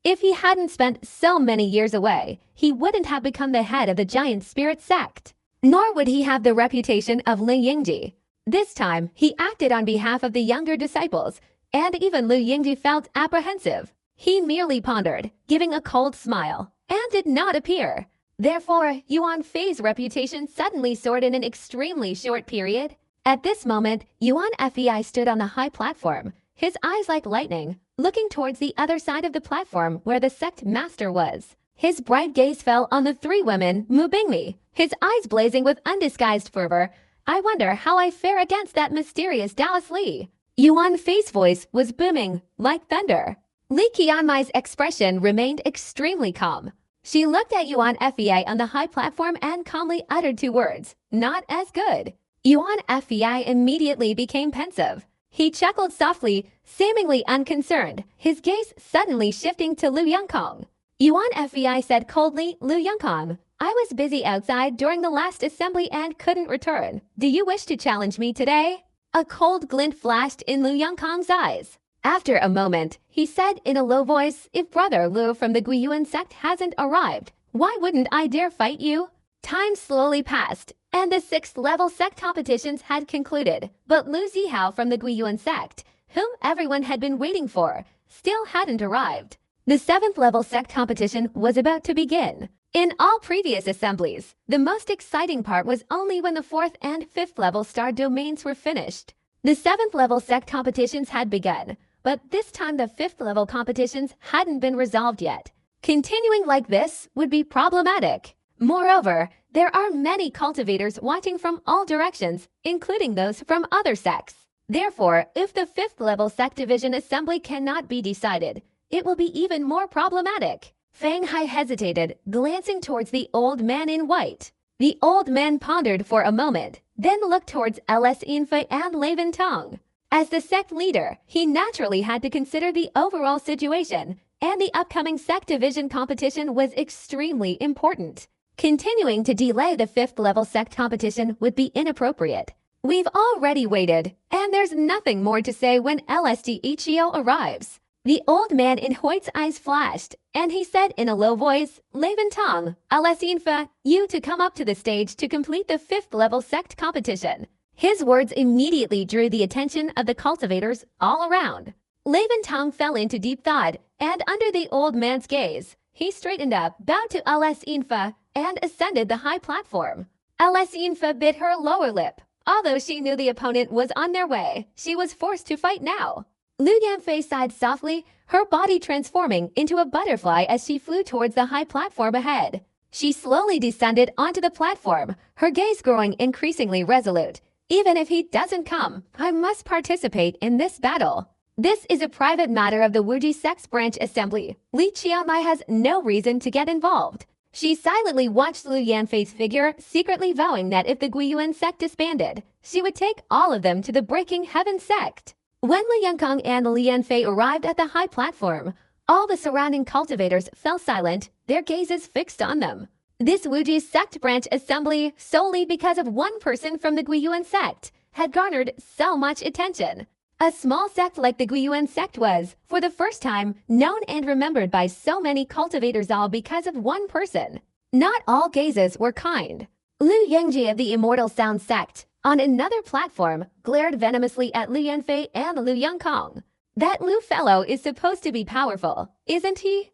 If he hadn't spent so many years away, he wouldn't have become the head of the giant spirit sect. Nor would he have the reputation of Li Yingji. This time, he acted on behalf of the younger disciples, and even Lu Yingji felt apprehensive. He merely pondered, giving a cold smile, and did not appear. Therefore, Yuan Fei's reputation suddenly soared in an extremely short period. At this moment, Yuan Fei stood on the high platform, his eyes like lightning, looking towards the other side of the platform where the sect master was. His bright gaze fell on the 3 women, Mu Bingmi, his eyes blazing with undisguised fervor. I wonder how I fare against that mysterious Taoist Li. Yuan Fei's voice was booming, like thunder. Li Qianmai's expression remained extremely calm. She looked at Yuan Fei on the high platform and calmly uttered 2 words, not as good. Yuan Fei immediately became pensive. He chuckled softly, seemingly unconcerned, his gaze suddenly shifting to Lu Yongkong. Yuan Fei said coldly, Lu Yongkong, I was busy outside during the last assembly and couldn't return. Do you wish to challenge me today? A cold glint flashed in Lu Yongkong's eyes. After a moment, he said in a low voice, "If Brother Lu from the Guiyuan sect hasn't arrived, why wouldn't I dare fight you?" Time slowly passed, and the 6th level sect competitions had concluded, but Lu Zihao from the Guiyuan sect, whom everyone had been waiting for, still hadn't arrived. The 7th level sect competition was about to begin. In all previous assemblies, the most exciting part was only when the 4th and 5th level star domains were finished. The 7th level sect competitions had begun, but this time the 5th level competitions hadn't been resolved yet. Continuing like this would be problematic. Moreover, there are many cultivators watching from all directions, including those from other sects. Therefore, if the 5th level sect division assembly cannot be decided, it will be even more problematic. Fang Hai hesitated, glancing towards the old man in white. The old man pondered for a moment, then looked towards LS Infei and Levin Tong. As the sect leader, he naturally had to consider the overall situation, and the upcoming sect division competition was extremely important. Continuing to delay the 5th level sect competition would be inappropriate. We've already waited, and there's nothing more to say when LSD Ichio arrives. The old man in Hoyt's eyes flashed, and he said in a low voice, "Levin Tong, LS Infa, you to come up to the stage to complete the 5th level sect competition." His words immediately drew the attention of the cultivators all around. Levin Tong fell into deep thought, and under the old man's gaze, he straightened up, bowed to LS Infa, and ascended the high platform. LS Infa bit her lower lip. Although she knew the opponent was on their way, she was forced to fight now. Lu Yanfei sighed softly, her body transforming into a butterfly as she flew towards the high platform ahead. She slowly descended onto the platform, her gaze growing increasingly resolute. "Even if he doesn't come, I must participate in this battle. This is a private matter of the Wuji Sect's branch assembly. Li Qiamai has no reason to get involved." She silently watched Lu Yanfei's figure, secretly vowing that if the Guiyuan sect disbanded, she would take all of them to the Breaking Heaven sect. When Lu Yongkong and Li Yanfei arrived at the high platform, all the surrounding cultivators fell silent, their gazes fixed on them. This Wuji sect branch assembly, solely because of one person from the Guiyuan sect, had garnered so much attention. A small sect like the Guiyuan sect was, for the first time, known and remembered by so many cultivators, all because of one person. Not all gazes were kind. Lu Yangji of the Immortal Sound sect, on another platform, glared venomously at Lu Yanfei and Lu Yongkong. "That Lu fellow is supposed to be powerful, isn't he?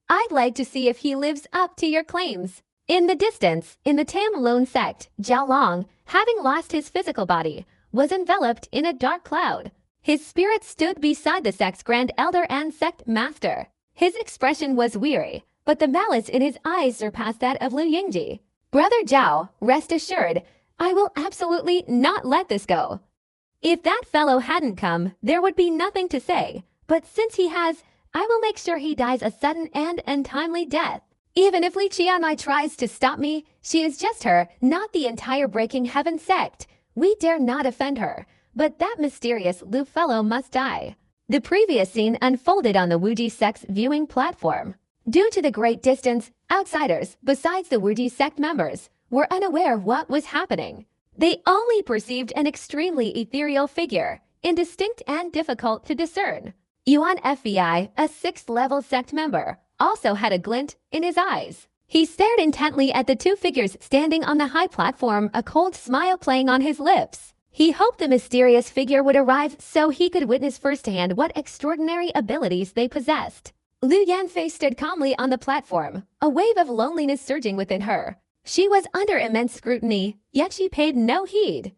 I'd like to see if he lives up to your claims." In the distance, in the Tam Lone sect, Zhao Long, having lost his physical body, was enveloped in a dark cloud. His spirit stood beside the sect's grand elder and sect master. His expression was weary, but the malice in his eyes surpassed that of Lu Yingji. "Brother Zhao, rest assured, I will absolutely not let this go. If that fellow hadn't come, there would be nothing to say, but since he has, I will make sure he dies a sudden and untimely death. Even if Li Qianmai tries to stop me, she is just her, not the entire Breaking Heaven sect. We dare not offend her, but that mysterious Lu fellow must die." The previous scene unfolded on the Wuji sect's viewing platform. Due to the great distance, outsiders, besides the Wuji sect members, were unaware of what was happening. They only perceived an extremely ethereal figure, indistinct and difficult to discern. Yuan FBI, a 6th level sect member, also had a glint in his eyes. He stared intently at the two figures standing on the high platform, a cold smile playing on his lips. He hoped the mysterious figure would arrive so he could witness firsthand what extraordinary abilities they possessed. Lu Yanfei stood calmly on the platform, a wave of loneliness surging within her. She was under immense scrutiny, yet she paid no heed.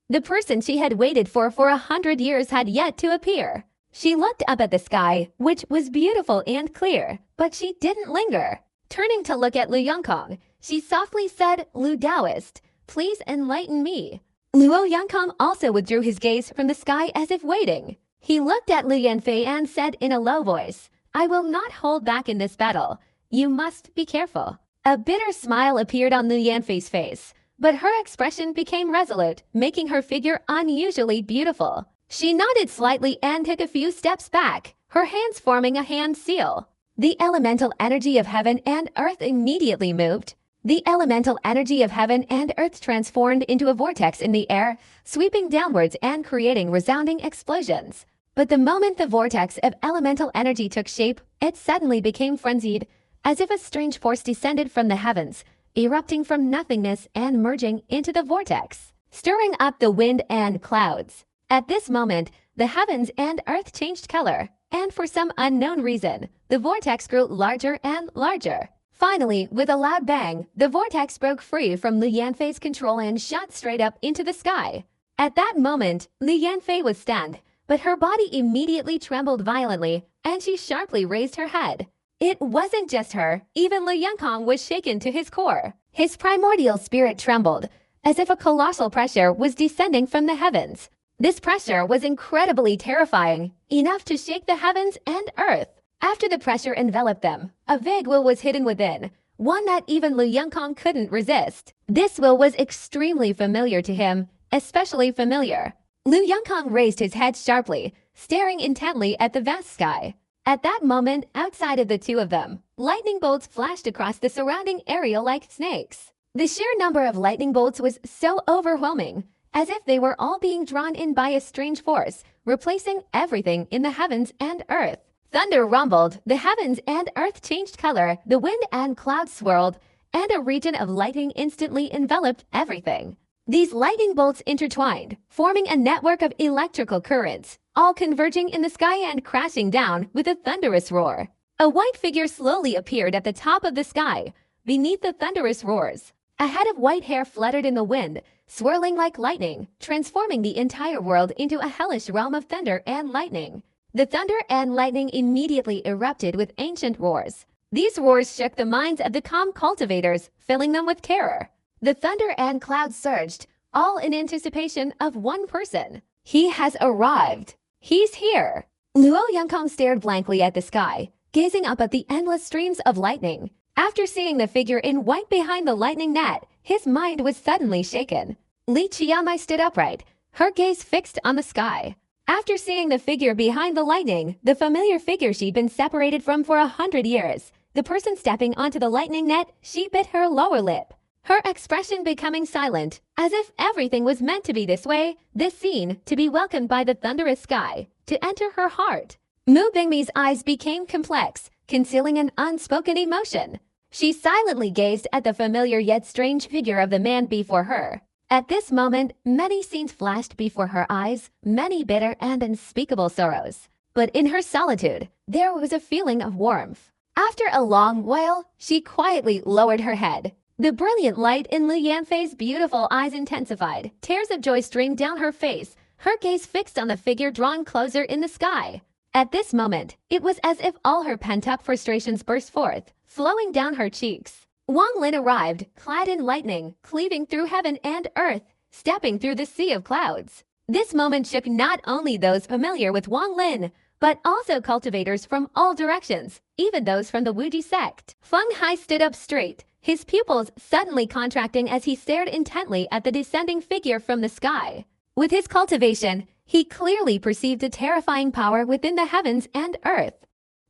The person she had waited for 100 years had yet to appear. She looked up at the sky, which was beautiful and clear, but she didn't linger. Turning to look at Lu Yongkong, she softly said, "Lu Taoist, please enlighten me." Lu Yongkong also withdrew his gaze from the sky as if waiting. He looked at Lu Yanfei and said in a low voice, "I will not hold back in this battle. You must be careful." A bitter smile appeared on Lu Yanfei's face, but her expression became resolute, making her figure unusually beautiful. She nodded slightly and took a few steps back, her hands forming a hand seal. The elemental energy of heaven and earth immediately moved. The elemental energy of heaven and earth transformed into a vortex in the air, sweeping downwards and creating resounding explosions. But the moment the vortex of elemental energy took shape, it suddenly became frenzied, as if a strange force descended from the heavens, erupting from nothingness and merging into the vortex, stirring up the wind and clouds. At this moment, the heavens and earth changed color, and for some unknown reason, the vortex grew larger and larger. Finally, with a loud bang, the vortex broke free from Li Yanfei's control and shot straight up into the sky. At that moment, Li Yanfei was stunned, but her body immediately trembled violently, and she sharply raised her head. It wasn't just her, even Li Yongkang was shaken to his core. His primordial spirit trembled, as if a colossal pressure was descending from the heavens. This pressure was incredibly terrifying, enough to shake the heavens and earth. After the pressure enveloped them, a vague will was hidden within, one that even Li Yongkang couldn't resist. This will was extremely familiar to him, especially familiar. Li Yongkang raised his head sharply, staring intently at the vast sky. At that moment, outside of the two of them, lightning bolts flashed across the surrounding area like snakes. The sheer number of lightning bolts was so overwhelming, as if they were all being drawn in by a strange force, replacing everything in the heavens and earth. Thunder rumbled, the heavens and earth changed color, the wind and clouds swirled, and a region of lightning instantly enveloped everything. These lightning bolts intertwined, forming a network of electrical currents, all converging in the sky and crashing down with a thunderous roar. A white figure slowly appeared at the top of the sky, beneath the thunderous roars. A head of white hair fluttered in the wind, swirling like lightning, transforming the entire world into a hellish realm of thunder and lightning. The thunder and lightning immediately erupted with ancient roars. These roars shook the minds of the calm cultivators, filling them with terror. The thunder and clouds surged, all in anticipation of one person. He has arrived. He's here. Luo Yongkang stared blankly at the sky, gazing up at the endless streams of lightning. After seeing the figure in white behind the lightning net, his mind was suddenly shaken. Li Qiamai stood upright, her gaze fixed on the sky. After seeing the figure behind the lightning, the familiar figure she'd been separated from for 100 years, the person stepping onto the lightning net, she bit her lower lip, her expression becoming silent, as if everything was meant to be this way, this scene to be welcomed by the thunderous sky, to enter her heart. Mu Bingmi's eyes became complex, concealing an unspoken emotion. She silently gazed at the familiar yet strange figure of the man before her. At this moment, many scenes flashed before her eyes, many bitter and unspeakable sorrows. But in her solitude, there was a feeling of warmth. After a long while, she quietly lowered her head. The brilliant light in Li Yanfei's beautiful eyes intensified. Tears of joy streamed down her face, her gaze fixed on the figure drawn closer in the sky. At this moment, it was as if all her pent-up frustrations burst forth, flowing down her cheeks. Wang Lin arrived, clad in lightning, cleaving through heaven and earth, stepping through the sea of clouds. This moment shook not only those familiar with Wang Lin, but also cultivators from all directions, even those from the Wuji sect. Feng Hai stood up straight, his pupils suddenly contracting as he stared intently at the descending figure from the sky. With his cultivation, he clearly perceived a terrifying power within the heavens and earth.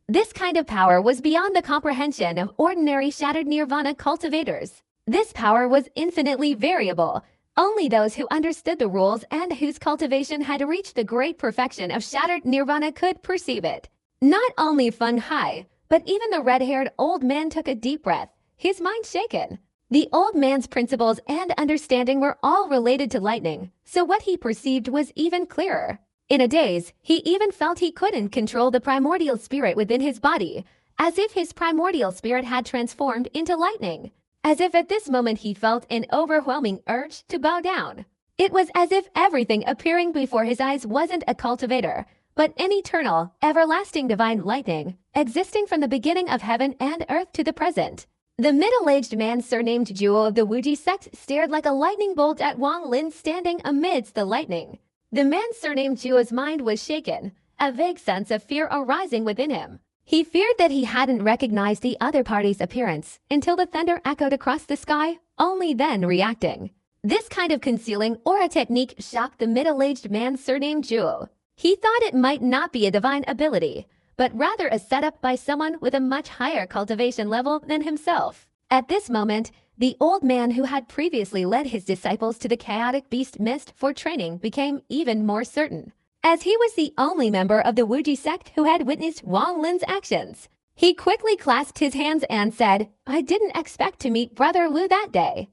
This kind of power was beyond the comprehension of ordinary shattered nirvana cultivators. This power was infinitely variable. Only those who understood the rules and whose cultivation had reached the great perfection of shattered nirvana could perceive it. Not only Feng Hai, but even the red-haired old man took a deep breath, his mind shaken. The old man's principles and understanding were all related to lightning, so what he perceived was even clearer. In a daze, he even felt he couldn't control the primordial spirit within his body, as if his primordial spirit had transformed into lightning. As if at this moment he felt an overwhelming urge to bow down. It was as if everything appearing before his eyes wasn't a cultivator, but an eternal, everlasting divine lightning, existing from the beginning of heaven and earth to the present. The middle-aged man surnamed Zhuo of the Wuji sect stared like a lightning bolt at Wang Lin standing amidst the lightning. The man surnamed Zhuo's mind was shaken, a vague sense of fear arising within him. He feared that he hadn't recognized the other party's appearance until the thunder echoed across the sky, only then reacting. This kind of concealing aura technique shocked the middle-aged man surnamed Zhuo. He thought it might not be a divine ability, but rather a setup by someone with a much higher cultivation level than himself. At this moment, the old man who had previously led his disciples to the chaotic beast mist for training became even more certain, as he was the only member of the Wuji sect who had witnessed Wang Lin's actions. He quickly clasped his hands and said, "I didn't expect to meet Brother Wu that day.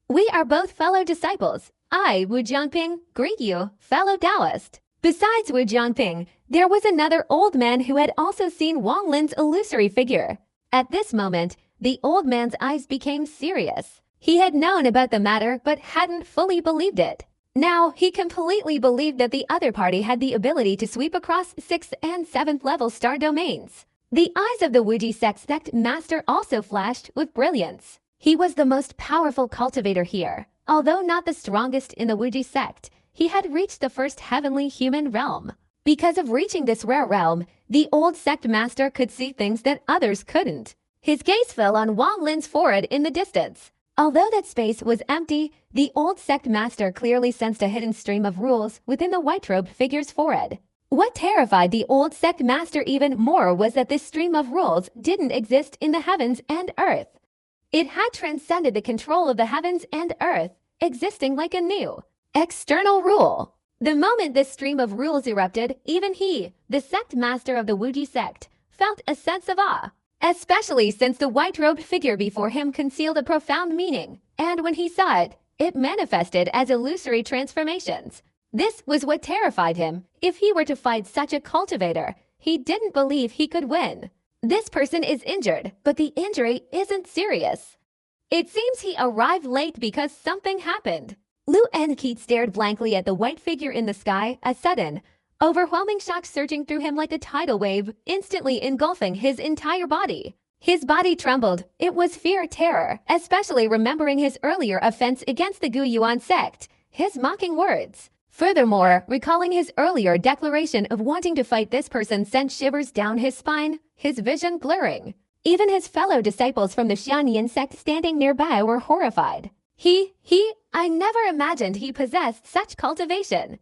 We are both fellow disciples. I, Wu Jiangping, greet you, fellow Taoist." Besides Wu Jiangping, there was another old man who had also seen Wang Lin's illusory figure. At this moment, the old man's eyes became serious. He had known about the matter but hadn't fully believed it. Now, he completely believed that the other party had the ability to sweep across 6th and 7th level star domains. The eyes of the Wuji sect master also flashed with brilliance. He was the most powerful cultivator here. Although not the strongest in the Wuji sect, he had reached the first heavenly human realm. Because of reaching this rare realm, the old sect master could see things that others couldn't. His gaze fell on Wang Lin's forehead in the distance. Although that space was empty, the old sect master clearly sensed a hidden stream of rules within the white-robed figure's forehead. What terrified the old sect master even more was that this stream of rules didn't exist in the heavens and earth. It had transcended the control of the heavens and earth, existing like a new, external rule. The moment this stream of rules erupted, even he, the sect master of the Wuji sect, felt a sense of awe. Especially since the white-robed figure before him concealed a profound meaning, and when he saw it, it manifested as illusory transformations. This was what terrified him. If he were to fight such a cultivator, he didn't believe he could win. This person is injured, but the injury isn't serious. It seems he arrived late because something happened. Lu Enki stared blankly at the white figure in the sky, a sudden, overwhelming shock surging through him like a tidal wave, instantly engulfing his entire body. His body trembled. It was terror, especially remembering his earlier offense against the Gu Yuan sect, his mocking words. Furthermore, recalling his earlier declaration of wanting to fight this person sent shivers down his spine, his vision blurring. Even his fellow disciples from the Xianyin sect standing nearby were horrified. I never imagined he possessed such cultivation.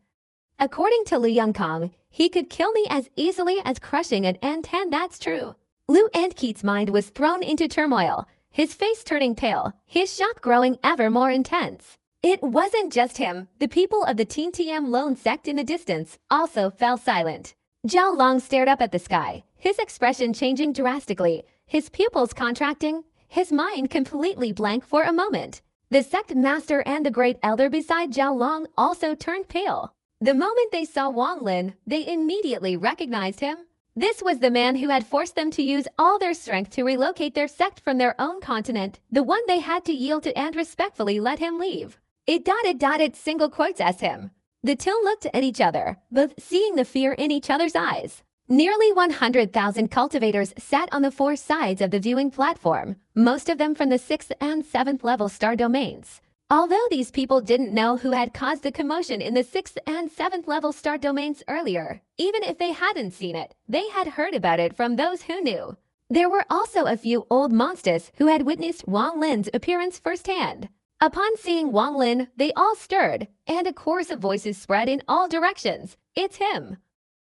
According to Lu Yongkong, he could kill me as easily as crushing an ant, that's true. Lu Enki's mind was thrown into turmoil, his face turning pale, his shock growing ever more intense. It wasn't just him. The people of the Tian Lone sect in the distance also fell silent. Zhao Long stared up at the sky, his expression changing drastically, his pupils contracting, his mind completely blank for a moment. The sect master and the great elder beside Zhao Long also turned pale. The moment they saw Wang Lin, they immediately recognized him. This was the man who had forced them to use all their strength to relocate their sect from their own continent, the one they had to yield to and respectfully let him leave. It single quotes as him. The two looked at each other, both seeing the fear in each other's eyes. Nearly 100,000 cultivators sat on the four sides of the viewing platform, most of them from the 6th and 7th level star domains. Although these people didn't know who had caused the commotion in the 6th and 7th level star domains earlier, even if they hadn't seen it, they had heard about it from those who knew. There were also a few old monsters who had witnessed Wang Lin's appearance firsthand. Upon seeing Wang Lin, they all stirred, and a chorus of voices spread in all directions. It's him.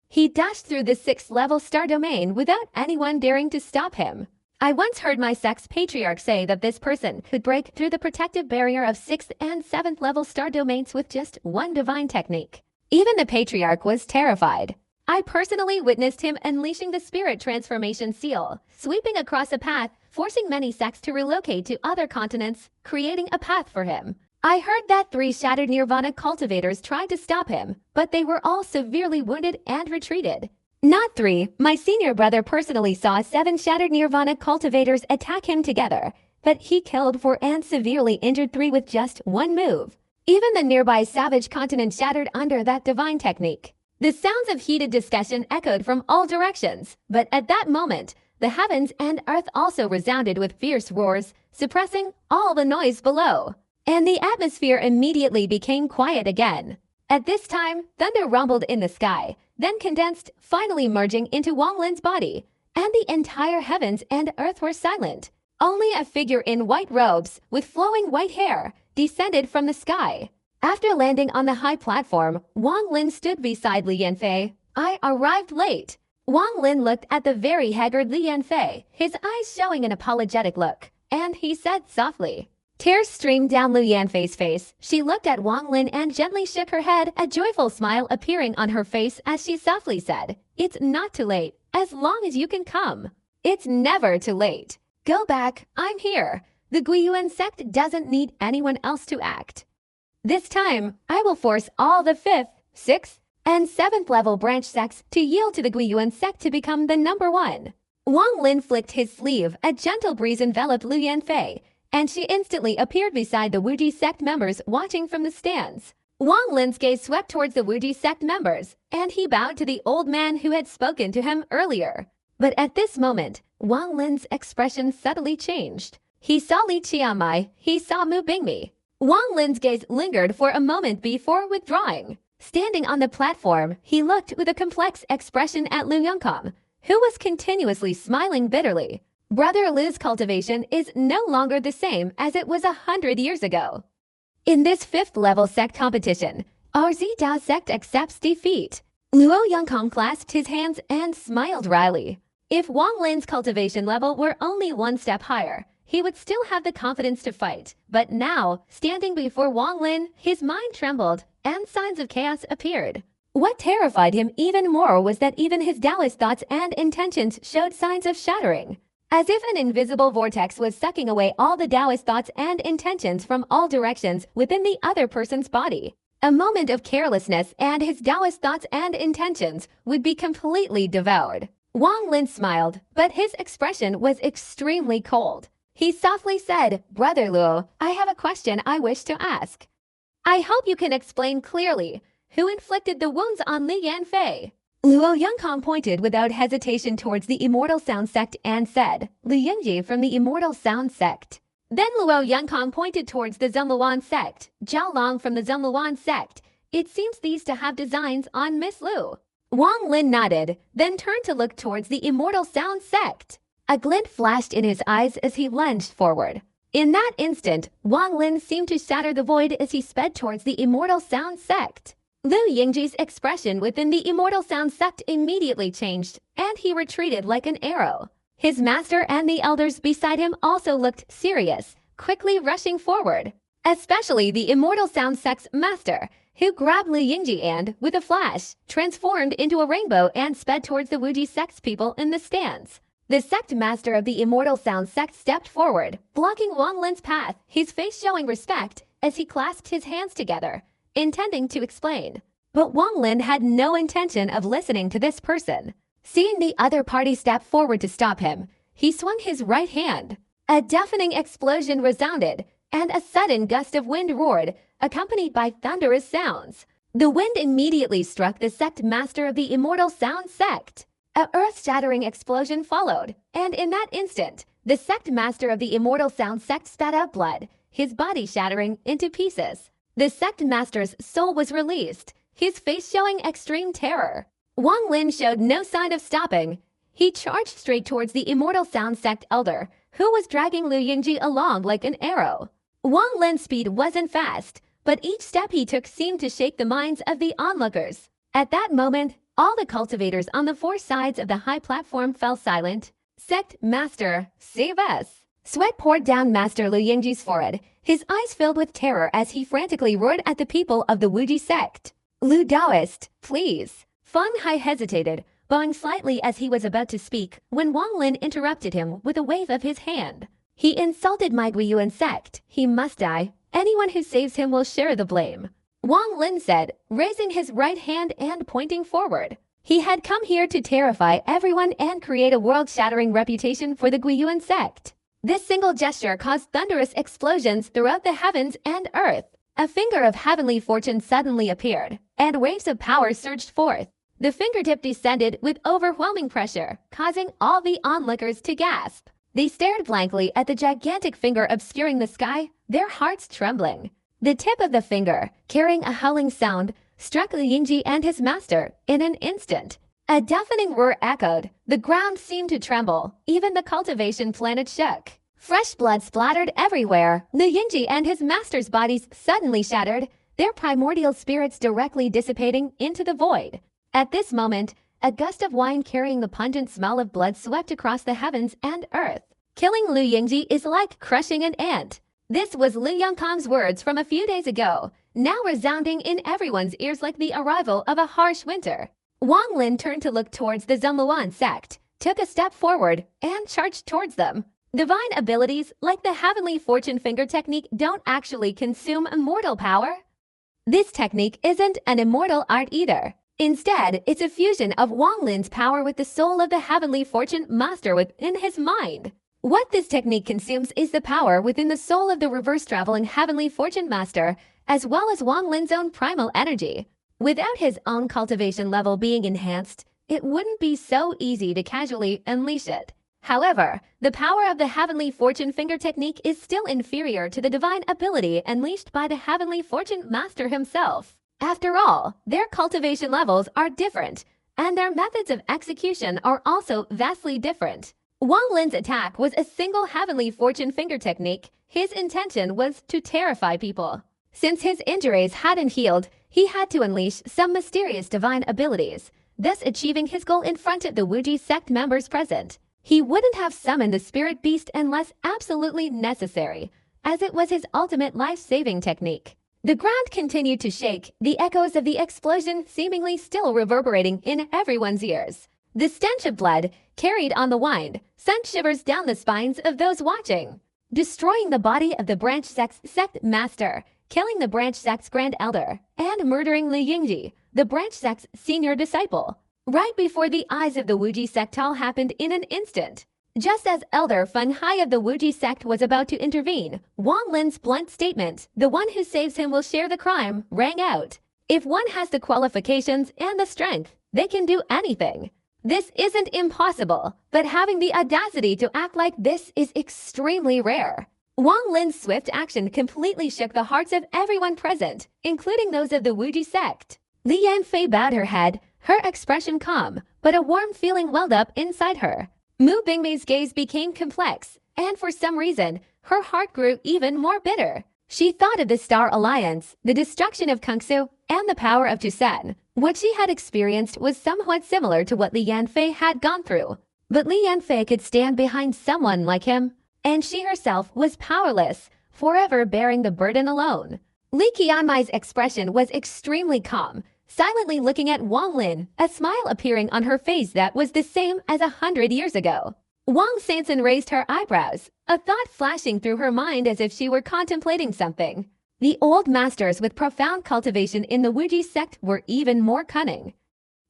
He dashed through the 6th level star domain without anyone daring to stop him. I once heard my sect's patriarch say that this person could break through the protective barrier of 6th and 7th level star domains with just one divine technique. Even the patriarch was terrified. I personally witnessed him unleashing the spirit transformation seal, sweeping across a path, forcing many sects to relocate to other continents, creating a path for him. I heard that 3 shattered nirvana cultivators tried to stop him, but they were all severely wounded and retreated. Not 3, my senior brother personally saw 7 shattered nirvana cultivators attack him together, but he killed 4 and severely injured 3 with just one move. Even the nearby savage continent shattered under that divine technique. The sounds of heated discussion echoed from all directions, but at that moment, the heavens and earth also resounded with fierce roars, suppressing all the noise below. And the atmosphere immediately became quiet again. At this time, thunder rumbled in the sky, then condensed, finally merging into Wang Lin's body, and the entire heavens and earth were silent. Only a figure in white robes, with flowing white hair, descended from the sky. After landing on the high platform, Wang Lin stood beside Li Yanfei. I arrived late. Wang Lin looked at the very haggard Li Yanfei, his eyes showing an apologetic look, and he said softly, Tears streamed down Lu Yanfei's face. She looked at Wang Lin and gently shook her head, a joyful smile appearing on her face as she softly said, "It's not too late, as long as you can come." It's never too late. Go back, I'm here. The Guiyuan sect doesn't need anyone else to act. This time, I will force all the 5th, 6th, and 7th level branch sects to yield to the Guiyuan sect to become the number 1. Wang Lin flicked his sleeve, a gentle breeze enveloped Lu Yanfei, and she instantly appeared beside the Wuji sect members watching from the stands. Wang Lin's gaze swept towards the Wuji sect members, and he bowed to the old man who had spoken to him earlier. But at this moment, Wang Lin's expression subtly changed. He saw Li Qiamai, he saw Mu Bingmi. Wang Lin's gaze lingered for a moment before withdrawing. Standing on the platform, he looked with a complex expression at Lu Yongkang, who was continuously smiling bitterly. Brother Lu's cultivation is no longer the same as it was 100 years ago. In this 5th level sect competition, our Zidao sect accepts defeat. Luo Yongkang clasped his hands and smiled wryly. If Wang Lin's cultivation level were only one step higher, he would still have the confidence to fight. But now, standing before Wang Lin, his mind trembled and signs of chaos appeared. What terrified him even more was that even his Taoist thoughts and intentions showed signs of shattering. As if an invisible vortex was sucking away all the Taoist thoughts and intentions from all directions within the other person's body. A moment of carelessness and his Taoist thoughts and intentions would be completely devoured. Wang Lin smiled, but his expression was extremely cold. He softly said, "Brother Luo, I have a question I wish to ask. I hope you can explain clearly who inflicted the wounds on Li Yanfei." Luo Yongkang pointed without hesitation towards the Immortal Sound sect and said, "Lu Yingji from the Immortal Sound sect." Then Luo Yongkang pointed towards the Zhenluan sect, Zhao Long from the Zhenluan sect. It seems these to have designs on Miss Lu. Wang Lin nodded, then turned to look towards the Immortal Sound sect. A glint flashed in his eyes as he lunged forward. In that instant, Wang Lin seemed to shatter the void as he sped towards the Immortal Sound sect. Lu Yingji's expression within the Immortal Sound sect immediately changed, and he retreated like an arrow. His master and the elders beside him also looked serious, quickly rushing forward. Especially the Immortal Sound sect's master, who grabbed Lu Yingji and, with a flash, transformed into a rainbow and sped towards the Wuji sect's people in the stands. The sect master of the Immortal Sound sect stepped forward, blocking Wang Lin's path, his face showing respect as he clasped his hands together, intending to explain. But Wang Lin had no intention of listening to this person. Seeing the other party step forward to stop him, he swung his right hand. A deafening explosion resounded, and a sudden gust of wind roared, accompanied by thunderous sounds. The wind immediately struck the sect master of the Immortal Sound sect. A earth-shattering explosion followed, and in that instant, the sect master of the Immortal Sound sect spat out blood, his body shattering into pieces. The sect master's soul was released, his face showing extreme terror. Wang Lin showed no sign of stopping. He charged straight towards the Immortal Sound sect elder, who was dragging Lu Yingji along like an arrow. Wang Lin's speed wasn't fast, but each step he took seemed to shake the minds of the onlookers. At that moment, all the cultivators on the 4 sides of the high platform fell silent. "Sect Master, save us!" Sweat poured down Master Lu Yingji's forehead, his eyes filled with terror as he frantically roared at the people of the Wuji sect. "Lu Daoist, please!" Feng Hai hesitated, bowing slightly as he was about to speak, when Wang Lin interrupted him with a wave of his hand. "He insulted my Guiyuan sect. He must die. Anyone who saves him will share the blame." Wang Lin said, raising his right hand and pointing forward. He had come here to terrify everyone and create a world-shattering reputation for the Guiyuan sect. This single gesture caused thunderous explosions throughout the heavens and earth. A finger of heavenly fortune suddenly appeared, and waves of power surged forth. The fingertip descended with overwhelming pressure, causing all the onlookers to gasp. They stared blankly at the gigantic finger obscuring the sky, their hearts trembling. The tip of the finger, carrying a howling sound, struck Lu Yingji and his master in an instant. A deafening roar echoed. The ground seemed to tremble. Even the cultivation planet shook. Fresh blood splattered everywhere. Lu Yingji and his master's bodies suddenly shattered, their primordial spirits directly dissipating into the void. At this moment, a gust of wine carrying the pungent smell of blood swept across the heavens and earth. Killing Lu Yingji is like crushing an ant. This was Li Yongkang's words from a few days ago, now resounding in everyone's ears like the arrival of a harsh winter. Wang Lin turned to look towards the Zhenluan sect, took a step forward, and charged towards them. Divine abilities, like the Heavenly Fortune Finger technique, don't actually consume immortal power. This technique isn't an immortal art either. Instead, it's a fusion of Wang Lin's power with the soul of the Heavenly Fortune Master within his mind. What this technique consumes is the power within the soul of the reverse-traveling Heavenly Fortune Master, as well as Wang Lin's own primal energy. Without his own cultivation level being enhanced, it wouldn't be so easy to casually unleash it. However, the power of the Heavenly Fortune Finger technique is still inferior to the divine ability unleashed by the Heavenly Fortune Master himself. After all, their cultivation levels are different, and their methods of execution are also vastly different. Wang Lin's attack was a single Heavenly Fortune Finger technique. His intention was to terrify people. Since his injuries hadn't healed, he had to unleash some mysterious divine abilities, thus achieving his goal in front of the Wuji sect members present. He wouldn't have summoned the spirit beast unless absolutely necessary, as it was his ultimate life-saving technique. The ground continued to shake, the echoes of the explosion seemingly still reverberating in everyone's ears. The stench of blood, carried on the wind, sent shivers down the spines of those watching. Destroying the body of the branch sect's sect master, killing the branch sect's grand elder, and murdering Li Yingji, the branch sect's senior disciple. Right before the eyes of the Wuji sect, all happened in an instant. Just as Elder Feng Hai of the Wuji sect was about to intervene, Wang Lin's blunt statement, "The one who saves him will share the crime," rang out. If one has the qualifications and the strength, they can do anything. This isn't impossible, but having the audacity to act like this is extremely rare. Wang Lin's swift action completely shook the hearts of everyone present, including those of the Wuji sect. Li Yanfei bowed her head, her expression calm, but a warm feeling welled up inside her. Mu Bingmei's gaze became complex, and for some reason, her heart grew even more bitter. She thought of the Star Alliance, the destruction of Kungsu, and the power of Tusen. What she had experienced was somewhat similar to what Li Yanfei had gone through. But Li Yanfei could stand behind someone like him, and she herself was powerless, forever bearing the burden alone. Li Qianmai's expression was extremely calm, silently looking at Wang Lin, a smile appearing on her face that was the same as 100 years ago. Wang Sanson raised her eyebrows, a thought flashing through her mind as if she were contemplating something. The old masters with profound cultivation in the Wuji sect were even more cunning.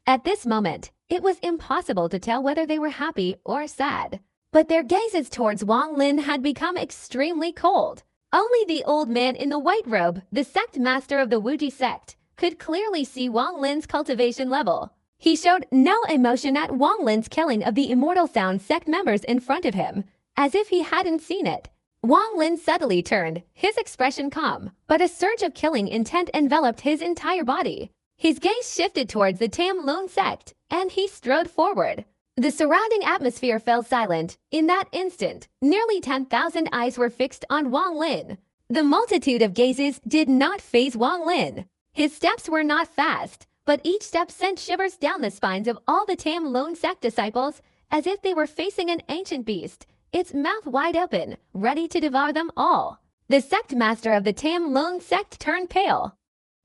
At this moment, it was impossible to tell whether they were happy or sad. But their gazes towards Wang Lin had become extremely cold. Only the old man in the white robe, the sect master of the Wuji sect, could clearly see Wang Lin's cultivation level. He showed no emotion at Wang Lin's killing of the Immortal Sound sect members in front of him, as if he hadn't seen it. Wang Lin subtly turned, his expression calm, but a surge of killing intent enveloped his entire body. His gaze shifted towards the Tam Lone sect, and he strode forward. The surrounding atmosphere fell silent. In that instant, nearly 10,000 eyes were fixed on Wang Lin. The multitude of gazes did not faze Wang Lin. His steps were not fast, but each step sent shivers down the spines of all the Tam Lone sect disciples, as if they were facing an ancient beast, its mouth wide open, ready to devour them all. The sect master of the Tam Lone sect turned pale.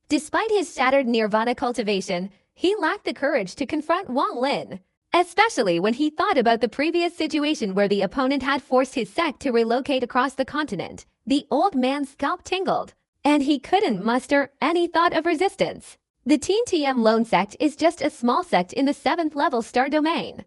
Despite his shattered nirvana cultivation, he lacked the courage to confront Wang Lin, especially when he thought about the previous situation where the opponent had forced his sect to relocate across the continent. The old man's scalp tingled, and he couldn't muster any thought of resistance. The Teen TM Lone sect is just a small sect in the 7th level star domain.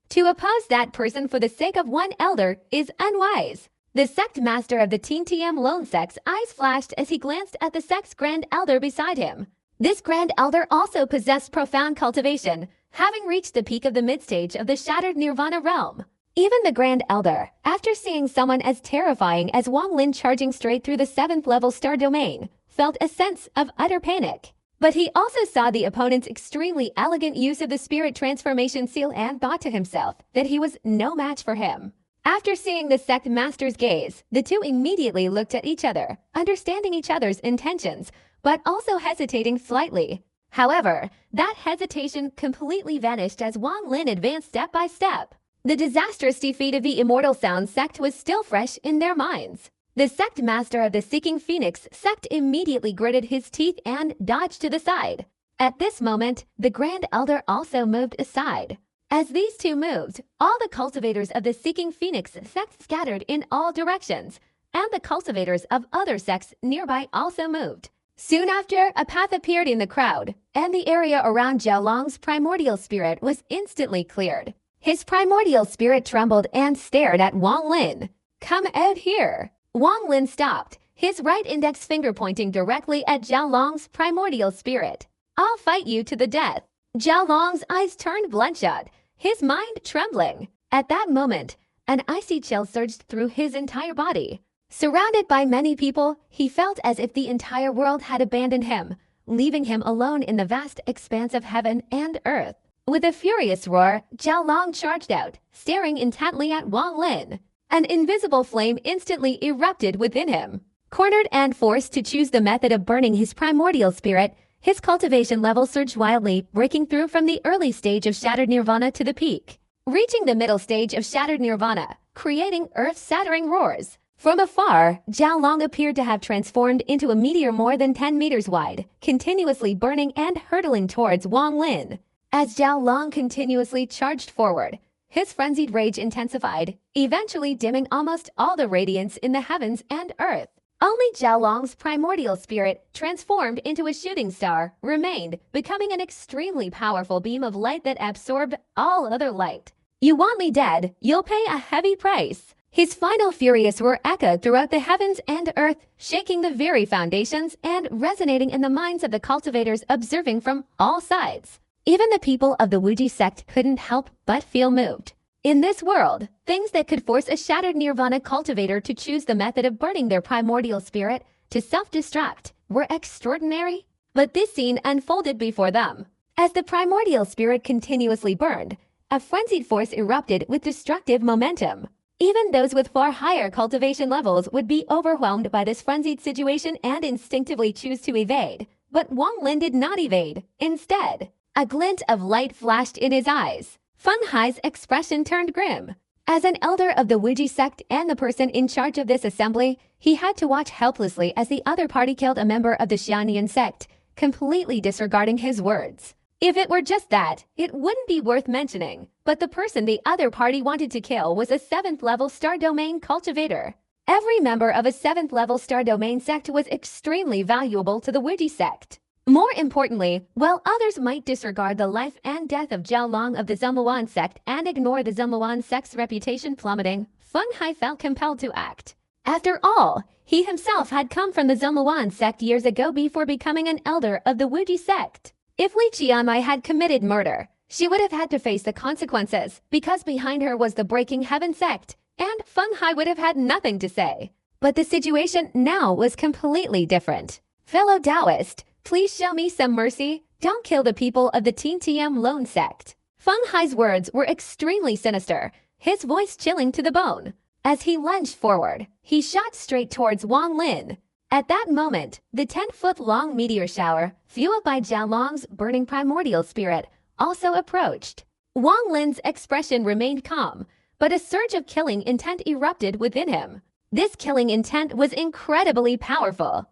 To oppose that person for the sake of one elder is unwise. The sect master of the Teen TM Lone sect's eyes flashed as he glanced at the sect's grand elder beside him. This grand elder also possessed profound cultivation, having reached the peak of the mid-stage of the shattered nirvana realm. Even the grand elder, after seeing someone as terrifying as Wang Lin charging straight through the 7th level star domain, felt a sense of utter panic. But he also saw the opponent's extremely elegant use of the spirit transformation seal and thought to himself that he was no match for him. After seeing the sect master's gaze, the two immediately looked at each other, understanding each other's intentions, but also hesitating slightly. However, that hesitation completely vanished as Wang Lin advanced step by step. The disastrous defeat of the Immortal Sound sect was still fresh in their minds. The sect master of the Seeking Phoenix sect immediately gritted his teeth and dodged to the side. At this moment, the Grand Elder also moved aside. As these two moved, all the cultivators of the Seeking Phoenix sect scattered in all directions, and the cultivators of other sects nearby also moved. Soon after, a path appeared in the crowd, and the area around Zhao Long's primordial spirit was instantly cleared. His primordial spirit trembled and stared at Wang Lin. "Come out here." Wang Lin stopped, his right index finger pointing directly at Zhao Long's primordial spirit. "I'll fight you to the death." Zhao Long's eyes turned bloodshot, his mind trembling. At that moment, an icy chill surged through his entire body. Surrounded by many people, he felt as if the entire world had abandoned him, leaving him alone in the vast expanse of heaven and earth. With a furious roar, Zhao Long charged out, staring intently at Wang Lin. An invisible flame instantly erupted within him. Cornered and forced to choose the method of burning his primordial spirit, his cultivation level surged wildly, breaking through from the early stage of Shattered Nirvana to the peak, reaching the middle stage of Shattered Nirvana, creating earth-shattering roars. From afar, Zhao Long appeared to have transformed into a meteor more than 10 meters wide, continuously burning and hurtling towards Wang Lin. As Zhao Long continuously charged forward, his frenzied rage intensified, eventually dimming almost all the radiance in the heavens and earth. Only Zhao Long's primordial spirit, transformed into a shooting star, remained, becoming an extremely powerful beam of light that absorbed all other light. "You want me dead? You'll pay a heavy price." His final furious roar echoed throughout the heavens and earth, shaking the very foundations and resonating in the minds of the cultivators observing from all sides. Even the people of the Wuji sect couldn't help but feel moved. In this world, things that could force a Shattered Nirvana cultivator to choose the method of burning their primordial spirit to self-destruct were extraordinary. But this scene unfolded before them. As the primordial spirit continuously burned, a frenzied force erupted with destructive momentum. Even those with far higher cultivation levels would be overwhelmed by this frenzied situation and instinctively choose to evade. But Wang Lin did not evade. Instead, a glint of light flashed in his eyes. Feng Hai's expression turned grim. As an elder of the Wuji sect and the person in charge of this assembly, he had to watch helplessly as the other party killed a member of the Xianyan sect, completely disregarding his words. If it were just that, it wouldn't be worth mentioning, but the person the other party wanted to kill was a 7th level star domain cultivator. Every member of a 7th level star domain sect was extremely valuable to the Wuji sect. More importantly, while others might disregard the life and death of Zhao Long of the Zhenluan sect and ignore the Zhenluan sect's reputation plummeting, Feng Hai felt compelled to act. After all, he himself had come from the Zhenluan sect years ago before becoming an elder of the Wuji sect. If Li Qianmai had committed murder, she would have had to face the consequences because behind her was the Breaking Heaven sect, and Feng Hai would have had nothing to say. But the situation now was completely different. "Fellow Taoist, please show me some mercy. Don't kill the people of the TTM Lone sect." Feng Hai's words were extremely sinister, his voice chilling to the bone. As he lunged forward, he shot straight towards Wang Lin. At that moment, the 10-foot-long meteor shower, fueled by Zhao Long's burning primordial spirit, also approached. Wang Lin's expression remained calm, but a surge of killing intent erupted within him. This killing intent was incredibly powerful.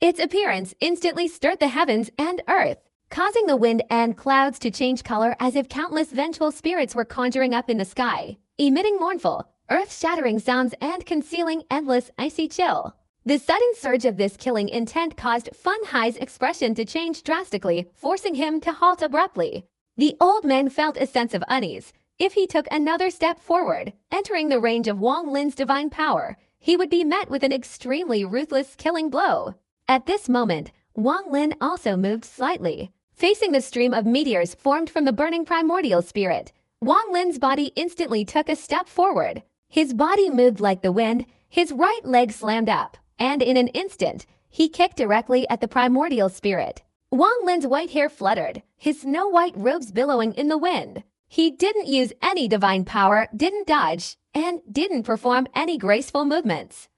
Its appearance instantly stirred the heavens and earth, causing the wind and clouds to change color as if countless vengeful spirits were conjuring up in the sky, emitting mournful, earth-shattering sounds and concealing endless icy chill. The sudden surge of this killing intent caused Feng Hai's expression to change drastically, forcing him to halt abruptly. The old man felt a sense of unease. If he took another step forward, entering the range of Wang Lin's divine power, he would be met with an extremely ruthless killing blow. At this moment, Wang Lin also moved slightly. Facing the stream of meteors formed from the burning primordial spirit, Wang Lin's body instantly took a step forward. His body moved like the wind, his right leg slammed up, and in an instant, he kicked directly at the primordial spirit. Wang Lin's white hair fluttered, his snow-white robes billowing in the wind. He didn't use any divine power, didn't dodge, and didn't perform any graceful movements.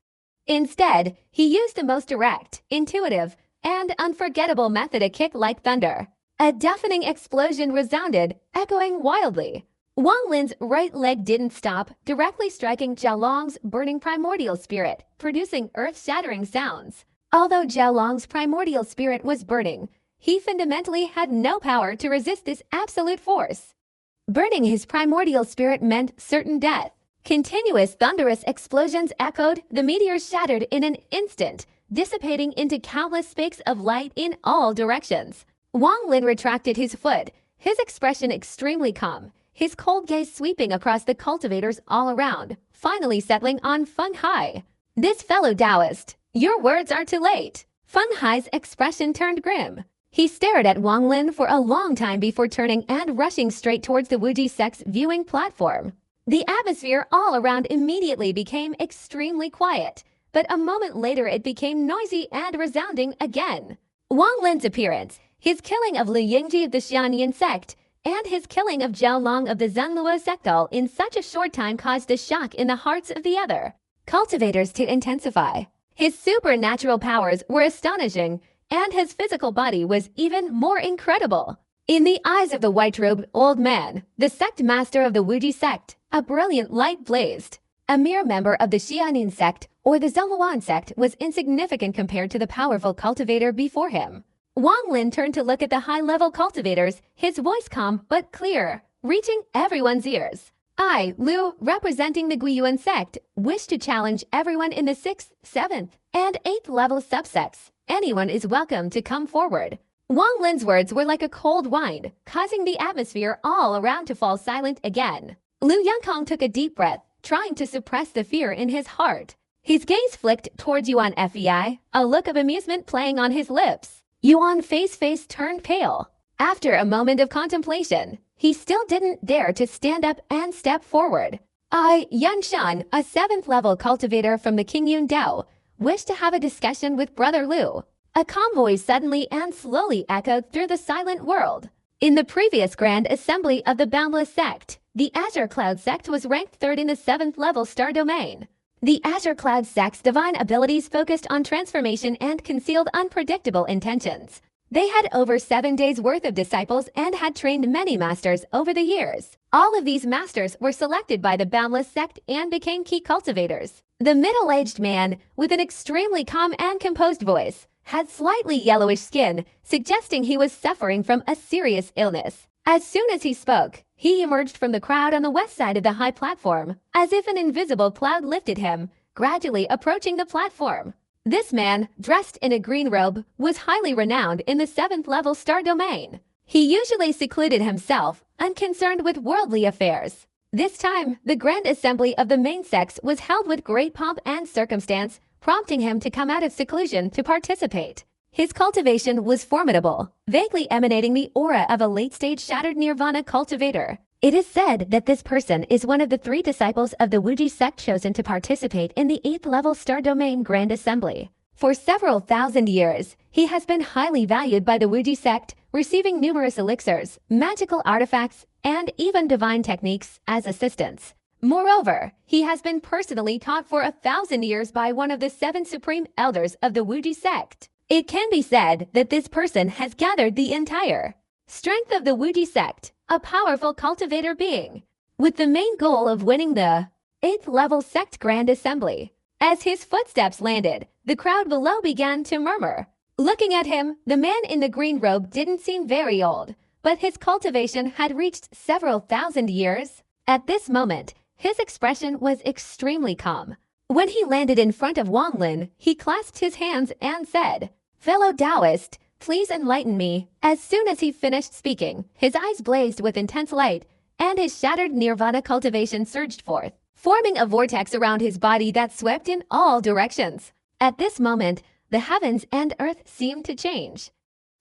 Instead, he used the most direct, intuitive, and unforgettable method, a kick like thunder. A deafening explosion resounded, echoing wildly. Wang Lin's right leg didn't stop, directly striking Zhao Long's burning primordial spirit, producing earth-shattering sounds. Although Zhao Long's primordial spirit was burning, he fundamentally had no power to resist this absolute force. Burning his primordial spirit meant certain death. Continuous thunderous explosions echoed, the meteors shattered in an instant, dissipating into countless spakes of light in all directions. Wang Lin retracted his foot, his expression extremely calm, his cold gaze sweeping across the cultivators all around, finally settling on Feng Hai. "This fellow Taoist, your words are too late." Feng Hai's expression turned grim. He stared at Wang Lin for a long time before turning and rushing straight towards the Wuji sect's viewing platform. The atmosphere all around immediately became extremely quiet, but a moment later it became noisy and resounding again. Wang Lin's appearance, his killing of Lu Yingji of the Xianyan sect, and his killing of Zhao Long of the Zhenluo sect all in such a short time caused a shock in the hearts of the other cultivators to intensify. His supernatural powers were astonishing, and his physical body was even more incredible. In the eyes of the white-robed old man, the sect master of the Wuji sect, a brilliant light blazed. A mere member of the Xianyan sect or the Zhenluo sect was insignificant compared to the powerful cultivator before him. Wang Lin turned to look at the high-level cultivators, his voice calm but clear, reaching everyone's ears. "I, Liu, representing the Guiyuan sect, wish to challenge everyone in the 6th, 7th, and 8th level subsects. Anyone is welcome to come forward." Wang Lin's words were like a cold wind, causing the atmosphere all around to fall silent again. Liu Yangkong took a deep breath, trying to suppress the fear in his heart. His gaze flicked towards Yuan Fei, a look of amusement playing on his lips. Yuan's face turned pale. After a moment of contemplation, he still didn't dare to stand up and step forward. "I, Yan Shan, a 7th level cultivator from the Qingyun Dao, wish to have a discussion with Brother Liu." A calm voice suddenly and slowly echoed through the silent world. In the previous Grand Assembly of the Boundless Sect, the Azure Cloud Sect was ranked 3rd in the 7th level star domain. The Azure Cloud Sect's divine abilities focused on transformation and concealed unpredictable intentions. They had over 7 days' worth of disciples and had trained many masters over the years. All of these masters were selected by the Boundless Sect and became key cultivators. The middle-aged man, with an extremely calm and composed voice, had slightly yellowish skin, suggesting he was suffering from a serious illness. As soon as he spoke, he emerged from the crowd on the west side of the high platform, as if an invisible cloud lifted him, gradually approaching the platform. This man, dressed in a green robe, was highly renowned in the 7th level star domain. He usually secluded himself, unconcerned with worldly affairs. This time, the Grand Assembly of the main sects was held with great pomp and circumstance, prompting him to come out of seclusion to participate. His cultivation was formidable, vaguely emanating the aura of a late-stage shattered nirvana cultivator. It is said that this person is one of the 3 disciples of the Wuji sect chosen to participate in the 8th level star domain Grand Assembly. For several thousand years, he has been highly valued by the Wuji sect, receiving numerous elixirs, magical artifacts, and even divine techniques as assistants. Moreover, he has been personally taught for 1,000 years by one of the 7 supreme elders of the Wuji sect. It can be said that this person has gathered the entire strength of the Wuji sect, a powerful cultivator being, with the main goal of winning the 8th level sect Grand Assembly. As his footsteps landed, the crowd below began to murmur. Looking at him, the man in the green robe didn't seem very old, but his cultivation had reached several thousand years. At this moment, his expression was extremely calm. When he landed in front of Wang Lin, he clasped his hands and said, "Fellow Taoist, please enlighten me." As soon as he finished speaking, his eyes blazed with intense light, and his shattered nirvana cultivation surged forth, forming a vortex around his body that swept in all directions. At this moment, the heavens and earth seemed to change.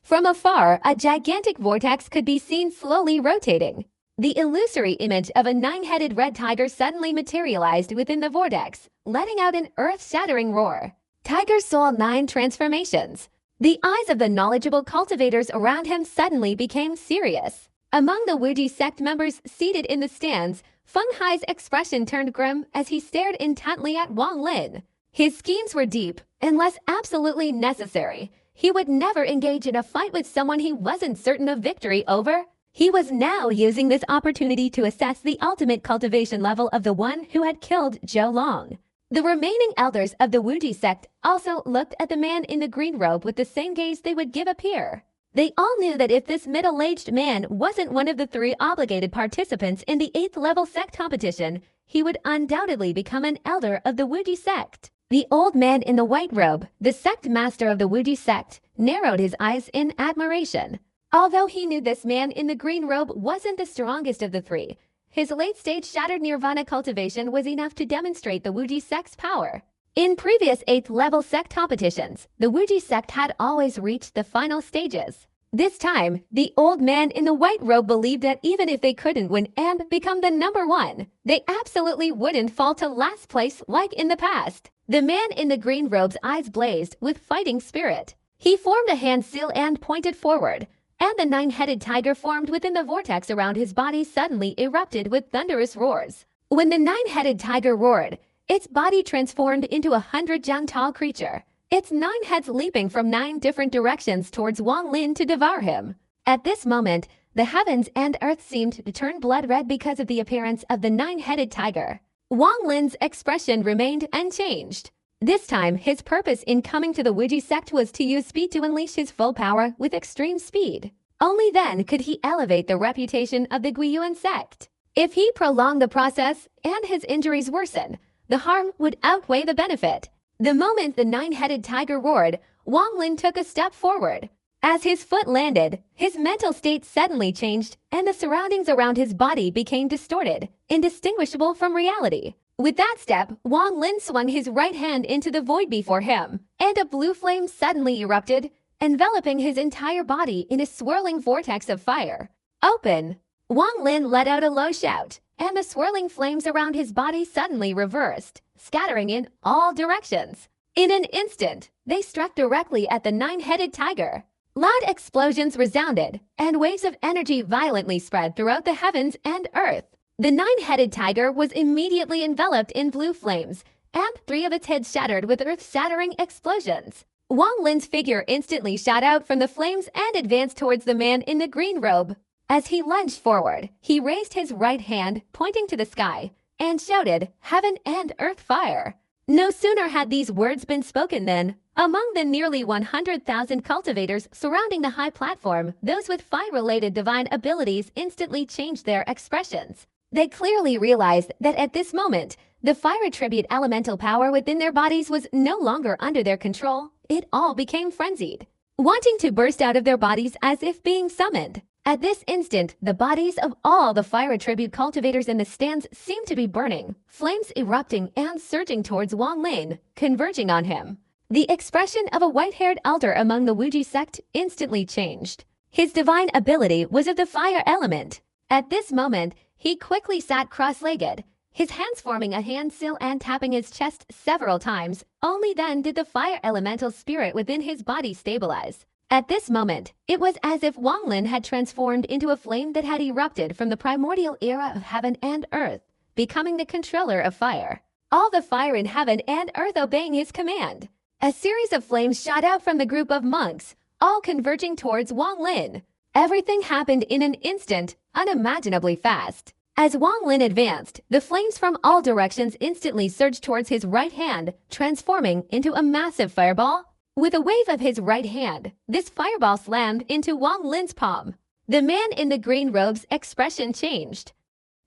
From afar, a gigantic vortex could be seen slowly rotating. The illusory image of a 9-headed red tiger suddenly materialized within the vortex, letting out an earth-shattering roar. Tiger saw 9 transformations. The eyes of the knowledgeable cultivators around him suddenly became serious. Among the Wuji sect members seated in the stands, Feng Hai's expression turned grim as he stared intently at Wang Lin. His schemes were deep, unless absolutely necessary. He would never engage in a fight with someone he wasn't certain of victory over. He was now using this opportunity to assess the ultimate cultivation level of the one who had killed Zhou Long. The remaining elders of the Wuji sect also looked at the man in the green robe with the same gaze they would give a peer. They all knew that if this middle-aged man wasn't one of the 3 obligated participants in the 8th level sect competition, he would undoubtedly become an elder of the Wuji sect. The old man in the white robe, the sect master of the Wuji sect, narrowed his eyes in admiration. Although he knew this man in the green robe wasn't the strongest of the 3, his late-stage shattered nirvana cultivation was enough to demonstrate the Wuji sect's power. In previous 8th level sect competitions, the Wuji sect had always reached the final stages. This time, the old man in the white robe believed that even if they couldn't win and become the number 1, they absolutely wouldn't fall to last place like in the past. The man in the green robe's eyes blazed with fighting spirit. He formed a hand seal and pointed forward, and the 9-headed tiger formed within the vortex around his body suddenly erupted with thunderous roars. When the 9-headed tiger roared, its body transformed into a 100-jang-tall creature, its 9 heads leaping from 9 different directions towards Wang Lin to devour him. At this moment, the heavens and earth seemed to turn blood red because of the appearance of the 9-headed tiger. Wang Lin's expression remained unchanged. This time, his purpose in coming to the Wuji sect was to use speed to unleash his full power with extreme speed. Only then could he elevate the reputation of the Guiyuan sect. If he prolonged the process and his injuries worsen, the harm would outweigh the benefit. The moment the 9-headed tiger roared, Wang Lin took a step forward. As his foot landed, his mental state suddenly changed and the surroundings around his body became distorted, indistinguishable from reality. With that step, Wang Lin swung his right hand into the void before him, and a blue flame suddenly erupted, enveloping his entire body in a swirling vortex of fire. Open! Wang Lin let out a low shout, and the swirling flames around his body suddenly reversed, scattering in all directions. In an instant, they struck directly at the 9-headed tiger. Loud explosions resounded, and waves of energy violently spread throughout the heavens and earth. The 9-headed tiger was immediately enveloped in blue flames, and 3 of its heads shattered with earth-shattering explosions. Wang Lin's figure instantly shot out from the flames and advanced towards the man in the green robe. As he lunged forward, he raised his right hand, pointing to the sky, and shouted, "Heaven and earth fire!" No sooner had these words been spoken than, among the nearly 100,000 cultivators surrounding the high platform, those with fire-related divine abilities instantly changed their expressions. They clearly realized that at this moment, the fire attribute elemental power within their bodies was no longer under their control. It all became frenzied, wanting to burst out of their bodies as if being summoned. At this instant, the bodies of all the fire attribute cultivators in the stands seemed to be burning, flames erupting and surging towards Wang Lin, converging on him. The expression of a white-haired elder among the Wuji sect instantly changed. His divine ability was of the fire element. At this moment, he quickly sat cross-legged, his hands forming a hand seal and tapping his chest several times. Only then did the fire elemental spirit within his body stabilize. At this moment, it was as if Wang Lin had transformed into a flame that had erupted from the primordial era of heaven and earth, becoming the controller of fire. All the fire in heaven and earth obeying his command. A series of flames shot out from the group of monks, all converging towards Wang Lin. Everything happened in an instant, unimaginably fast. As Wang Lin advanced, the flames from all directions instantly surged towards his right hand, transforming into a massive fireball. With a wave of his right hand, this fireball slammed into Wang Lin's palm. The man in the green robe's expression changed.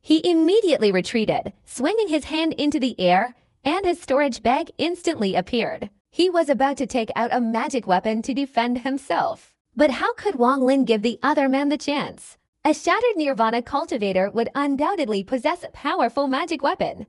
He immediately retreated, swinging his hand into the air, and his storage bag instantly appeared. He was about to take out a magic weapon to defend himself. But how could Wang Lin give the other man the chance? A shattered nirvana cultivator would undoubtedly possess a powerful magic weapon.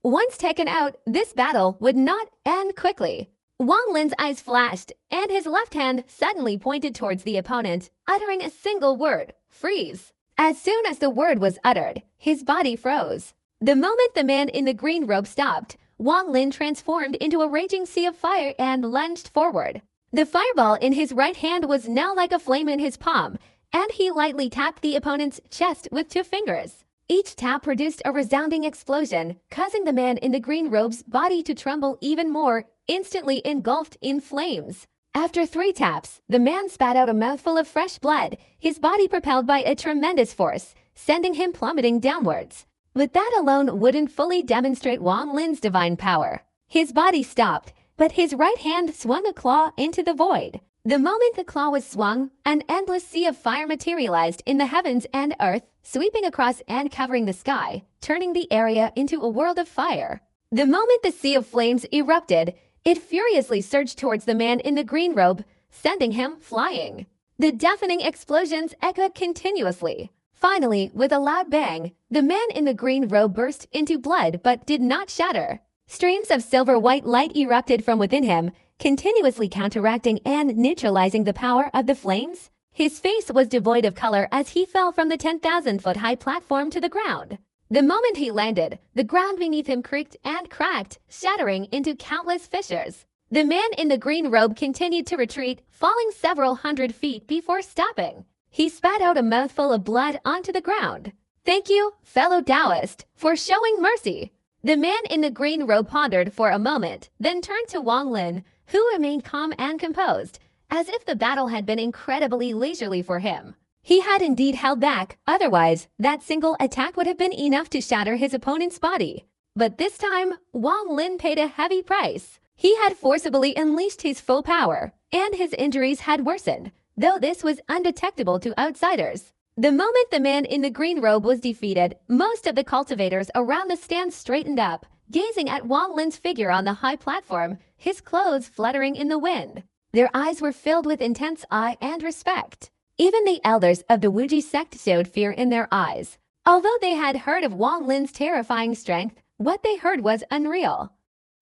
Once taken out, this battle would not end quickly. Wang Lin's eyes flashed, and his left hand suddenly pointed towards the opponent, uttering a single word, "Freeze." As soon as the word was uttered, his body froze. The moment the man in the green robe stopped, Wang Lin transformed into a raging sea of fire and lunged forward. The fireball in his right hand was now like a flame in his palm, and he lightly tapped the opponent's chest with 2 fingers. Each tap produced a resounding explosion, causing the man in the green robe's body to tremble even more, instantly engulfed in flames. After 3 taps, the man spat out a mouthful of fresh blood, his body propelled by a tremendous force, sending him plummeting downwards. But that alone wouldn't fully demonstrate Wang Lin's divine power. His body stopped, but his right hand swung a claw into the void. The moment the claw was swung, an endless sea of fire materialized in the heavens and earth, sweeping across and covering the sky, turning the area into a world of fire. The moment the sea of flames erupted, it furiously surged towards the man in the green robe, sending him flying. The deafening explosions echoed continuously. Finally, with a loud bang, the man in the green robe burst into blood but did not shatter. Streams of silver-white light erupted from within him, continuously counteracting and neutralizing the power of the flames. His face was devoid of color as he fell from the 10,000-foot-high platform to the ground. The moment he landed, the ground beneath him creaked and cracked, shattering into countless fissures. The man in the green robe continued to retreat, falling several hundred feet before stopping. He spat out a mouthful of blood onto the ground. "Thank you, fellow Taoist, for showing mercy." The man in the green robe pondered for a moment, then turned to Wang Lin, who remained calm and composed, as if the battle had been incredibly leisurely for him. He had indeed held back, otherwise, that single attack would have been enough to shatter his opponent's body. But this time, Wang Lin paid a heavy price. He had forcibly unleashed his full power, and his injuries had worsened, though this was undetectable to outsiders. The moment the man in the green robe was defeated, most of the cultivators around the stand straightened up, gazing at Wang Lin's figure on the high platform, his clothes fluttering in the wind. Their eyes were filled with intense awe and respect. Even the elders of the Wuji sect showed fear in their eyes. Although they had heard of Wang Lin's terrifying strength, what they heard was unreal.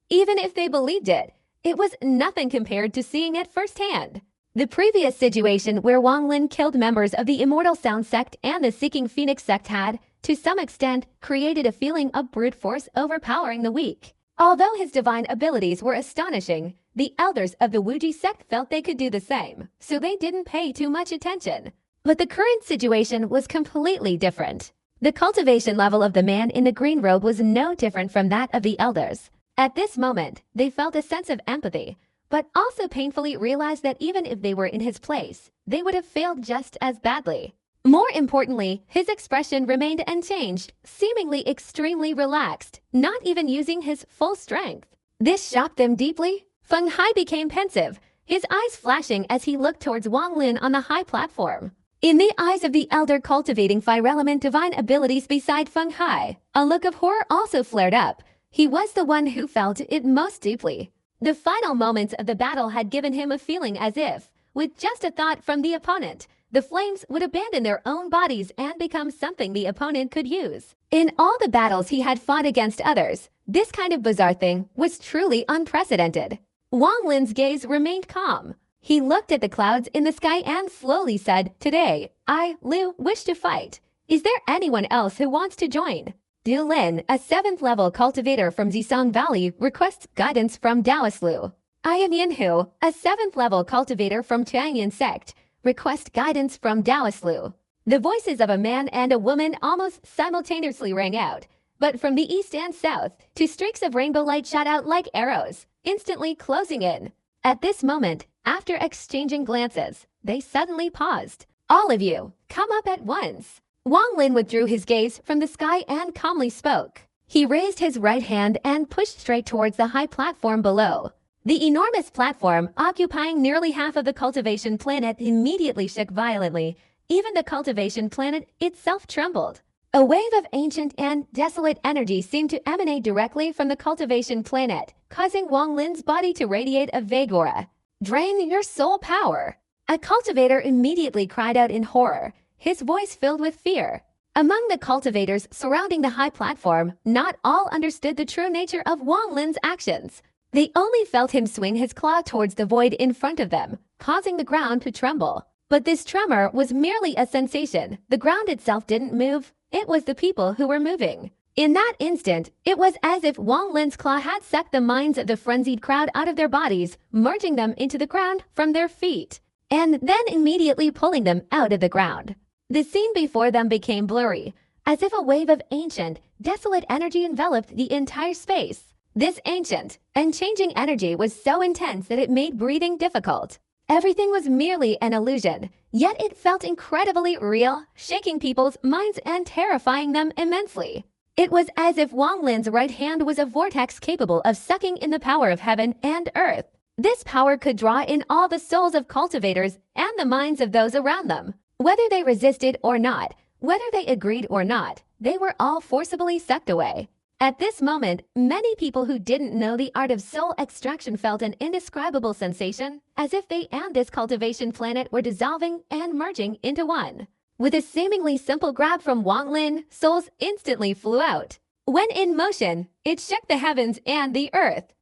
Even if they believed it, it was nothing compared to seeing it firsthand. The previous situation where Wang Lin killed members of the Immortal Sound sect and the Seeking Phoenix sect had, to some extent, created a feeling of brute force overpowering the weak. Although his divine abilities were astonishing, the elders of the Wuji sect felt they could do the same, so they didn't pay too much attention. But the current situation was completely different. The cultivation level of the man in the green robe was no different from that of the elders. At this moment, they felt a sense of empathy, but also painfully realized that even if they were in his place, they would have failed just as badly. More importantly, his expression remained unchanged, seemingly extremely relaxed, not even using his full strength. This shocked them deeply. Feng Hai became pensive, his eyes flashing as he looked towards Wang Lin on the high platform. In the eyes of the elder cultivating fire element divine abilities beside Feng Hai, a look of horror also flared up. He was the one who felt it most deeply. The final moments of the battle had given him a feeling as if, with just a thought from the opponent, the flames would abandon their own bodies and become something the opponent could use. In all the battles he had fought against others, this kind of bizarre thing was truly unprecedented. Wang Lin's gaze remained calm. He looked at the clouds in the sky and slowly said, "Today, I, Liu, wish to fight. Is there anyone else who wants to join?" Du Lin, a 7th-level cultivator from Zisong Valley, requests guidance from Taoist Liu. I am Yinhu, a 7th-level cultivator from Changyan sect, request guidance from Taoist Liu. The voices of a man and a woman almost simultaneously rang out, but from the east and south, 2 streaks of rainbow light shot out like arrows, instantly closing in. At this moment, after exchanging glances, they suddenly paused. "All of you, come up at once." Wang Lin withdrew his gaze from the sky and calmly spoke. He raised his right hand and pushed straight towards the high platform below. The enormous platform, occupying nearly half of the cultivation planet, immediately shook violently. Even the cultivation planet itself trembled. A wave of ancient and desolate energy seemed to emanate directly from the cultivation planet, causing Wang Lin's body to radiate a vague aura. "Drain your soul power!" A cultivator immediately cried out in horror, his voice filled with fear. Among the cultivators surrounding the high platform, not all understood the true nature of Wang Lin's actions. They only felt him swing his claw towards the void in front of them, causing the ground to tremble. But this tremor was merely a sensation. The ground itself didn't move, it was the people who were moving. In that instant, it was as if Wang Lin's claw had sucked the minds of the frenzied crowd out of their bodies, merging them into the ground from their feet, and then immediately pulling them out of the ground. The scene before them became blurry, as if a wave of ancient, desolate energy enveloped the entire space. This ancient and changing energy was so intense that it made breathing difficult. Everything was merely an illusion, yet it felt incredibly real, shaking people's minds and terrifying them immensely. It was as if Wang Lin's right hand was a vortex capable of sucking in the power of heaven and earth. This power could draw in all the souls of cultivators and the minds of those around them. Whether they resisted or not, whether they agreed or not, they were all forcibly sucked away. At this moment, many people who didn't know the art of soul extraction felt an indescribable sensation, as if they and this cultivation planet were dissolving and merging into one. With a seemingly simple grab from Wang Lin, souls instantly flew out. When in motion, it shook the heavens and the earth.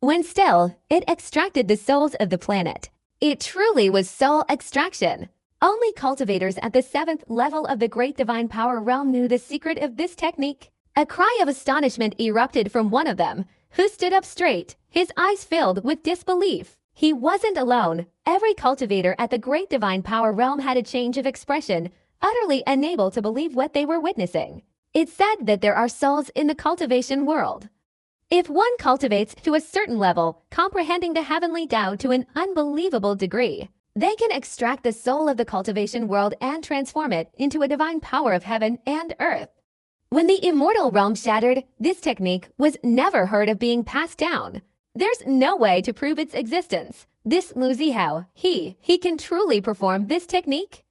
When still, it extracted the souls of the planet. It truly was soul extraction. Only cultivators at the 7th level of the Great Divine Power Realm knew the secret of this technique. A cry of astonishment erupted from one of them, who stood up straight, his eyes filled with disbelief. He wasn't alone. Every cultivator at the Great Divine Power Realm had a change of expression, utterly unable to believe what they were witnessing. It's said that there are souls in the cultivation world. If one cultivates to a certain level, comprehending the heavenly Tao to an unbelievable degree, they can extract the soul of the cultivation world and transform it into a divine power of heaven and earth. When the immortal realm shattered, this technique was never heard of being passed down. There's no way to prove its existence. This Lu Zihao, he can truly perform this technique?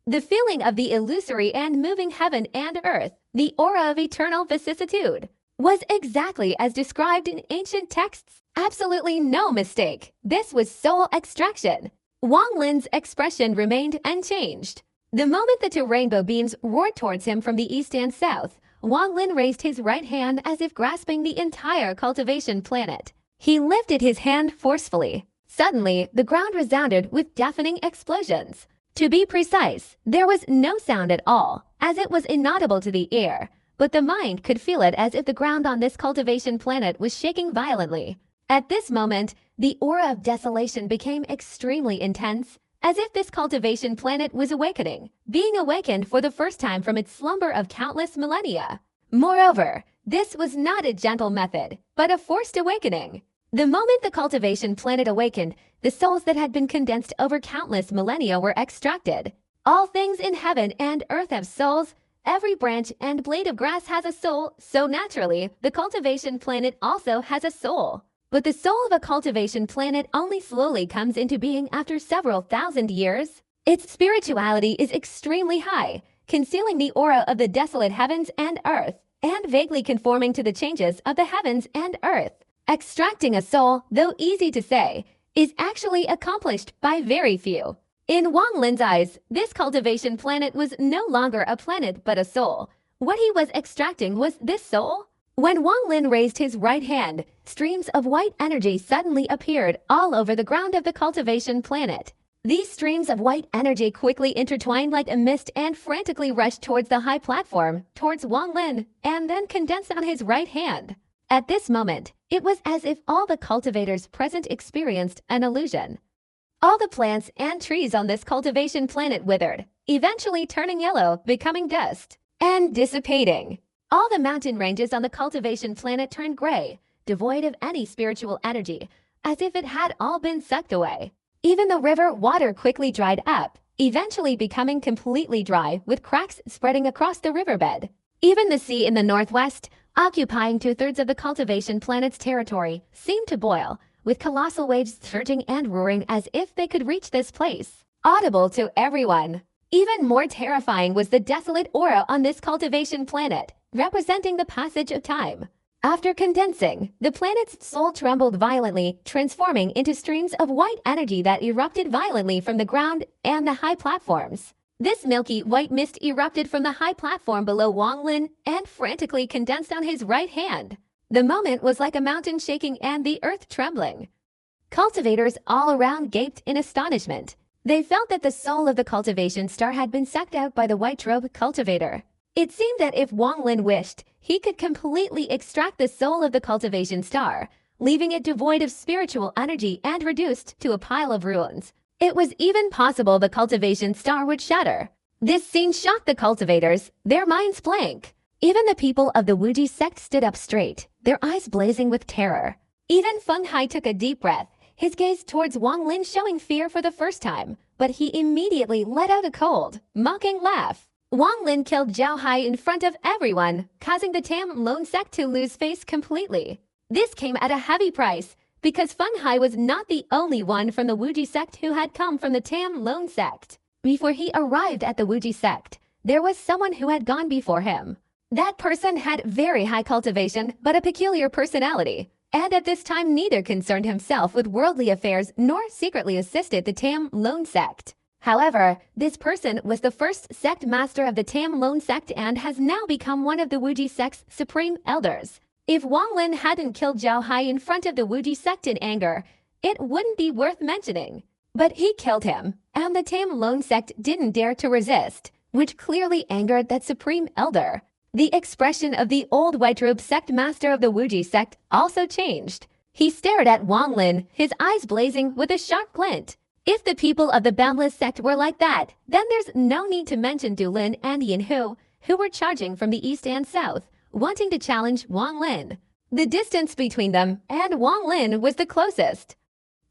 The feeling of the illusory and moving heaven and earth, the aura of eternal vicissitude, was exactly as described in ancient texts. Absolutely no mistake. This was soul extraction. Wang Lin's expression remained unchanged. The moment the two rainbow beams roared towards him from the east and south, Wang Lin raised his right hand as if grasping the entire cultivation planet. He lifted his hand forcefully. Suddenly, the ground resounded with deafening explosions. To be precise, there was no sound at all, as it was inaudible to the ear, but the mind could feel it as if the ground on this cultivation planet was shaking violently. At this moment, the aura of desolation became extremely intense, as if this cultivation planet was awakening, being awakened for the first time from its slumber of countless millennia. Moreover, this was not a gentle method, but a forced awakening. The moment the cultivation planet awakened, the souls that had been condensed over countless millennia were extracted. All things in heaven and earth have souls. Every branch and blade of grass has a soul, so naturally, the cultivation planet also has a soul. But the soul of a cultivation planet only slowly comes into being after several thousand years. Its spirituality is extremely high, concealing the aura of the desolate heavens and earth, and vaguely conforming to the changes of the heavens and earth. Extracting a soul, though easy to say, is actually accomplished by very few. In Wang Lin's eyes, this cultivation planet was no longer a planet but a soul. What he was extracting was this soul. When Wang Lin raised his right hand, streams of white energy suddenly appeared all over the ground of the cultivation planet. These streams of white energy quickly intertwined like a mist and frantically rushed towards the high platform, towards Wang Lin, and then condensed on his right hand. At this moment, it was as if all the cultivators present experienced an illusion. All the plants and trees on this cultivation planet withered, eventually turning yellow, becoming dust, and dissipating. All the mountain ranges on the cultivation planet turned gray, devoid of any spiritual energy, as if it had all been sucked away. Even the river water quickly dried up, eventually becoming completely dry with cracks spreading across the riverbed. Even the sea in the northwest, occupying 2/3 of the cultivation planet's territory, seemed to boil, with colossal waves surging and roaring as if they could reach this place, audible to everyone. Even more terrifying was the desolate aura on this cultivation planet, representing the passage of time. After condensing, the planet's soul trembled violently, transforming into streams of white energy that erupted violently from the ground and the high platforms. This milky white mist erupted from the high platform below Wang Lin and frantically condensed on his right hand. The moment was like a mountain shaking and the earth trembling. Cultivators all around gaped in astonishment. They felt that the soul of the cultivation star had been sucked out by the white robe cultivator. It seemed that if Wang Lin wished, he could completely extract the soul of the cultivation star, leaving it devoid of spiritual energy and reduced to a pile of ruins. It was even possible the cultivation star would shatter. This scene shocked the cultivators, their minds blank. Even the people of the Wuji sect stood up straight, their eyes blazing with terror. Even Feng Hai took a deep breath, his gaze towards Wang Lin showing fear for the first time, but he immediately let out a cold, mocking laugh. Wang Lin killed Zhao Hai in front of everyone, causing the Tam Lone sect to lose face completely. This came at a heavy price, because Feng Hai was not the only one from the Wuji sect who had come from the Tam Lone sect. Before he arrived at the Wuji sect, there was someone who had gone before him. That person had very high cultivation but a peculiar personality, and at this time neither concerned himself with worldly affairs nor secretly assisted the Tam Lone sect. However, this person was the first sect master of the Tam Lone sect and has now become one of the Wuji sect's supreme elders. If Wang Lin hadn't killed Zhao Hai in front of the Wuji sect in anger, it wouldn't be worth mentioning. But he killed him, and the Tam Lone sect didn't dare to resist, which clearly angered that supreme elder. The expression of the old white-robe sect master of the Wuji sect also changed. He stared at Wang Lin, his eyes blazing with a sharp glint. If the people of the Boundless sect were like that, then there's no need to mention Du Lin and Yin Hu, who were charging from the east and south, wanting to challenge Wang Lin. The distance between them and Wang Lin was the closest.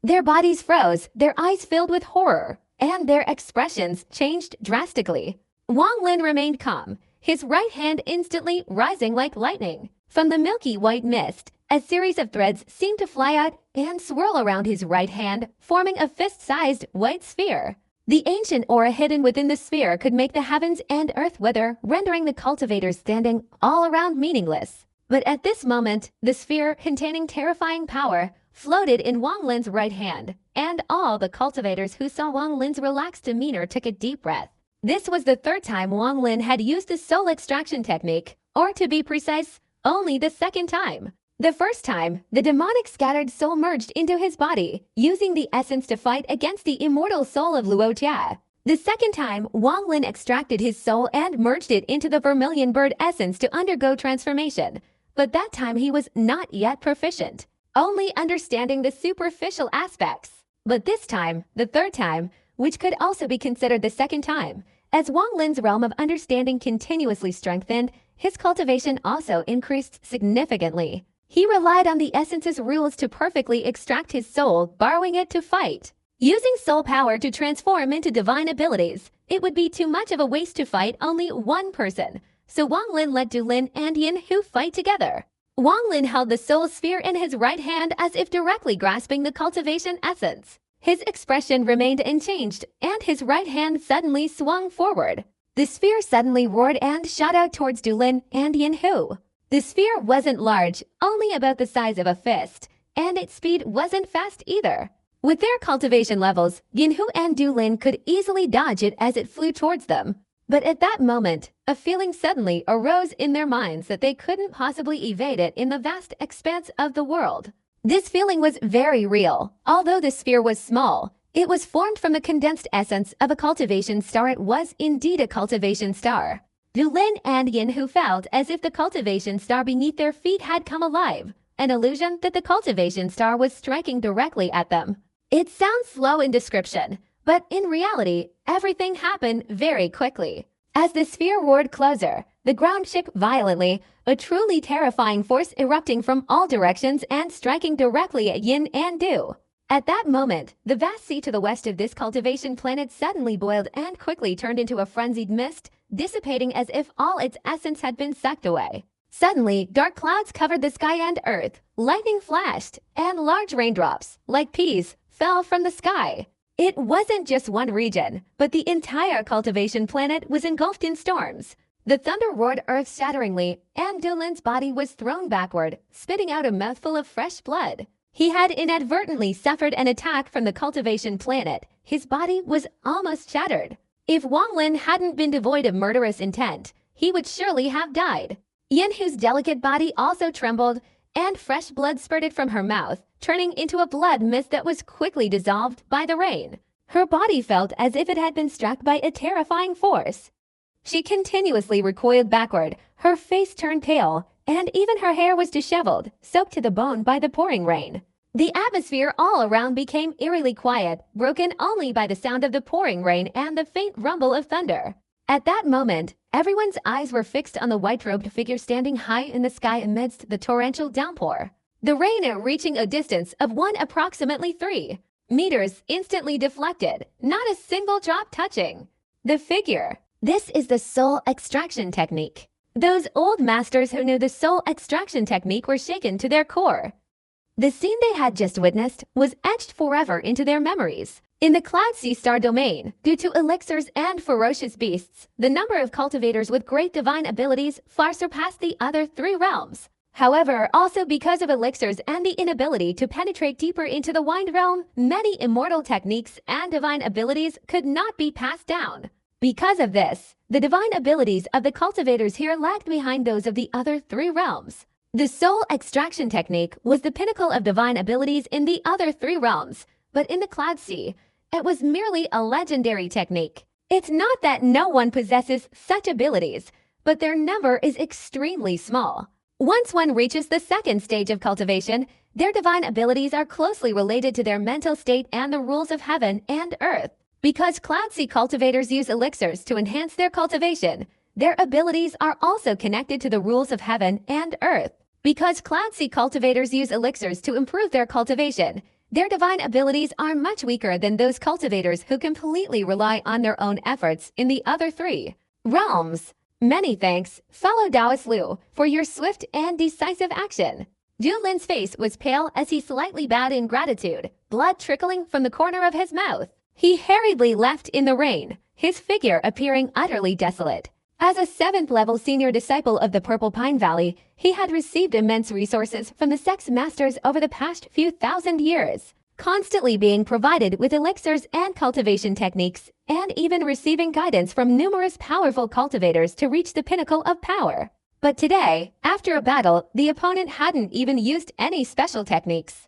Their bodies froze, their eyes filled with horror, and their expressions changed drastically. Wang Lin remained calm, his right hand instantly rising like lightning. From the milky white mist, a series of threads seemed to fly out and swirl around his right hand, forming a fist-sized white sphere. The ancient aura hidden within the sphere could make the heavens and earth wither, rendering the cultivators standing all around meaningless. But at this moment, the sphere, containing terrifying power, floated in Wang Lin's right hand, and all the cultivators who saw Wang Lin's relaxed demeanor took a deep breath. This was the third time Wang Lin had used the soul extraction technique, or to be precise, only the second time. The first time, the demonic scattered soul merged into his body, using the essence to fight against the immortal soul of Luo Jia. The second time, Wang Lin extracted his soul and merged it into the vermilion bird essence to undergo transformation. But that time he was not yet proficient, only understanding the superficial aspects. But this time, the third time, which could also be considered the second time, as Wang Lin's realm of understanding continuously strengthened, his cultivation also increased significantly. He relied on the essence's rules to perfectly extract his soul, borrowing it to fight. Using soul power to transform into divine abilities, it would be too much of a waste to fight only one person, so Wang Lin let Du Lin and Yin Hu fight together. Wang Lin held the soul sphere in his right hand as if directly grasping the cultivation essence. His expression remained unchanged, and his right hand suddenly swung forward. The sphere suddenly roared and shot out towards Du Lin and Yin Hu. The sphere wasn't large, only about the size of a fist, and its speed wasn't fast either. With their cultivation levels, Yin Hu and Du Lin could easily dodge it as it flew towards them. But at that moment, a feeling suddenly arose in their minds that they couldn't possibly evade it in the vast expanse of the world. This feeling was very real. Although the sphere was small, it was formed from the condensed essence of a cultivation star. It was indeed a cultivation star. Du Lin and Yin Hu felt as if the cultivation star beneath their feet had come alive, an illusion that the cultivation star was striking directly at them. It sounds slow in description, but in reality, everything happened very quickly. As the sphere roared closer, the ground shook violently, a truly terrifying force erupting from all directions and striking directly at Yin and Du. At that moment, the vast sea to the west of this cultivation planet suddenly boiled and quickly turned into a frenzied mist, dissipating as if all its essence had been sucked away. Suddenly, dark clouds covered the sky and earth, lightning flashed, and large raindrops, like peas, fell from the sky. It wasn't just one region, but the entire cultivation planet was engulfed in storms. The thunder roared earth-shatteringly, and Du Lin's body was thrown backward, spitting out a mouthful of fresh blood. He had inadvertently suffered an attack from the cultivation planet. His body was almost shattered. If Wang Lin hadn't been devoid of murderous intent, he would surely have died. Yin Hu's delicate body also trembled, and fresh blood spurted from her mouth, turning into a blood mist that was quickly dissolved by the rain. Her body felt as if it had been struck by a terrifying force. She continuously recoiled backward, her face turned pale, and even her hair was disheveled, soaked to the bone by the pouring rain. The atmosphere all around became eerily quiet, broken only by the sound of the pouring rain and the faint rumble of thunder. At that moment, Everyone's eyes were fixed on the white-robed figure standing high in the sky amidst the torrential downpour. The rain, reaching a distance of approximately 3 meters, instantly deflected, not a single drop touching the figure. This is the soul extraction technique. Those old masters who knew the soul extraction technique were shaken to their core. The scene they had just witnessed was etched forever into their memories. In the Cloud Sea Star domain, due to elixirs and ferocious beasts, the number of cultivators with great divine abilities far surpassed the other 3 realms. However, also because of elixirs and the inability to penetrate deeper into the Wind Realm, many immortal techniques and divine abilities could not be passed down. Because of this, the divine abilities of the cultivators here lagged behind those of the other 3 realms. The soul extraction technique was the pinnacle of divine abilities in the other 3 realms, but in the Cloud Sea, it was merely a legendary technique. It's not that no one possesses such abilities, but their number is extremely small. Once one reaches the 2nd stage of cultivation, their divine abilities are closely related to their mental state and the rules of heaven and earth. Because Cloud Sea cultivators use elixirs to enhance their cultivation, their abilities are also connected to the rules of heaven and earth. Because Cloud Sea cultivators use elixirs to improve their cultivation, their divine abilities are much weaker than those cultivators who completely rely on their own efforts in the other 3 realms. Many thanks, fellow Taoist Liu, for your swift and decisive action. Du Lin's face was pale as he slightly bowed in gratitude, blood trickling from the corner of his mouth. He hurriedly left in the rain, his figure appearing utterly desolate. As a 7th-level senior disciple of the Purple Pine Valley, he had received immense resources from the Sex Masters over the past few thousand years, constantly being provided with elixirs and cultivation techniques, and even receiving guidance from numerous powerful cultivators to reach the pinnacle of power. But today, after a battle, the opponent hadn't even used any special techniques.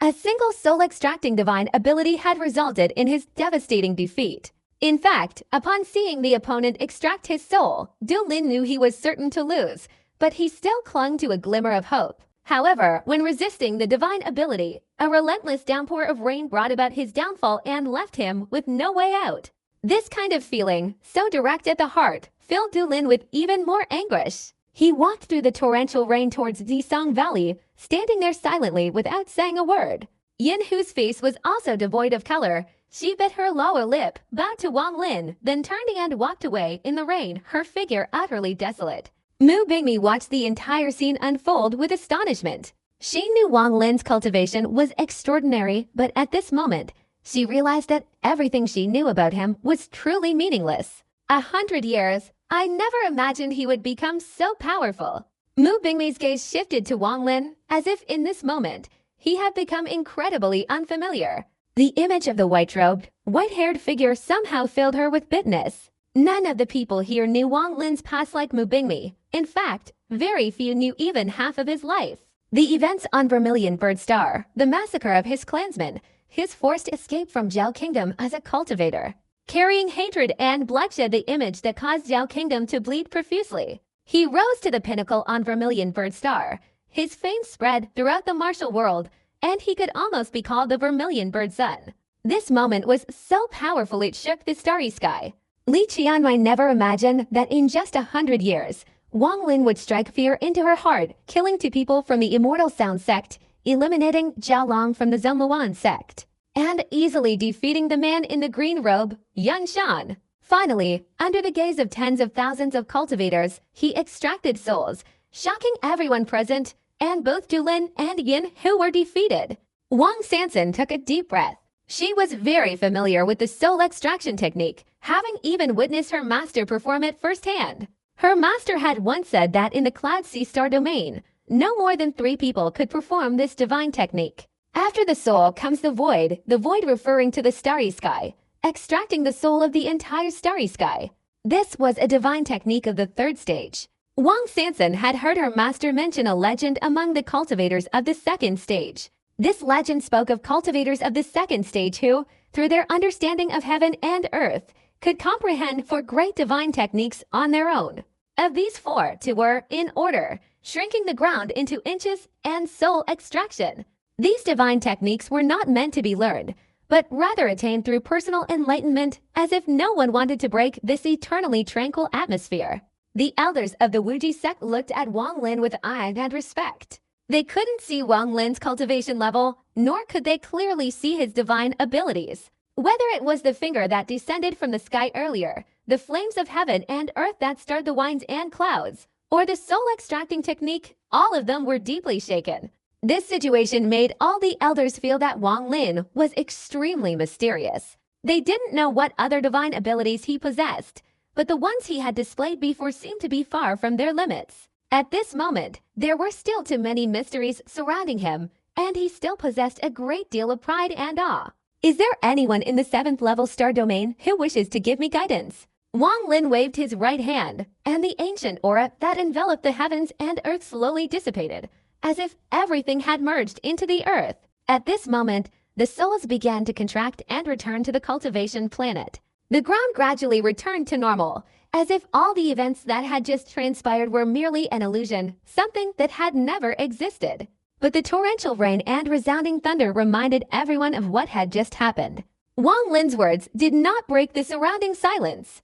A single soul-extracting divine ability had resulted in his devastating defeat. In fact, upon seeing the opponent extract his soul, Du Lin knew he was certain to lose, but he still clung to a glimmer of hope. However, when resisting the divine ability, a relentless downpour of rain brought about his downfall and left him with no way out. This kind of feeling, so direct at the heart, filled Du Lin with even more anguish. He walked through the torrential rain towards Zisong Valley, standing there silently without saying a word. Yin, whose face was also devoid of color, she bit her lower lip, bowed to Wang Lin, then turned and walked away in the rain, her figure utterly desolate. Mu Bingmi watched the entire scene unfold with astonishment. She knew Wang Lin's cultivation was extraordinary, but at this moment, she realized that everything she knew about him was truly meaningless. 100 years, I never imagined he would become so powerful. Mu Bingmi's gaze shifted to Wang Lin, as if in this moment, he had become incredibly unfamiliar. The image of the white-robed, white-haired figure somehow filled her with bitterness. None of the people here knew Wang Lin's past like Mu Bingmi. In fact, very few knew even half of his life. The events on Vermilion Bird Star, the massacre of his clansmen, his forced escape from Zhao Kingdom as a cultivator, carrying hatred and bloodshed, the image that caused Zhao Kingdom to bleed profusely. He rose to the pinnacle on Vermilion Bird Star. His fame spread throughout the martial world, and he could almost be called the Vermilion Bird Sun. This moment was so powerful it shook the starry sky. Li Qianwei never imagined that in just 100 years, Wang Lin would strike fear into her heart, killing 2 people from the Immortal Sound sect, eliminating Zhao Long from the Zhongluan sect, and easily defeating the man in the green robe, Yang Shan. Finally, under the gaze of tens of thousands of cultivators, he extracted souls, shocking everyone present, and both Du Lin and Yin, who were defeated. Wang Sanson took a deep breath. She was very familiar with the soul extraction technique, having even witnessed her master perform it firsthand. Her master had once said that in the Cloud Sea Star domain, no more than 3 people could perform this divine technique. After the soul comes the void referring to the starry sky, extracting the soul of the entire starry sky. This was a divine technique of the 3rd stage. Wang Sanson had heard her master mention a legend among the cultivators of the 2nd stage. This legend spoke of cultivators of the 2nd stage who, through their understanding of heaven and earth, could comprehend 4 great divine techniques on their own. Of these 4, 2 were, in order, shrinking the ground into inches and soul extraction. These divine techniques were not meant to be learned, but rather attained through personal enlightenment, as if no one wanted to break this eternally tranquil atmosphere. The elders of the Wuji sect looked at Wang Lin with awe and respect. They couldn't see Wang Lin's cultivation level, nor could they clearly see his divine abilities. Whether it was the finger that descended from the sky earlier, the flames of heaven and earth that stirred the winds and clouds, or the soul-extracting technique, all of them were deeply shaken. This situation made all the elders feel that Wang Lin was extremely mysterious. They didn't know what other divine abilities he possessed, but the ones he had displayed before seemed to be far from their limits. At this moment, there were still too many mysteries surrounding him, and he still possessed a great deal of pride and awe. Is there anyone in the 7th level star domain who wishes to give me guidance? Wang Lin waved his right hand, and the ancient aura that enveloped the heavens and earth slowly dissipated, as if everything had merged into the earth. At this moment, the souls began to contract and return to the cultivation planet. The ground gradually returned to normal, as if all the events that had just transpired were merely an illusion, something that had never existed. But the torrential rain and resounding thunder reminded everyone of what had just happened. Wang Lin's words did not break the surrounding silence.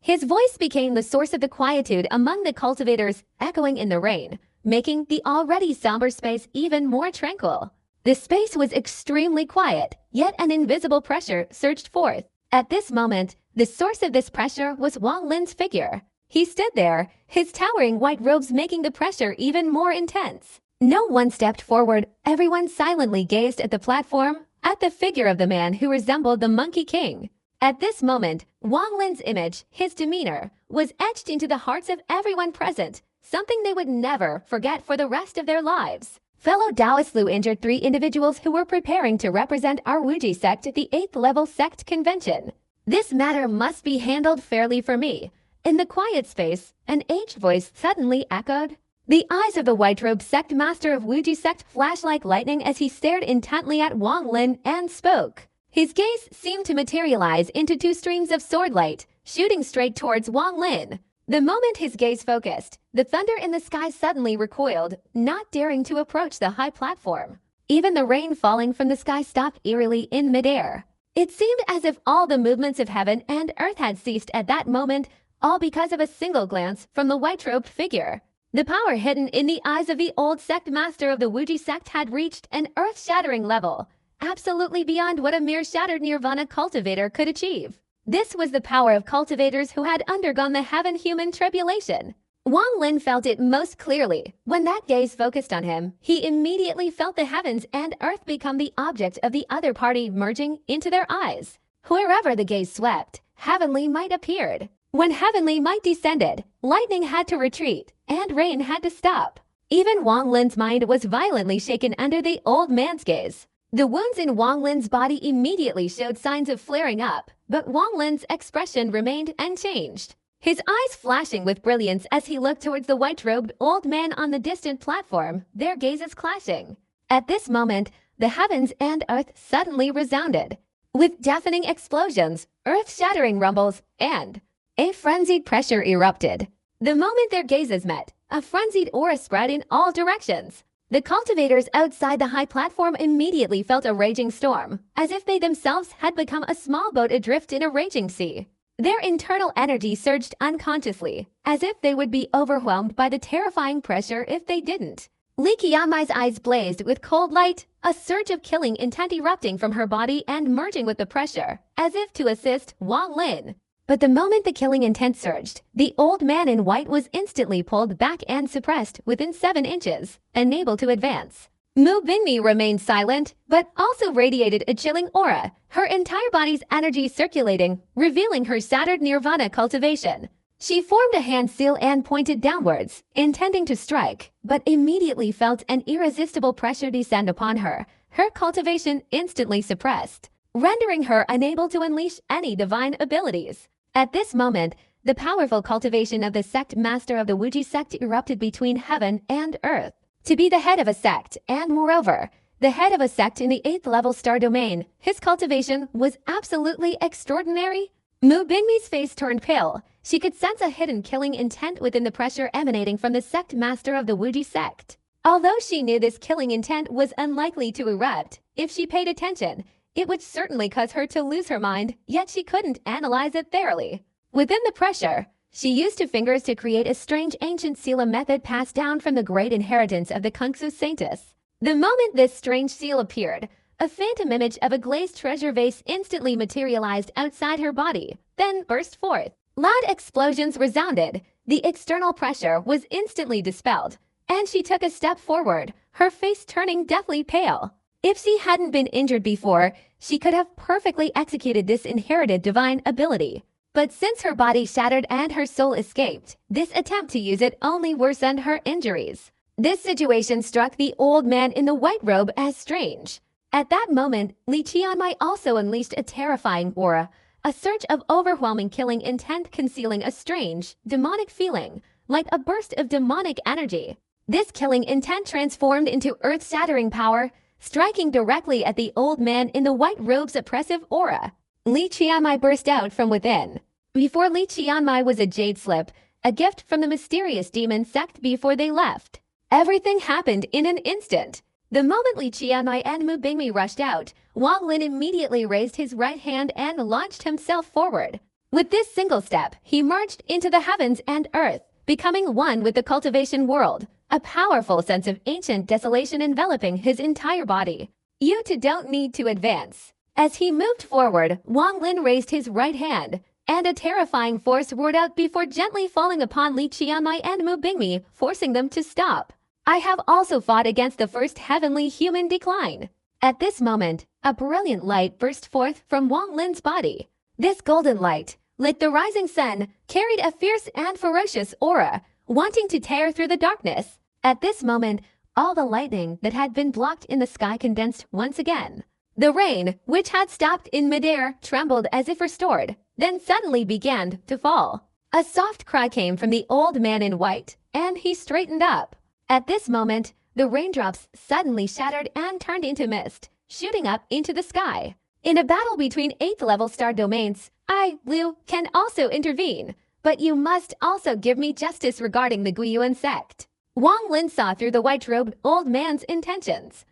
His voice became the source of the quietude among the cultivators, echoing in the rain, making the already somber space even more tranquil. The space was extremely quiet, yet an invisible pressure surged forth. At this moment, the source of this pressure was Wang Lin's figure. He stood there, his towering white robes making the pressure even more intense. No one stepped forward. Everyone silently gazed at the platform, at the figure of the man who resembled the Monkey King. At this moment, Wang Lin's image, his demeanor, was etched into the hearts of everyone present, something they would never forget for the rest of their lives. Fellow Taoist Lu injured 3 individuals who were preparing to represent our Wuji sect at the 8th level sect convention. This matter must be handled fairly for me. In the quiet space, an aged voice suddenly echoed. The eyes of the white-robed sect master of Wuji sect flashed like lightning as he stared intently at Wang Lin and spoke. His gaze seemed to materialize into 2 streams of sword light, shooting straight towards Wang Lin. The moment his gaze focused, the thunder in the sky suddenly recoiled, not daring to approach the high platform. Even the rain falling from the sky stopped eerily in midair. It seemed as if all the movements of heaven and earth had ceased at that moment, all because of a single glance from the white-robed figure. The power hidden in the eyes of the old sect master of the Wuji sect had reached an earth-shattering level, absolutely beyond what a mere shattered nirvana cultivator could achieve. This was the power of cultivators who had undergone the heaven-human tribulation. Wang Lin felt it most clearly. When that gaze focused on him, he immediately felt the heavens and earth become the object of the other party, merging into their eyes. Wherever the gaze swept, heavenly might appeared. When heavenly might descended, lightning had to retreat, and rain had to stop. Even Wang Lin's mind was violently shaken under the old man's gaze. The wounds in Wang Lin's body immediately showed signs of flaring up, but Wang Lin's expression remained unchanged. His eyes flashing with brilliance as he looked towards the white-robed old man on the distant platform, their gazes clashing. At this moment, the heavens and earth suddenly resounded. With deafening explosions, earth-shattering rumbles, and a frenzied pressure erupted. The moment their gazes met, a frenzied aura spread in all directions. The cultivators outside the high platform immediately felt a raging storm, as if they themselves had become a small boat adrift in a raging sea. Their internal energy surged unconsciously, as if they would be overwhelmed by the terrifying pressure if they didn't. Li Qiamai's eyes blazed with cold light, a surge of killing intent erupting from her body and merging with the pressure, as if to assist Wang Lin. But the moment the killing intent surged, the old man in white was instantly pulled back and suppressed within 7 inches, unable to advance. Mu Binmi remained silent, but also radiated a chilling aura, her entire body's energy circulating, revealing her shattered nirvana cultivation. She formed a hand seal and pointed downwards, intending to strike, but immediately felt an irresistible pressure descend upon her, her cultivation instantly suppressed, rendering her unable to unleash any divine abilities. At this moment, the powerful cultivation of the sect master of the Wuji sect erupted between heaven and earth. To be the head of a sect, and moreover, the head of a sect in the 8th level star domain, his cultivation was absolutely extraordinary. Mu Binmi's face turned pale. She could sense a hidden killing intent within the pressure emanating from the sect master of the Wuji sect. Although she knew this killing intent was unlikely to erupt, if she paid attention, it would certainly cause her to lose her mind, yet she couldn't analyze it thoroughly. Within the pressure, she used her fingers to create a strange ancient seal method passed down from the great inheritance of the Kungsu Saints. The moment this strange seal appeared, a phantom image of a glazed treasure vase instantly materialized outside her body, then burst forth. Loud explosions resounded, the external pressure was instantly dispelled, and she took a step forward, her face turning deathly pale. If she hadn't been injured before, she could have perfectly executed this inherited divine ability. But since her body shattered and her soul escaped, this attempt to use it only worsened her injuries. This situation struck the old man in the white robe as strange. At that moment, Li Qianmai also unleashed a terrifying aura, a surge of overwhelming killing intent concealing a strange, demonic feeling, like a burst of demonic energy. This killing intent transformed into earth-shattering power, striking directly at the old man in the white robe's oppressive aura. Li Qianmai burst out from within. Before Li Qianmai was a jade slip, a gift from the mysterious demon sect before they left. Everything happened in an instant. The moment Li Qianmai and Mu Bingmi rushed out, Wang Lin immediately raised his right hand and launched himself forward. With this single step, he marched into the heavens and earth, becoming one with the cultivation world, a powerful sense of ancient desolation enveloping his entire body. You two don't need to advance. As he moved forward, Wang Lin raised his right hand, and a terrifying force roared out before gently falling upon Li Qianmai and Mu Bingmi, forcing them to stop. I have also fought against the first heavenly human decline. At this moment, a brilliant light burst forth from Wang Lin's body. This golden light, like the rising sun, carried a fierce and ferocious aura, wanting to tear through the darkness. At this moment, all the lightning that had been blocked in the sky condensed once again. The rain, which had stopped in midair, trembled as if restored, then suddenly began to fall. A soft cry came from the old man in white, and he straightened up. At this moment, the raindrops suddenly shattered and turned into mist, shooting up into the sky. In a battle between 8th-level star domains, I, Liu, can also intervene, but you must also give me justice regarding the Guiyuan sect. Wang Lin saw through the white-robed old man's intentions.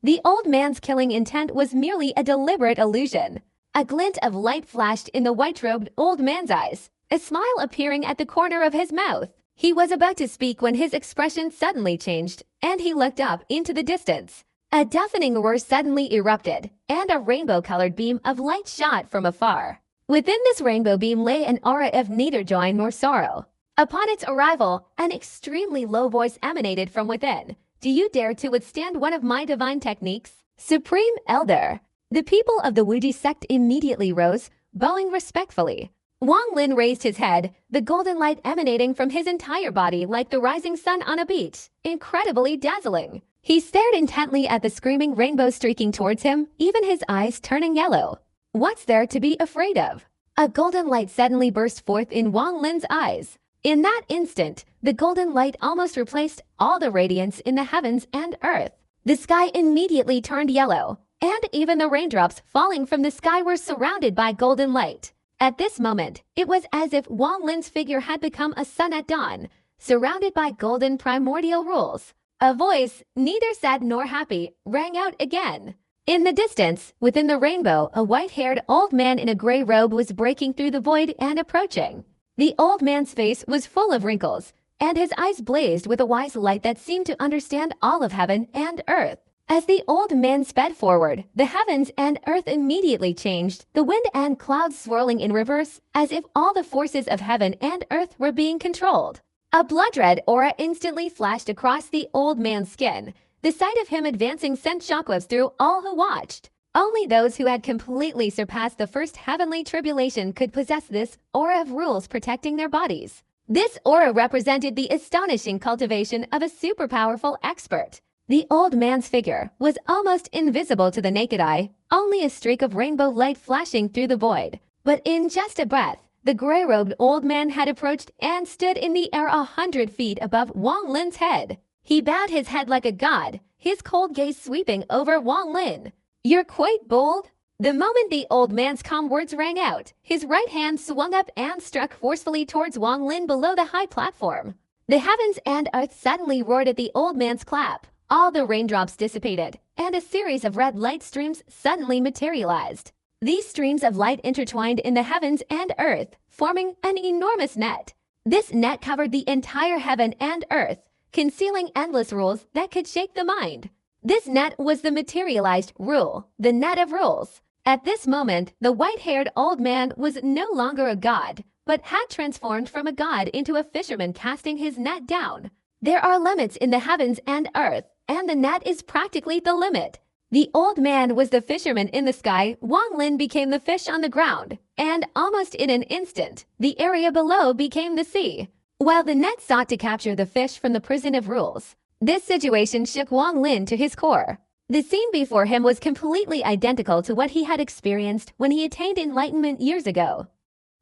The old man's killing intent was merely a deliberate illusion. A glint of light flashed in the white-robed old man's eyes, a smile appearing at the corner of his mouth. He was about to speak when his expression suddenly changed, and he looked up into the distance. A deafening roar suddenly erupted, and a rainbow-colored beam of light shot from afar. Within this rainbow beam lay an aura of neither joy nor sorrow. Upon its arrival, an extremely low voice emanated from within. Do you dare to withstand one of my divine techniques? Supreme Elder. The people of the Wuji sect immediately rose, bowing respectfully. Wang Lin raised his head, the golden light emanating from his entire body like the rising sun on a beach, incredibly dazzling. He stared intently at the screaming rainbow streaking towards him, even his eyes turning yellow. What's there to be afraid of? A golden light suddenly burst forth in Wang Lin's eyes. In that instant, the golden light almost replaced all the radiance in the heavens and earth. The sky immediately turned yellow, and even the raindrops falling from the sky were surrounded by golden light. At this moment, it was as if Wang Lin's figure had become a sun at dawn, surrounded by golden primordial rules. A voice, neither sad nor happy, rang out again. In the distance, within the rainbow, a white-haired old man in a gray robe was breaking through the void and approaching. The old man's face was full of wrinkles, and his eyes blazed with a wise light that seemed to understand all of heaven and earth. As the old man sped forward, the heavens and earth immediately changed, the wind and clouds swirling in reverse, as if all the forces of heaven and earth were being controlled. A blood-red aura instantly flashed across the old man's skin. The sight of him advancing sent shockwaves through all who watched. Only those who had completely surpassed the first heavenly tribulation could possess this aura of rules protecting their bodies. This aura represented the astonishing cultivation of a super-powerful expert. The old man's figure was almost invisible to the naked eye, only a streak of rainbow light flashing through the void. But in just a breath, the gray-robed old man had approached and stood in the air 100 feet above Wang Lin's head. He bowed his head like a god, his cold gaze sweeping over Wang Lin. You're quite bold. The moment the old man's calm words rang out, his right hand swung up and struck forcefully towards Wang Lin below the high platform. The heavens and earth suddenly roared at the old man's clap. All the raindrops dissipated, and a series of red light streams suddenly materialized. These streams of light intertwined in the heavens and earth, forming an enormous net. This net covered the entire heaven and earth, concealing endless rules that could shake the mind. This net was the materialized rule, the net of rules. At this moment, the white-haired old man was no longer a god, but had transformed from a god into a fisherman casting his net down. There are limits in the heavens and earth, and the net is practically the limit. The old man was the fisherman in the sky, Wang Lin became the fish on the ground, and almost in an instant, the area below became the sea. While the net sought to capture the fish from the prison of rules, this situation shook Wang Lin to his core. The scene before him was completely identical to what he had experienced when he attained enlightenment years ago.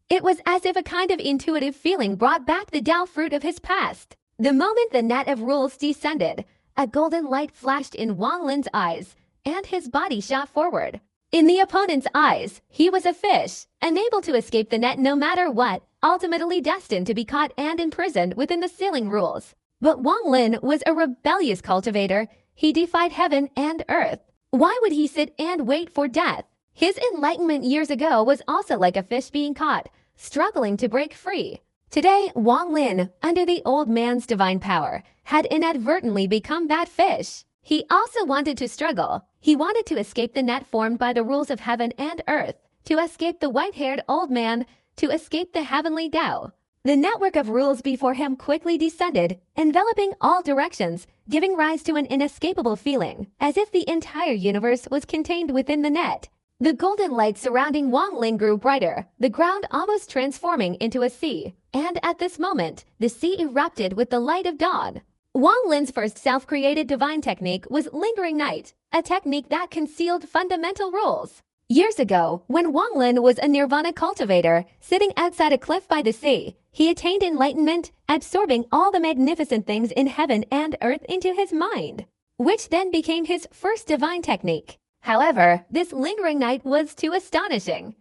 It was as if a kind of intuitive feeling brought back the Tao fruit of his past. The moment the net of rules descended, a golden light flashed in Wang Lin's eyes, and his body shot forward. In the opponent's eyes, he was a fish, unable to escape the net no matter what, ultimately destined to be caught and imprisoned within the ceiling rules. But Wang Lin was a rebellious cultivator. He defied heaven and earth. Why would he sit and wait for death? His enlightenment years ago was also like a fish being caught, struggling to break free. Today, Wang Lin, under the old man's divine power, had inadvertently become that fish. He also wanted to struggle. He wanted to escape the net formed by the rules of heaven and earth, to escape the white-haired old man, to escape the heavenly Tao. The network of rules before him quickly descended, enveloping all directions, giving rise to an inescapable feeling, as if the entire universe was contained within the net. The golden light surrounding Wang Lin grew brighter, the ground almost transforming into a sea, and at this moment, the sea erupted with the light of dawn. Wang Lin's first self-created divine technique was Lingering Night, a technique that concealed fundamental rules. Years ago, when Wang Lin was a nirvana cultivator, sitting outside a cliff by the sea, he attained enlightenment, absorbing all the magnificent things in heaven and earth into his mind, which then became his first divine technique. However, this lingering night was too astonishing.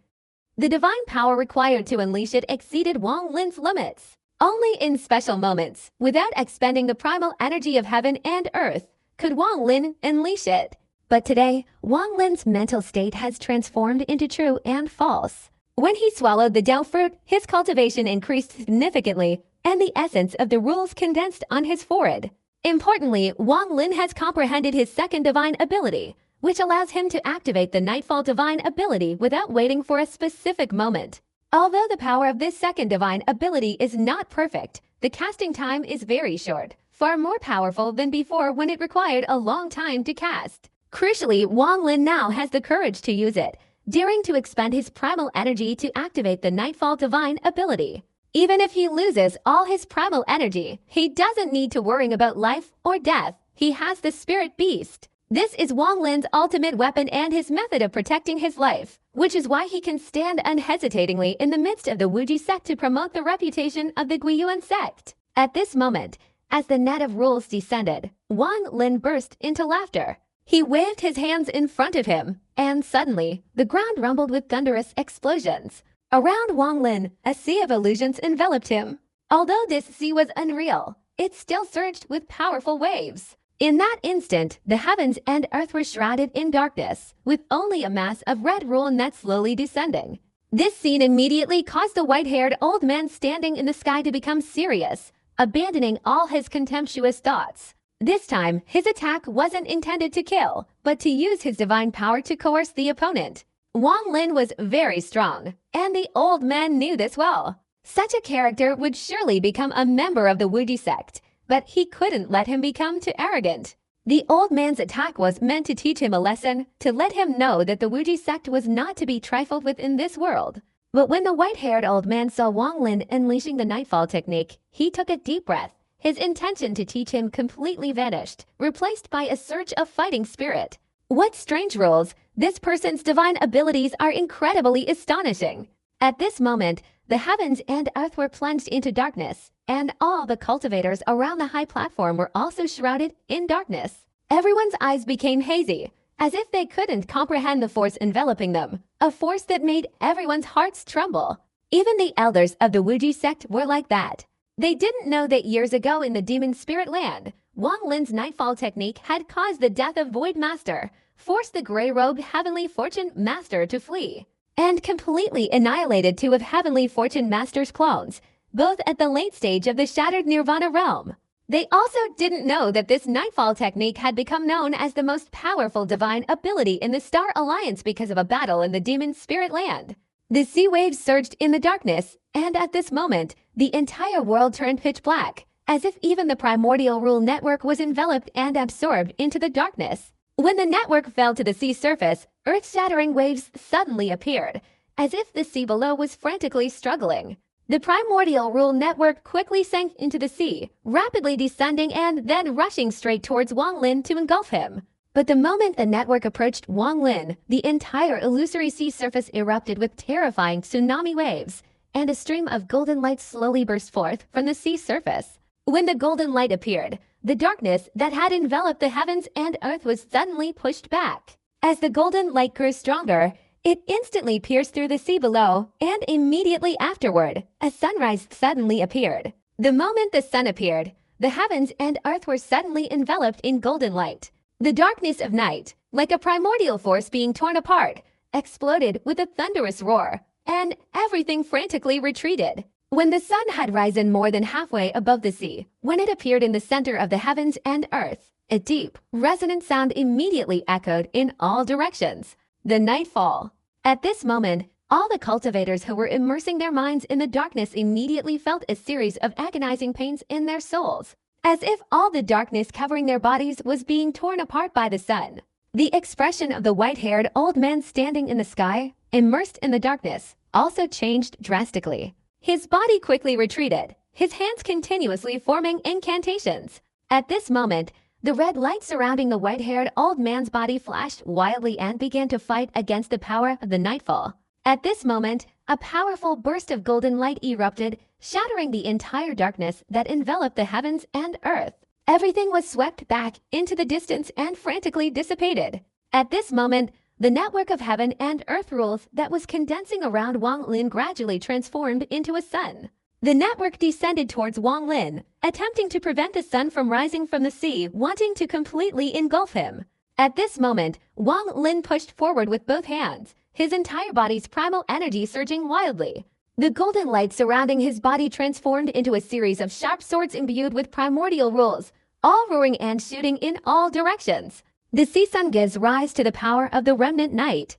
The divine power required to unleash it exceeded Wang Lin's limits. Only in special moments, without expending the primal energy of heaven and earth, could Wang Lin unleash it. But today, Wang Lin's mental state has transformed into true and false. When he swallowed the Tao fruit, his cultivation increased significantly, and the essence of the rules condensed on his forehead. Importantly, Wang Lin has comprehended his second divine ability, which allows him to activate the Nightfall divine ability without waiting for a specific moment. Although the power of this second divine ability is not perfect, the casting time is very short, far more powerful than before when it required a long time to cast. Crucially, Wang Lin now has the courage to use it, daring to expend his primal energy to activate the Nightfall divine ability. Even if he loses all his primal energy, he doesn't need to worry about life or death. He has the spirit beast. This is Wang Lin's ultimate weapon and his method of protecting his life, which is why he can stand unhesitatingly in the midst of the Wuji sect to promote the reputation of the Guiyuan sect. At this moment, as the net of rules descended, Wang Lin burst into laughter. He waved his hands in front of him, and suddenly, the ground rumbled with thunderous explosions. Around Wang Lin, a sea of illusions enveloped him. Although this sea was unreal, it still surged with powerful waves. In that instant, the heavens and earth were shrouded in darkness, with only a mass of red rule net slowly descending. This scene immediately caused the white-haired old man standing in the sky to become serious, abandoning all his contemptuous thoughts. This time, his attack wasn't intended to kill, but to use his divine power to coerce the opponent. Wang Lin was very strong, and the old man knew this well. Such a character would surely become a member of the Wuji sect, but he couldn't let him become too arrogant. The old man's attack was meant to teach him a lesson, to let him know that the Wuji sect was not to be trifled with in this world. But when the white-haired old man saw Wang Lin unleashing the Nightfall technique, he took a deep breath. His intention to teach him completely vanished, replaced by a surge of fighting spirit. What strange rules! This person's divine abilities are incredibly astonishing. At this moment, the heavens and earth were plunged into darkness, and all the cultivators around the high platform were also shrouded in darkness. Everyone's eyes became hazy, as if they couldn't comprehend the force enveloping them, a force that made everyone's hearts tremble. Even the elders of the Wuji sect were like that. They didn't know that years ago in the demon spirit land, Wang Lin's Nightfall technique had caused the death of Void Master, forced the gray-robed Heavenly Fortune Master to flee, and completely annihilated two of Heavenly Fortune Master's clones, both at the late stage of the Shattered Nirvana realm. They also didn't know that this Nightfall technique had become known as the most powerful divine ability in the Star Alliance because of a battle in the Demon Spirit Land. The sea waves surged in the darkness, and at this moment, the entire world turned pitch black, as if even the primordial rule network was enveloped and absorbed into the darkness. When the network fell to the sea surface, earth-shattering waves suddenly appeared, as if the sea below was frantically struggling. The primordial rule network quickly sank into the sea, rapidly descending and then rushing straight towards Wang Lin to engulf him. But the moment the network approached Wang Lin, the entire illusory sea surface erupted with terrifying tsunami waves, and a stream of golden light slowly burst forth from the sea surface. When the golden light appeared, the darkness that had enveloped the heavens and earth was suddenly pushed back. As the golden light grew stronger, it instantly pierced through the sea below, and immediately afterward, a sunrise suddenly appeared. The moment the sun appeared, the heavens and earth were suddenly enveloped in golden light. The darkness of night, like a primordial force being torn apart, exploded with a thunderous roar, and everything frantically retreated. When the sun had risen more than halfway above the sea, when it appeared in the center of the heavens and earth, a deep, resonant sound immediately echoed in all directions. The nightfall. At this moment, all the cultivators who were immersing their minds in the darkness immediately felt a series of agonizing pains in their souls, as if all the darkness covering their bodies was being torn apart by the sun. The expression of the white-haired old man standing in the sky, immersed in the darkness, also changed drastically. His body quickly retreated, his hands continuously forming incantations. At this moment, the red light surrounding the white-haired old man's body flashed wildly and began to fight against the power of the nightfall. At this moment, a powerful burst of golden light erupted, shattering the entire darkness that enveloped the heavens and earth. Everything was swept back into the distance and frantically dissipated. At this moment, the network of heaven and earth rules that was condensing around Wang Lin gradually transformed into a sun. The network descended towards Wang Lin, attempting to prevent the sun from rising from the sea, wanting to completely engulf him. At this moment, Wang Lin pushed forward with both hands, his entire body's primal energy surging wildly. The golden light surrounding his body transformed into a series of sharp swords imbued with primordial rules, all roaring and shooting in all directions. The sea sun gives rise to the power of the remnant night.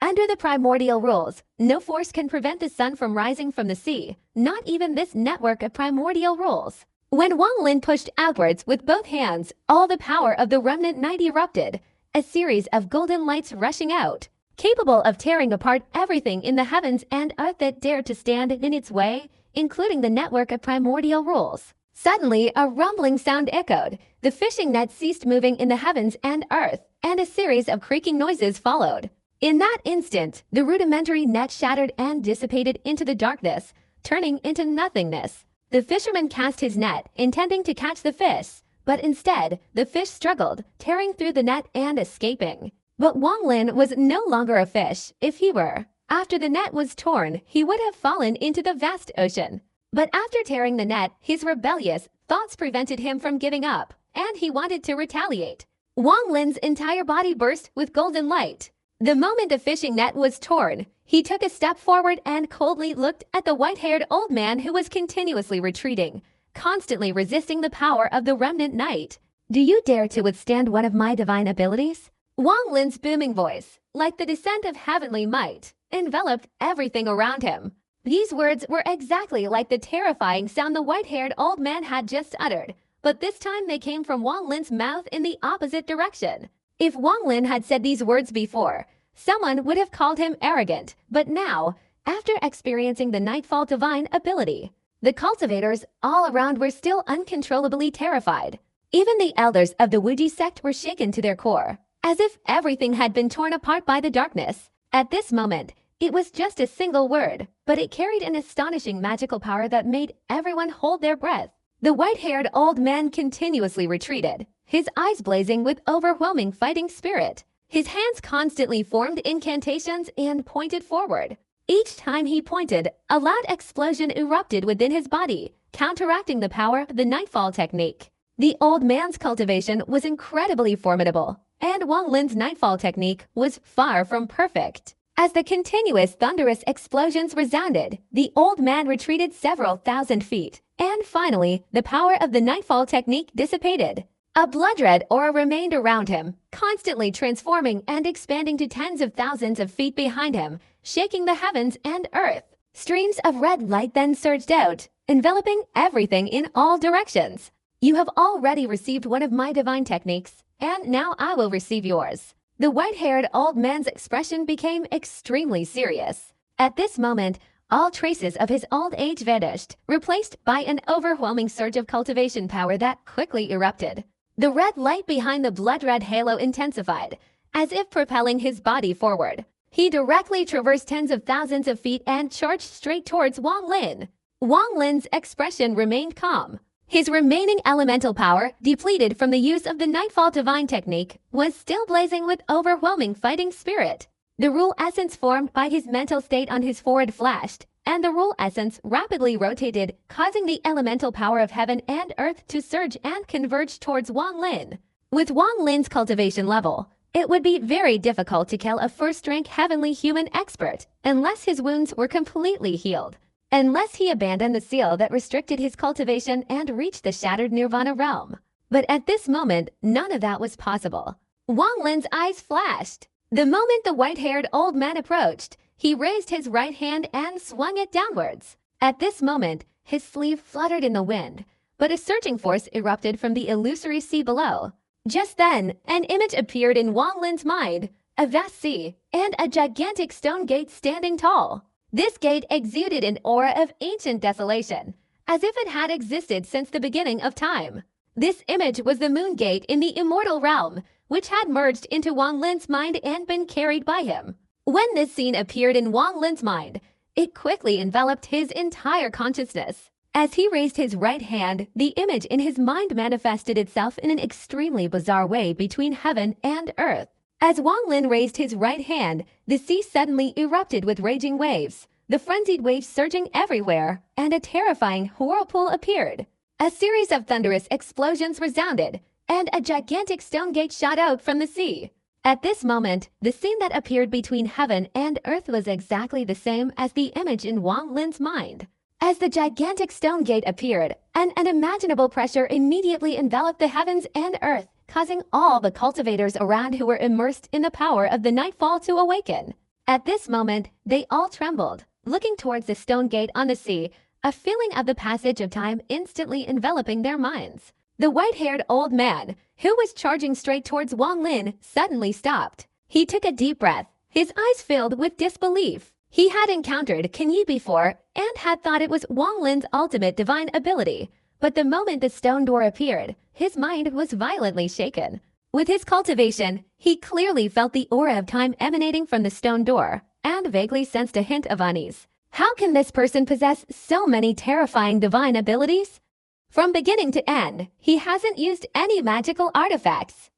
Under the primordial rules, no force can prevent the sun from rising from the sea, not even this network of primordial rules. When Wang Lin pushed outwards with both hands, all the power of the remnant night erupted, a series of golden lights rushing out, capable of tearing apart everything in the heavens and earth that dared to stand in its way, including the network of primordial rules. Suddenly, a rumbling sound echoed, the fishing net ceased moving in the heavens and earth, and a series of creaking noises followed. In that instant, the rudimentary net shattered and dissipated into the darkness, turning into nothingness. The fisherman cast his net, intending to catch the fish, but instead, the fish struggled, tearing through the net and escaping. But Wang Lin was no longer a fish. If he were, after the net was torn, he would have fallen into the vast ocean. But after tearing the net, his rebellious thoughts prevented him from giving up, and he wanted to retaliate. Wang Lin's entire body burst with golden light. The moment the fishing net was torn, he took a step forward and coldly looked at the white-haired old man who was continuously retreating, constantly resisting the power of the remnant night. "Do you dare to withstand one of my divine abilities?" Wang Lin's booming voice, like the descent of heavenly might, enveloped everything around him. These words were exactly like the terrifying sound the white-haired old man had just uttered, but this time they came from Wang Lin's mouth in the opposite direction. If Wang Lin had said these words before, someone would have called him arrogant, but now, after experiencing the Nightfall divine ability, the cultivators all around were still uncontrollably terrified. Even the elders of the Wuji sect were shaken to their core, as if everything had been torn apart by the darkness. At this moment, it was just a single word, but it carried an astonishing magical power that made everyone hold their breath. The white-haired old man continuously retreated, his eyes blazing with overwhelming fighting spirit. His hands constantly formed incantations and pointed forward. Each time he pointed, a loud explosion erupted within his body, counteracting the power of the Nightfall technique. The old man's cultivation was incredibly formidable, and Wang Lin's nightfall technique was far from perfect. As the continuous thunderous explosions resounded, the old man retreated several thousand feet, and finally, the power of the nightfall technique dissipated. A blood-red aura remained around him, constantly transforming and expanding to tens of thousands of feet behind him, shaking the heavens and earth. Streams of red light then surged out, enveloping everything in all directions. You have already received one of my divine techniques, and now I will receive yours. The white-haired old man's expression became extremely serious. At this moment, all traces of his old age vanished, replaced by an overwhelming surge of cultivation power that quickly erupted. The red light behind the blood-red halo intensified, as if propelling his body forward. He directly traversed tens of thousands of feet and charged straight towards Wang Lin. Wang Lin's expression remained calm. His remaining elemental power, depleted from the use of the Nightfall Divine Technique, was still blazing with overwhelming fighting spirit. The rule essence formed by his mental state on his forehead flashed, and the rule essence rapidly rotated, causing the elemental power of heaven and earth to surge and converge towards Wang Lin. With Wang Lin's cultivation level, it would be very difficult to kill a first-rank heavenly human expert unless his wounds were completely healed, unless he abandoned the seal that restricted his cultivation and reached the shattered nirvana realm. But at this moment, none of that was possible. Wang Lin's eyes flashed. The moment the white-haired old man approached, he raised his right hand and swung it downwards. At this moment, his sleeve fluttered in the wind, but a surging force erupted from the illusory sea below. Just then, an image appeared in Wang Lin's mind, a vast sea, and a gigantic stone gate standing tall. This gate exuded an aura of ancient desolation, as if it had existed since the beginning of time. This image was the moon gate in the immortal realm, which had merged into Wang Lin's mind and been carried by him. When this scene appeared in Wang Lin's mind, it quickly enveloped his entire consciousness. As he raised his right hand, the image in his mind manifested itself in an extremely bizarre way between heaven and earth. As Wang Lin raised his right hand, the sea suddenly erupted with raging waves, the frenzied waves surging everywhere, and a terrifying whirlpool appeared. A series of thunderous explosions resounded, and a gigantic stone gate shot out from the sea. At this moment, the scene that appeared between heaven and earth was exactly the same as the image in Wang Lin's mind. As the gigantic stone gate appeared, an unimaginable pressure immediately enveloped the heavens and earth, causing all the cultivators around who were immersed in the power of the nightfall to awaken. At this moment, they all trembled, looking towards the stone gate on the sea, a feeling of the passage of time instantly enveloping their minds. The white-haired old man, who was charging straight towards Wang Lin, suddenly stopped. He took a deep breath, his eyes filled with disbelief. He had encountered Kan Yi before and had thought it was Wang Lin's ultimate divine ability, but the moment the stone door appeared, his mind was violently shaken. With his cultivation, he clearly felt the aura of time emanating from the stone door and vaguely sensed a hint of unease. How can this person possess so many terrifying divine abilities? From beginning to end, he hasn't used any magical artifacts.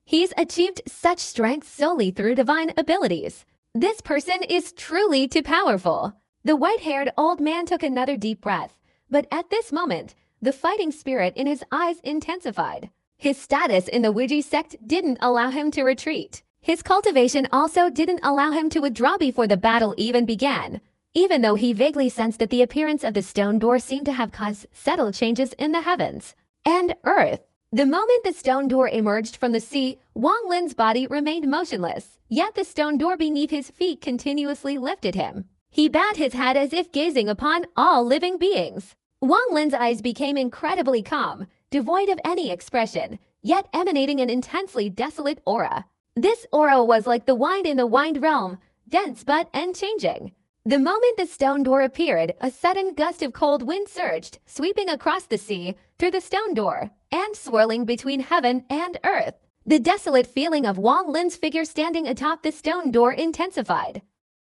He's achieved such strength solely through divine abilities. This person is truly too powerful. The white-haired old man took another deep breath, but at this moment, the fighting spirit in his eyes intensified. His status in the Ouija sect didn't allow him to retreat. His cultivation also didn't allow him to withdraw before the battle even began, even though he vaguely sensed that the appearance of the stone door seemed to have caused subtle changes in the heavens and earth. The moment the stone door emerged from the sea, Wang Lin's body remained motionless, yet the stone door beneath his feet continuously lifted him. He bowed his head as if gazing upon all living beings. Wang Lin's eyes became incredibly calm, devoid of any expression, yet emanating an intensely desolate aura. This aura was like the wind in the wind realm, dense but unchanging. The moment the stone door appeared, a sudden gust of cold wind surged, sweeping across the sea, through the stone door, and swirling between heaven and earth. The desolate feeling of Wang Lin's figure standing atop the stone door intensified.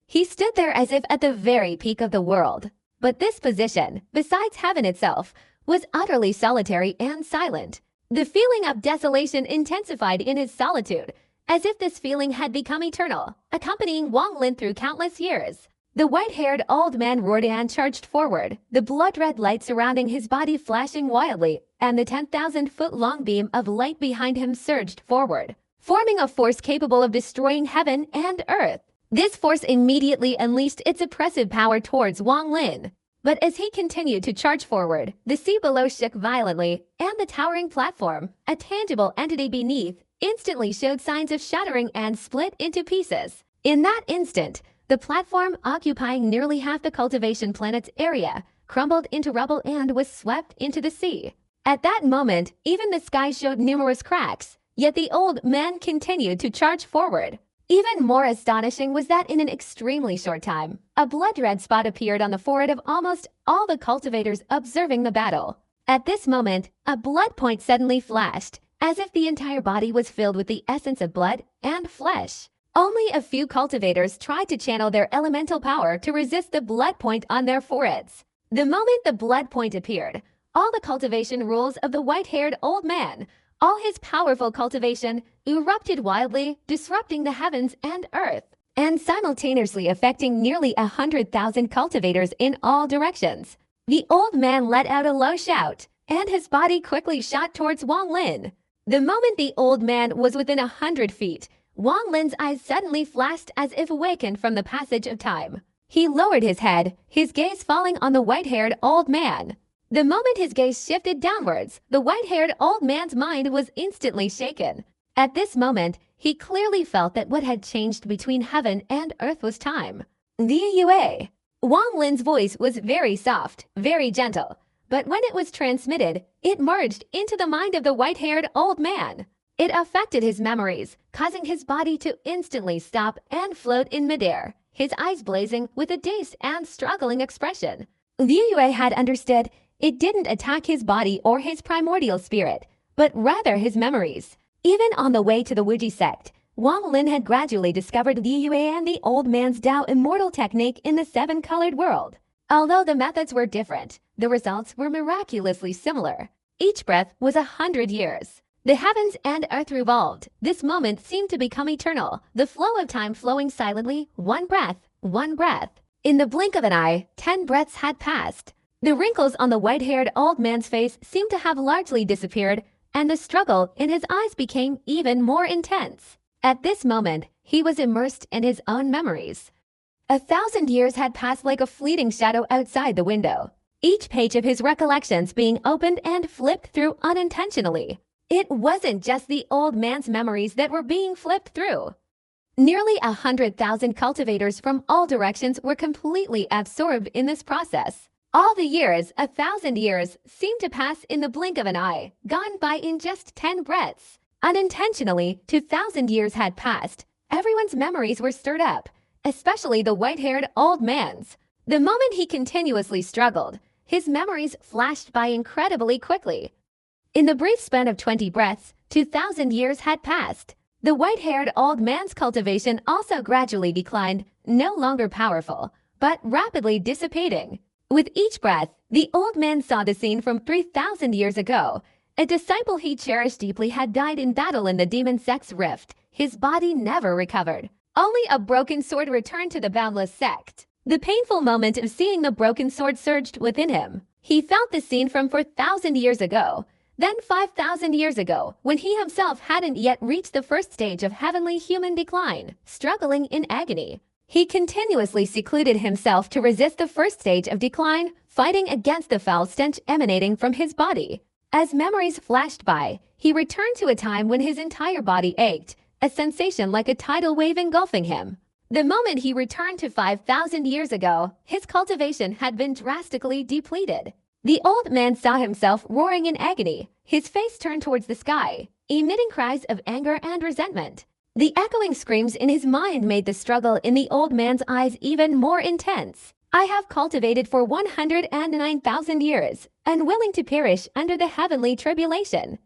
He stood there as if at the very peak of the world. But this position, besides heaven itself, was utterly solitary and silent. The feeling of desolation intensified in his solitude, as if this feeling had become eternal, accompanying Wang Lin through countless years. The white-haired old man roared and charged forward, the blood-red light surrounding his body flashing wildly, and the 10,000-foot-long beam of light behind him surged forward, forming a force capable of destroying heaven and earth. This force immediately unleashed its oppressive power towards Wang Lin. But as he continued to charge forward, the sea below shook violently, and the towering platform, a tangible entity beneath, instantly showed signs of shattering and split into pieces. In that instant, the platform, occupying nearly half the cultivation planet's area, crumbled into rubble and was swept into the sea. At that moment, even the sky showed numerous cracks, yet the old man continued to charge forward. Even more astonishing was that in an extremely short time, a blood-red spot appeared on the forehead of almost all the cultivators observing the battle. At this moment, a blood point suddenly flashed, as if the entire body was filled with the essence of blood and flesh. Only a few cultivators tried to channel their elemental power to resist the blood point on their foreheads. The moment the blood point appeared, all the cultivation rules of the white-haired old man, all his powerful cultivation, erupted wildly, disrupting the heavens and earth, and simultaneously affecting nearly 100,000 cultivators in all directions. The old man let out a low shout, and his body quickly shot towards Wang Lin. The moment the old man was within 100 feet, Wang Lin's eyes suddenly flashed as if awakened from the passage of time. He lowered his head, his gaze falling on the white-haired old man. The moment his gaze shifted downwards, the white-haired old man's mind was instantly shaken. At this moment, he clearly felt that what had changed between heaven and earth was time. The Yue. Wang Lin's voice was very soft, very gentle, but when it was transmitted, it merged into the mind of the white-haired old man. It affected his memories, causing his body to instantly stop and float in midair, his eyes blazing with a dazed and struggling expression. Liu Yue had understood it didn't attack his body or his primordial spirit, but rather his memories. Even on the way to the Wuji sect, Wang Lin had gradually discovered Liu Yue and the old man's Dao immortal technique in the seven-colored world. Although the methods were different, the results were miraculously similar. Each breath was 100 years. The heavens and earth revolved. This moment seemed to become eternal, the flow of time flowing silently, one breath, one breath. In the blink of an eye, 10 breaths had passed. The wrinkles on the white-haired old man's face seemed to have largely disappeared, and the struggle in his eyes became even more intense. At this moment, he was immersed in his own memories. 1,000 years had passed like a fleeting shadow outside the window, each page of his recollections being opened and flipped through unintentionally. It wasn't just the old man's memories that were being flipped through. Nearly 100,000 cultivators from all directions were completely absorbed in this process. All the years, 1,000 years, seemed to pass in the blink of an eye, gone by in just 10 breaths. Unintentionally, 2,000 years had passed. Everyone's memories were stirred up, especially the white-haired old man's. The moment he continuously struggled, his memories flashed by incredibly quickly. In the brief span of 20 breaths, 2,000 years had passed. The white-haired old man's cultivation also gradually declined, no longer powerful, but rapidly dissipating. With each breath, the old man saw the scene from 3,000 years ago. A disciple he cherished deeply had died in battle in the demon sect's rift. His body never recovered. Only a broken sword returned to the boundless sect. The painful moment of seeing the broken sword surged within him. He felt the scene from 4,000 years ago, then 5,000 years ago, when he himself hadn't yet reached the first stage of heavenly human decline, struggling in agony. He continuously secluded himself to resist the first stage of decline, fighting against the foul stench emanating from his body. As memories flashed by, he returned to a time when his entire body ached, a sensation like a tidal wave engulfing him. The moment he returned to 5,000 years ago, his cultivation had been drastically depleted. The old man saw himself roaring in agony, his face turned towards the sky, emitting cries of anger and resentment. The echoing screams in his mind made the struggle in the old man's eyes even more intense. I have cultivated for 109,000 years, unwilling to perish under the heavenly tribulation.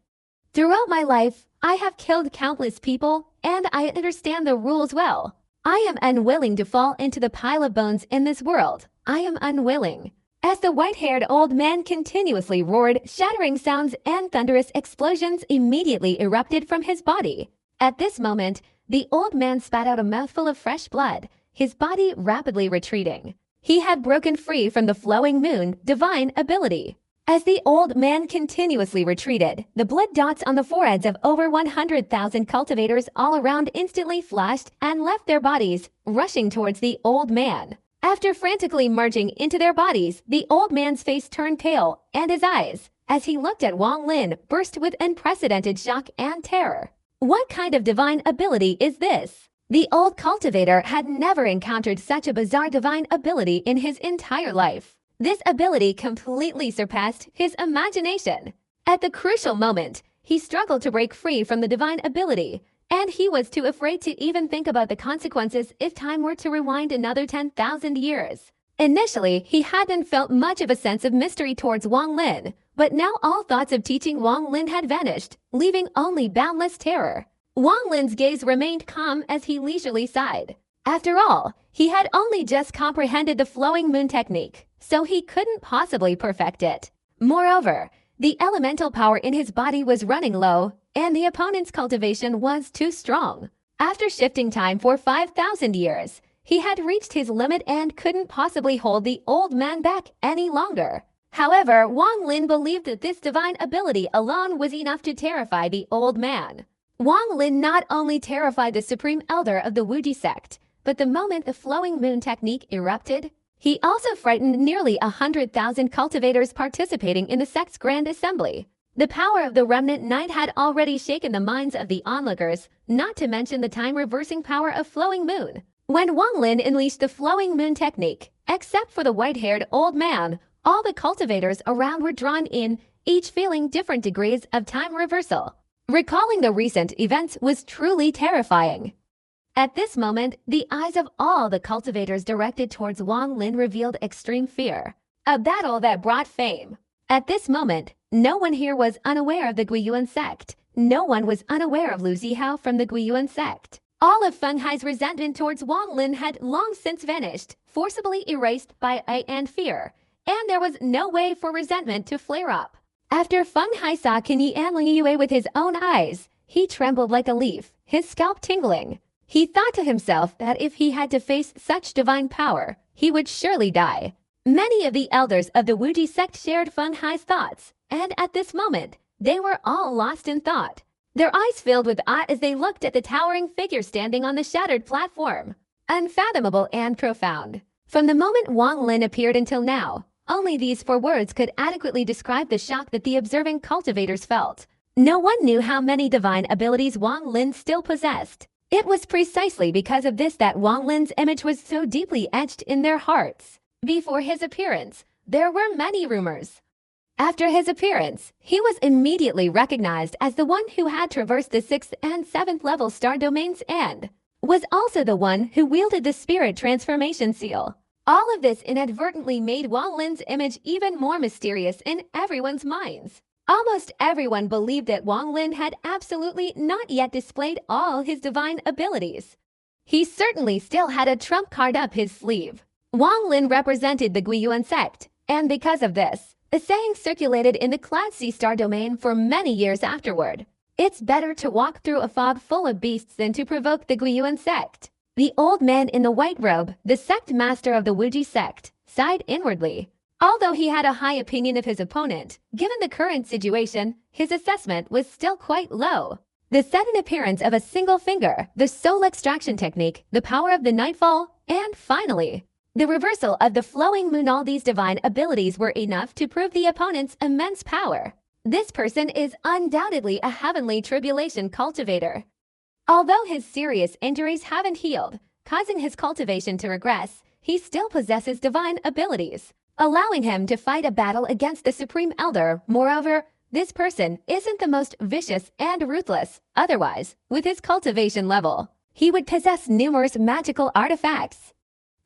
Throughout my life, I have killed countless people, and I understand the rules well. I am unwilling to fall into the pile of bones in this world. I am unwilling. As the white-haired old man continuously roared, shattering sounds and thunderous explosions immediately erupted from his body. At this moment, the old man spat out a mouthful of fresh blood, his body rapidly retreating. He had broken free from the flowing moon divine ability. As the old man continuously retreated, the blood dots on the foreheads of over 100,000 cultivators all around instantly flashed and left their bodies, rushing towards the old man. After frantically merging into their bodies, the old man's face turned pale, and his eyes, as he looked at Wang Lin, burst with unprecedented shock and terror. What kind of divine ability is this? The old cultivator had never encountered such a bizarre divine ability in his entire life. This ability completely surpassed his imagination. At the crucial moment, he struggled to break free from the divine ability, and he was too afraid to even think about the consequences if time were to rewind another 10,000 years. Initially, he hadn't felt much of a sense of mystery towards Wang Lin, but now all thoughts of teaching Wang Lin had vanished, leaving only boundless terror. Wang Lin's gaze remained calm as he leisurely sighed. After all, he had only just comprehended the flowing moon technique, so he couldn't possibly perfect it. Moreover, the elemental power in his body was running low, and the opponent's cultivation was too strong. After shifting time for 5,000 years, he had reached his limit and couldn't possibly hold the old man back any longer. However, Wang Lin believed that this divine ability alone was enough to terrify the old man. Wang Lin not only terrified the supreme elder of the Wuji sect, but the moment the flowing moon technique erupted, he also frightened nearly 100,000 cultivators participating in the sect's grand assembly. The power of the remnant knight had already shaken the minds of the onlookers, not to mention the time-reversing power of flowing moon. When Wang Lin unleashed the flowing moon technique, except for the white-haired old man, all the cultivators around were drawn in, each feeling different degrees of time reversal. Recalling the recent events was truly terrifying. At this moment, the eyes of all the cultivators directed towards Wang Lin revealed extreme fear. A battle that brought fame. At this moment, no one here was unaware of the Guiyuan sect. No one was unaware of Lu Zihao from the Guiyuan sect. All of Feng Hai's resentment towards Wang Lin had long since vanished, forcibly erased by and fear, and there was no way for resentment to flare up. After Feng Hai saw Qin Yi and Ling Yue with his own eyes, he trembled like a leaf, his scalp tingling. He thought to himself that if he had to face such divine power, he would surely die. Many of the elders of the Wuji sect shared Feng Hai's thoughts, and at this moment, they were all lost in thought. Their eyes filled with awe as they looked at the towering figure standing on the shattered platform. Unfathomable and profound. From the moment Wang Lin appeared until now, only these 4 words could adequately describe the shock that the observing cultivators felt. No one knew how many divine abilities Wang Lin still possessed. It was precisely because of this that Wang Lin's image was so deeply etched in their hearts. Before his appearance, there were many rumors. After his appearance, he was immediately recognized as the one who had traversed the 6th and 7th level star domains and was also the one who wielded the spirit transformation seal. All of this inadvertently made Wang Lin's image even more mysterious in everyone's minds. Almost everyone believed that Wang Lin had absolutely not yet displayed all his divine abilities. He certainly still had a trump card up his sleeve. Wang Lin represented the Guiyuan sect, and because of this, a saying circulated in the Class C star domain for many years afterward. It's better to walk through a fog full of beasts than to provoke the Guiyuan sect. The old man in the white robe, the sect master of the Wuji sect, sighed inwardly. Although he had a high opinion of his opponent, given the current situation, his assessment was still quite low. The sudden appearance of a single finger, the soul extraction technique, the power of the nightfall, and finally, the reversal of the flowing moon, all these divine abilities were enough to prove the opponent's immense power. This person is undoubtedly a heavenly tribulation cultivator. Although his serious injuries haven't healed, causing his cultivation to regress, he still possesses divine abilities, allowing him to fight a battle against the Supreme Elder. Moreover, this person isn't the most vicious and ruthless. Otherwise, with his cultivation level, he would possess numerous magical artifacts.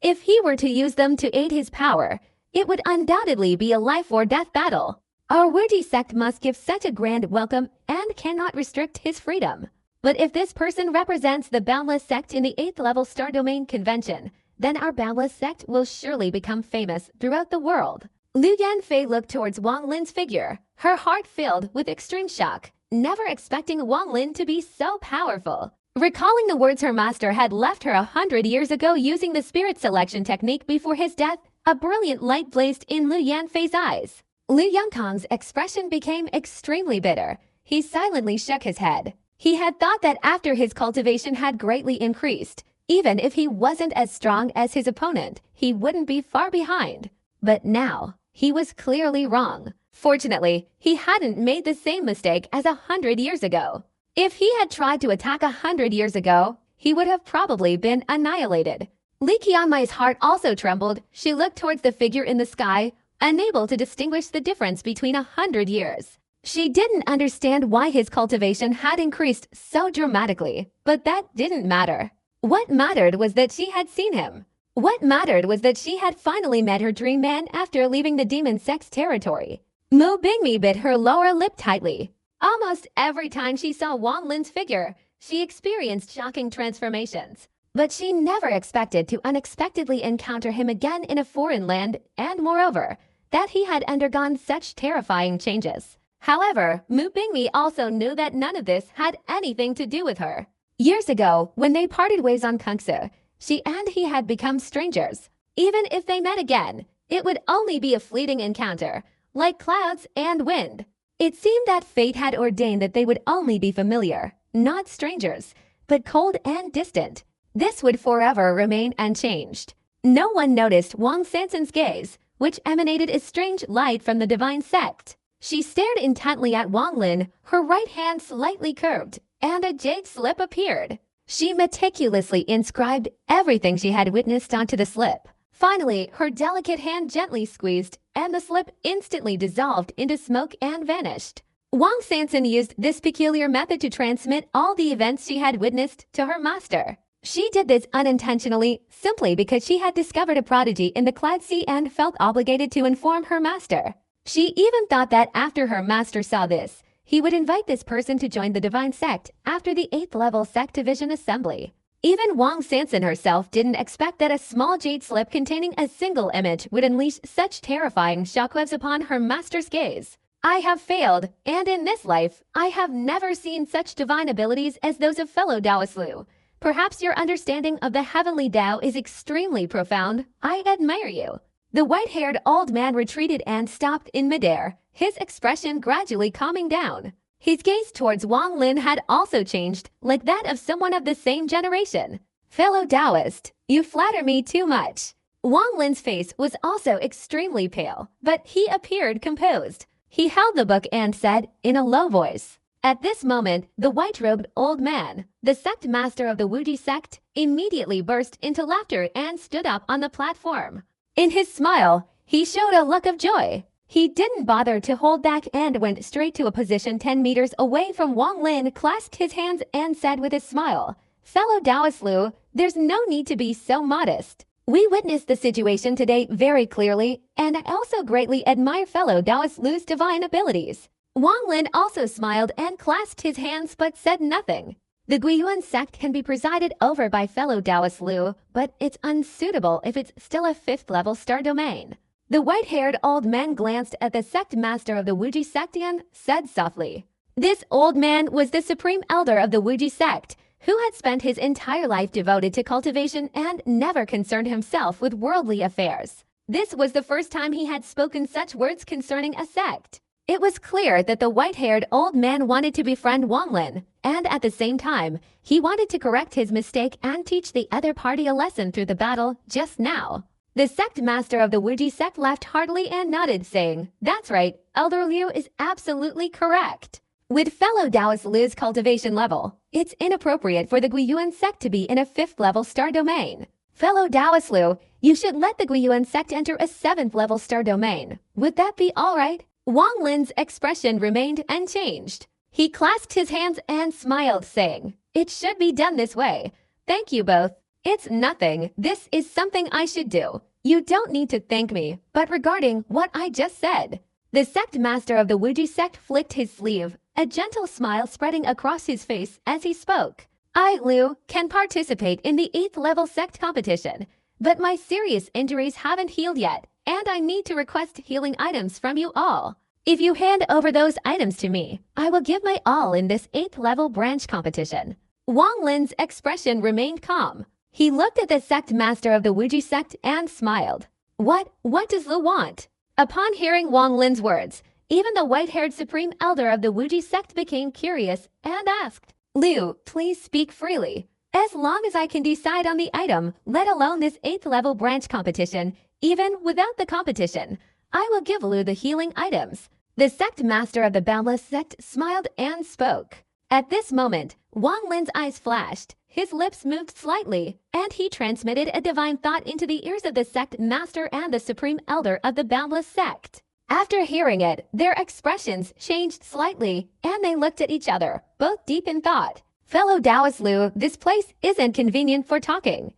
If he were to use them to aid his power, it would undoubtedly be a life-or-death battle. Our Wuji sect must give such a grand welcome and cannot restrict his freedom. But if this person represents the Boundless sect in the 8th level star domain convention, then our Boundless sect will surely become famous throughout the world. Liu Yanfei looked towards Wang Lin's figure, her heart filled with extreme shock, never expecting Wang Lin to be so powerful. Recalling the words her master had left her 100 years ago using the spirit selection technique before his death, a brilliant light blazed in Liu Yanfei's eyes. Liu Yangkang's expression became extremely bitter. He silently shook his head. He had thought that after his cultivation had greatly increased, even if he wasn't as strong as his opponent, he wouldn't be far behind. But now, he was clearly wrong. Fortunately, he hadn't made the same mistake as 100 years ago. If he had tried to attack 100 years ago, he would have probably been annihilated. Li Qianmai's heart also trembled. She looked towards the figure in the sky, unable to distinguish the difference between 100 years. She didn't understand why his cultivation had increased so dramatically, but that didn't matter. What mattered was that she had seen him. What mattered was that she had finally met her dream man after leaving the demon sex territory. Mu Bingmi bit her lower lip tightly. Almost every time she saw Wang Lin's figure, she experienced shocking transformations. But she never expected to unexpectedly encounter him again in a foreign land, and moreover, that he had undergone such terrifying changes. However, Mu Bingmi also knew that none of this had anything to do with her. Years ago, when they parted ways on Kungsu, she and he had become strangers. Even if they met again, it would only be a fleeting encounter, like clouds and wind. It seemed that fate had ordained that they would only be familiar, not strangers, but cold and distant. This would forever remain unchanged. No one noticed Wang Sansan's gaze, which emanated a strange light from the divine sect. She stared intently at Wang Lin, her right hand slightly curved, and a jade slip appeared. She meticulously inscribed everything she had witnessed onto the slip. Finally, her delicate hand gently squeezed, and the slip instantly dissolved into smoke and vanished. Wang Sansan used this peculiar method to transmit all the events she had witnessed to her master. She did this unintentionally, simply because she had discovered a prodigy in the Cloud Sea and felt obligated to inform her master. She even thought that after her master saw this, he would invite this person to join the divine sect after the 8th level sect division assembly. Even Wang Sansan herself didn't expect that a small jade slip containing a single image would unleash such terrifying shockwaves upon her master's gaze. I have failed, and in this life, I have never seen such divine abilities as those of fellow Taoist Liu. Perhaps your understanding of the heavenly Tao is extremely profound. I admire you. The white-haired old man retreated and stopped in midair, his expression gradually calming down. His gaze towards Wang Lin had also changed, like that of someone of the same generation. Fellow Taoist, you flatter me too much. Wang Lin's face was also extremely pale, but he appeared composed. He held the book and said, in a low voice. At this moment, the white-robed old man, the sect master of the Wuji sect, immediately burst into laughter and stood up on the platform. In his smile, he showed a look of joy. He didn't bother to hold back and went straight to a position 10 meters away from Wang Lin, clasped his hands and said with a smile, Fellow Taoist Liu, there's no need to be so modest. We witnessed the situation today very clearly, and I also greatly admire fellow Taoist Liu's divine abilities. Wang Lin also smiled and clasped his hands but said nothing. The Guiyuan sect can be presided over by fellow Taoist Liu, but it's unsuitable if it's still a 5th level star domain. The white-haired old man glanced at the sect master of the Wuji sect and said softly. This old man was the supreme elder of the Wuji sect, who had spent his entire life devoted to cultivation and never concerned himself with worldly affairs. This was the first time he had spoken such words concerning a sect. It was clear that the white-haired old man wanted to befriend Wang Lin, and at the same time, he wanted to correct his mistake and teach the other party a lesson through the battle just now. The sect master of the Wuji sect laughed heartily and nodded, saying, That's right, Elder Liu is absolutely correct. With fellow Taoist Liu's cultivation level, it's inappropriate for the Guiyuan sect to be in a 5th level star domain. Fellow Taoist Liu, you should let the Guiyuan sect enter a 7th level star domain. Would that be alright? Wang Lin's expression remained unchanged. He clasped his hands and smiled, saying, It should be done this way. Thank you both. It's nothing. This is something I should do. You don't need to thank me, but regarding what I just said. The sect master of the Wuji sect flicked his sleeve, a gentle smile spreading across his face as he spoke. I, Liu, can participate in the 8th level sect competition, but my serious injuries haven't healed yet, and I need to request healing items from you all. If you hand over those items to me, I will give my all in this 8th level branch competition. Wang Lin's expression remained calm. He looked at the sect master of the Wuji sect and smiled. What does Lu want? Upon hearing Wang Lin's words, even the white-haired supreme elder of the Wuji sect became curious and asked, Liu, please speak freely. As long as I can decide on the item, let alone this 8th level branch competition, even without the competition, I will give Liu the healing items. The sect master of the Boundless sect smiled and spoke. At this moment, Wang Lin's eyes flashed, his lips moved slightly, and he transmitted a divine thought into the ears of the sect master and the supreme elder of the Boundless sect. After hearing it, their expressions changed slightly, and they looked at each other, both deep in thought. Fellow Taoist Liu, this place isn't convenient for talking.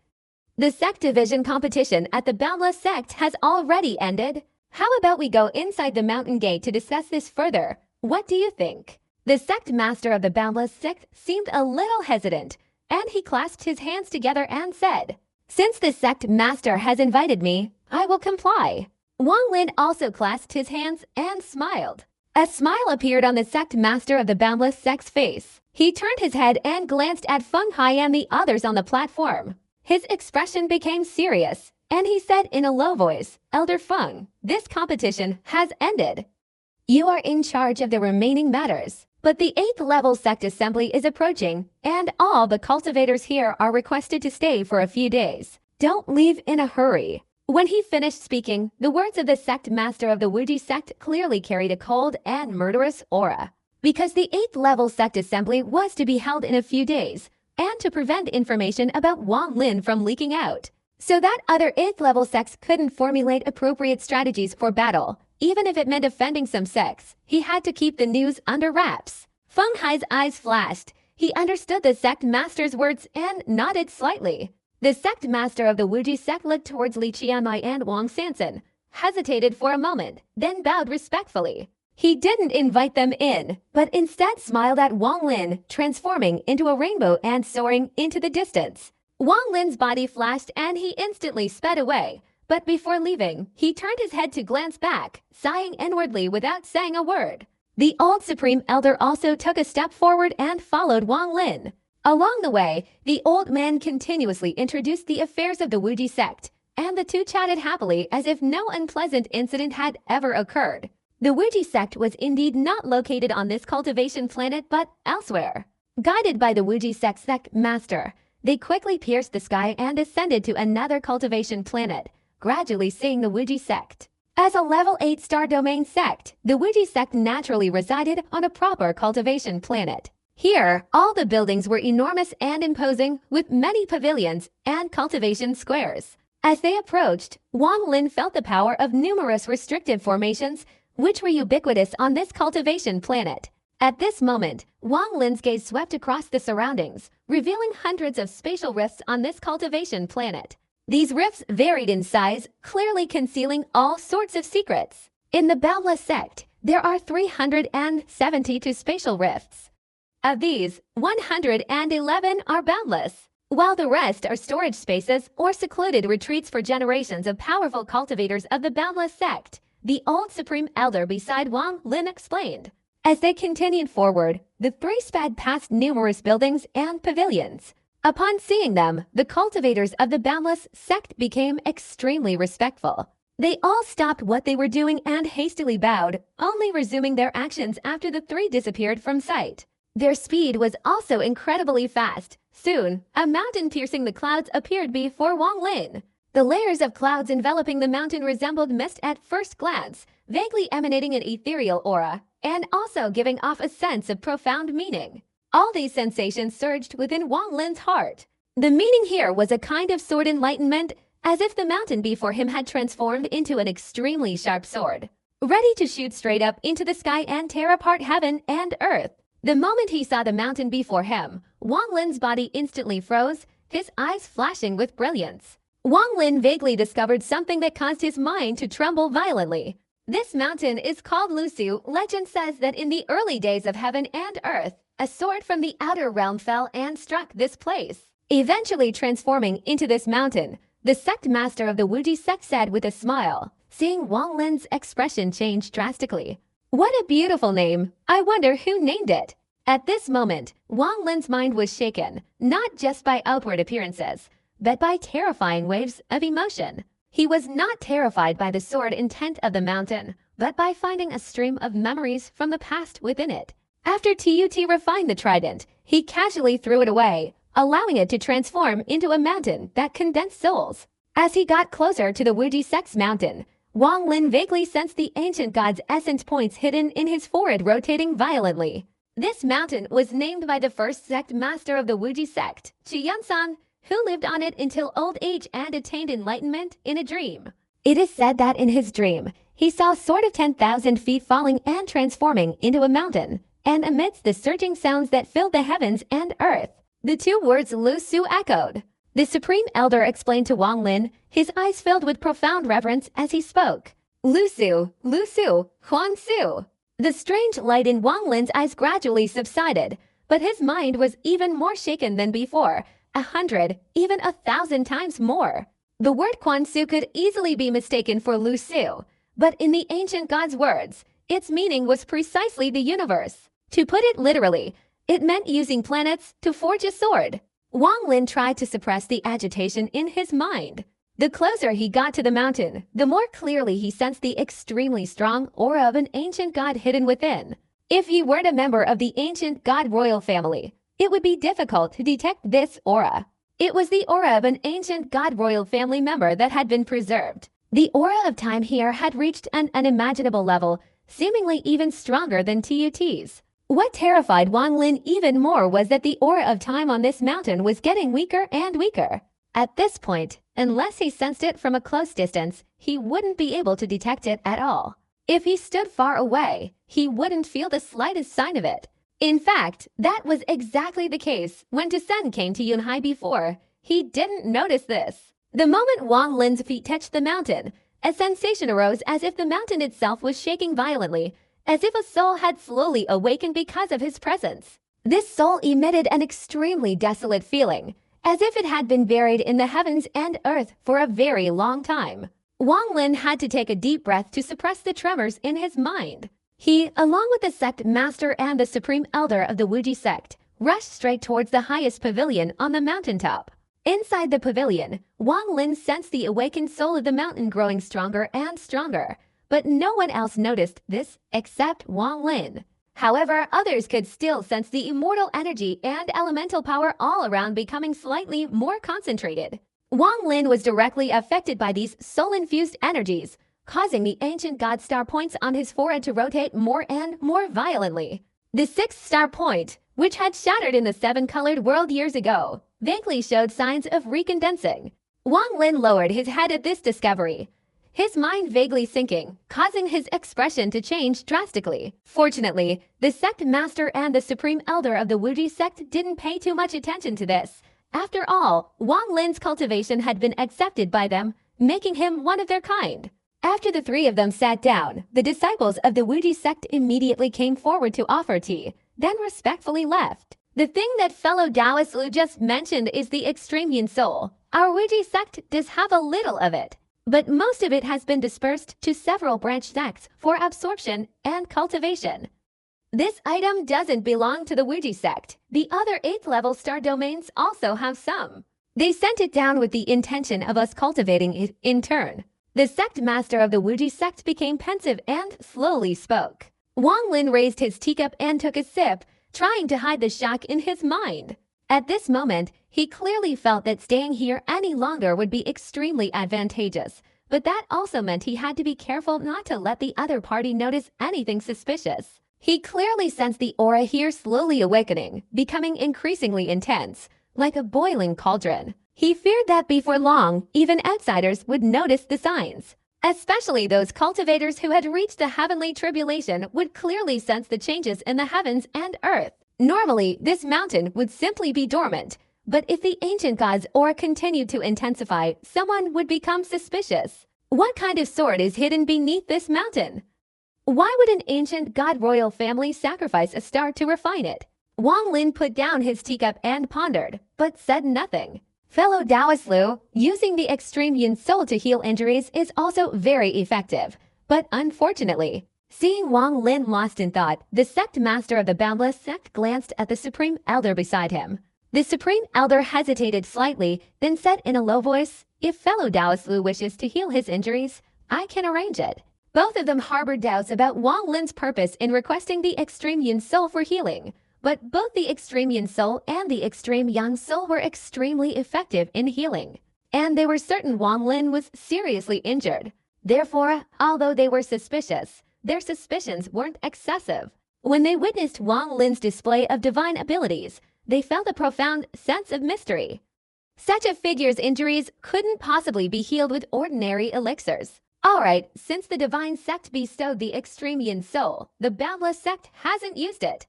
The sect division competition at the Boundless sect has already ended. How about we go inside the mountain gate to discuss this further? What do you think? The sect master of the Boundless sect seemed a little hesitant, and he clasped his hands together and said, Since the sect master has invited me, I will comply. Wang Lin also clasped his hands and smiled. A smile appeared on the sect master of the Boundless sect's face. He turned his head and glanced at Feng Hai and the others on the platform. His expression became serious, and he said in a low voice, Elder Feng, this competition has ended. You are in charge of the remaining matters, but the 8th level sect assembly is approaching, and all the cultivators here are requested to stay for a few days. Don't leave in a hurry. When he finished speaking, the words of the sect master of the Wuji sect clearly carried a cold and murderous aura. Because the 8th level sect assembly was to be held in a few days, and to prevent information about Wang Lin from leaking out, so that other 8th level sects couldn't formulate appropriate strategies for battle. Even if it meant offending some sects, he had to keep the news under wraps. Feng Hai's eyes flashed. He understood the sect master's words and nodded slightly. The sect master of the Wuji sect looked towards Li Qianmai and Wang Sanson, hesitated for a moment, then bowed respectfully. He didn't invite them in, but instead smiled at Wang Lin, transforming into a rainbow and soaring into the distance. Wang Lin's body flashed and he instantly sped away, but before leaving, he turned his head to glance back, sighing inwardly without saying a word. The old Supreme Elder also took a step forward and followed Wang Lin. Along the way, the old man continuously introduced the affairs of the Wuji sect, and the two chatted happily as if no unpleasant incident had ever occurred. The Wuji sect was indeed not located on this cultivation planet but elsewhere. Guided by the Wuji sect master, they quickly pierced the sky and ascended to another cultivation planet, gradually seeing the Wuji sect. As a level 8 star domain sect, the Wuji sect naturally resided on a proper cultivation planet. Here, all the buildings were enormous and imposing, with many pavilions and cultivation squares. As they approached, Wang Lin felt the power of numerous restrictive formations, which were ubiquitous on this cultivation planet. At this moment, Wang Lin's gaze swept across the surroundings, revealing hundreds of spatial rifts on this cultivation planet. These rifts varied in size, clearly concealing all sorts of secrets. In the Boundless sect, there are 372 spatial rifts. Of these, 111 are boundless, while the rest are storage spaces or secluded retreats for generations of powerful cultivators of the Boundless sect, the old Supreme Elder beside Wang Lin explained. As they continued forward, the three sped past numerous buildings and pavilions. Upon seeing them, the cultivators of the Boundless sect became extremely respectful. They all stopped what they were doing and hastily bowed, only resuming their actions after the three disappeared from sight. Their speed was also incredibly fast. Soon, a mountain piercing the clouds appeared before Wang Lin. The layers of clouds enveloping the mountain resembled mist at first glance, vaguely emanating an ethereal aura, and also giving off a sense of profound meaning. All these sensations surged within Wang Lin's heart. The meaning here was a kind of sword enlightenment, as if the mountain before him had transformed into an extremely sharp sword, ready to shoot straight up into the sky and tear apart heaven and earth. The moment he saw the mountain before him, Wang Lin's body instantly froze, his eyes flashing with brilliance. Wang Lin vaguely discovered something that caused his mind to tremble violently. This mountain is called Lusu. Legend says that in the early days of heaven and earth, a sword from the outer realm fell and struck this place, eventually transforming into this mountain. The sect master of the Wuji sect said with a smile, seeing Wang Lin's expression change drastically. What a beautiful name! I wonder who named it. At this moment, Wang Lin's mind was shaken, not just by outward appearances, but by terrifying waves of emotion. He was not terrified by the sword intent of the mountain, but by finding a stream of memories from the past within it. After Tut refined the trident, he casually threw it away, allowing it to transform into a mountain that condensed souls. As he got closer to the Wuji sect's mountain, Wang Lin vaguely sensed the ancient god's essence points hidden in his forehead rotating violently. This mountain was named by the first sect master of the Wuji sect, Qiansan, who lived on it until old age and attained enlightenment in a dream. It is said that in his dream, he saw a sword of 10,000 feet falling and transforming into a mountain, and amidst the surging sounds that filled the heavens and earth, the two words Lu Su echoed. The Supreme Elder explained to Wang Lin, his eyes filled with profound reverence as he spoke. Lu Su, Huan Su. The strange light in Wang Lin's eyes gradually subsided, but his mind was even more shaken than before, 100, even 1,000 times more. The word Quan Su could easily be mistaken for Lu Su, but in the ancient god's words, its meaning was precisely the universe. To put it literally, it meant using planets to forge a sword. Wang Lin tried to suppress the agitation in his mind. The closer he got to the mountain, the more clearly he sensed the extremely strong aura of an ancient god hidden within. If he weren't a member of the ancient god royal family, it would be difficult to detect this aura. It was the aura of an ancient god royal family member that had been preserved. The aura of time here had reached an unimaginable level, seemingly even stronger than Tut's. What terrified Wang Lin even more was that the aura of time on this mountain was getting weaker and weaker. At this point, unless he sensed it from a close distance, he wouldn't be able to detect it at all. If he stood far away, he wouldn't feel the slightest sign of it. In fact, that was exactly the case when Descent came to Yunhai before. He didn't notice this. The moment Wang Lin's feet touched the mountain, a sensation arose as if the mountain itself was shaking violently, as if a soul had slowly awakened because of his presence. This soul emitted an extremely desolate feeling, as if it had been buried in the heavens and earth for a very long time. Wang Lin had to take a deep breath to suppress the tremors in his mind. He, along with the sect master and the supreme elder of the Wuji sect, rushed straight towards the highest pavilion on the mountaintop. Inside the pavilion, Wang Lin sensed the awakened soul of the mountain growing stronger and stronger, but no one else noticed this except Wang Lin. However, others could still sense the immortal energy and elemental power all around becoming slightly more concentrated. Wang Lin was directly affected by these soul-infused energies, causing the ancient god star points on his forehead to rotate more and more violently. The sixth star point, which had shattered in the seven-colored world years ago, vaguely showed signs of recondensing. Wang Lin lowered his head at this discovery, his mind vaguely sinking, causing his expression to change drastically. Fortunately, the sect master and the supreme elder of the Wuji sect didn't pay too much attention to this. After all, Wang Lin's cultivation had been accepted by them, making him one of their kind. After the three of them sat down, the disciples of the Wuji sect immediately came forward to offer tea, then respectfully left. The thing that fellow Taoist Lu just mentioned is the extreme yin soul. Our Wuji sect does have a little of it, but most of it has been dispersed to several branch sects for absorption and cultivation. This item doesn't belong to the Wuji sect. The other 8th level star domains also have some. They sent it down with the intention of us cultivating it in turn. The sect master of the Wuji sect became pensive and slowly spoke. Wang Lin raised his teacup and took a sip, trying to hide the shock in his mind. At this moment, he clearly felt that staying here any longer would be extremely advantageous, but that also meant he had to be careful not to let the other party notice anything suspicious. He clearly sensed the aura here slowly awakening, becoming increasingly intense, like a boiling cauldron. He feared that before long, even outsiders would notice the signs. Especially those cultivators who had reached the heavenly tribulation would clearly sense the changes in the heavens and earth. Normally, this mountain would simply be dormant, but if the ancient god's aura continued to intensify, someone would become suspicious. What kind of sword is hidden beneath this mountain? Why would an ancient god royal family sacrifice a star to refine it? Wang Lin put down his teacup and pondered, but said nothing. Fellow Taoist Lu, using the extreme yin soul to heal injuries is also very effective, but unfortunately, Seeing Wang Lin lost in thought, the sect master of the boundless sect glanced at the Supreme Elder beside him. The Supreme Elder hesitated slightly, then said in a low voice, "If fellow Taoist Lu wishes to heal his injuries, I can arrange it." Both of them harbored doubts about Wang Lin's purpose in requesting the Extreme Yin Soul for healing, but both the Extreme Yin Soul and the Extreme Yang Soul were extremely effective in healing, and they were certain Wang Lin was seriously injured. Therefore, although they were suspicious, their suspicions weren't excessive. When they witnessed Wang Lin's display of divine abilities, they felt a profound sense of mystery. Such a figure's injuries couldn't possibly be healed with ordinary elixirs. Alright, since the divine sect bestowed the Extreme Yin Soul, the boundless sect hasn't used it.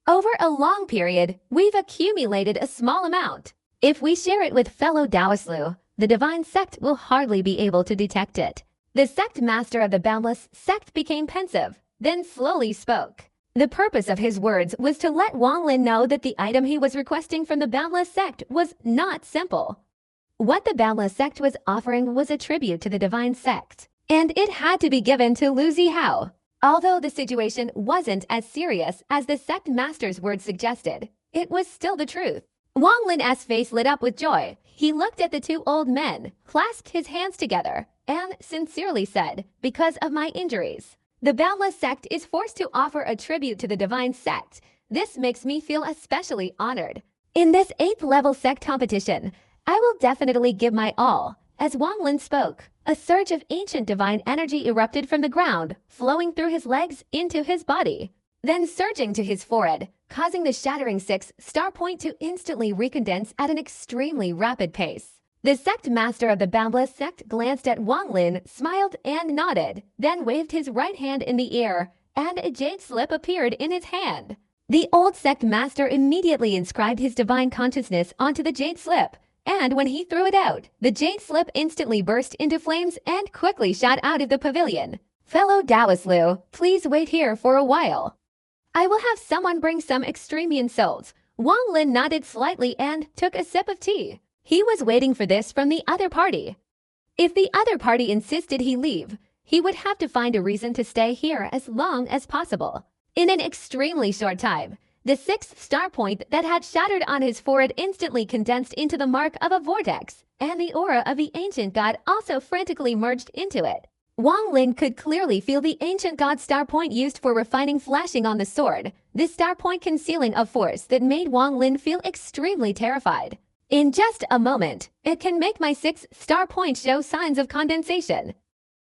Over a long period, we've accumulated a small amount. If we share it with fellow Taoist Lu, the divine sect will hardly be able to detect it. The sect master of the boundless sect became pensive, then slowly spoke. The purpose of his words was to let Wang Lin know that the item he was requesting from the boundless sect was not simple. What the boundless sect was offering was a tribute to the divine sect, and it had to be given to Lu Zihao. Although the situation wasn't as serious as the sect master's words suggested, it was still the truth. Wang Lin's face lit up with joy. He looked at the two old men, clasped his hands together, and sincerely said, "Because of my injuries, the boundless sect is forced to offer a tribute to the divine sect. This makes me feel especially honored. In this 8th level sect competition, I will definitely give my all." As Wang Lin spoke, a surge of ancient divine energy erupted from the ground, flowing through his legs into his body, then surging to his forehead, causing the shattering 6-star point to instantly recondense at an extremely rapid pace. The sect master of the boundless sect glanced at Wang Lin, smiled and nodded, then waved his right hand in the air, and a jade slip appeared in his hand. The old sect master immediately inscribed his divine consciousness onto the jade slip, and when he threw it out, the jade slip instantly burst into flames and quickly shot out of the pavilion. "Fellow Taoist Lu, please wait here for a while. I will have someone bring some Extreme Yin Souls." Wang Lin nodded slightly and took a sip of tea. He was waiting for this from the other party. If the other party insisted he leave, he would have to find a reason to stay here as long as possible. In an extremely short time, the 6-star point that had shattered on his forehead instantly condensed into the mark of a vortex, and the aura of the ancient god also frantically merged into it. Wang Lin could clearly feel the ancient god star point used for refining flashing on the sword, this star point concealing a force that made Wang Lin feel extremely terrified. "In just a moment, it can make my 6-star point show signs of condensation.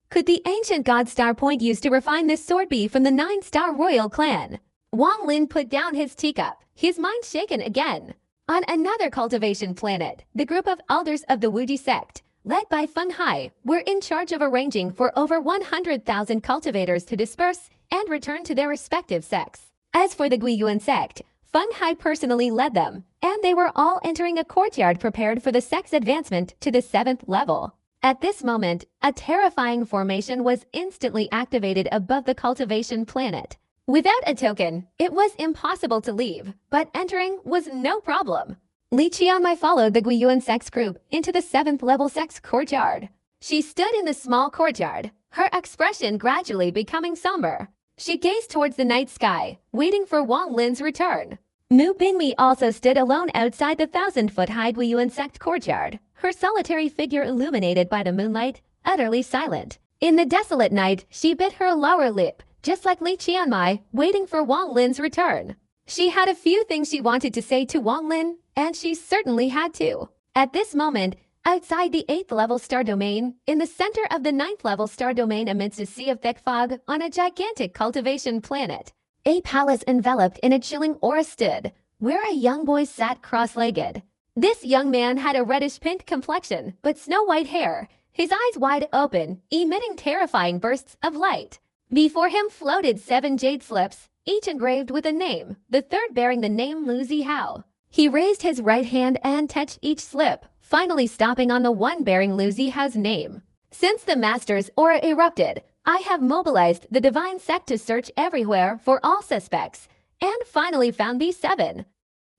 Could the ancient god star point used to refine this sword be from the 9-star royal clan?" Wang Lin put down his teacup, his mind shaken again. On another cultivation planet, the group of elders of the Wuji sect, led by Feng Hai, were in charge of arranging for over 100,000 cultivators to disperse and return to their respective sects. As for the Guiyuan sect, Feng Hai personally led them, and they were all entering a courtyard prepared for the sect's advancement to the 7th level. At this moment, a terrifying formation was instantly activated above the cultivation planet. Without a token, it was impossible to leave, but entering was no problem. Li Qianmai followed the Guiyuan sect's group into the 7th level sect's courtyard. She stood in the small courtyard, her expression gradually becoming somber. She gazed towards the night sky, waiting for Wang Lin's return. Mu Bingmi also stood alone outside the 1,000-foot-high Guiyuan sect courtyard, her solitary figure illuminated by the moonlight, utterly silent. In the desolate night, she bit her lower lip, just like Li Qianmai, waiting for Wang Lin's return. She had a few things she wanted to say to Wang Lin, and she certainly had to. At this moment, outside the 8th level star domain, in the center of the 9th level star domain amidst a sea of thick fog on a gigantic cultivation planet, a palace enveloped in a chilling aura stood, where a young boy sat cross-legged. This young man had a reddish-pink complexion, but snow-white hair, his eyes wide open, emitting terrifying bursts of light. Before him floated 7 jade slips, each engraved with a name, the third bearing the name Lu Zihao. He raised his right hand and touched each slip, finally stopping on the one bearing Lu Zihao's name. "Since the master's aura erupted, I have mobilized the divine sect to search everywhere for all suspects, and finally found these 7.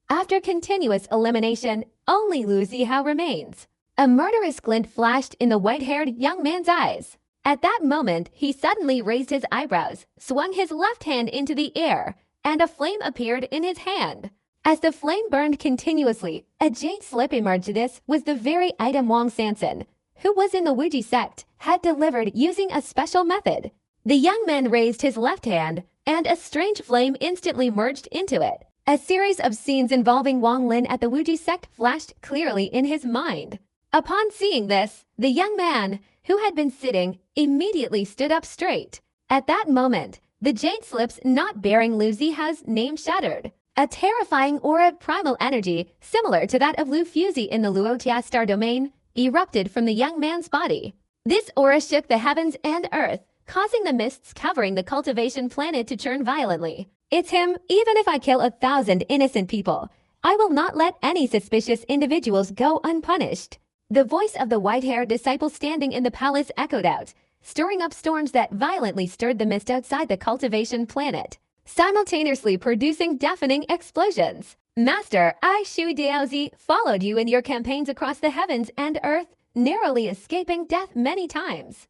After continuous elimination, only Lu Zihao remains." A murderous glint flashed in the white-haired young man's eyes. At that moment, he suddenly raised his eyebrows, swung his left hand into the air, and a flame appeared in his hand. As the flame burned continuously, a jade slip emerged. This was the very item Wang Sanson, who was in the Wuji sect, had delivered using a special method. The young man raised his left hand, and a strange flame instantly merged into it. A series of scenes involving Wang Lin at the Wuji sect flashed clearly in his mind. Upon seeing this, the young man, who had been sitting, immediately stood up straight. At that moment, the jade slips not bearing Lu Zihao's name shattered. A terrifying aura of primal energy, similar to that of Lu Fuzi in the Luotia star domain, erupted from the young man's body. This aura shook the heavens and earth, causing the mists covering the cultivation planet to churn violently. It's him. Even if I kill 1,000 innocent people, I will not let any suspicious individuals go unpunished. The voice of the white-haired disciple standing in the palace echoed out, stirring up storms that violently stirred the mist outside the cultivation planet, simultaneously producing deafening explosions. Master, I Shui Daozi followed you in your campaigns across the heavens and earth, narrowly escaping death many times.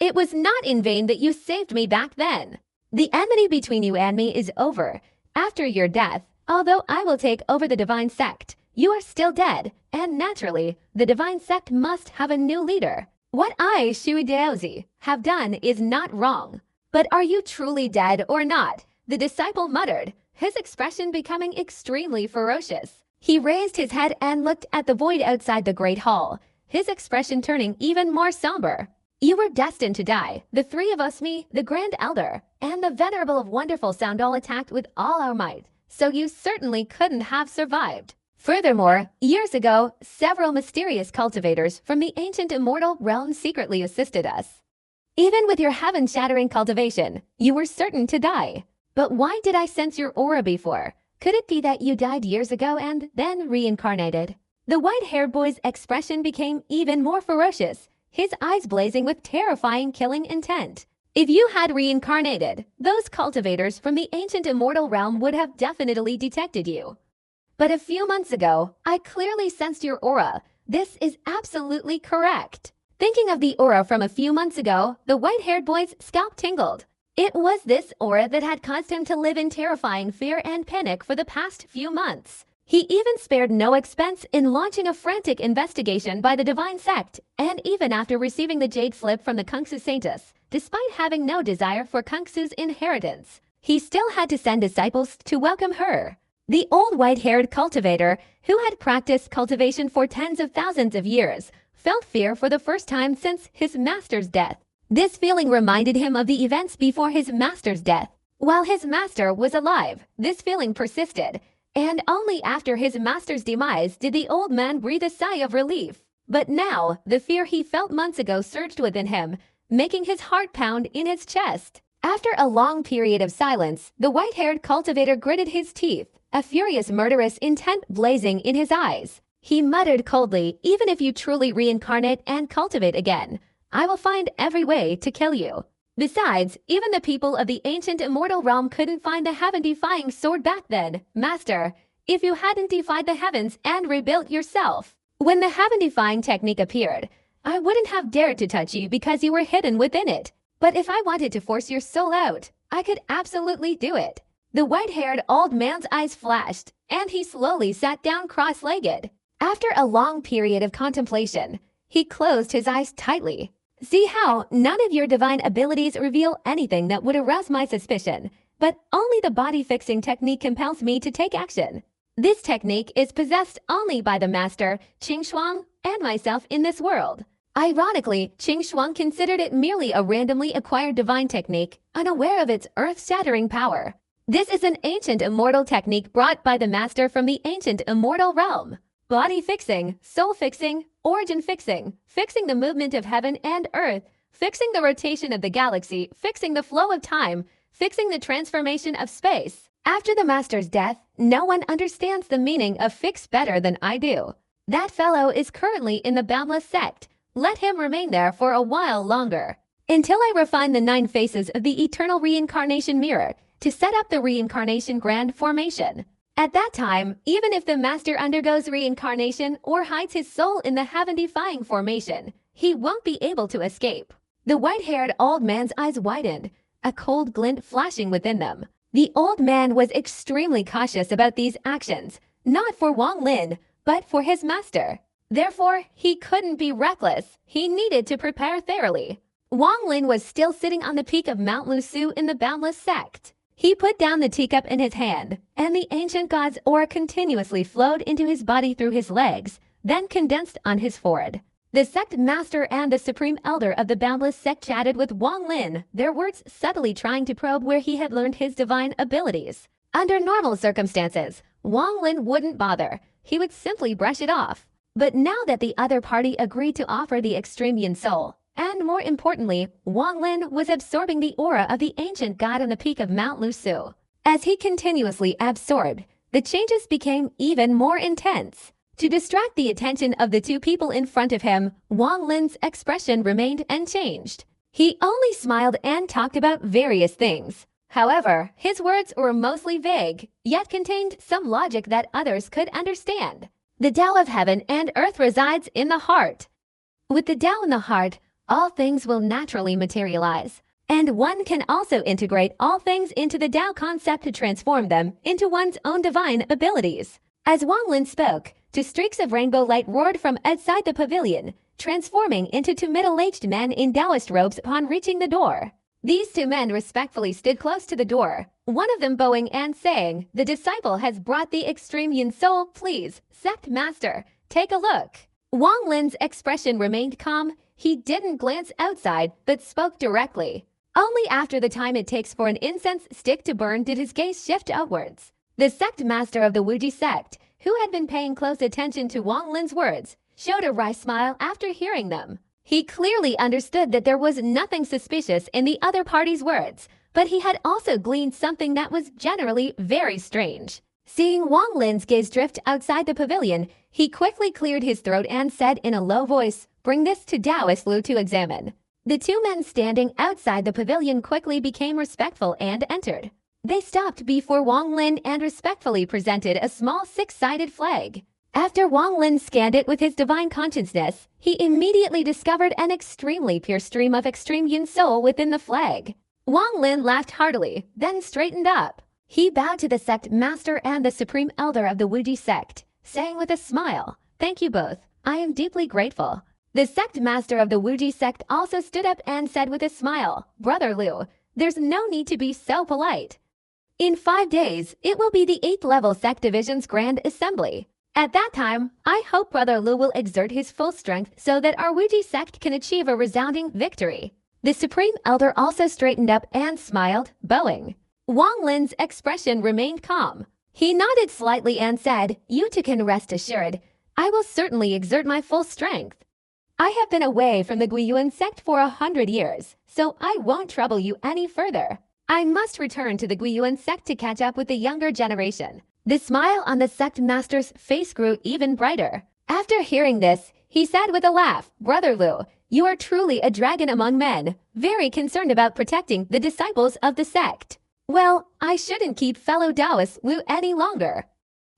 It was not in vain that you saved me back then. The enmity between you and me is over. After your death, although I will take over the divine sect, you are still dead, and naturally, the divine sect must have a new leader. What I, Shui Daozi, have done is not wrong. But are you truly dead or not? The disciple muttered, his expression becoming extremely ferocious. He raised his head and looked at the void outside the great hall, his expression turning even more somber. You were destined to die. The three of us, me, the Grand Elder, and the Venerable of Wonderful Sound all attacked with all our might, so you certainly couldn't have survived. Furthermore, years ago, several mysterious cultivators from the ancient immortal realm secretly assisted us. Even with your heaven-shattering cultivation, you were certain to die. But why did I sense your aura before? Could it be that you died years ago and then reincarnated? The white-haired boy's expression became even more ferocious, his eyes blazing with terrifying killing intent. If you had reincarnated, those cultivators from the ancient immortal realm would have definitely detected you. But a few months ago, I clearly sensed your aura. This is absolutely correct. Thinking of the aura from a few months ago, the white-haired boy's scalp tingled. It was this aura that had caused him to live in terrifying fear and panic for the past few months. He even spared no expense in launching a frantic investigation by the divine sect, and even after receiving the jade slip from the Kungsu Saintess, despite having no desire for Kungsu's inheritance, he still had to send disciples to welcome her. The old white-haired cultivator, who had practiced cultivation for tens of thousands of years, felt fear for the first time since his master's death. This feeling reminded him of the events before his master's death. While his master was alive, this feeling persisted, and only after his master's demise did the old man breathe a sigh of relief. But now, the fear he felt months ago surged within him, making his heart pound in his chest. After a long period of silence, the white-haired cultivator gritted his teeth, a furious murderous intent blazing in his eyes. He muttered coldly, even if you truly reincarnate and cultivate again, I will find every way to kill you. Besides, even the people of the ancient immortal realm couldn't find the heaven-defying sword back then, Master, if you hadn't defied the heavens and rebuilt yourself. When the heaven-defying technique appeared, I wouldn't have dared to touch you because you were hidden within it. But if I wanted to force your soul out, I could absolutely do it. The white-haired old man's eyes flashed, and he slowly sat down cross-legged. After a long period of contemplation, he closed his eyes tightly. See how none of your divine abilities reveal anything that would arouse my suspicion, but only the body-fixing technique compels me to take action. This technique is possessed only by the master, Qing Shuang, and myself in this world. Ironically, Qing Shuang considered it merely a randomly acquired divine technique, unaware of its earth-shattering power. This is an ancient immortal technique brought by the master from the ancient immortal realm. Body fixing, soul fixing, origin fixing, fixing the movement of heaven and earth, fixing the rotation of the galaxy, fixing the flow of time, fixing the transformation of space. After the master's death, no one understands the meaning of fix better than I do. That fellow is currently in the boundless sect. Let him remain there for a while longer, until I refine the 9 faces of the eternal reincarnation mirror to set up the reincarnation grand formation. At that time, even if the master undergoes reincarnation or hides his soul in the heaven-defying formation, he won't be able to escape. The white-haired old man's eyes widened, a cold glint flashing within them. The old man was extremely cautious about these actions, not for Wang Lin, but for his master. Therefore, he couldn't be reckless. He needed to prepare thoroughly. Wang Lin was still sitting on the peak of Mount Lusu in the Boundless Sect. He put down the teacup in his hand, and the ancient god's aura continuously flowed into his body through his legs, then condensed on his forehead. The sect master and the supreme elder of the Boundless Sect chatted with Wang Lin, their words subtly trying to probe where he had learned his divine abilities. Under normal circumstances, Wang Lin wouldn't bother. He would simply brush it off. But now that the other party agreed to offer the extreme yin soul, and more importantly, Wang Lin was absorbing the aura of the ancient god on the peak of Mount Lusu. As he continuously absorbed, the changes became even more intense. To distract the attention of the two people in front of him, Wang Lin's expression remained unchanged. He only smiled and talked about various things. However, his words were mostly vague, yet contained some logic that others could understand. The Tao of heaven and earth resides in the heart. With the Tao in the heart, all things will naturally materialize. And one can also integrate all things into the Tao concept to transform them into one's own divine abilities. As Wang Lin spoke, two streaks of rainbow light roared from outside the pavilion, transforming into two middle-aged men in Taoist robes upon reaching the door. These two men respectfully stood close to the door, one of them bowing and saying, "The disciple has brought the extreme yin soul, please, sect master, take a look." Wang Lin's expression remained calm. He didn't glance outside, but spoke directly. Only after the time it takes for an incense stick to burn did his gaze shift outwards. The sect master of the Wuji sect, who had been paying close attention to Wang Lin's words, showed a wry smile after hearing them. He clearly understood that there was nothing suspicious in the other party's words, but he had also gleaned something that was generally very strange. Seeing Wang Lin's gaze drift outside the pavilion, he quickly cleared his throat and said in a low voice, "Bring this to Taoist Lu to examine." The two men standing outside the pavilion quickly became respectful and entered. They stopped before Wang Lin and respectfully presented a small six-sided flag. After Wang Lin scanned it with his divine consciousness, he immediately discovered an extremely pure stream of extreme yin soul within the flag. Wang Lin laughed heartily, then straightened up. He bowed to the sect master and the supreme elder of the Wuji sect, saying with a smile, "Thank you both. I am deeply grateful." The sect master of the Wuji sect also stood up and said with a smile, "Brother Liu, there's no need to be so polite. In 5 days, it will be the 8th level sect division's grand assembly. At that time, I hope Brother Liu will exert his full strength so that our Wuji sect can achieve a resounding victory." The supreme elder also straightened up and smiled, bowing. Wang Lin's expression remained calm. He nodded slightly and said, "You two can rest assured. I will certainly exert my full strength. I have been away from the Guiyuan sect for 100 years, so I won't trouble you any further. I must return to the Guiyuan sect to catch up with the younger generation." The smile on the sect master's face grew even brighter. After hearing this, he said with a laugh, "Brother Liu, you are truly a dragon among men, very concerned about protecting the disciples of the sect. Well, I shouldn't keep fellow Taoist Liu any longer.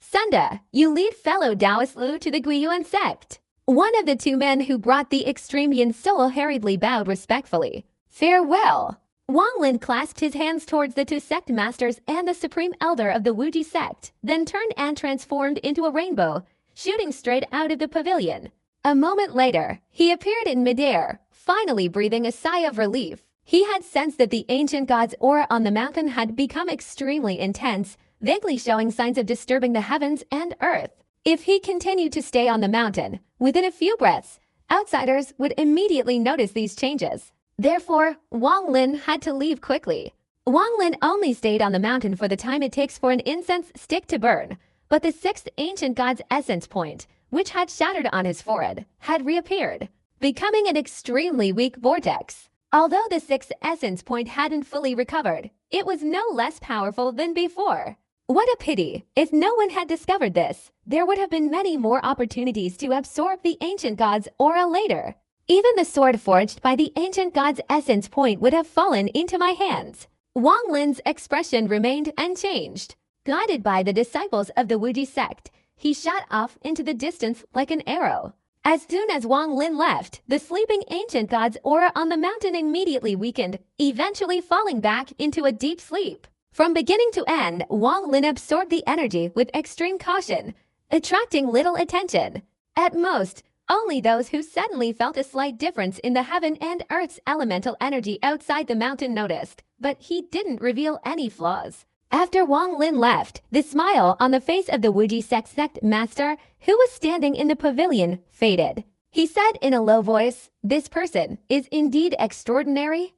Sunda, you lead fellow Taoist Liu to the Guiyuan sect." One of the two men who brought the extreme yin soul hurriedly bowed respectfully. "Farewell." Wang Lin clasped his hands towards the two sect masters and the supreme elder of the Wuji sect, then turned and transformed into a rainbow, shooting straight out of the pavilion. A moment later, he appeared in midair, finally breathing a sigh of relief. He had sensed that the ancient god's aura on the mountain had become extremely intense, vaguely showing signs of disturbing the heavens and earth. If he continued to stay on the mountain, within a few breaths, outsiders would immediately notice these changes. Therefore, Wang Lin had to leave quickly. Wang Lin only stayed on the mountain for the time it takes for an incense stick to burn, but the 6th ancient god's essence point, which had shattered on his forehead, had reappeared, becoming an extremely weak vortex. Although the 6th essence point hadn't fully recovered, it was no less powerful than before. What a pity! If no one had discovered this, there would have been many more opportunities to absorb the ancient god's aura later. Even the sword forged by the ancient god's essence point would have fallen into my hands. Wang Lin's expression remained unchanged. Guided by the disciples of the Wuji sect, he shot off into the distance like an arrow. As soon as Wang Lin left, the sleeping ancient god's aura on the mountain immediately weakened, eventually falling back into a deep sleep. From beginning to end, Wang Lin absorbed the energy with extreme caution, attracting little attention. At most, only those who suddenly felt a slight difference in the heaven and earth's elemental energy outside the mountain noticed, but he didn't reveal any flaws. After Wang Lin left, the smile on the face of the Wuji sect master, who was standing in the pavilion, faded. He said in a low voice, "This person is indeed extraordinary.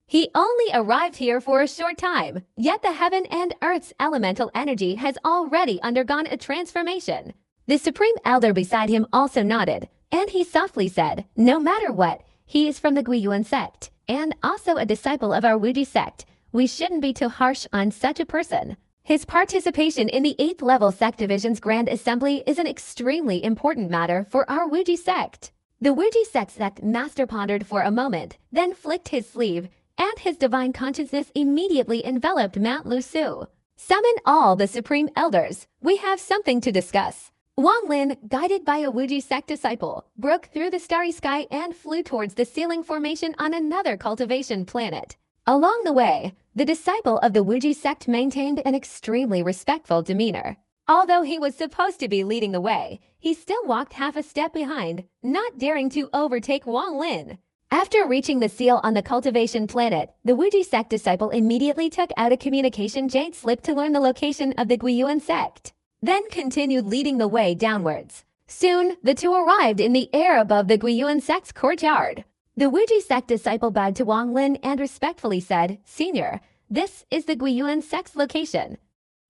He only arrived here for a short time, yet the heaven and earth's elemental energy has already undergone a transformation." The Supreme Elder beside him also nodded, and he softly said, "No matter what, he is from the Guiyuan sect, and also a disciple of our Wuji sect. We shouldn't be too harsh on such a person. His participation in the 8th level sect division's Grand Assembly is an extremely important matter for our Wuji sect." The Wuji sect master pondered for a moment, then flicked his sleeve, and his divine consciousness immediately enveloped Mount Lusu. "Summon all the Supreme Elders. We have something to discuss." Wang Lin, guided by a Wuji sect disciple, broke through the starry sky and flew towards the ceiling formation on another cultivation planet. Along the way, the disciple of the Wuji sect maintained an extremely respectful demeanor. Although he was supposed to be leading the way, he still walked half a step behind, not daring to overtake Wang Lin. After reaching the seal on the cultivation planet, the Wuji sect disciple immediately took out a communication jade slip to learn the location of the Guiyuan sect, then continued leading the way downwards. Soon, the two arrived in the air above the Guiyuan sect's courtyard. The Wuji sect disciple bowed to Wang Lin and respectfully said, "Senior, this is the Guiyuan sect's location.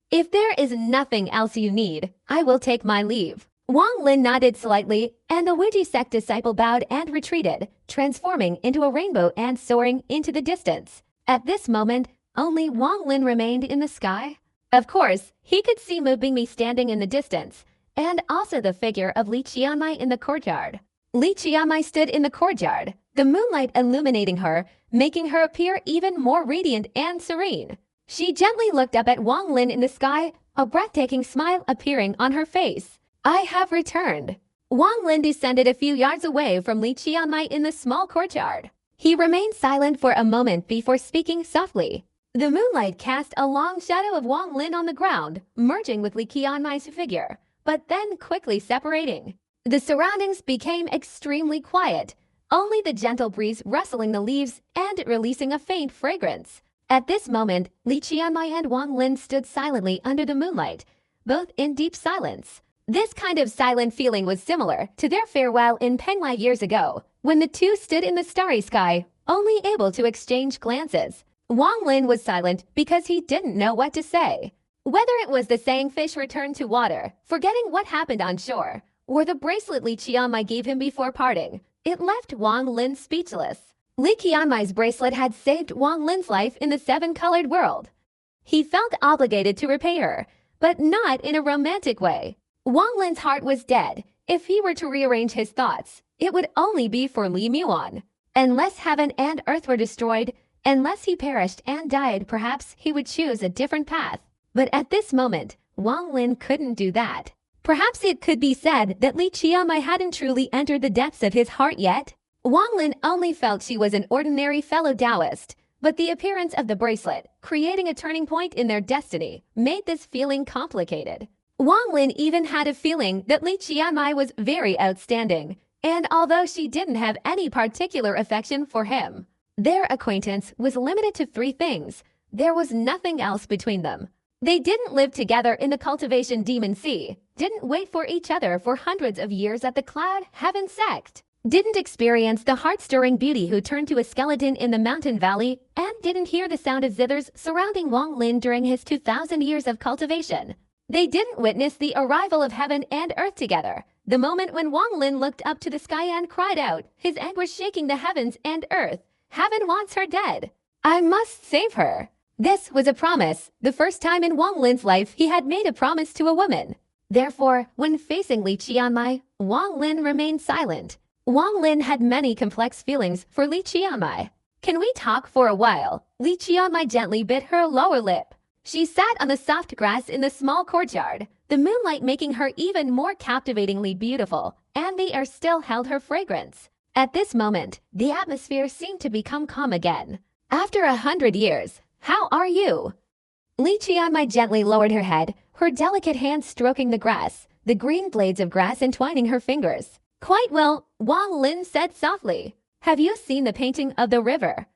If there is nothing else you need, I will take my leave." Wang Lin nodded slightly, and the Wuji sect disciple bowed and retreated, transforming into a rainbow and soaring into the distance. At this moment, only Wang Lin remained in the sky. Of course, he could see Mu Bingmi standing in the distance, and also the figure of Li Qianmai in the courtyard. Li Qianmai stood in the courtyard, the moonlight illuminating her, making her appear even more radiant and serene. She gently looked up at Wang Lin in the sky, a breathtaking smile appearing on her face. "I have returned." Wang Lin descended a few yards away from Li Qianmai in the small courtyard. He remained silent for a moment before speaking softly. The moonlight cast a long shadow of Wang Lin on the ground, merging with Li Qianmai's figure, but then quickly separating. The surroundings became extremely quiet, only the gentle breeze rustling the leaves and releasing a faint fragrance. At this moment, Li Qianmai and Wang Lin stood silently under the moonlight, both in deep silence. This kind of silent feeling was similar to their farewell in Penglai years ago, when the two stood in the starry sky, only able to exchange glances. Wang Lin was silent because he didn't know what to say. Whether it was the saying fish returned to water, forgetting what happened on shore, or the bracelet Li Qianmai gave him before parting, it left Wang Lin speechless. Li Qianmai's bracelet had saved Wang Lin's life in the seven-colored world. He felt obligated to repay her, but not in a romantic way. Wang Lin's heart was dead. If he were to rearrange his thoughts, it would only be for Li Muan. Unless heaven and earth were destroyed, unless he perished and died, perhaps he would choose a different path. But at this moment, Wang Lin couldn't do that. Perhaps it could be said that Li Qianmai hadn't truly entered the depths of his heart yet. Wang Lin only felt she was an ordinary fellow Taoist, but the appearance of the bracelet, creating a turning point in their destiny, made this feeling complicated. Wang Lin even had a feeling that Li Qianmai was very outstanding, and although she didn't have any particular affection for him, their acquaintance was limited to 3 things. There was nothing else between them. They didn't live together in the cultivation Demon Sea, didn't wait for each other for hundreds of years at the Cloud Heaven sect, didn't experience the heart-stirring beauty who turned to a skeleton in the mountain valley, and didn't hear the sound of zithers surrounding Wang Lin during his 2,000 years of cultivation. They didn't witness the arrival of heaven and earth together, the moment when Wang Lin looked up to the sky and cried out, his anguish shaking the heavens and earth, "Heaven wants her dead. I must save her." This was a promise, the first time in Wang Lin's life he had made a promise to a woman. Therefore, when facing Li Qianmai, Wang Lin remained silent. Wang Lin had many complex feelings for Li Qianmai. "Can we talk for a while?" Li Qianmai gently bit her lower lip. She sat on the soft grass in the small courtyard, the moonlight making her even more captivatingly beautiful, and the air still held her fragrance. At this moment, the atmosphere seemed to become calm again. After 100 years, how are you? Li Qianmai gently lowered her head, her delicate hands stroking the grass, the green blades of grass entwining her fingers. Quite well, Wang Lin said softly. Have you seen the painting of the river?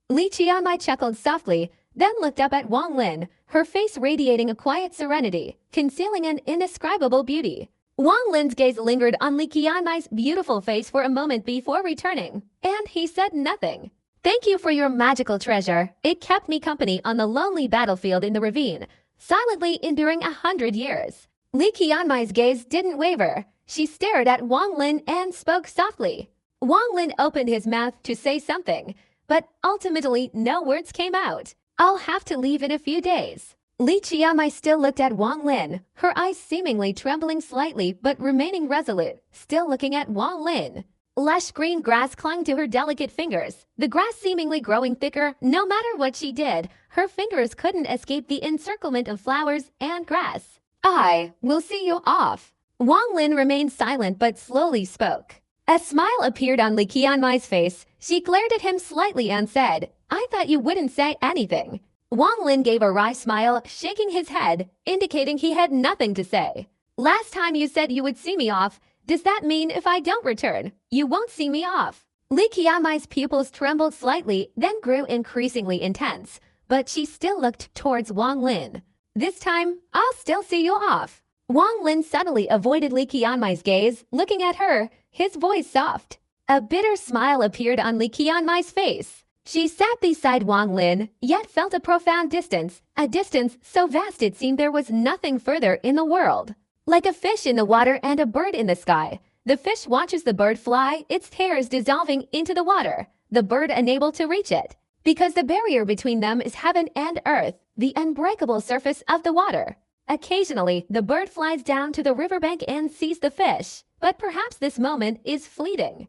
Li Qianmai chuckled softly, then looked up at Wang Lin, her face radiating a quiet serenity, concealing an indescribable beauty. Wang Lin's gaze lingered on Li Qianmai's beautiful face for a moment before returning, and he said nothing. Thank you for your magical treasure. It kept me company on the lonely battlefield in the ravine, silently enduring 100 years. Li Qianmai's gaze didn't waver. She stared at Wang Lin and spoke softly. Wang Lin opened his mouth to say something, but ultimately no words came out. I'll have to leave in a few days. Li Qianmai still looked at Wang Lin, her eyes seemingly trembling slightly but remaining resolute, still looking at Wang Lin. Lush green grass clung to her delicate fingers, the grass seemingly growing thicker. No matter what she did, her fingers couldn't escape the encirclement of flowers and grass. I will see you off. Wang Lin remained silent but slowly spoke. A smile appeared on Li Qianmai's face. She glared at him slightly and said, I thought you wouldn't say anything. Wang Lin gave a wry smile, shaking his head, indicating he had nothing to say. Last time you said you would see me off. Does that mean if I don't return, you won't see me off? Li Qianmai's pupils trembled slightly, then grew increasingly intense, but she still looked towards Wang Lin. This time, I'll still see you off. Wang Lin subtly avoided Li Qianmai's gaze, looking at her, his voice soft. A bitter smile appeared on Li Qianmai's face. She sat beside Wang Lin, yet felt a profound distance, a distance so vast it seemed there was nothing further in the world. Like a fish in the water and a bird in the sky, the fish watches the bird fly, its hairs dissolving into the water, the bird unable to reach it. Because the barrier between them is heaven and earth, the unbreakable surface of the water. Occasionally, the bird flies down to the riverbank and sees the fish, but perhaps this moment is fleeting.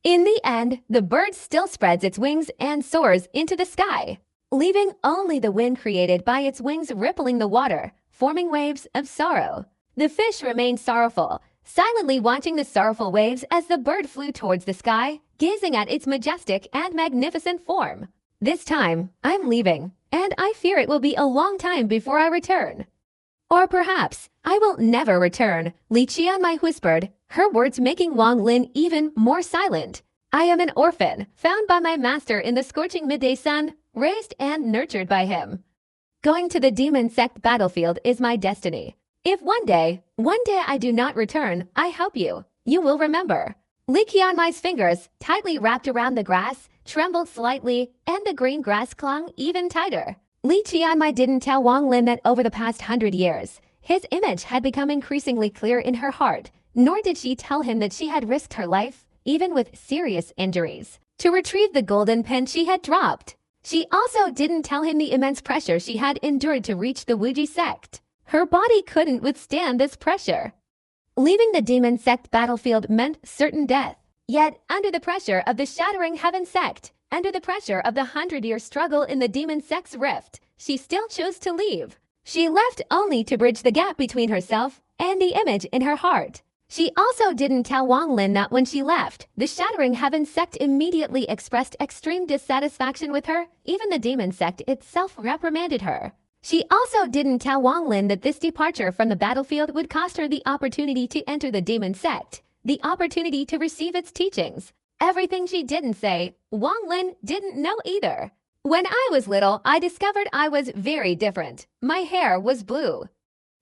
In the end, the bird still spreads its wings and soars into the sky, leaving only the wind created by its wings rippling the water, forming waves of sorrow. The fish remained sorrowful, silently watching the sorrowful waves as the bird flew towards the sky, gazing at its majestic and magnificent form. This time, I'm leaving, and I fear it will be a long time before I return. Or perhaps, I will never return, Li Qianmai whispered, her words making Wang Lin even more silent. I am an orphan, found by my master in the scorching midday sun, raised and nurtured by him. Going to the demon sect battlefield is my destiny. If one day I do not return, I hope you will remember. Li Qianmai's fingers, tightly wrapped around the grass, trembled slightly, and the green grass clung even tighter. Li Qianmai didn't tell Wang Lin that over the past 100 years, his image had become increasingly clear in her heart, nor did she tell him that she had risked her life, even with serious injuries, to retrieve the golden pen she had dropped. She also didn't tell him the immense pressure she had endured to reach the Wuji sect. Her body couldn't withstand this pressure. Leaving the demon sect battlefield meant certain death. Yet, under the pressure of the shattering heaven sect, under the pressure of the 100-year struggle in the demon sect's rift, she still chose to leave. She left only to bridge the gap between herself and the image in her heart. She also didn't tell Wang Lin that when she left, the shattering heaven sect immediately expressed extreme dissatisfaction with her. Even the demon sect itself reprimanded her. She also didn't tell Wang Lin that this departure from the battlefield would cost her the opportunity to enter the demon sect, the opportunity to receive its teachings. Everything she didn't say, Wang Lin didn't know either. When I was little, I discovered I was very different. My hair was blue.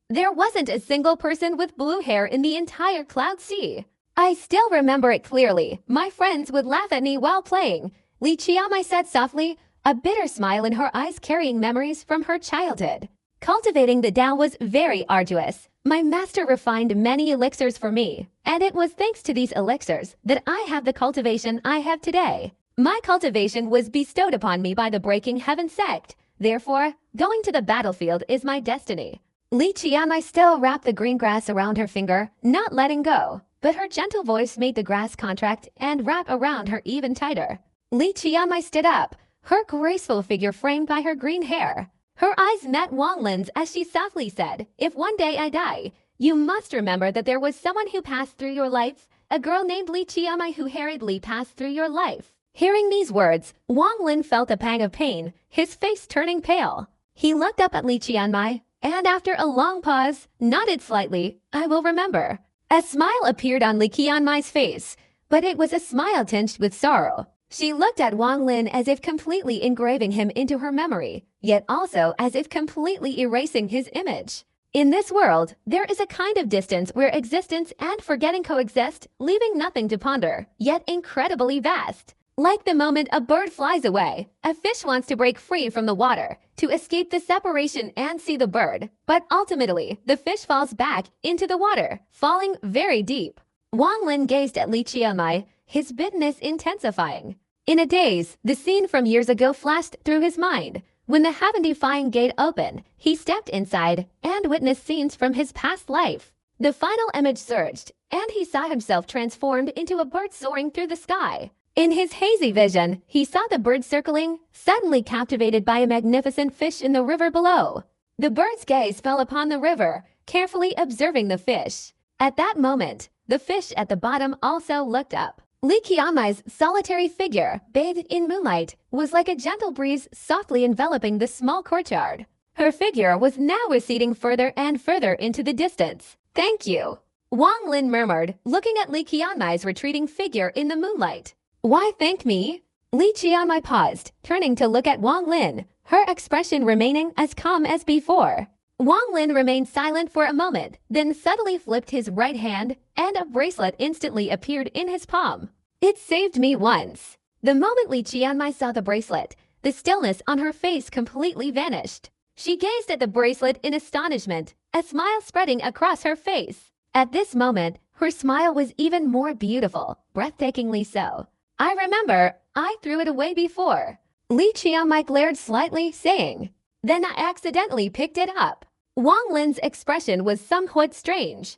There wasn't a single person with blue hair in the entire Cloud Sea. I still remember it clearly. My friends would laugh at me while playing. Li Qianmai said softly, a bitter smile in her eyes carrying memories from her childhood. Cultivating the Tao was very arduous. My master refined many elixirs for me, and it was thanks to these elixirs that I have the cultivation I have today. My cultivation was bestowed upon me by the Breaking Heaven sect. Therefore, going to the battlefield is my destiny. Li Qianmai still wrapped the green grass around her finger, not letting go, but her gentle voice made the grass contract and wrap around her even tighter. Li Qianmai stood up, her graceful figure framed by her green hair. Her eyes met Wang Lin's as she softly said, if one day I die, you must remember that there was someone who passed through your life a girl named Li Qianmai who hurriedly passed through your life." Hearing these words, Wang Lin felt a pang of pain, his face turning pale. He looked up at Li Qianmai, and after a long pause, nodded slightly. "I will remember." A smile appeared on Li Qianmai's face, but it was a smile tinged with sorrow. She looked at Wang Lin as if completely engraving him into her memory, yet also as if completely erasing his image. In this world, there is a kind of distance where existence and forgetting coexist, leaving nothing to ponder, yet incredibly vast. Like the moment a bird flies away, a fish wants to break free from the water, to escape the separation and see the bird, but ultimately, the fish falls back into the water, falling very deep. Wang Lin gazed at Li Qianmai, his bitterness intensifying. In a daze, the scene from years ago flashed through his mind. When the heaven-defying gate opened, he stepped inside and witnessed scenes from his past life. The final image surged, and he saw himself transformed into a bird soaring through the sky. In his hazy vision, he saw the bird circling, suddenly captivated by a magnificent fish in the river below. The bird's gaze fell upon the river, carefully observing the fish. At that moment, the fish at the bottom also looked up. Li Qianmai's solitary figure, bathed in moonlight, was like a gentle breeze softly enveloping the small courtyard. Her figure was now receding further and further into the distance. "Thank you," Wang Lin murmured, looking at Li Qianmai's retreating figure in the moonlight. "Why thank me?" Li Qianmai paused, turning to look at Wang Lin, her expression remaining as calm as before. Wang Lin remained silent for a moment, then subtly flipped his right hand, and a bracelet instantly appeared in his palm. "It saved me once." The moment Li Qianmai saw the bracelet, the stillness on her face completely vanished. She gazed at the bracelet in astonishment, a smile spreading across her face. At this moment, her smile was even more beautiful, breathtakingly so. "I remember, I threw it away before." Li Qianmai glared slightly, saying, "Then I accidentally picked it up." Wang Lin's expression was somewhat strange.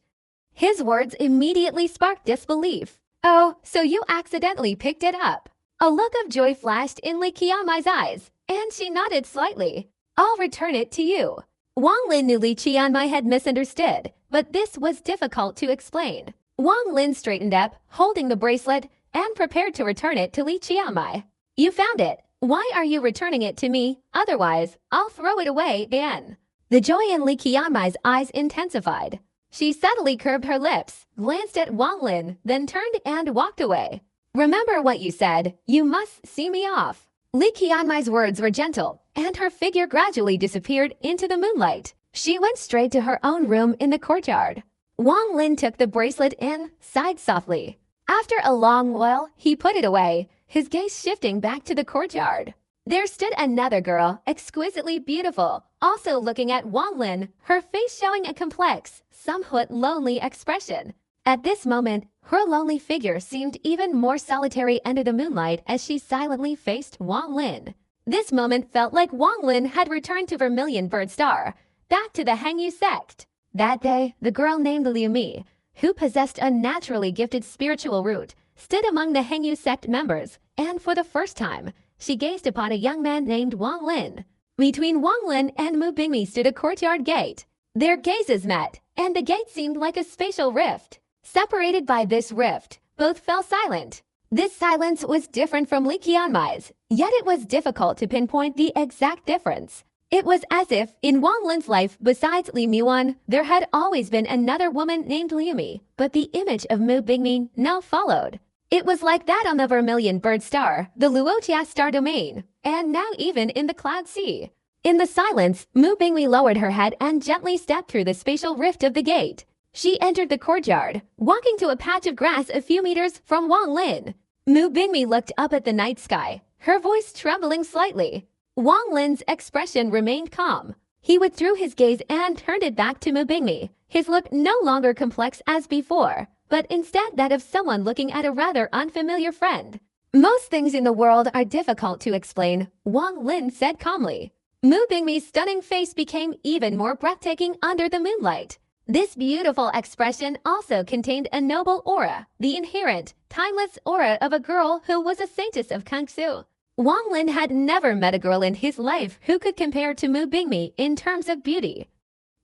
His words immediately sparked disbelief. "Oh, so you accidentally picked it up." A look of joy flashed in Li Qianmai's eyes, and she nodded slightly. "I'll return it to you." Wang Lin knew Li Qianmai had misunderstood, but this was difficult to explain. Wang Lin straightened up, holding the bracelet, and prepared to return it to Li Qianmai. "You found it. Why are you returning it to me? Otherwise, I'll throw it away again." The joy in Li Qianmai's eyes intensified. She subtly curved her lips, glanced at Wang Lin, then turned and walked away. "Remember what you said. You must see me off." Li Qianmai's words were gentle, and her figure gradually disappeared into the moonlight. She went straight to her own room in the courtyard. Wang Lin took the bracelet and sighed softly. After a long while, he put it away, his gaze shifting back to the courtyard. There stood another girl, exquisitely beautiful, also looking at Wang Lin, her face showing a complex, somewhat lonely expression. At this moment, her lonely figure seemed even more solitary under the moonlight as she silently faced Wang Lin. This moment felt like Wang Lin had returned to Vermilion Bird Star, back to the Hangyu sect. That day, the girl named Liu Mi, who possessed a naturally gifted spiritual root, stood among the Hangyu sect members, and for the first time, she gazed upon a young man named Wang Lin. Between Wang Lin and Mu Bingmi stood a courtyard gate. Their gazes met, and the gate seemed like a spatial rift. Separated by this rift, both fell silent. This silence was different from Li Qianmai's, yet it was difficult to pinpoint the exact difference. It was as if, in Wang Lin's life besides Li Miwan, there had always been another woman named Liu Mi, but the image of Mu Bingmi now followed. It was like that on the Vermilion Bird Star, the Luotia star domain, and now even in the Cloud Sea. In the silence, Mu Bingmi lowered her head and gently stepped through the spatial rift of the gate. She entered the courtyard, walking to a patch of grass a few meters from Wang Lin. Mu Bingmi looked up at the night sky, her voice trembling slightly. Wang Lin's expression remained calm. He withdrew his gaze and turned it back to Mu Bingmi, his look no longer complex as before, but instead that of someone looking at a rather unfamiliar friend. "Most things in the world are difficult to explain," Wang Lin said calmly. Mu Bingmi's stunning face became even more breathtaking under the moonlight. This beautiful expression also contained a noble aura, the inherent, timeless aura of a girl who was a saintess of Kangsu. Wang Lin had never met a girl in his life who could compare to Mu Bingmi in terms of beauty.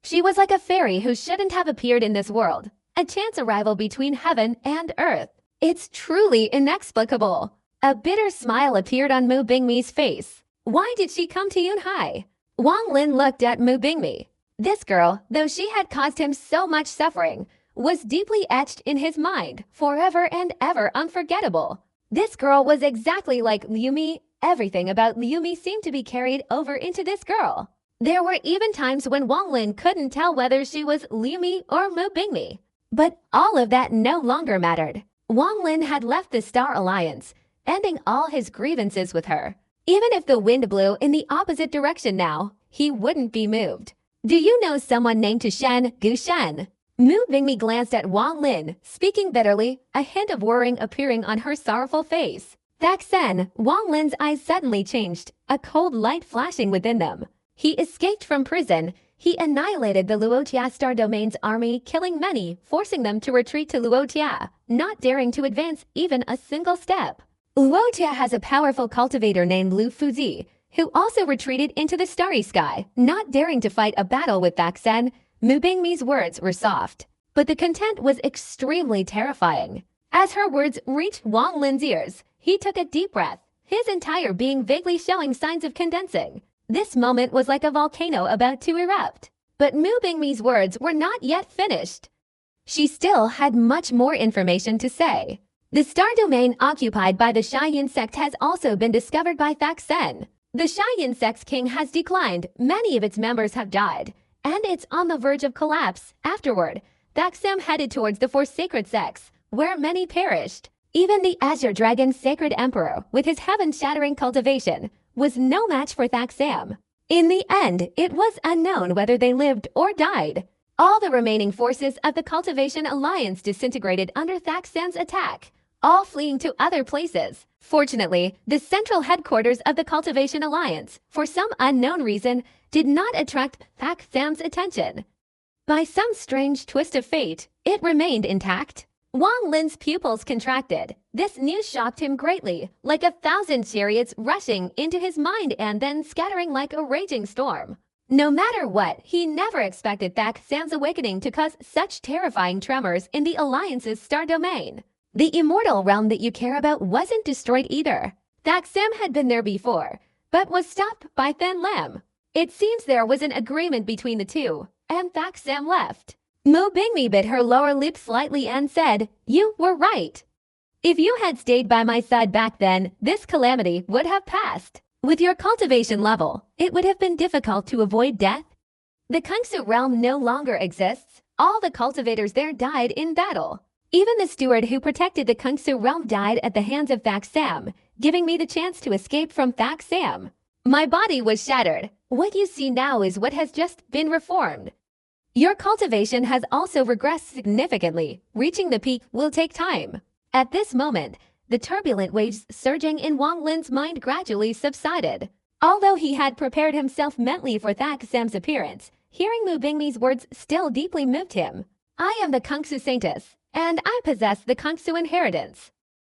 She was like a fairy who shouldn't have appeared in this world. a chance arrival between heaven and earth. It's truly inexplicable. A bitter smile appeared on Mu Bingmi's face. Why did she come to Yunhai? Wang Lin looked at Mu Bingmi. This girl, though she had caused him so much suffering, was deeply etched in his mind, forever and ever unforgettable. This girl was exactly like Liu Mi. Everything about Liu Mi seemed to be carried over into this girl. There were even times when Wang Lin couldn't tell whether she was Liu Mi or Mu Bingmi. But all of that no longer mattered. Wang Lin had left the Star Alliance, ending all his grievances with her. Even if the wind blew in the opposite direction now, he wouldn't be moved. Do you know someone named Tushen Gushen? Mu Bingmi glanced at Wang Lin, speaking bitterly, a hint of worrying appearing on her sorrowful face. Back then, Wang Lin's eyes suddenly changed, a cold light flashing within them. He escaped from prison. He annihilated the Luotia Star Domain's army, killing many, forcing them to retreat to Luotia, not daring to advance even a single step. Luotia has a powerful cultivator named Lu Fuzi, who also retreated into the starry sky, not daring to fight a battle with Daxen. Mu Bingmi's words were soft, but the content was extremely terrifying. As her words reached Wang Lin's ears, he took a deep breath, his entire being vaguely showing signs of condensing. This moment was like a volcano about to erupt. But Mu Bingmi's words were not yet finished. She still had much more information to say. The star domain occupied by the Xiaoyan sect has also been discovered by Daxen. The Xiaoyan sect's king has declined, many of its members have died, and it's on the verge of collapse. Afterward, Daxem headed towards the four sacred sects, where many perished. Even the Azure Dragon's sacred emperor, with his heaven-shattering cultivation, was no match for Daxem. In the end, it was unknown whether they lived or died. All the remaining forces of the Cultivation Alliance disintegrated under Daxem's attack, all fleeing to other places. Fortunately, the central headquarters of the Cultivation Alliance, for some unknown reason, did not attract Daxem's attention. By some strange twist of fate, it remained intact. Wang Lin's pupils contracted. This news shocked him greatly, like 1,000 chariots rushing into his mind and then scattering like a raging storm. No matter what, he never expected Daxem's awakening to cause such terrifying tremors in the Alliance's star domain. The immortal realm that you care about wasn't destroyed either. Daxem had been there before, but was stopped by Than Lem. It seems there was an agreement between the two, and Daxem left. Mu Bingmi bit her lower lip slightly and said, "You were right. If you had stayed by my side back then, this calamity would have passed. With your cultivation level, it would have been difficult to avoid death. The Kungsu realm no longer exists. All the cultivators there died in battle. Even the steward who protected the Kungsu realm died at the hands of Daxem, giving me the chance to escape from Daxem. My body was shattered. What you see now is what has just been reformed. Your cultivation has also regressed significantly. Reaching the peak will take time." At this moment, the turbulent waves surging in Wang Lin's mind gradually subsided. Although he had prepared himself mentally for Daxem's appearance, hearing Mu Bingmi's words still deeply moved him. "I am the Kungsu Saintess, and I possess the Kungsu inheritance."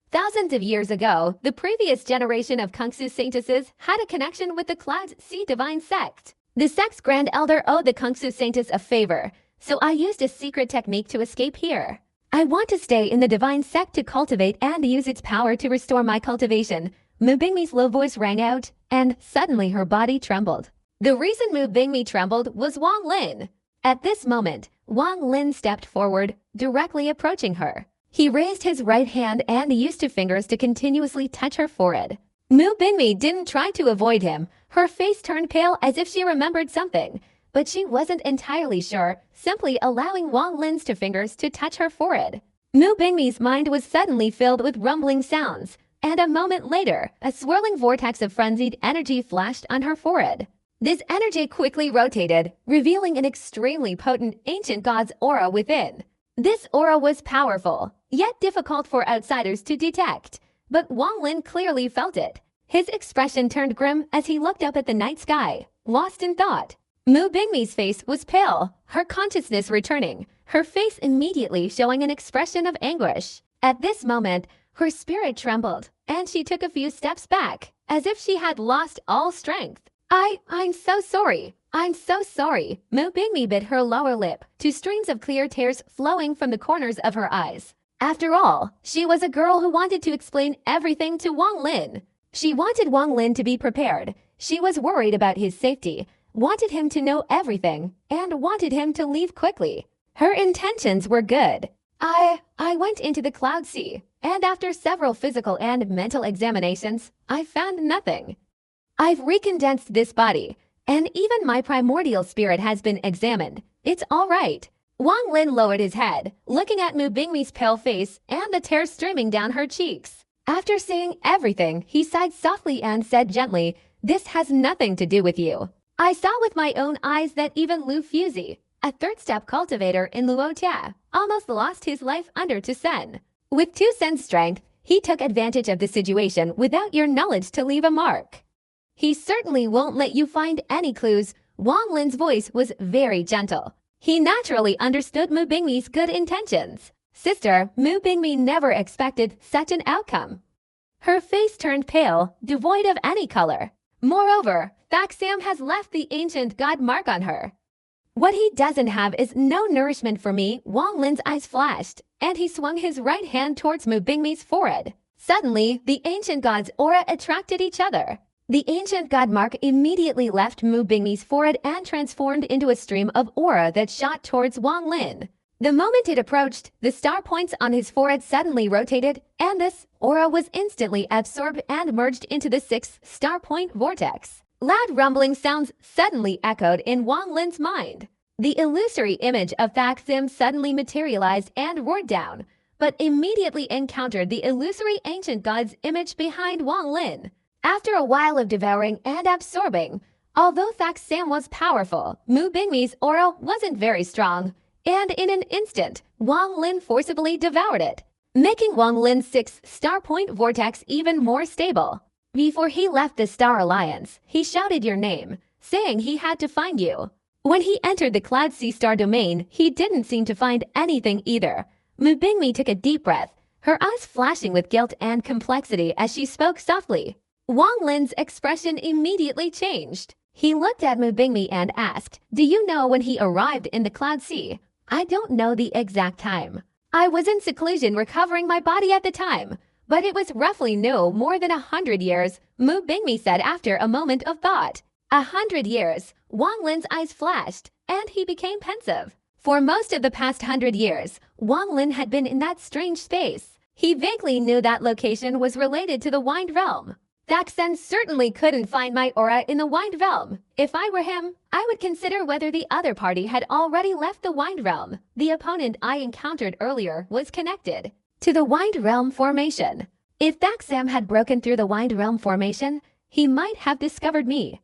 Thousands of years ago, the previous generation of Kungsu Saintesses had a connection with the Cloud Sea Divine Sect. The sect's Grand Elder owed the Kungsu Saintess a favor, so I used a secret technique to escape here. I want to stay in the Divine Sect to cultivate and use its power to restore my cultivation. Mu Bingmi's low voice rang out, and suddenly her body trembled. The reason Mu Bingmi trembled was Wang Lin. At this moment, Wang Lin stepped forward, directly approaching her. He raised his right hand and used two fingers to continuously touch her forehead. Mu Bingmi didn't try to avoid him. Her face turned pale as if she remembered something, but she wasn't entirely sure, simply allowing Wang Lin's two fingers to touch her forehead. Mu Bingmi's mind was suddenly filled with rumbling sounds, and a moment later, a swirling vortex of frenzied energy flashed on her forehead. This energy quickly rotated, revealing an extremely potent ancient god's aura within. This aura was powerful, yet difficult for outsiders to detect, but Wang Lin clearly felt it. His expression turned grim as he looked up at the night sky, lost in thought. Mu Bingmi's face was pale, her consciousness returning, her face immediately showing an expression of anguish. At this moment, her spirit trembled, and she took a few steps back, as if she had lost all strength. I'm so sorry. I'm so sorry. Mu Bingmi bit her lower lip, two streams of clear tears flowing from the corners of her eyes. After all, she was a girl who wanted to explain everything to Wang Lin. She wanted Wang Lin to be prepared. She was worried about his safety, wanted him to know everything, and wanted him to leave quickly. Her intentions were good. I went into the Cloud Sea, and after several physical and mental examinations, I found nothing. I've recondensed this body, and even my primordial spirit has been examined. It's all right. Wang Lin lowered his head, looking at Mu Bingmi's pale face and the tears streaming down her cheeks. After seeing everything, he sighed softly and said gently, "This has nothing to do with you. I saw with my own eyes that even Lu Fuzi, a third-step cultivator in Luotia, almost lost his life under Tusen. With Tusen's strength, he took advantage of the situation without your knowledge to leave a mark. He certainly won't let you find any clues." Wang Lin's voice was very gentle. He naturally understood Mu Bingmi's good intentions. Sister, Mu Bingmi never expected such an outcome. Her face turned pale, devoid of any color. Moreover, Thaksam has left the ancient god mark on her. What he doesn't have is no nourishment for me. Wang Lin's eyes flashed, and he swung his right hand towards Mu Bingmi's forehead. Suddenly, the ancient god's aura attracted each other. The ancient god mark immediately left Mu Bingmi's forehead and transformed into a stream of aura that shot towards Wang Lin. The moment it approached, the star points on his forehead suddenly rotated, and this aura was instantly absorbed and merged into the sixth star point vortex. Loud rumbling sounds suddenly echoed in Wang Lin's mind. The illusory image of Thaksam suddenly materialized and roared down, but immediately encountered the illusory ancient god's image behind Wang Lin. After a while of devouring and absorbing, although Thaksam was powerful, Mu Bingmi's aura wasn't very strong, and in an instant, Wang Lin forcibly devoured it, making Wang Lin's sixth star point vortex even more stable. Before he left the Star Alliance, he shouted your name, saying he had to find you. When he entered the Cloud Sea Star domain, he didn't seem to find anything either. Mu Bingmi took a deep breath, her eyes flashing with guilt and complexity as she spoke softly. Wang Lin's expression immediately changed. He looked at Mu Bingmi and asked, "Do you know when he arrived in the Cloud Sea?" "I don't know the exact time. I was in seclusion recovering my body at the time, but it was roughly no more than 100 years, Mu Bingmi said after a moment of thought. 100 years, Wang Lin's eyes flashed, and he became pensive. For most of the past 100 years, Wang Lin had been in that strange space. He vaguely knew that location was related to the Wind Realm. Thaksam certainly couldn't find my aura in the Wind Realm. If I were him, I would consider whether the other party had already left the Wind Realm. The opponent I encountered earlier was connected to the Wind Realm formation. If Thaksam had broken through the Wind Realm formation, he might have discovered me."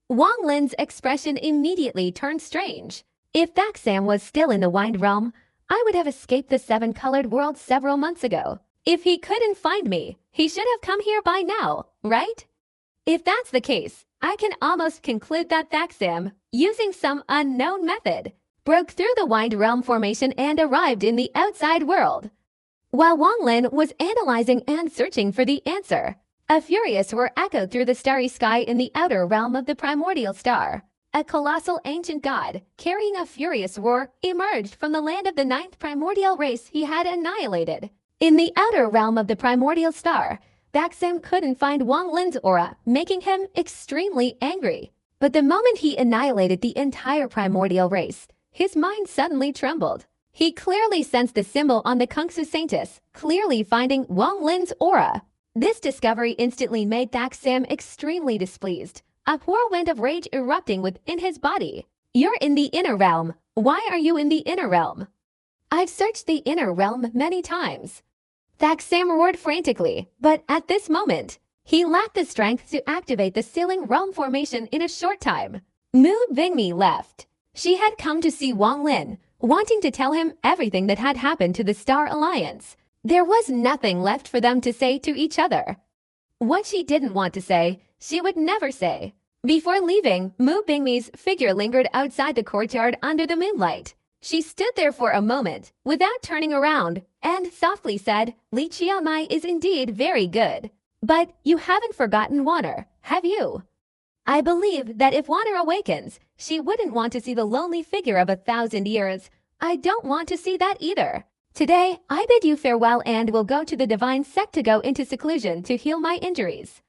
Wang Lin's expression immediately turned strange. If Thaksam was still in the Wind Realm, I would have escaped the seven-colored world several months ago. If he couldn't find me, he should have come here by now, right? If that's the case, I can almost conclude that Thaksam, using some unknown method, broke through the Wind Realm formation and arrived in the outside world. While Wang Lin was analyzing and searching for the answer, a furious roar echoed through the starry sky in the outer realm of the primordial star. A colossal ancient god, carrying a furious roar, emerged from the land of the ninth primordial race he had annihilated. In the outer realm of the primordial star, Thaksam couldn't find Wang Lin's aura, making him extremely angry. But the moment he annihilated the entire primordial race, his mind suddenly trembled. He clearly sensed the symbol on the Kungsu Sanctus, clearly finding Wang Lin's aura. This discovery instantly made Thaksam extremely displeased, a whirlwind of rage erupting within his body. "You're in the inner realm. Why are you in the inner realm?" "I've searched the inner realm many times." Thaksam roared frantically, but at this moment, he lacked the strength to activate the ceiling realm formation in a short time. Mu Bingmi left. She had come to see Wang Lin, wanting to tell him everything that had happened to the Star Alliance. There was nothing left for them to say to each other. What she didn't want to say, she would never say. Before leaving, Mu Bingmi's figure lingered outside the courtyard under the moonlight. She stood there for a moment, without turning around, and softly said, "Li Qiamai is indeed very good. But you haven't forgotten water, have you?" I believe that if water awakens, she wouldn't want to see the lonely figure of 1,000 years. I don't want to see that either. Today, I bid you farewell and will go to the divine sect to go into seclusion to heal my injuries.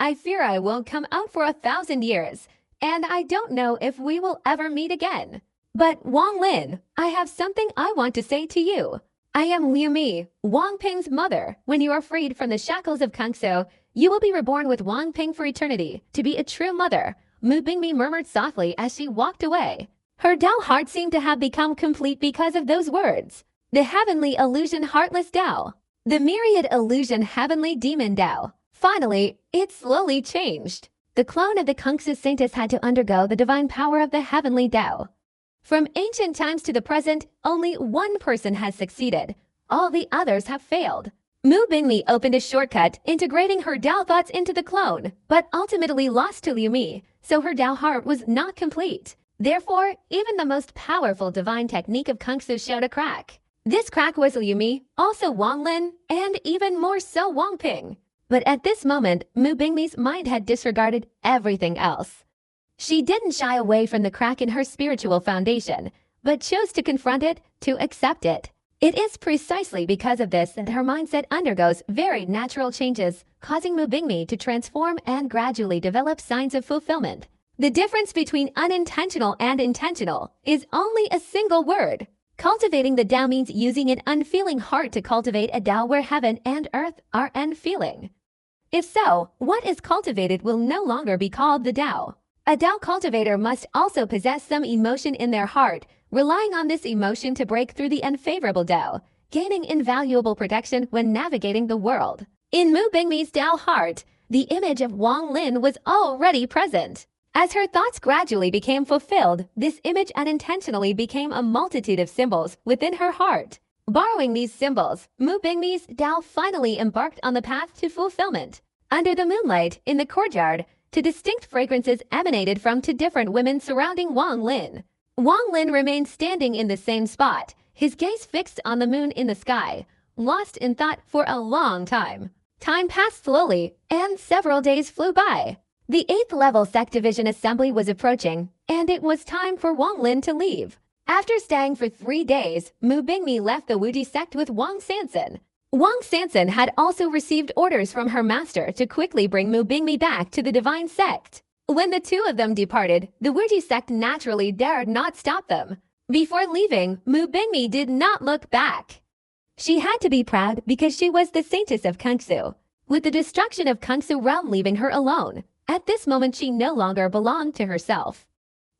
I fear I won't come out for 1,000 years, and I don't know if we will ever meet again. But Wang Lin, I have something I want to say to you. I am Liu Mi, Wang Ping's mother. When you are freed from the shackles of Kangsu, you will be reborn with Wang Ping for eternity, to be a true mother, Mu Bingmi murmured softly as she walked away. Her Dao heart seemed to have become complete because of those words. The heavenly illusion heartless Dao. The myriad illusion heavenly demon Dao. Finally, it slowly changed. The clone of the Kangsu saintess had to undergo the divine power of the heavenly Dao. From ancient times to the present, only one person has succeeded. All the others have failed. Mu Bingmi opened a shortcut, integrating her Dao thoughts into the clone, but ultimately lost to Liu Mi, so her Dao heart was not complete. Therefore, even the most powerful divine technique of Kangsu showed a crack. This crack was Liu Mi, also Wang Lin, and even more so Wang Ping. But at this moment, Mu Bingmi's mind had disregarded everything else. She didn't shy away from the crack in her spiritual foundation, but chose to confront it, to accept it. It is precisely because of this that her mindset undergoes very natural changes, causing Mu Bingmi to transform and gradually develop signs of fulfillment. The difference between unintentional and intentional is only a single word. Cultivating the Tao means using an unfeeling heart to cultivate a Tao where heaven and earth are unfeeling. If so, what is cultivated will no longer be called the Tao. A Tao cultivator must also possess some emotion in their heart, relying on this emotion to break through the unfavorable Tao, gaining invaluable protection when navigating the world. In Mu Bingmi's Tao heart, the image of Wang Lin was already present. As her thoughts gradually became fulfilled, this image unintentionally became a multitude of symbols within her heart. Borrowing these symbols, Mu Bingmi's Tao finally embarked on the path to fulfillment. Under the moonlight, in the courtyard, two distinct fragrances emanated from two different women surrounding Wang Lin. Wang Lin remained standing in the same spot, his gaze fixed on the moon in the sky, lost in thought for a long time. Time passed slowly, and several days flew by. The 8th level sect division assembly was approaching, and it was time for Wang Lin to leave. After staying for 3 days, Mu Bingmi left the Wuji sect with Wang Sansan. Wang Sansan had also received orders from her master to quickly bring Mu Bingmi back to the divine sect. When the two of them departed, the Wuji sect naturally dared not stop them. Before leaving, Mu Bingmi did not look back. She had to be proud because she was the saintess of Kangsu. With the destruction of Kangsu realm leaving her alone, at this moment she no longer belonged to herself.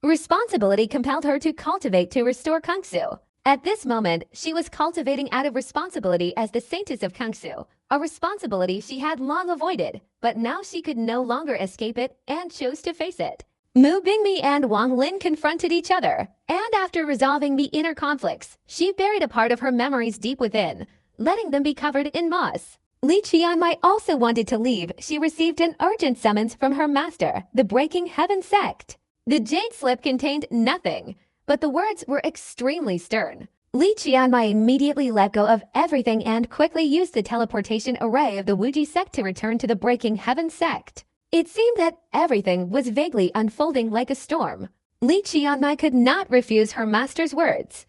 Responsibility compelled her to cultivate to restore Kangsu. At this moment, she was cultivating out of responsibility as the saintess of Kangsu, a responsibility she had long avoided, but now she could no longer escape it and chose to face it. Mu Bingmi and Wang Lin confronted each other, and after resolving the inner conflicts, she buried a part of her memories deep within, letting them be covered in moss. Li Qianmai also wanted to leave. She received an urgent summons from her master, the Breaking Heaven sect. The jade slip contained nothing, but the words were extremely stern. Li Qianmai immediately let go of everything and quickly used the teleportation array of the Wuji sect to return to the Breaking Heaven sect. It seemed that everything was vaguely unfolding like a storm. Li Qianmai could not refuse her master's words.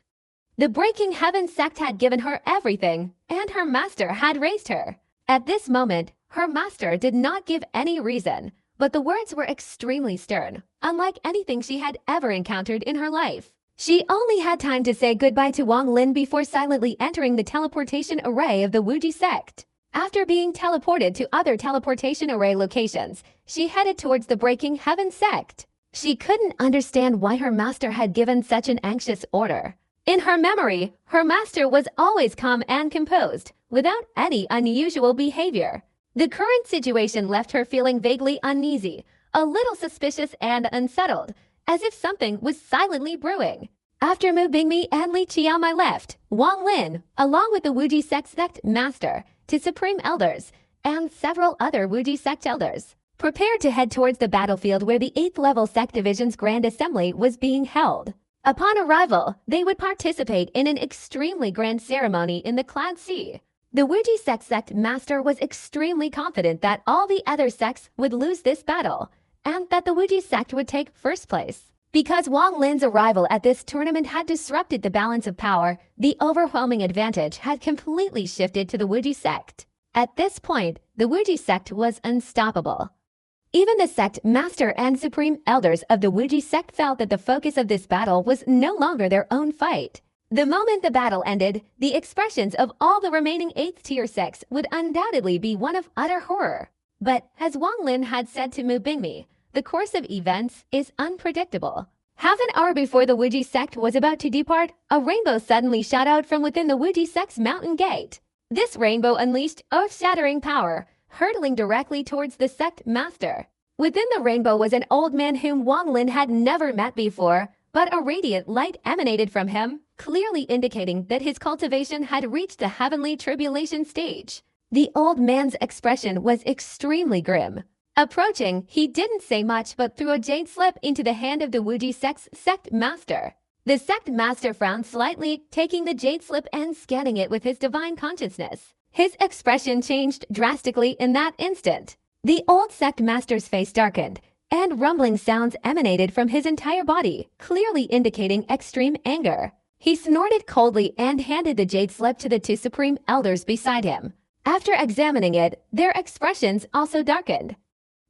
The Breaking Heaven sect had given her everything, and her master had raised her. At this moment, her master did not give any reason, but the words were extremely stern, unlike anything she had ever encountered in her life. She only had time to say goodbye to Wang Lin before silently entering the teleportation array of the Wuji sect. After being teleported to other teleportation array locations, she headed towards the Breaking Heaven sect. She couldn't understand why her master had given such an anxious order. In her memory, her master was always calm and composed, without any unusual behavior. The current situation left her feeling vaguely uneasy, a little suspicious and unsettled, as if something was silently brewing. After Mu Bingmi and Li Qianmai left, Wang Lin, along with the Wuji sect master, to supreme elders, and several other Wuji sect elders, prepared to head towards the battlefield where the 8th level sect division's grand assembly was being held. Upon arrival, they would participate in an extremely grand ceremony in the Cloud Sea. The Wuji sect master was extremely confident that all the other sects would lose this battle, and that the Wuji sect would take first place. Because Wang Lin's arrival at this tournament had disrupted the balance of power, the overwhelming advantage had completely shifted to the Wuji sect. At this point, the Wuji sect was unstoppable. Even the sect master and supreme elders of the Wuji sect felt that the focus of this battle was no longer their own fight. The moment the battle ended, the expressions of all the remaining 8th tier sects would undoubtedly be one of utter horror. But, as Wang Lin had said to Mu Bingmi, the course of events is unpredictable. Half an hour before the Wuji sect was about to depart, a rainbow suddenly shot out from within the Wuji sect's mountain gate. This rainbow unleashed earth-shattering power, hurtling directly towards the sect master. Within the rainbow was an old man whom Wang Lin had never met before, but a radiant light emanated from him, clearly indicating that his cultivation had reached the heavenly tribulation stage. The old man's expression was extremely grim. Approaching, he didn't say much but threw a jade slip into the hand of the Wuji sect's sect master. The sect master frowned slightly, taking the jade slip and scanning it with his divine consciousness. His expression changed drastically in that instant. The old sect master's face darkened, and rumbling sounds emanated from his entire body, clearly indicating extreme anger. He snorted coldly and handed the jade slip to the 2 supreme elders beside him. After examining it, their expressions also darkened.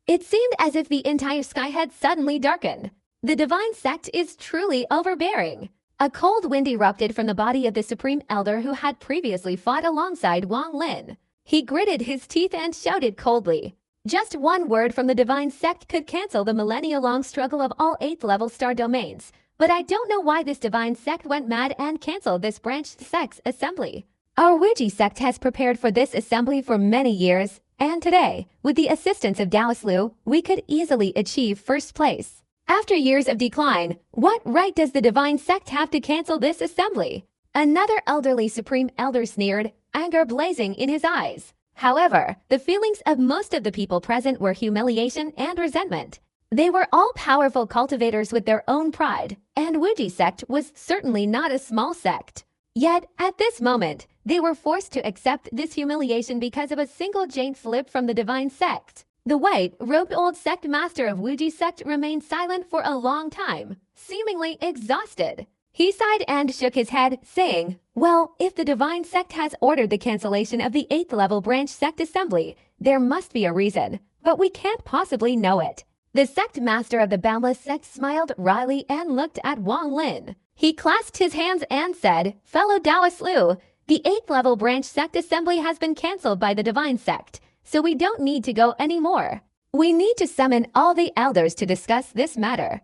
It seemed as if the entire sky had suddenly darkened. The divine sect is truly overbearing. A cold wind erupted from the body of the supreme elder who had previously fought alongside Wang Lin. He gritted his teeth and shouted coldly. Just one word from the divine sect could cancel the millennia-long struggle of all 8th level star domains. But I don't know why this divine sect went mad and canceled this branched sect's assembly. Our Wuji sect has prepared for this assembly for many years, and today, with the assistance of Taoist Lu, we could easily achieve first place. After years of decline, what right does the divine sect have to cancel this assembly? Another elderly supreme elder sneered, anger blazing in his eyes. However, the feelings of most of the people present were humiliation and resentment. They were all powerful cultivators with their own pride, and Wuji sect was certainly not a small sect. Yet, at this moment, they were forced to accept this humiliation because of a single jade slip from the divine sect. The white-robed old sect master of Wuji sect remained silent for a long time, seemingly exhausted. He sighed and shook his head, saying, well, if the divine sect has ordered the cancellation of the 8th level branch sect assembly, there must be a reason, but we can't possibly know it. The sect master of the boundless sect smiled wryly and looked at Wang Lin. He clasped his hands and said, fellow Taoist Lu, the 8th level branch sect assembly has been cancelled by the divine sect, so we don't need to go anymore. We need to summon all the elders to discuss this matter.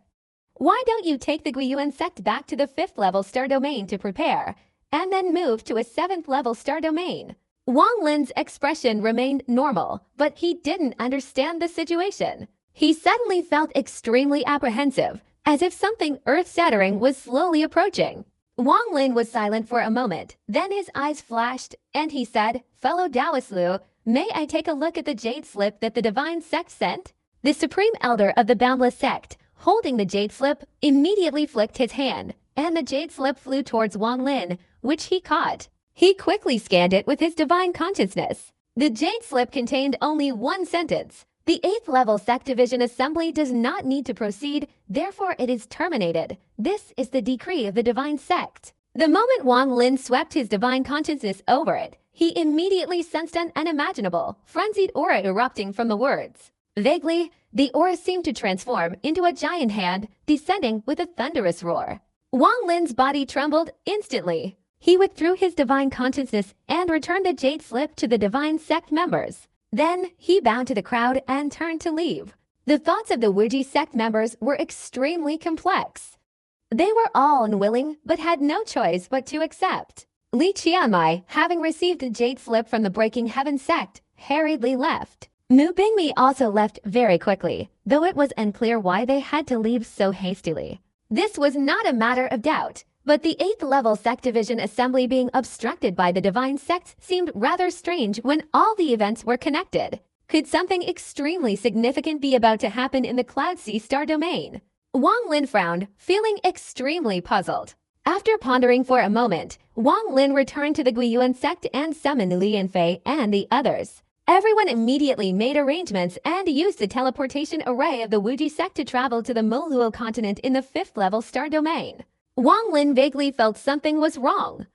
Why don't you take the Guiyuan sect back to the 5th level star domain to prepare, and then move to a 7th level star domain? Wang Lin's expression remained normal, but he didn't understand the situation. He suddenly felt extremely apprehensive, as if something earth-shattering was slowly approaching. Wang Lin was silent for a moment, then his eyes flashed, and he said, fellow Taoist Lu, may I take a look at the jade slip that the divine sect sent? The supreme elder of the boundless sect, holding the jade slip, immediately flicked his hand, and the jade slip flew towards Wang Lin, which he caught. He quickly scanned it with his divine consciousness. The jade slip contained only one sentence. The 8th level sect division assembly does not need to proceed, therefore it is terminated. This is the decree of the divine sect. The moment Wang Lin swept his divine consciousness over it, he immediately sensed an unimaginable, frenzied aura erupting from the words. Vaguely, the aura seemed to transform into a giant hand, descending with a thunderous roar. Wang Lin's body trembled instantly. He withdrew his divine consciousness and returned the jade slip to the divine sect members. Then, he bowed to the crowd and turned to leave. The thoughts of the Wuji sect members were extremely complex. They were all unwilling, but had no choice but to accept. Li Qianmai, having received the jade slip from the Breaking Heaven sect, hurriedly left. Mu Bingmi also left very quickly, though it was unclear why they had to leave so hastily. This was not a matter of doubt, but the 8th level sect division assembly being obstructed by the divine sects seemed rather strange when all the events were connected. Could something extremely significant be about to happen in the Cloud Sea star domain? Wang Lin frowned, feeling extremely puzzled. After pondering for a moment, Wang Lin returned to the Guiyuan sect and summoned Li Yanfei and the others. Everyone immediately made arrangements and used the teleportation array of the Wuji sect to travel to the Moluo continent in the 5th level star domain. Wang Lin vaguely felt something was wrong.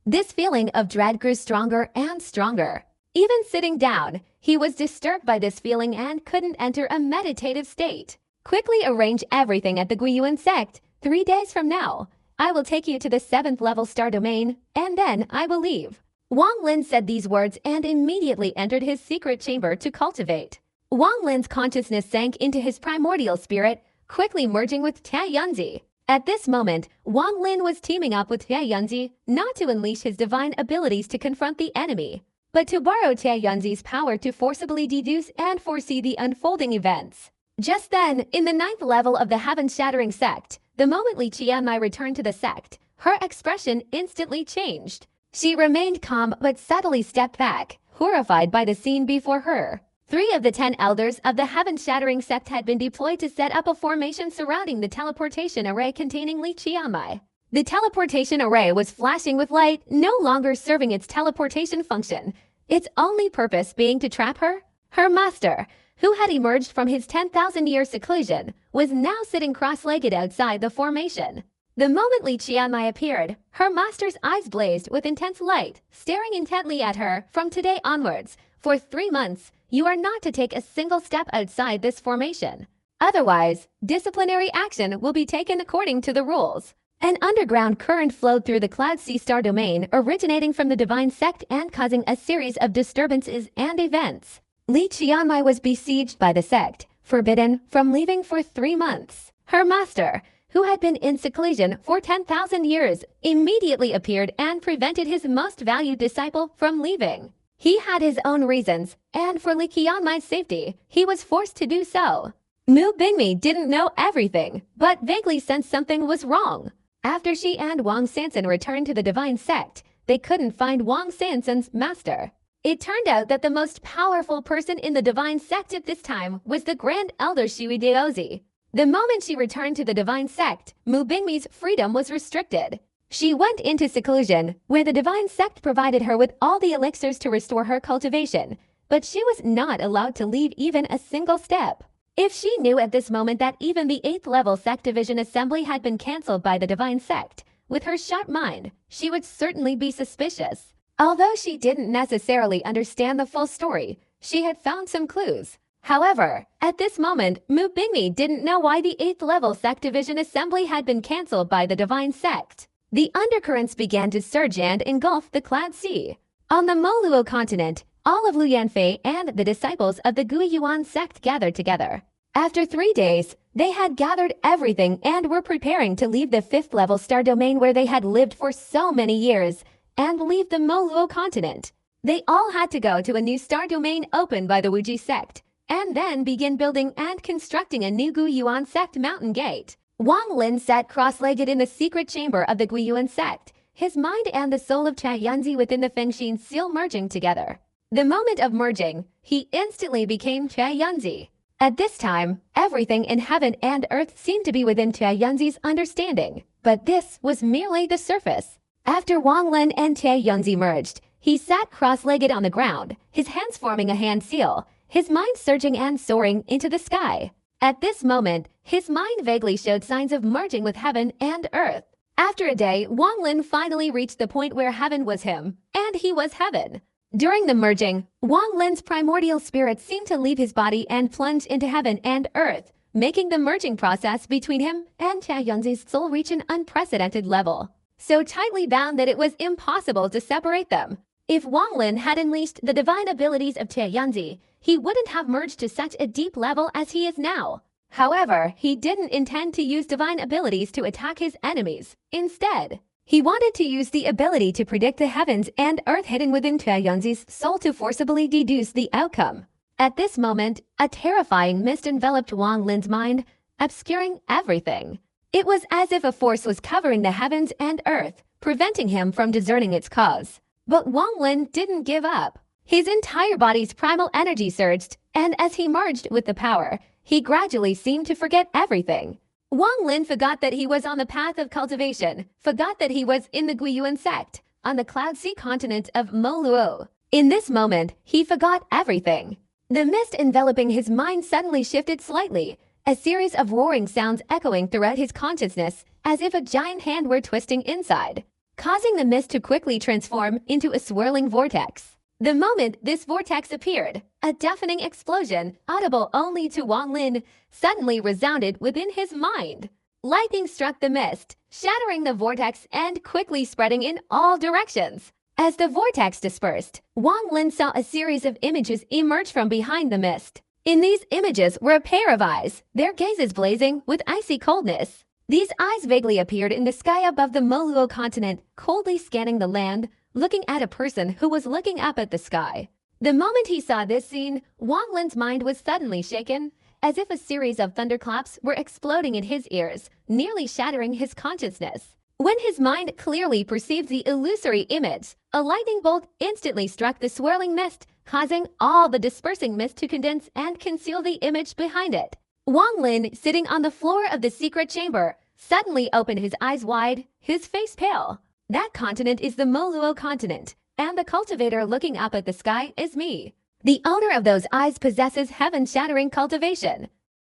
This feeling of dread grew stronger and stronger. Even sitting down, he was disturbed by this feeling and couldn't enter a meditative state. Quickly arrange everything at the Guiyuan sect. 3 days from now, I will take you to the 7th level star domain, and then I will leave. Wang Lin said these words and immediately entered his secret chamber to cultivate. Wang Lin's consciousness sank into his primordial spirit, quickly merging with Tia Yunzi. At this moment, Wang Lin was teaming up with Tia Yunzi not to unleash his divine abilities to confront the enemy, but to borrow Tia Yunzi's power to forcibly deduce and foresee the unfolding events. Just then, in the 9th level of the heaven-shattering sect, the moment Li Qianmai returned to the sect, her expression instantly changed. She remained calm but subtly stepped back, horrified by the scene before her. 3 of the 10 elders of the heaven-shattering sect had been deployed to set up a formation surrounding the teleportation array containing Li Qianmai. The teleportation array was flashing with light, no longer serving its teleportation function, its only purpose being to trap her. Her master, who had emerged from his 10,000-year seclusion, was now sitting cross-legged outside the formation. The moment Li Qianmai appeared, her master's eyes blazed with intense light, staring intently at her. From today onwards, for 3 months, you are not to take a single step outside this formation. Otherwise, disciplinary action will be taken according to the rules. An underground current flowed through the Cloud Sea star domain, originating from the divine sect and causing a series of disturbances and events. Li Qianmai was besieged by the sect, forbidden from leaving for 3 months. Her master, who had been in seclusion for 10,000 years, immediately appeared and prevented his most valued disciple from leaving. He had his own reasons, and for Li Qianmai's safety, he was forced to do so. Mu Bingmi didn't know everything, but vaguely sensed something was wrong. After she and Wang Sanson returned to the divine sect, they couldn't find Wang Sanson's master. It turned out that the most powerful person in the divine sect at this time was the Grand Elder Shui Daozi. The moment she returned to the divine sect, Mu Bingmi's freedom was restricted. She went into seclusion, where the divine sect provided her with all the elixirs to restore her cultivation, but she was not allowed to leave even a single step. If she knew at this moment that even the 8th level sect division assembly had been cancelled by the divine sect, with her sharp mind, she would certainly be suspicious. Although she didn't necessarily understand the full story, she had found some clues. However, at this moment, Mu Bingmi didn't know why the 8th level sect division assembly had been cancelled by the divine sect. The undercurrents began to surge and engulf the Cloud Sea. On the Moluo continent, all of Lu Yanfei and the disciples of the Guiyuan sect gathered together. After 3 days, they had gathered everything and were preparing to leave the 5th level star domain where they had lived for so many years, and leave the Moluo continent. They all had to go to a new star domain opened by the Wuji sect, and then begin building and constructing a new Guiyuan sect mountain gate. Wang Lin sat cross-legged in the secret chamber of the Guiyuan sect, his mind and the soul of Tia Yunzi within the Fengxin seal merging together. The moment of merging, he instantly became Tia Yunzi. At this time, everything in heaven and earth seemed to be within Tia Yunzi's understanding, but this was merely the surface. After Wang Lin and Tia Yunzi merged, he sat cross-legged on the ground, his hands forming a hand seal, his mind surging and soaring into the sky. At this moment, his mind vaguely showed signs of merging with heaven and earth. After a day, Wang Lin finally reached the point where heaven was him, and he was heaven. During the merging, Wang Lin's primordial spirit seemed to leave his body and plunge into heaven and earth, making the merging process between him and Tia Yunzi's soul reach an unprecedented level, so tightly bound that it was impossible to separate them. If Wang Lin had unleashed the divine abilities of Tia Yunzi, he wouldn't have merged to such a deep level as he is now. However, he didn't intend to use divine abilities to attack his enemies. Instead, he wanted to use the ability to predict the heavens and earth hidden within Tia Yunzi's soul to forcibly deduce the outcome. At this moment, a terrifying mist enveloped Wang Lin's mind, obscuring everything. It was as if a force was covering the heavens and earth, preventing him from discerning its cause. But Wang Lin didn't give up. His entire body's primal energy surged, and as he merged with the power, he gradually seemed to forget everything. Wang Lin forgot that he was on the path of cultivation, forgot that he was in the Guiyuan sect, on the Cloud Sea continent of Moluo. In this moment, he forgot everything. The mist enveloping his mind suddenly shifted slightly, a series of roaring sounds echoing throughout his consciousness as if a giant hand were twisting inside, causing the mist to quickly transform into a swirling vortex. The moment this vortex appeared, a deafening explosion, audible only to Wang Lin, suddenly resounded within his mind. Lightning struck the mist, shattering the vortex and quickly spreading in all directions. As the vortex dispersed, Wang Lin saw a series of images emerge from behind the mist. In these images were a pair of eyes, their gazes blazing with icy coldness. These eyes vaguely appeared in the sky above the Moluo continent, coldly scanning the land, looking at a person who was looking up at the sky. The moment he saw this scene, Wang Lin's mind was suddenly shaken, as if a series of thunderclaps were exploding in his ears, nearly shattering his consciousness. When his mind clearly perceived the illusory image, a lightning bolt instantly struck the swirling mist, causing all the dispersing mist to condense and conceal the image behind it. Wang Lin, sitting on the floor of the secret chamber, suddenly opened his eyes wide, his face pale. That continent is the Moluo continent, and the cultivator looking up at the sky is me. The owner of those eyes possesses heaven-shattering cultivation.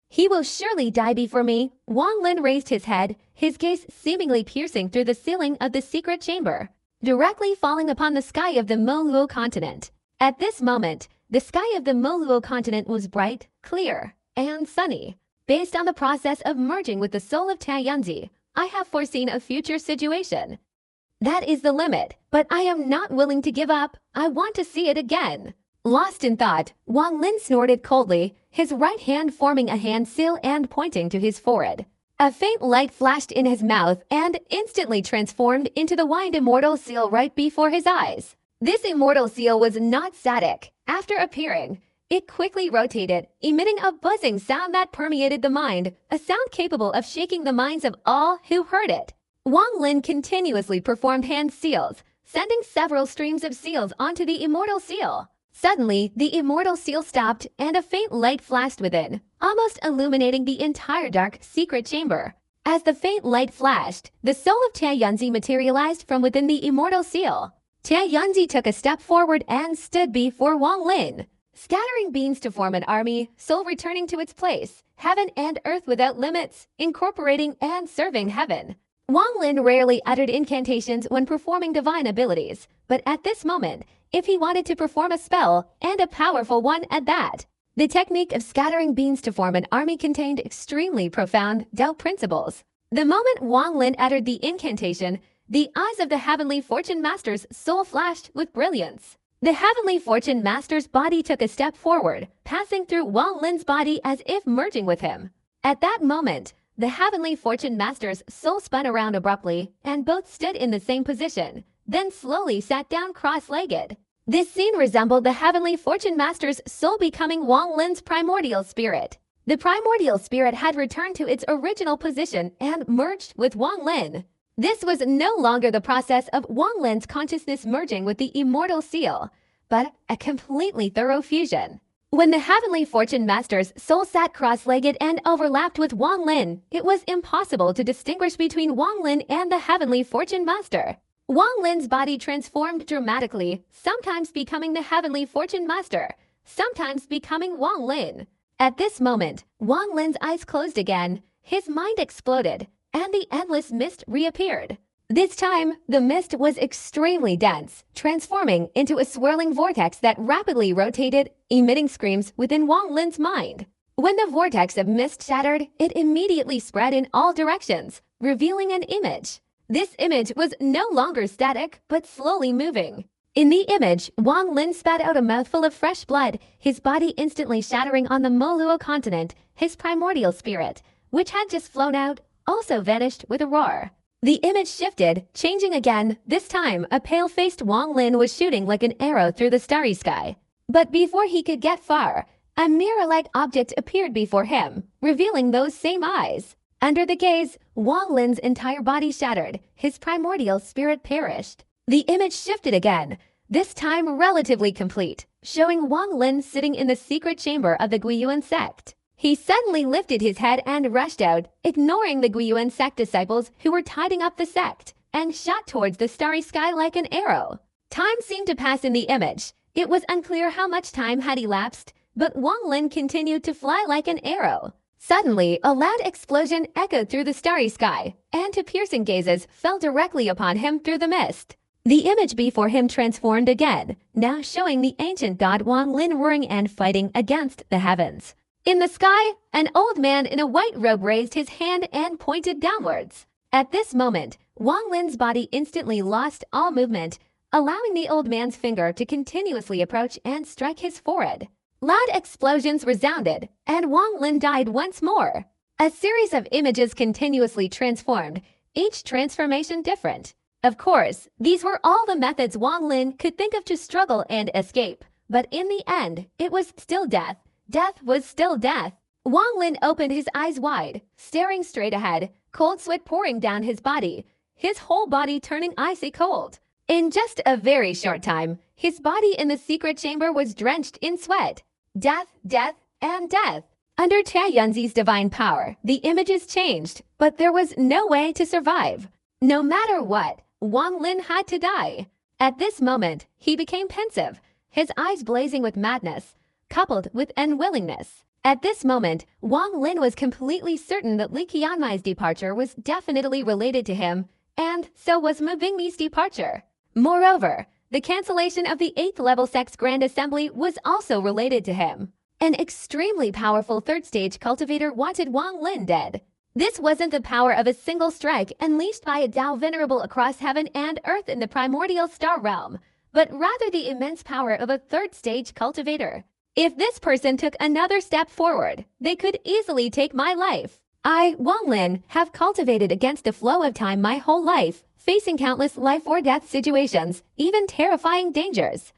He will surely die before me. Wang Lin raised his head, his gaze seemingly piercing through the ceiling of the secret chamber, directly falling upon the sky of the Moluo continent. At this moment, the sky of the Moluo continent was bright, clear, and sunny. Based on the process of merging with the soul of Tianzi, I have foreseen a future situation. That is the limit, but I am not willing to give up. I want to see it again. Lost in thought, Wang Lin snorted coldly, his right hand forming a hand seal and pointing to his forehead. A faint light flashed in his mouth and instantly transformed into the wind immortal seal right before his eyes. This immortal seal was not static. After appearing, it quickly rotated, emitting a buzzing sound that permeated the mind, a sound capable of shaking the minds of all who heard it. Wang Lin continuously performed hand seals, sending several streams of seals onto the immortal seal. Suddenly, the immortal seal stopped and a faint light flashed within, almost illuminating the entire dark secret chamber. As the faint light flashed, the soul of Tianzi materialized from within the immortal seal. Tianzi took a step forward and stood before Wang Lin, scattering beams to form an army, soul returning to its place, heaven and earth without limits, incorporating and serving heaven. Wang Lin rarely uttered incantations when performing divine abilities, but at this moment, if he wanted to perform a spell, and a powerful one at that. The technique of scattering beams to form an army contained extremely profound Tao principles. The moment Wang Lin uttered the incantation, the eyes of the Heavenly Fortune Master's soul flashed with brilliance. The Heavenly Fortune Master's body took a step forward, passing through Wang Lin's body as if merging with him. At that moment, the Heavenly Fortune Master's soul spun around abruptly, and both stood in the same position, then slowly sat down cross-legged. This scene resembled the Heavenly Fortune Master's soul becoming Wang Lin's primordial spirit. The primordial spirit had returned to its original position and merged with Wang Lin. This was no longer the process of Wang Lin's consciousness merging with the immortal seal, but a completely thorough fusion. When the Heavenly Fortune Master's soul sat cross-legged and overlapped with Wang Lin, it was impossible to distinguish between Wang Lin and the Heavenly Fortune Master. Wang Lin's body transformed dramatically, sometimes becoming the Heavenly Fortune Master, sometimes becoming Wang Lin. At this moment, Wang Lin's eyes closed again, his mind exploded, and the endless mist reappeared. This time, the mist was extremely dense, transforming into a swirling vortex that rapidly rotated, emitting screams within Wang Lin's mind. When the vortex of mist shattered, it immediately spread in all directions, revealing an image. This image was no longer static, but slowly moving. In the image, Wang Lin spat out a mouthful of fresh blood, his body instantly shattering on the Moluo continent. His primordial spirit, which had just flown out, also vanished with a roar. The image shifted, changing again. This time, a pale-faced Wang Lin was shooting like an arrow through the starry sky. But before he could get far, a mirror-like object appeared before him, revealing those same eyes. Under the gaze, Wang Lin's entire body shattered, his primordial spirit perished. The image shifted again, this time relatively complete, showing Wang Lin sitting in the secret chamber of the Guiyuan sect. He suddenly lifted his head and rushed out, ignoring the Guiyuan sect disciples who were tidying up the sect, and shot towards the starry sky like an arrow. Time seemed to pass in the image. It was unclear how much time had elapsed, but Wang Lin continued to fly like an arrow. Suddenly, a loud explosion echoed through the starry sky, and two piercing gazes fell directly upon him through the mist. The image before him transformed again, now showing the ancient god Wang Lin roaring and fighting against the heavens. In the sky, an old man in a white robe raised his hand and pointed downwards. At this moment, Wang Lin's body instantly lost all movement, allowing the old man's finger to continuously approach and strike his forehead. Loud explosions resounded, and Wang Lin died once more. A series of images continuously transformed, each transformation different. Of course, these were all the methods Wang Lin could think of to struggle and escape, but in the end, it was still death. Death was still death. Wang Lin opened his eyes wide, staring straight ahead, cold sweat pouring down his body, his whole body turning icy cold. In just a very short time, his body in the secret chamber was drenched in sweat. Death, death, and death. Under Tia Yunzi's divine power, the images changed, but there was no way to survive. No matter what, Wang Lin had to die. At this moment, he became pensive, his eyes blazing with madness, coupled with unwillingness. At this moment, Wang Lin was completely certain that Li Qianmai's departure was definitely related to him, and so was Mu Bingmi's departure. Moreover, the cancellation of the 8th level sect's Grand Assembly was also related to him. An extremely powerful third-stage cultivator wanted Wang Lin dead. This wasn't the power of a single strike unleashed by a Tao venerable across heaven and earth in the primordial star realm, but rather the immense power of a third-stage cultivator. If this person took another step forward, they could easily take my life. I, Wang Lin, have cultivated against the flow of time my whole life, facing countless life or death situations, even terrifying dangers.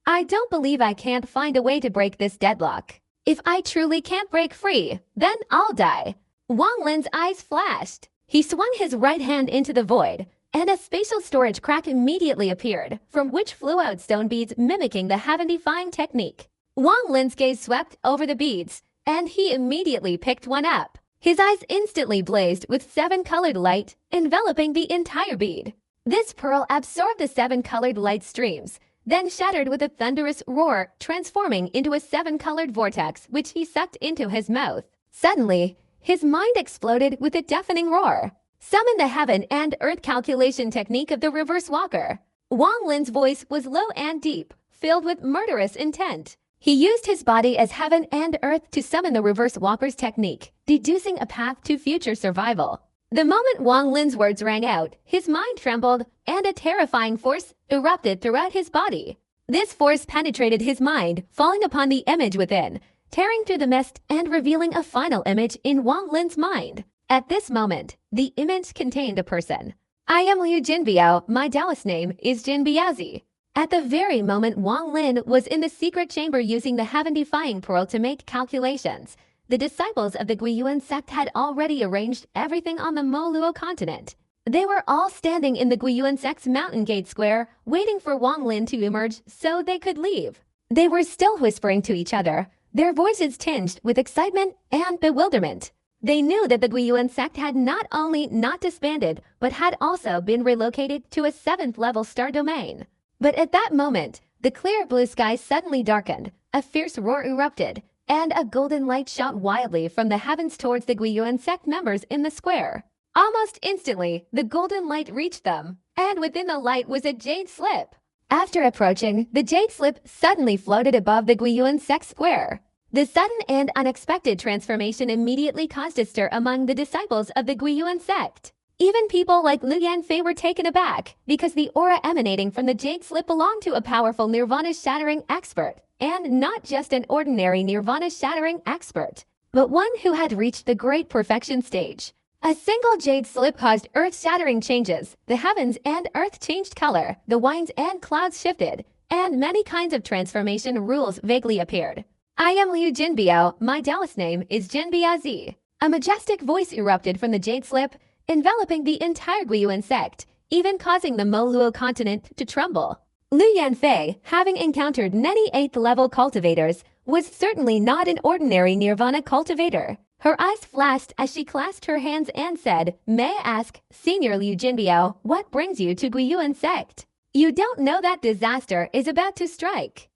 I don't believe I can't find a way to break this deadlock. If I truly can't break free, then I'll die. Wang Lin's eyes flashed. He swung his right hand into the void, and a spatial storage crack immediately appeared, from which flew out stone beads mimicking the heaven-defying technique. Wang Lin's gaze swept over the beads, and he immediately picked one up. His eyes instantly blazed with 7-colored light, enveloping the entire bead. This pearl absorbed the 7-colored light streams, then shattered with a thunderous roar, transforming into a 7-colored vortex which he sucked into his mouth. Suddenly, his mind exploded with a deafening roar. Summon the heaven and earth calculation technique of the reverse walker. Wang Lin's voice was low and deep, filled with murderous intent. He used his body as heaven and earth to summon the reverse walker's technique, deducing a path to future survival. The moment Wang Lin's words rang out, his mind trembled, and a terrifying force erupted throughout his body. This force penetrated his mind, falling upon the image within, tearing through the mist and revealing a final image in Wang Lin's mind. At this moment, the image contained a person. I am Liu Jinbiao, my Taoist name is Jinbiazi. At the very moment Wang Lin was in the secret chamber using the heaven-defying pearl to make calculations, the disciples of the Guiyuan sect had already arranged everything on the Moluo continent. They were all standing in the Guiyuan sect's mountain gate square, waiting for Wang Lin to emerge so they could leave. They were still whispering to each other, their voices tinged with excitement and bewilderment. They knew that the Guiyuan sect had not only not disbanded, but had also been relocated to a 7th-level star domain. But at that moment, the clear blue sky suddenly darkened, a fierce roar erupted, and a golden light shot wildly from the heavens towards the Guiyuan sect members in the square. Almost instantly, the golden light reached them, and within the light was a jade slip. After approaching, the jade slip suddenly floated above the Guiyuan sect square. The sudden and unexpected transformation immediately caused a stir among the disciples of the Guiyuan sect. Even people like Lu Yanfei were taken aback, because the aura emanating from the jade slip belonged to a powerful nirvana-shattering expert, and not just an ordinary nirvana-shattering expert, but one who had reached the great perfection stage. A single jade slip caused earth-shattering changes. The heavens and earth changed color, the winds and clouds shifted, and many kinds of transformation rules vaguely appeared. I am Liu Jinbiao, my Taoist name is Jinbiazi. A majestic voice erupted from the jade slip, enveloping the entire Guiyuan sect, even causing the Moluo continent to tremble. Lu Yanfei, having encountered many 8th-level cultivators, was certainly not an ordinary nirvana cultivator. Her eyes flashed as she clasped her hands and said, "May I ask, Senior Liu Jinbiao, what brings you to Guiyuan sect? You don't know that disaster is about to strike."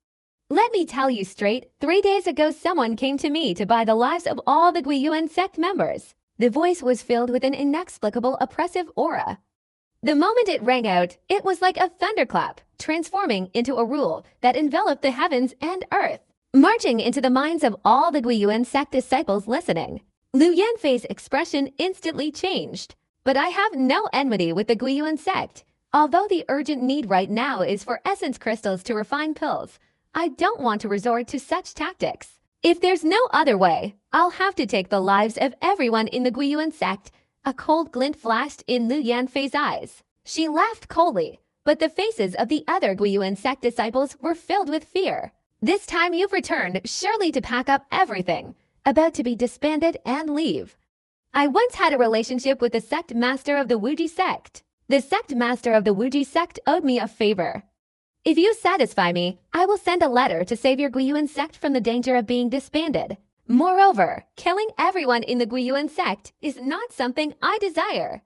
Let me tell you straight, 3 days ago someone came to me to buy the lives of all the Guiyuan sect members. The voice was filled with an inexplicable oppressive aura. The moment it rang out, it was like a thunderclap, transforming into a rule that enveloped the heavens and earth, marching into the minds of all the Guiyuan sect disciples listening. Liu Yanfei's expression instantly changed. But I have no enmity with the Guiyuan sect. Although the urgent need right now is for essence crystals to refine pills, I don't want to resort to such tactics. If there's no other way, I'll have to take the lives of everyone in the Guiyuan sect. A cold glint flashed in Liu Yanfei's eyes. She laughed coldly, but the faces of the other Guiyuan sect disciples were filled with fear. This time you've returned, surely to pack up everything, about to be disbanded and leave. I once had a relationship with the sect master of the Wuji sect. The sect master of the Wuji sect owed me a favor. If you satisfy me, I will send a letter to save your Guiyuan sect from the danger of being disbanded. Moreover, killing everyone in the Guiyuan sect is not something I desire.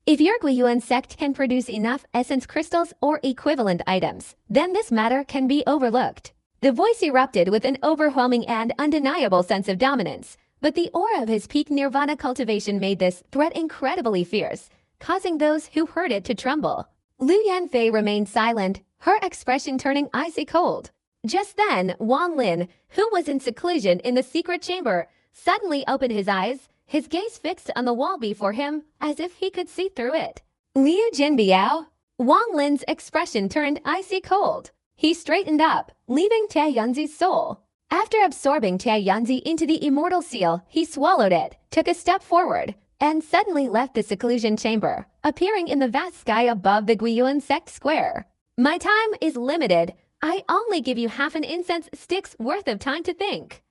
If your Guiyuan sect can produce enough essence crystals or equivalent items, then this matter can be overlooked. The voice erupted with an overwhelming and undeniable sense of dominance, but the aura of his peak nirvana cultivation made this threat incredibly fierce, causing those who heard it to tremble. Liu Yanfei remained silent, her expression turning icy cold. Just then, Wang Lin, who was in seclusion in the secret chamber, suddenly opened his eyes, his gaze fixed on the wall before him, as if he could see through it. Liu Jinbiao? Wang Lin's expression turned icy cold. He straightened up, leaving Tia Yanzi's soul. After absorbing Tia Yanzi into the immortal seal, he swallowed it, took a step forward, and suddenly left the seclusion chamber, appearing in the vast sky above the Guiyuan sect square. My time is limited. I only give you half an incense stick's worth of time to think.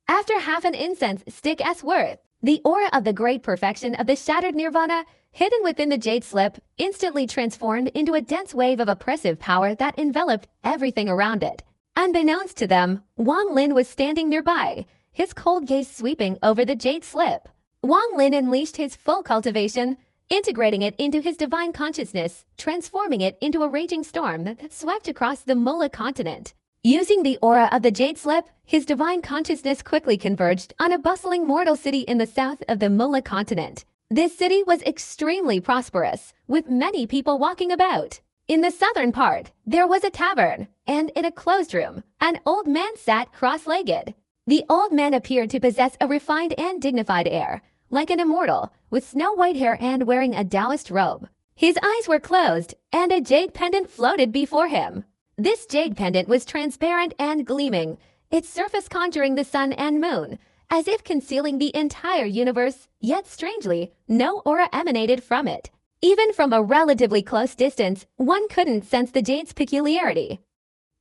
After half an incense stick's worth, the aura of the great perfection of the shattered nirvana, hidden within the jade slip, instantly transformed into a dense wave of oppressive power that enveloped everything around it. Unbeknownst to them, Wang Lin was standing nearby, his cold gaze sweeping over the jade slip. Wang Lin unleashed his full cultivation, integrating it into his divine consciousness, transforming it into a raging storm that swept across the Mola continent. Using the aura of the jade slip, his divine consciousness quickly converged on a bustling mortal city in the south of the Mola continent. This city was extremely prosperous, with many people walking about. In the southern part, there was a tavern, and in a closed room, an old man sat cross-legged. The old man appeared to possess a refined and dignified air, like an immortal, with snow-white hair and wearing a Taoist robe. His eyes were closed, and a jade pendant floated before him. This jade pendant was transparent and gleaming, its surface conjuring the sun and moon, as if concealing the entire universe, yet strangely, no aura emanated from it. Even from a relatively close distance, one couldn't sense the jade's peculiarity.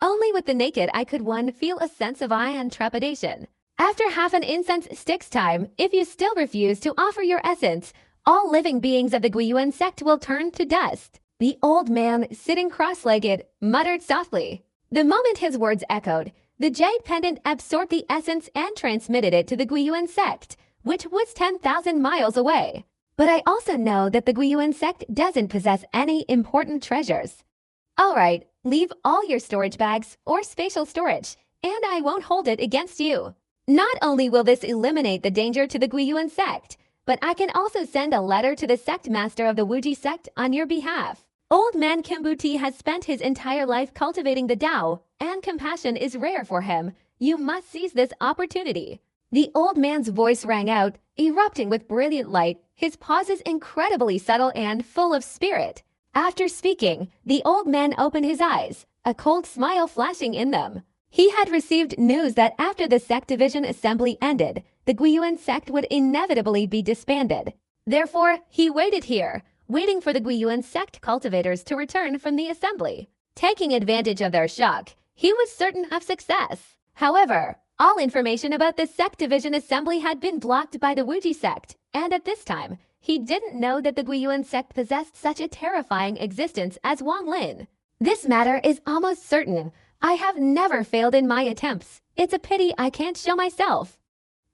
Only with the naked eye could one feel a sense of awe and trepidation. After half an incense stick's time, if you still refuse to offer your essence, all living beings of the Guiyuan sect will turn to dust. The old man, sitting cross-legged, muttered softly. The moment his words echoed, the jade pendant absorbed the essence and transmitted it to the Guiyuan sect, which was 10,000 miles away. But I also know that the Guiyuan sect doesn't possess any important treasures. Alright, leave all your storage bags or spatial storage, and I won't hold it against you. Not only will this eliminate the danger to the Guiyuan sect, but I can also send a letter to the sect master of the Wuji sect on your behalf. Old man Kimbuti has spent his entire life cultivating the Tao, and compassion is rare for him. You must seize this opportunity. The old man's voice rang out, erupting with brilliant light, his pauses incredibly subtle and full of spirit. After speaking, the old man opened his eyes, a cold smile flashing in them. He had received news that after the sect division assembly ended, the Guiyuan sect would inevitably be disbanded. Therefore, he waited here, waiting for the Guiyuan sect cultivators to return from the assembly. Taking advantage of their shock, he was certain of success. However, all information about the sect division assembly had been blocked by the Wuji sect, and at this time, he didn't know that the Guiyuan sect possessed such a terrifying existence as Wang Lin. This matter is almost certain. I have never failed in my attempts. It's a pity I can't show myself.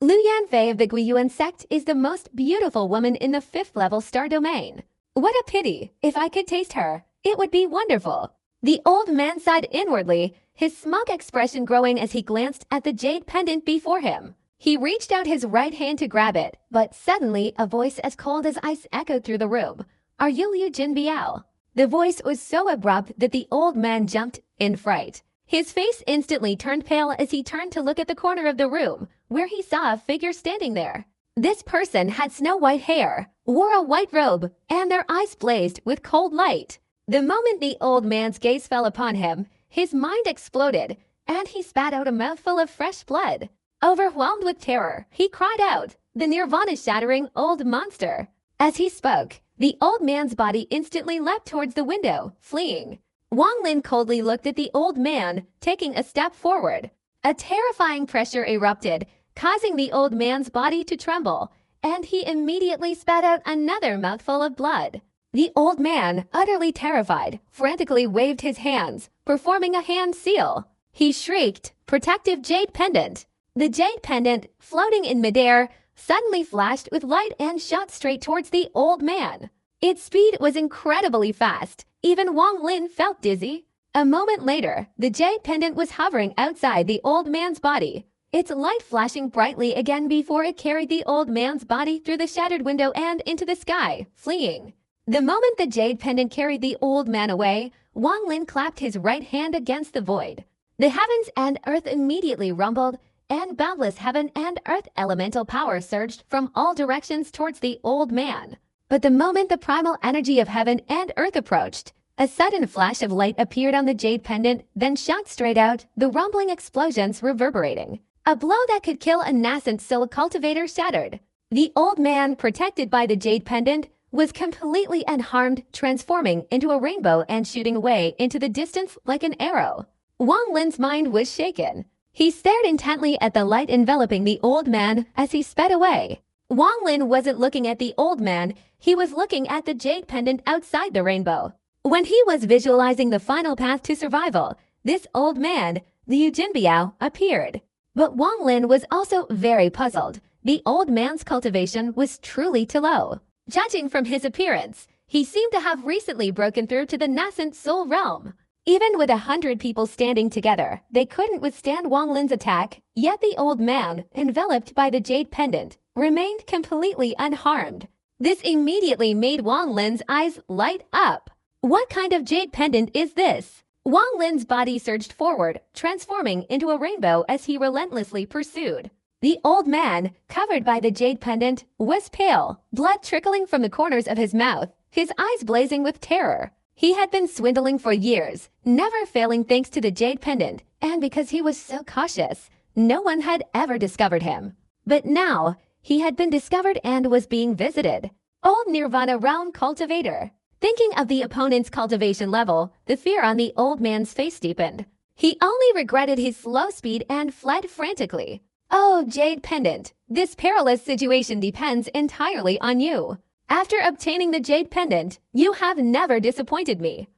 Liu Yanfei of the Guiyuan sect is the most beautiful woman in the 5th level star domain. What a pity. If I could taste her, it would be wonderful. The old man sighed inwardly, his smug expression growing as he glanced at the jade pendant before him. He reached out his right hand to grab it, but suddenly a voice as cold as ice echoed through the room. "Are you Liu Jinbiao?" The voice was so abrupt that the old man jumped in fright. His face instantly turned pale as he turned to look at the corner of the room, where he saw a figure standing there. This person had snow-white hair, wore a white robe, and their eyes blazed with cold light. The moment the old man's gaze fell upon him, his mind exploded, and he spat out a mouthful of fresh blood. Overwhelmed with terror, he cried out, "The nirvana-shattering old monster!" As he spoke, the old man's body instantly leapt towards the window, fleeing. Wang Lin coldly looked at the old man, taking a step forward. A terrifying pressure erupted, causing the old man's body to tremble, and he immediately spat out another mouthful of blood. The old man, utterly terrified, frantically waved his hands, performing a hand seal. He shrieked, "Protective jade pendant!" The jade pendant, floating in midair, suddenly flashed with light and shot straight towards the old man. Its speed was incredibly fast. Even Wang Lin felt dizzy. A moment later, the jade pendant was hovering outside the old man's body, its light flashing brightly again before it carried the old man's body through the shattered window and into the sky, fleeing. The moment the jade pendant carried the old man away, Wang Lin clapped his right hand against the void. The heavens and earth immediately rumbled, and boundless heaven and earth elemental power surged from all directions towards the old man. But the moment the primal energy of heaven and earth approached, a sudden flash of light appeared on the jade pendant, then shot straight out, the rumbling explosions reverberating. A blow that could kill a nascent soul cultivator shattered. The old man, protected by the jade pendant, was completely unharmed, transforming into a rainbow and shooting away into the distance like an arrow. Wang Lin's mind was shaken. He stared intently at the light enveloping the old man as he sped away. Wang Lin wasn't looking at the old man, he was looking at the jade pendant outside the rainbow. When he was visualizing the final path to survival, this old man, Liu Jinbiao, appeared. But Wang Lin was also very puzzled. The old man's cultivation was truly too low. Judging from his appearance, he seemed to have recently broken through to the nascent soul realm. Even with 100 people standing together, they couldn't withstand Wang Lin's attack, yet the old man, enveloped by the jade pendant, remained completely unharmed. This immediately made Wang Lin's eyes light up. What kind of jade pendant is this? Wang Lin's body surged forward, transforming into a rainbow as he relentlessly pursued. The old man, covered by the jade pendant, was pale, blood trickling from the corners of his mouth, his eyes blazing with terror. He had been swindling for years, never failing thanks to the jade pendant, and because he was so cautious, no one had ever discovered him. But now, he had been discovered and was being visited. Old Nirvana Realm Cultivator. Thinking of the opponent's cultivation level, the fear on the old man's face deepened. He only regretted his slow speed and fled frantically. "Oh, Jade Pendant, this perilous situation depends entirely on you. After obtaining the Jade Pendant, you have never disappointed me.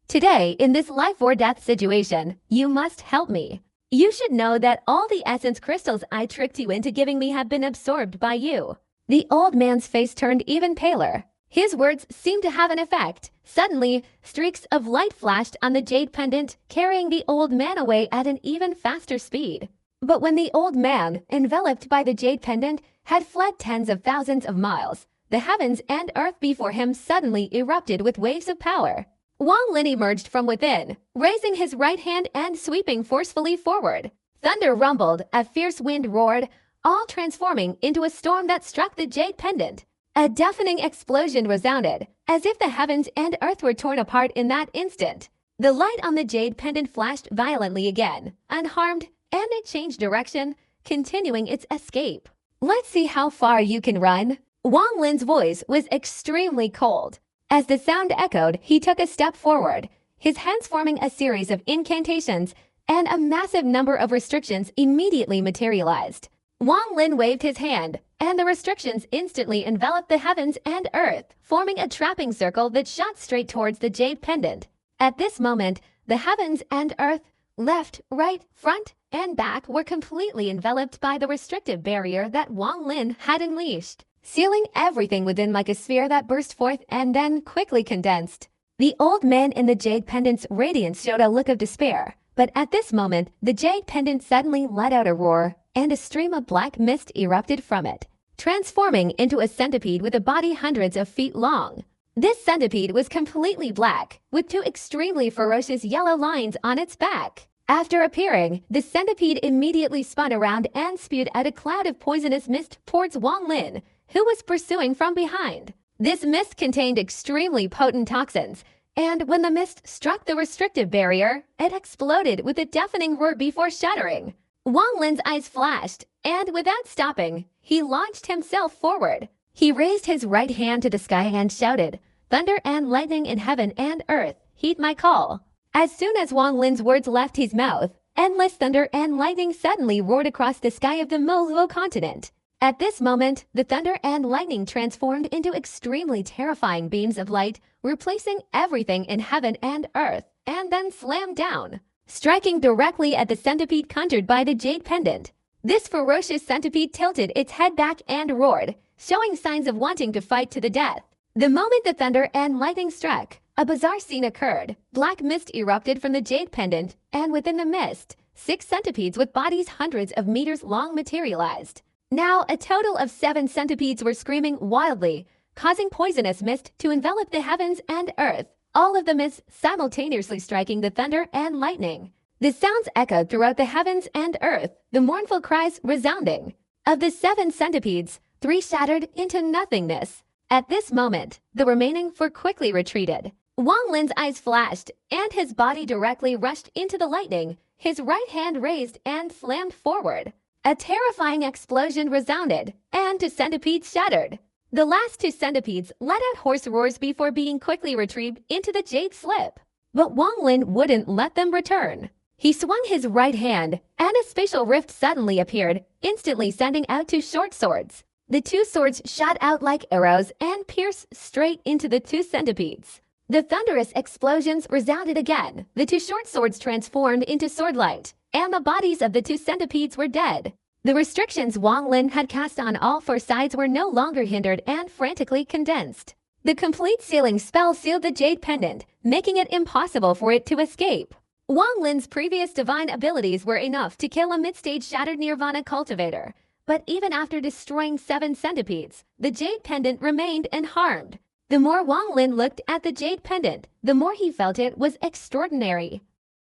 Today, in this life or death situation, you must help me. You should know that all the essence crystals I tricked you into giving me have been absorbed by you." The old man's face turned even paler. His words seemed to have an effect. Suddenly, streaks of light flashed on the jade pendant, carrying the old man away at an even faster speed. But when the old man, enveloped by the jade pendant, had fled tens of thousands of miles, the heavens and earth before him suddenly erupted with waves of power. Wang Lin emerged from within, raising his right hand and sweeping forcefully forward. Thunder rumbled, a fierce wind roared, all transforming into a storm that struck the jade pendant. A deafening explosion resounded, as if the heavens and earth were torn apart in that instant. The light on the jade pendant flashed violently again, unharmed, and it changed direction, continuing its escape. "Let's see how far you can run." Wang Lin's voice was extremely cold. As the sound echoed, he took a step forward, his hands forming a series of incantations, and a massive number of restrictions immediately materialized. Wang Lin waved his hand, and the restrictions instantly enveloped the heavens and earth, forming a trapping circle that shot straight towards the jade pendant. At this moment, the heavens and earth, left, right, front, and back were completely enveloped by the restrictive barrier that Wang Lin had unleashed, sealing everything within like a sphere that burst forth and then quickly condensed. The old man in the jade pendant's radiance showed a look of despair, But at this moment, the jade pendant suddenly let out a roar, and a stream of black mist erupted from it, transforming into a centipede with a body hundreds of feet long. This centipede was completely black, with two extremely ferocious yellow lines on its back. After appearing, the centipede immediately spun around and spewed out a cloud of poisonous mist towards Wang Lin, who was pursuing from behind. This mist contained extremely potent toxins, and when the mist struck the restrictive barrier, it exploded with a deafening roar before shattering. Wang Lin's eyes flashed, and without stopping, he launched himself forward. He raised his right hand to the sky and shouted, "Thunder and lightning in heaven and earth, heed my call." As soon as Wang Lin's words left his mouth, endless thunder and lightning suddenly roared across the sky of the Moluo continent. At this moment, the thunder and lightning transformed into extremely terrifying beams of light, replacing everything in heaven and earth, and then slammed down, striking directly at the centipede conjured by the jade pendant. This ferocious centipede tilted its head back and roared, showing signs of wanting to fight to the death. The moment the thunder and lightning struck, a bizarre scene occurred. Black mist erupted from the jade pendant, and within the mist, 6 centipedes with bodies hundreds of meters long materialized. Now, a total of 7 centipedes were screaming wildly, causing poisonous mist to envelop the heavens and earth, all of the mists simultaneously striking the thunder and lightning. The sounds echoed throughout the heavens and earth, the mournful cries resounding. Of the 7 centipedes, 3 shattered into nothingness. At this moment, the remaining 4 quickly retreated. Wang Lin's eyes flashed, and his body directly rushed into the lightning, his right hand raised and slammed forward. A terrifying explosion resounded, and 2 centipedes shattered. The last 2 centipedes let out hoarse roars before being quickly retrieved into the jade slip. But Wang Lin wouldn't let them return. He swung his right hand, and a spatial rift suddenly appeared, instantly sending out 2 short swords. The 2 swords shot out like arrows and pierced straight into the 2 centipedes. The thunderous explosions resounded again. The 2 short swords transformed into swordlight, and the bodies of the 2 centipedes were dead. The restrictions Wang Lin had cast on all 4 sides were no longer hindered and frantically condensed. The complete sealing spell sealed the jade pendant, making it impossible for it to escape. Wang Lin's previous divine abilities were enough to kill a mid-stage shattered nirvana cultivator, but even after destroying 7 centipedes, the jade pendant remained unharmed. The more Wang Lin looked at the jade pendant, the more he felt it was extraordinary.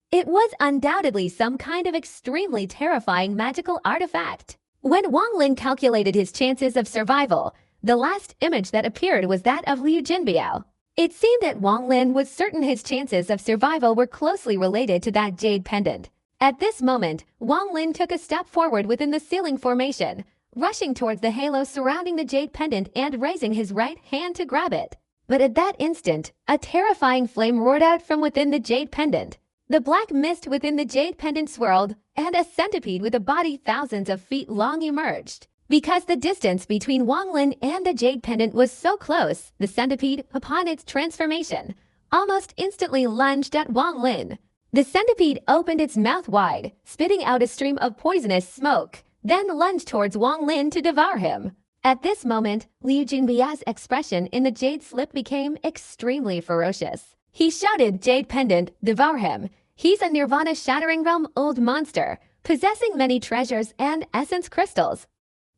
It was undoubtedly some kind of extremely terrifying magical artifact. When Wang Lin calculated his chances of survival, the last image that appeared was that of Liu Jinbiao. It seemed that Wang Lin was certain his chances of survival were closely related to that jade pendant. At this moment, Wang Lin took a step forward within the ceiling formation, rushing towards the halo surrounding the jade pendant and raising his right hand to grab it. But at that instant, a terrifying flame roared out from within the jade pendant. The black mist within the jade pendant swirled, and a centipede with a body thousands of feet long emerged. Because the distance between Wang Lin and the jade pendant was so close, the centipede, upon its transformation, almost instantly lunged at Wang Lin. The centipede opened its mouth wide, spitting out a stream of poisonous smoke, then lunged towards Wang Lin to devour him. At this moment, Liu Jinbia's expression in the jade slip became extremely ferocious. He shouted, "Jade pendant, devour him. He's a nirvana-shattering realm old monster, possessing many treasures and essence crystals.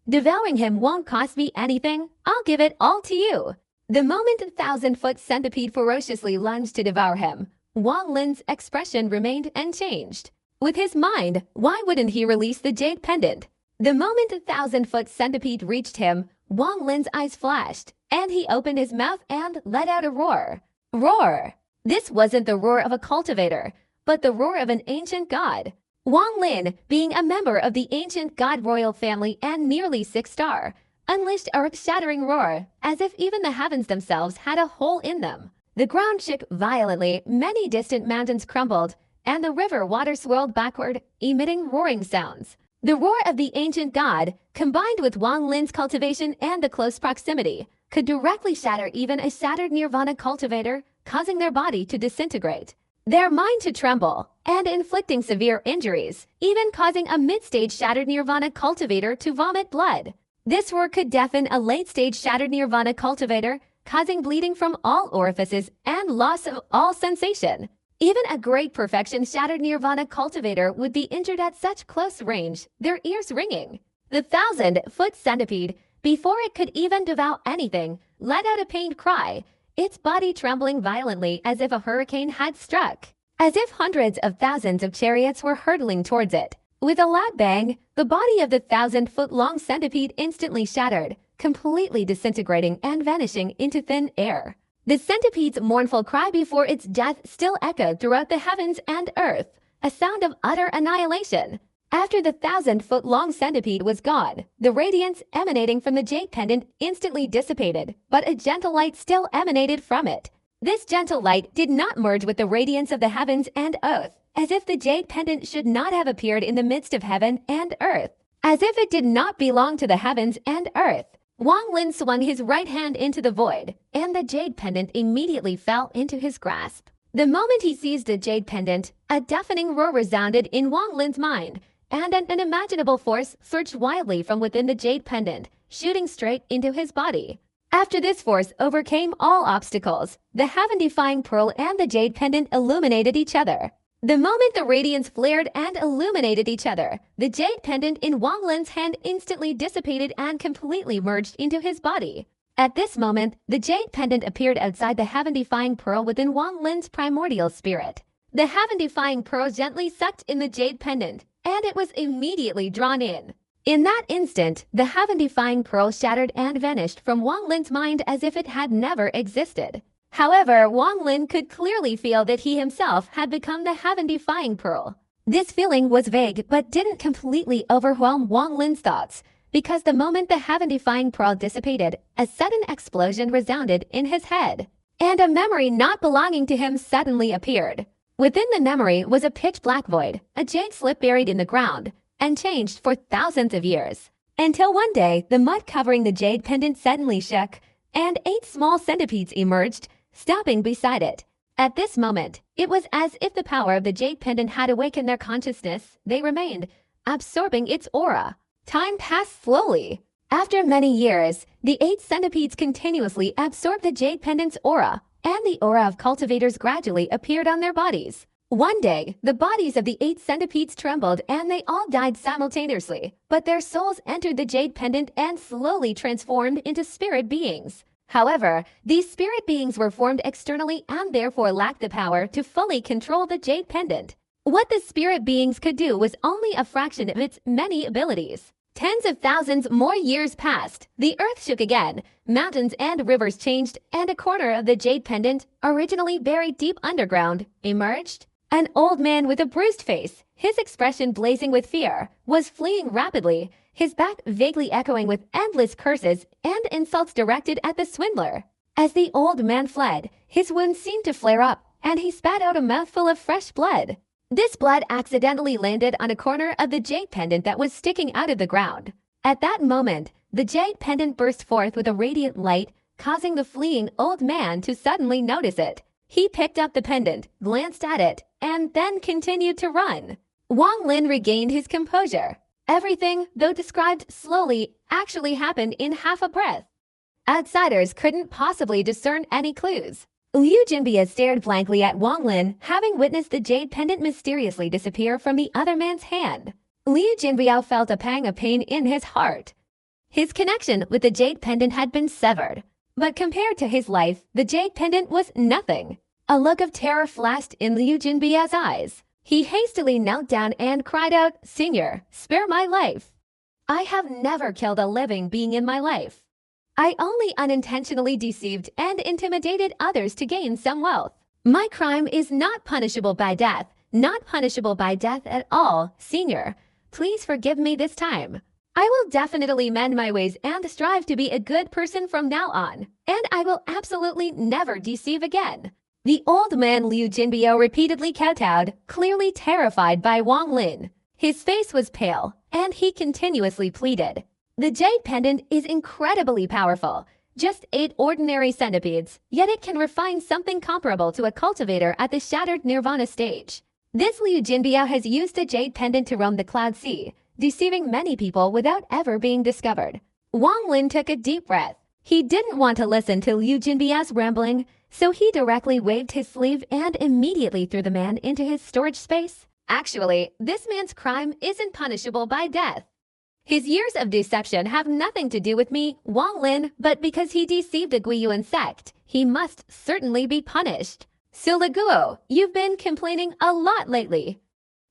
Devouring him won't cost me anything. I'll give it all to you." The moment the 1,000-foot centipede ferociously lunged to devour him, Wang Lin's expression remained unchanged. With his mind, why wouldn't he release the jade pendant? The moment the 1,000-foot centipede reached him, Wang Lin's eyes flashed, and he opened his mouth and let out a roar. Roar! This wasn't the roar of a cultivator, but the roar of an ancient god. Wang Lin, being a member of the ancient god royal family and nearly 6-star, unleashed a earth-shattering roar, as if even the heavens themselves had a hole in them. The ground shook violently, many distant mountains crumbled, and the river water swirled backward, emitting roaring sounds. The roar of the ancient god, combined with Wang Lin's cultivation and the close proximity, could directly shatter even a shattered nirvana cultivator, causing their body to disintegrate, their mind to tremble, and inflicting severe injuries, even causing a mid-stage shattered nirvana cultivator to vomit blood. This roar could deafen a late-stage shattered nirvana cultivator, causing bleeding from all orifices and loss of all sensation. Even a great perfection shattered nirvana cultivator would be injured at such close range, their ears ringing. The 1,000-foot centipede, before it could even devour anything, let out a pained cry, its body trembling violently as if a hurricane had struck, as if hundreds of thousands of chariots were hurtling towards it. With a loud bang, the body of the 1,000-foot-long centipede instantly shattered, completely disintegrating and vanishing into thin air. The centipede's mournful cry before its death still echoed throughout the heavens and earth, a sound of utter annihilation. After the 1,000-foot-long centipede was gone, the radiance emanating from the jade pendant instantly dissipated, but a gentle light still emanated from it. This gentle light did not merge with the radiance of the heavens and earth, as if the jade pendant should not have appeared in the midst of heaven and earth, as if it did not belong to the heavens and earth. Wang Lin swung his right hand into the void, and the jade pendant immediately fell into his grasp. The moment he seized the jade pendant, a deafening roar resounded in Wang Lin's mind, and an unimaginable force surged wildly from within the jade pendant, shooting straight into his body. After this force overcame all obstacles, the heaven-defying pearl and the jade pendant illuminated each other. The moment the radiance flared and illuminated each other, the jade pendant in Wang Lin's hand instantly dissipated and completely merged into his body. At this moment, the jade pendant appeared outside the heaven-defying pearl within Wang Lin's primordial spirit. The heaven-defying pearl gently sucked in the jade pendant, and it was immediately drawn in. In that instant, the heaven-defying pearl shattered and vanished from Wang Lin's mind as if it had never existed. However, Wang Lin could clearly feel that he himself had become the heaven-defying pearl. This feeling was vague but didn't completely overwhelm Wang Lin's thoughts, because the moment the heaven-defying pearl dissipated, a sudden explosion resounded in his head, and a memory not belonging to him suddenly appeared. Within the memory was a pitch-black void, a jade slip buried in the ground, and changed for thousands of years. Until one day, the mud covering the jade pendant suddenly shook, and 8 small centipedes emerged, stopping beside it. At this moment, it was as if the power of the jade pendant had awakened their consciousness. They remained, absorbing its aura. Time passed slowly. After many years, the 8 centipedes continuously absorbed the jade pendant's aura, and the aura of cultivators gradually appeared on their bodies. One day, the bodies of the 8 centipedes trembled and they all died simultaneously, but their souls entered the jade pendant and slowly transformed into spirit beings. However, these spirit beings were formed externally and therefore lacked the power to fully control the jade pendant. What the spirit beings could do was only a fraction of its many abilities. Tens of thousands more years passed. The earth shook again, mountains and rivers changed, and a corner of the jade pendant, originally buried deep underground, emerged. An old man with a bruised face, his expression blazing with fear, was fleeing rapidly, his back vaguely echoing with endless curses and insults directed at the swindler. As the old man fled, his wounds seemed to flare up, and he spat out a mouthful of fresh blood. This blood accidentally landed on a corner of the jade pendant that was sticking out of the ground. At that moment, the jade pendant burst forth with a radiant light, causing the fleeing old man to suddenly notice it. He picked up the pendant, glanced at it, and then continued to run. Wang Lin regained his composure. Everything, though described slowly, actually happened in half a breath. Outsiders couldn't possibly discern any clues. Liu Jinbei stared blankly at Wang Lin, having witnessed the jade pendant mysteriously disappear from the other man's hand. Liu Jinbei felt a pang of pain in his heart. His connection with the jade pendant had been severed, but compared to his life, the jade pendant was nothing. A look of terror flashed in Liu Jinbei's eyes. He hastily knelt down and cried out, "Senior, spare my life. I have never killed a living being in my life. I only unintentionally deceived and intimidated others to gain some wealth. My crime is not punishable by death, not punishable by death at all, Senior. Please forgive me this time. I will definitely mend my ways and strive to be a good person from now on, and I will absolutely never deceive again." The old man Liu Jinbei repeatedly kowtowed, clearly terrified by Wang Lin. His face was pale, and he continuously pleaded. The jade pendant is incredibly powerful, just 8 ordinary centipedes, yet it can refine something comparable to a cultivator at the shattered nirvana stage. This Liu Jinbei has used the jade pendant to roam the cloud sea, deceiving many people without ever being discovered. Wang Lin took a deep breath. He didn't want to listen to Liu Jinbiao's rambling, so he directly waved his sleeve and immediately threw the man into his storage space. Actually, this man's crime isn't punishable by death. His years of deception have nothing to do with me, Wang Lin, but because he deceived the Guiyuan sect, he must certainly be punished. Sula Guo, you've been complaining a lot lately.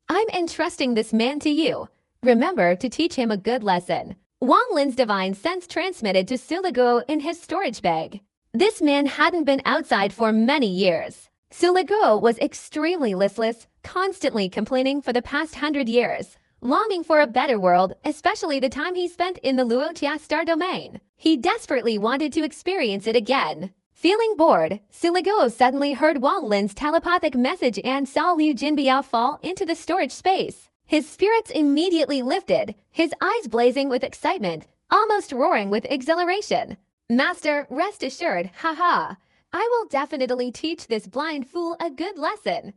I'm entrusting this man to you. Remember to teach him a good lesson. Wang Lin's divine sense transmitted to Sula Guo in his storage bag. This man hadn't been outside for many years. Sula Guo was extremely listless, constantly complaining for the past 100 years, longing for a better world, especially the time he spent in the Luotia star domain. He desperately wanted to experience it again. Feeling bored, Sula Guo suddenly heard Wang Lin's telepathic message and saw Liu Jinbiao fall into the storage space. His spirits immediately lifted, his eyes blazing with excitement, almost roaring with exhilaration. Master, rest assured, haha. I will definitely teach this blind fool a good lesson.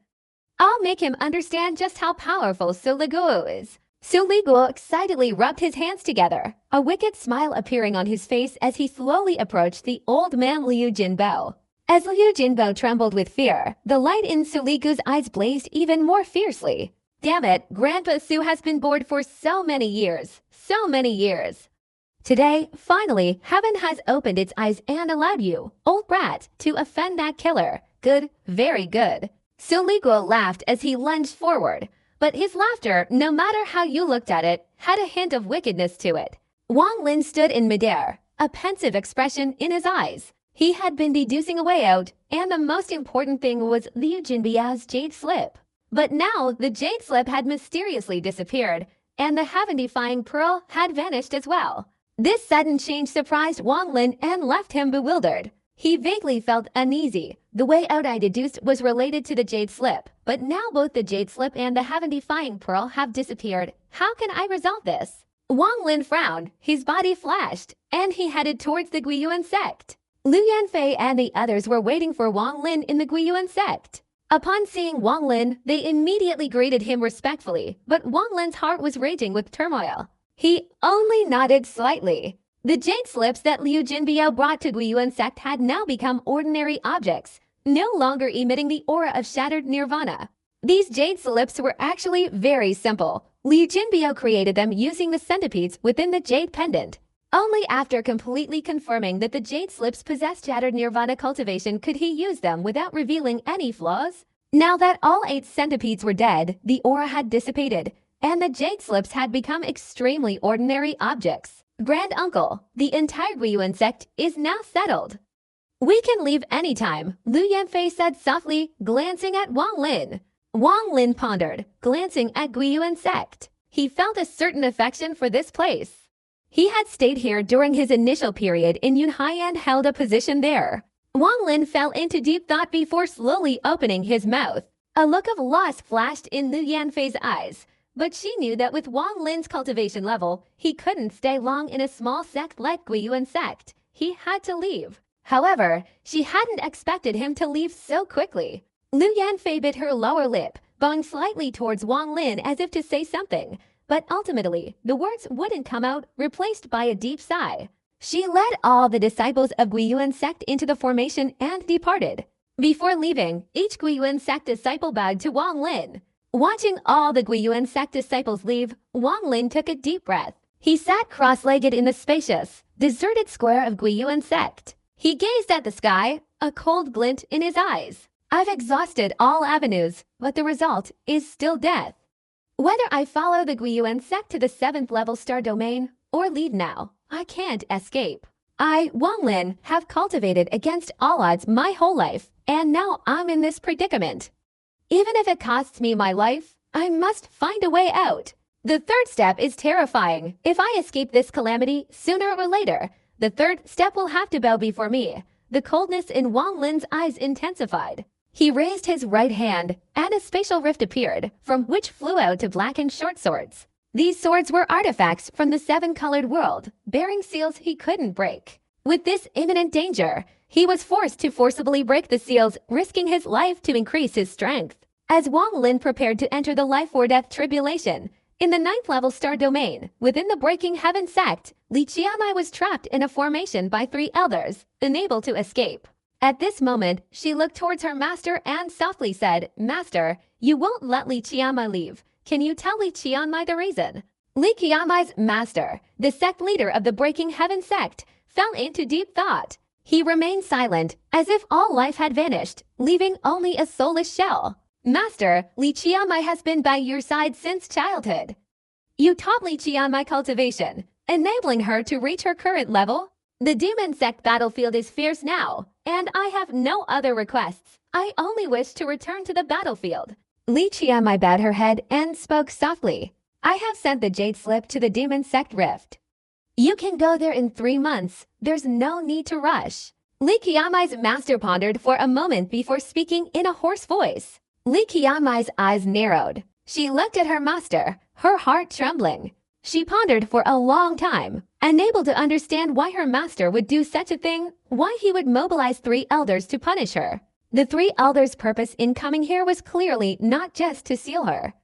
I'll make him understand just how powerful Sula Guo is. Sula Guo excitedly rubbed his hands together, a wicked smile appearing on his face as he slowly approached the old man Liu Jinbao. As Liu Jinbao trembled with fear, the light in Sula Guo's eyes blazed even more fiercely. Damn it, Grandpa Su has been bored for so many years. So many years. Today, finally, heaven has opened its eyes and allowed you, old brat, to offend that killer. Good, very good. Sula Guo laughed as he lunged forward, but his laughter, no matter how you looked at it, had a hint of wickedness to it. Wang Lin stood in midair, a pensive expression in his eyes. He had been deducing a way out, and the most important thing was Liu Jinbiao's jade slip. But now the jade slip had mysteriously disappeared, and the heaven-defying pearl had vanished as well. This sudden change surprised Wang Lin and left him bewildered. He vaguely felt uneasy. The way out I deduced was related to the jade slip, but now both the jade slip and the heaven-defying pearl have disappeared. How can I resolve this? Wang Lin frowned, his body flashed, and he headed towards the Guiyuan sect. Liu Yanfei and the others were waiting for Wang Lin in the Guiyuan sect. Upon seeing Wang Lin, they immediately greeted him respectfully, but Wang Lin's heart was raging with turmoil. He only nodded slightly. The jade slips that Liu Jinbiao brought to Guiyuan sect had now become ordinary objects, no longer emitting the aura of shattered nirvana. These jade slips were actually very simple. Liu Jinbiao created them using the centipedes within the jade pendant. Only after completely confirming that the jade slips possessed shattered nirvana cultivation could he use them without revealing any flaws. Now that all 8 centipedes were dead, the aura had dissipated, and the jade slips had become extremely ordinary objects. Grand Uncle, the entire Guiyuan sect is now settled. We can leave anytime, Liu Yanfei said softly, glancing at Wang Lin. Wang Lin pondered, glancing at Guiyuan sect. He felt a certain affection for this place. He had stayed here during his initial period in Yunhai and held a position there. Wang Lin fell into deep thought before slowly opening his mouth. A look of loss flashed in Liu Yanfei's eyes, but she knew that with Wang Lin's cultivation level, he couldn't stay long in a small sect like Guiyuan sect. He had to leave. However, she hadn't expected him to leave so quickly. Liu Yanfei bit her lower lip, bowing slightly towards Wang Lin as if to say something. But ultimately, the words wouldn't come out, replaced by a deep sigh. She led all the disciples of Guiyuan sect into the formation and departed. Before leaving, each Guiyuan sect disciple bowed to Wang Lin. Watching all the Guiyuan sect disciples leave, Wang Lin took a deep breath. He sat cross-legged in the spacious, deserted square of Guiyuan sect. He gazed at the sky, a cold glint in his eyes. I've exhausted all avenues, but the result is still death. Whether I follow the Guiyuan sect to the 7th level star domain or leave now, I can't escape. I, Wang Lin, have cultivated against all odds my whole life, and now I'm in this predicament. Even if it costs me my life, I must find a way out. The 3rd step is terrifying. If I escape this calamity sooner or later, the 3rd step will have to bow before me. The coldness in Wang Lin's eyes intensified. He raised his right hand, and a spatial rift appeared, from which flew out to blackened short swords. These swords were artifacts from the 7-colored world, bearing seals he couldn't break. With this imminent danger, he was forced to forcibly break the seals, risking his life to increase his strength. As Wang Lin prepared to enter the life-or-death tribulation, In the 9th level star domain, within the Breaking Heaven sect, Li Qiamai was trapped in a formation by 3 elders, unable to escape. At this moment, she looked towards her master and softly said, "Master, you won't let Li Qiamai leave. Can you tell Li Qiamai the reason?" Li Qiamai's master, the sect leader of the Breaking Heaven sect, fell into deep thought. He remained silent, as if all life had vanished, leaving only a soulless shell. "Master, Li Qiamai has been by your side since childhood. You taught Li Qiamai cultivation, enabling her to reach her current level. The demon sect battlefield is fierce now, and I have no other requests. I only wish to return to the battlefield." Li Qiamai bowed her head and spoke softly. "I have sent the jade slip to the demon sect rift. You can go there in 3 months. There's no need to rush." Li Qiamai's master pondered for a moment before speaking in a hoarse voice. Li Qiamai's eyes narrowed. She looked at her master, her heart trembling. She pondered for a long time, unable to understand why her master would do such a thing, why he would mobilize 3 elders to punish her. The 3 elders' purpose in coming here was clearly not just to seal her.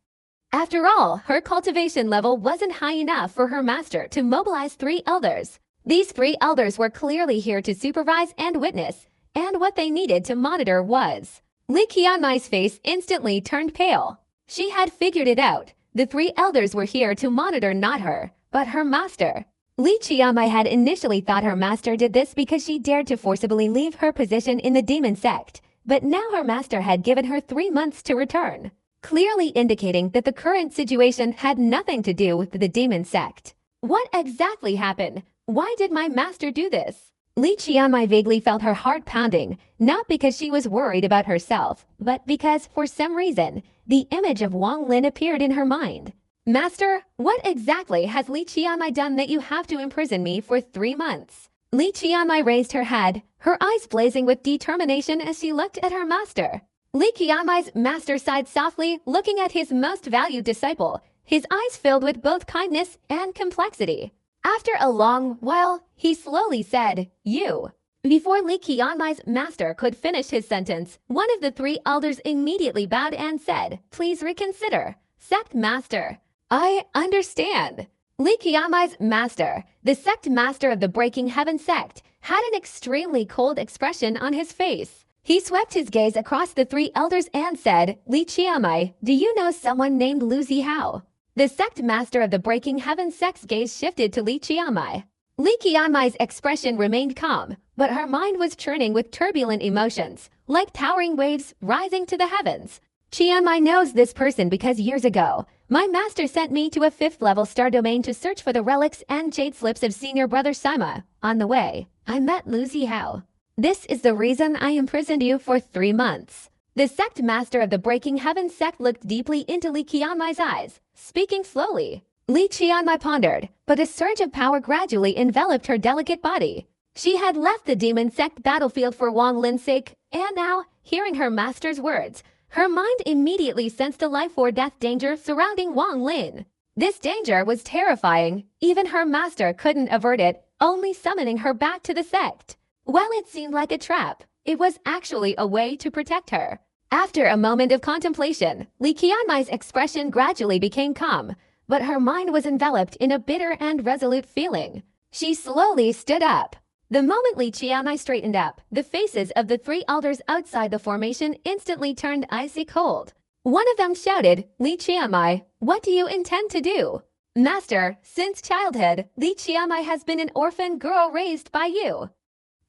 After all, her cultivation level wasn't high enough for her master to mobilize 3 elders. These 3 elders were clearly here to supervise and witness, and what they needed to monitor was. Li Qiamai's face instantly turned pale. She had figured it out. The 3 elders were here to monitor not her, but her master. Li Qiamai had initially thought her master did this because she dared to forcibly leave her position in the demon sect, but now her master had given her 3 months to return, clearly indicating that the current situation had nothing to do with the demon sect. What exactly happened? Why did my master do this? Li Qiamai vaguely felt her heart pounding, not because she was worried about herself, but because, for some reason, the image of Wang Lin appeared in her mind. "Master, what exactly has Li Qiamai done that you have to imprison me for 3 months?" Li Qiamai raised her head, her eyes blazing with determination as she looked at her master. Li Qiamai's master sighed softly, looking at his most valued disciple, his eyes filled with both kindness and complexity. After a long while, he slowly said, "You." Before Li Qiamai's master could finish his sentence, one of the 3 elders immediately bowed and said, "Please reconsider. Sect master." "I understand." Li Qiamai's master, the sect master of the Breaking Heaven sect, had an extremely cold expression on his face. He swept his gaze across the 3 elders and said, "Li Qiamai, do you know someone named Lu Zihao?" The sect master of the Breaking Heaven sect's gaze shifted to Li Qiamai. Li Qiamai's expression remained calm, but her mind was churning with turbulent emotions, like towering waves rising to the heavens. "Qiamai knows this person because years ago, my master sent me to a 5th level star domain to search for the relics and jade slips of senior brother Sima. On the way, I met Lu Zihao. This is the reason I imprisoned you for 3 months." The sect master of the Breaking Heaven sect looked deeply into Li Qiamai's eyes, speaking slowly. Li Qiamai pondered, but a surge of power gradually enveloped her delicate body. She had left the demon sect battlefield for Wang Lin's sake, and now, hearing her master's words, her mind immediately sensed a life-or-death danger surrounding Wang Lin. This danger was terrifying. Even her master couldn't avert it, only summoning her back to the sect. While it seemed like a trap, it was actually a way to protect her. After a moment of contemplation, Li Qiamai's expression gradually became calm, but her mind was enveloped in a bitter and resolute feeling. She slowly stood up. The moment Li Qiamai straightened up, the faces of the 3 elders outside the formation instantly turned icy cold. One of them shouted, "Li Qiamai, what do you intend to do?" "Master, since childhood, Li Qiamai has been an orphan girl raised by you.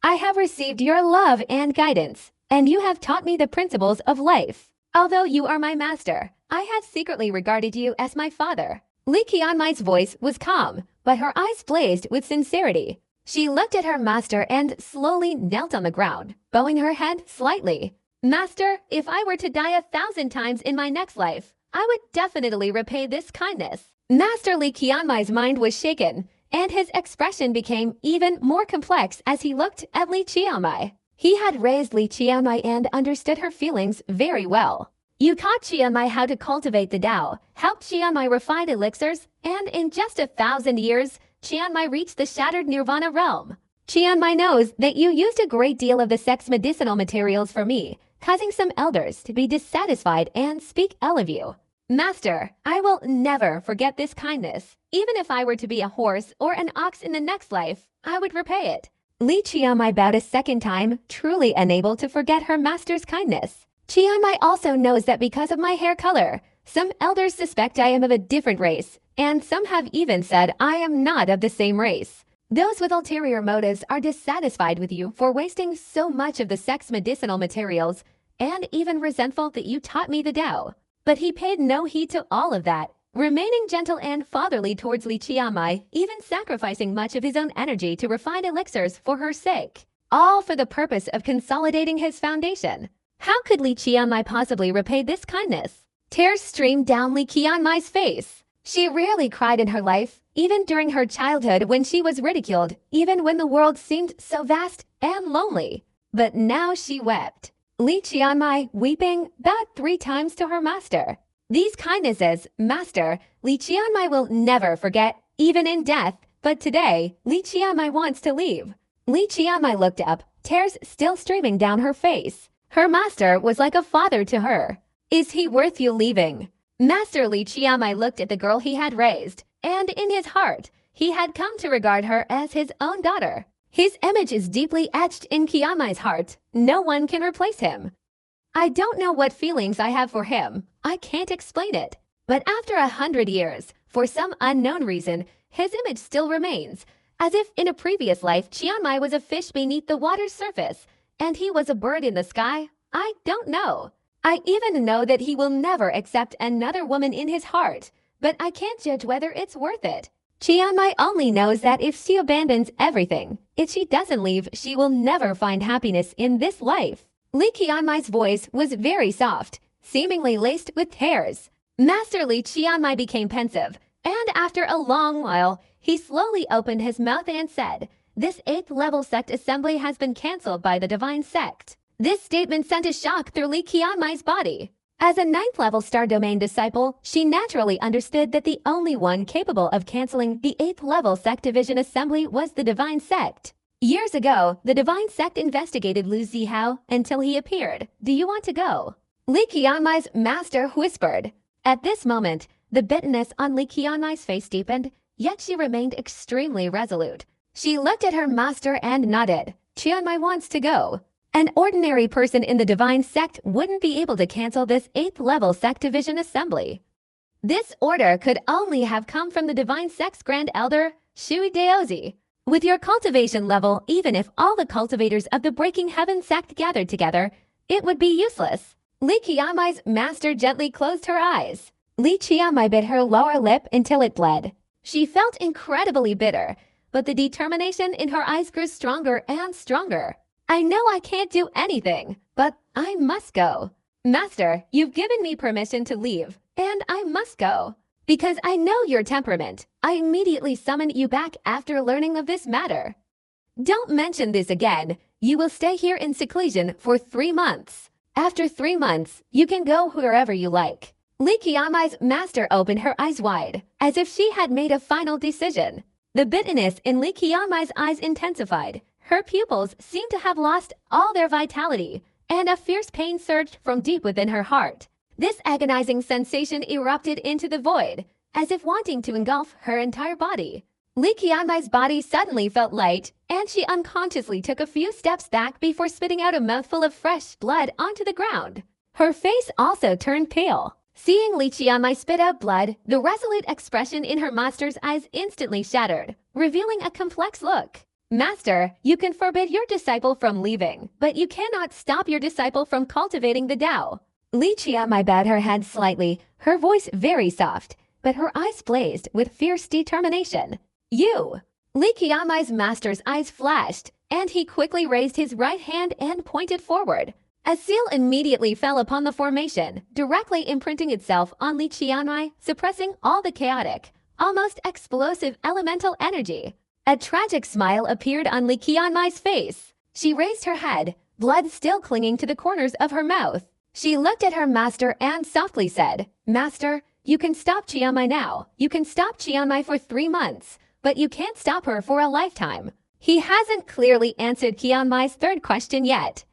I have received your love and guidance, and you have taught me the principles of life. Although you are my master, I have secretly regarded you as my father." Li Qiamai's voice was calm, but her eyes blazed with sincerity. She looked at her master and slowly knelt on the ground, bowing her head slightly. "Master, if I were to die 1,000 times in my next life, I would definitely repay this kindness." Master Li Qiamai's mind was shaken, and his expression became even more complex as he looked at Li Qiamai. He had raised Li Qiamai and understood her feelings very well. "You taught Qiamai how to cultivate the Tao, helped Qiamai refine elixirs, and in just 1,000 years, Qiamai reached the shattered Nirvana realm. Qiamai knows that you used a great deal of the sect's medicinal materials for me, causing some elders to be dissatisfied and speak ill of you. Master, I will never forget this kindness. Even if I were to be a horse or an ox in the next life, I would repay it. Li Qianmai bowed a second time, truly unable to forget her master's kindness. Qianmai also knows that because of my hair color, some elders suspect I am of a different race, and some have even said I am not of the same race. Those with ulterior motives are dissatisfied with you for wasting so much of the sex medicinal materials, and even resentful that you taught me the Tao. But he paid no heed to all of that, remaining gentle and fatherly towards Li Qianmai, even sacrificing much of his own energy to refine elixirs for her sake, all for the purpose of consolidating his foundation. How could Li Qianmai possibly repay this kindness? Tears streamed down Li Qianmai's face. She rarely cried in her life, even during her childhood when she was ridiculed, even when the world seemed so vast and lonely. But now she wept. Li Qianmai, weeping, bowed 3 times to her master. These kindnesses, master, Li Qianmai will never forget, even in death, but today, Li Qianmai wants to leave. Li Qianmai looked up, tears still streaming down her face. Her master was like a father to her. Is he worth you leaving? Master Li Qianmai looked at the girl he had raised, and in his heart, he had come to regard her as his own daughter. His image is deeply etched in Qianmai's heart. No one can replace him. I don't know what feelings I have for him. I can't explain it. But after 100 years, for some unknown reason, his image still remains, as if in a previous life Qianmai was a fish beneath the water's surface, and he was a bird in the sky. I don't know. I even know that he will never accept another woman in his heart, but I can't judge whether it's worth it. Qianmai only knows that if she abandons everything, if she doesn't leave, she will never find happiness in this life. Li Qianmai's voice was very soft, seemingly laced with tears. Master Li Qianmai became pensive, and after a long while, he slowly opened his mouth and said, "This 8th level sect assembly has been cancelled by the divine sect." This statement sent a shock through Li Qianmai's body. As a 9th level star domain disciple, she naturally understood that the only one capable of canceling the 8th level sect division assembly was the divine sect. Years ago, the divine sect investigated Lu Zihao until he appeared. Do you want to go? Li Qianmai's master whispered. At this moment, the bitterness on Li Qianmai's face deepened, yet she remained extremely resolute. She looked at her master and nodded. Qianmai wants to go. An ordinary person in the divine sect wouldn't be able to cancel this 8th level sect division assembly. This order could only have come from the divine sect's grand elder, Shui Daozi. With your cultivation level, even if all the cultivators of the Breaking Heaven sect gathered together, it would be useless. Li Qianmai's master gently closed her eyes. Li Qianmai bit her lower lip until it bled. She felt incredibly bitter, but the determination in her eyes grew stronger and stronger. I know I can't do anything, but I must go. Master, you've given me permission to leave, and I must go. Because I know your temperament, I immediately summoned you back after learning of this matter. Don't mention this again. You will stay here in seclusion for 3 months. After 3 months, you can go wherever you like. Li Qianmai's master opened her eyes wide, as if she had made a final decision. The bitterness in Li Qianmai's eyes intensified. Her pupils seemed to have lost all their vitality, and a fierce pain surged from deep within her heart. This agonizing sensation erupted into the void, as if wanting to engulf her entire body. Li Qianmai's body suddenly felt light, and she unconsciously took a few steps back before spitting out a mouthful of fresh blood onto the ground. Her face also turned pale. Seeing Li Qianmai spit out blood, the resolute expression in her master's eyes instantly shattered, revealing a complex look. Master, you can forbid your disciple from leaving, but you cannot stop your disciple from cultivating the Tao. Li Qianmai bowed her head slightly, her voice very soft, but her eyes blazed with fierce determination. You! Li Qianmai's master's eyes flashed, and he quickly raised his right hand and pointed forward. A seal immediately fell upon the formation, directly imprinting itself on Li Qianmai, suppressing all the chaotic, almost explosive elemental energy. A tragic smile appeared on Li Qianmai's face. She raised her head, blood still clinging to the corners of her mouth. She looked at her master and softly said, "Master, you can stop Qianmai now. You can stop Qianmai for 3 months, but you can't stop her for a lifetime." He hasn't clearly answered Qianmai's third question yet.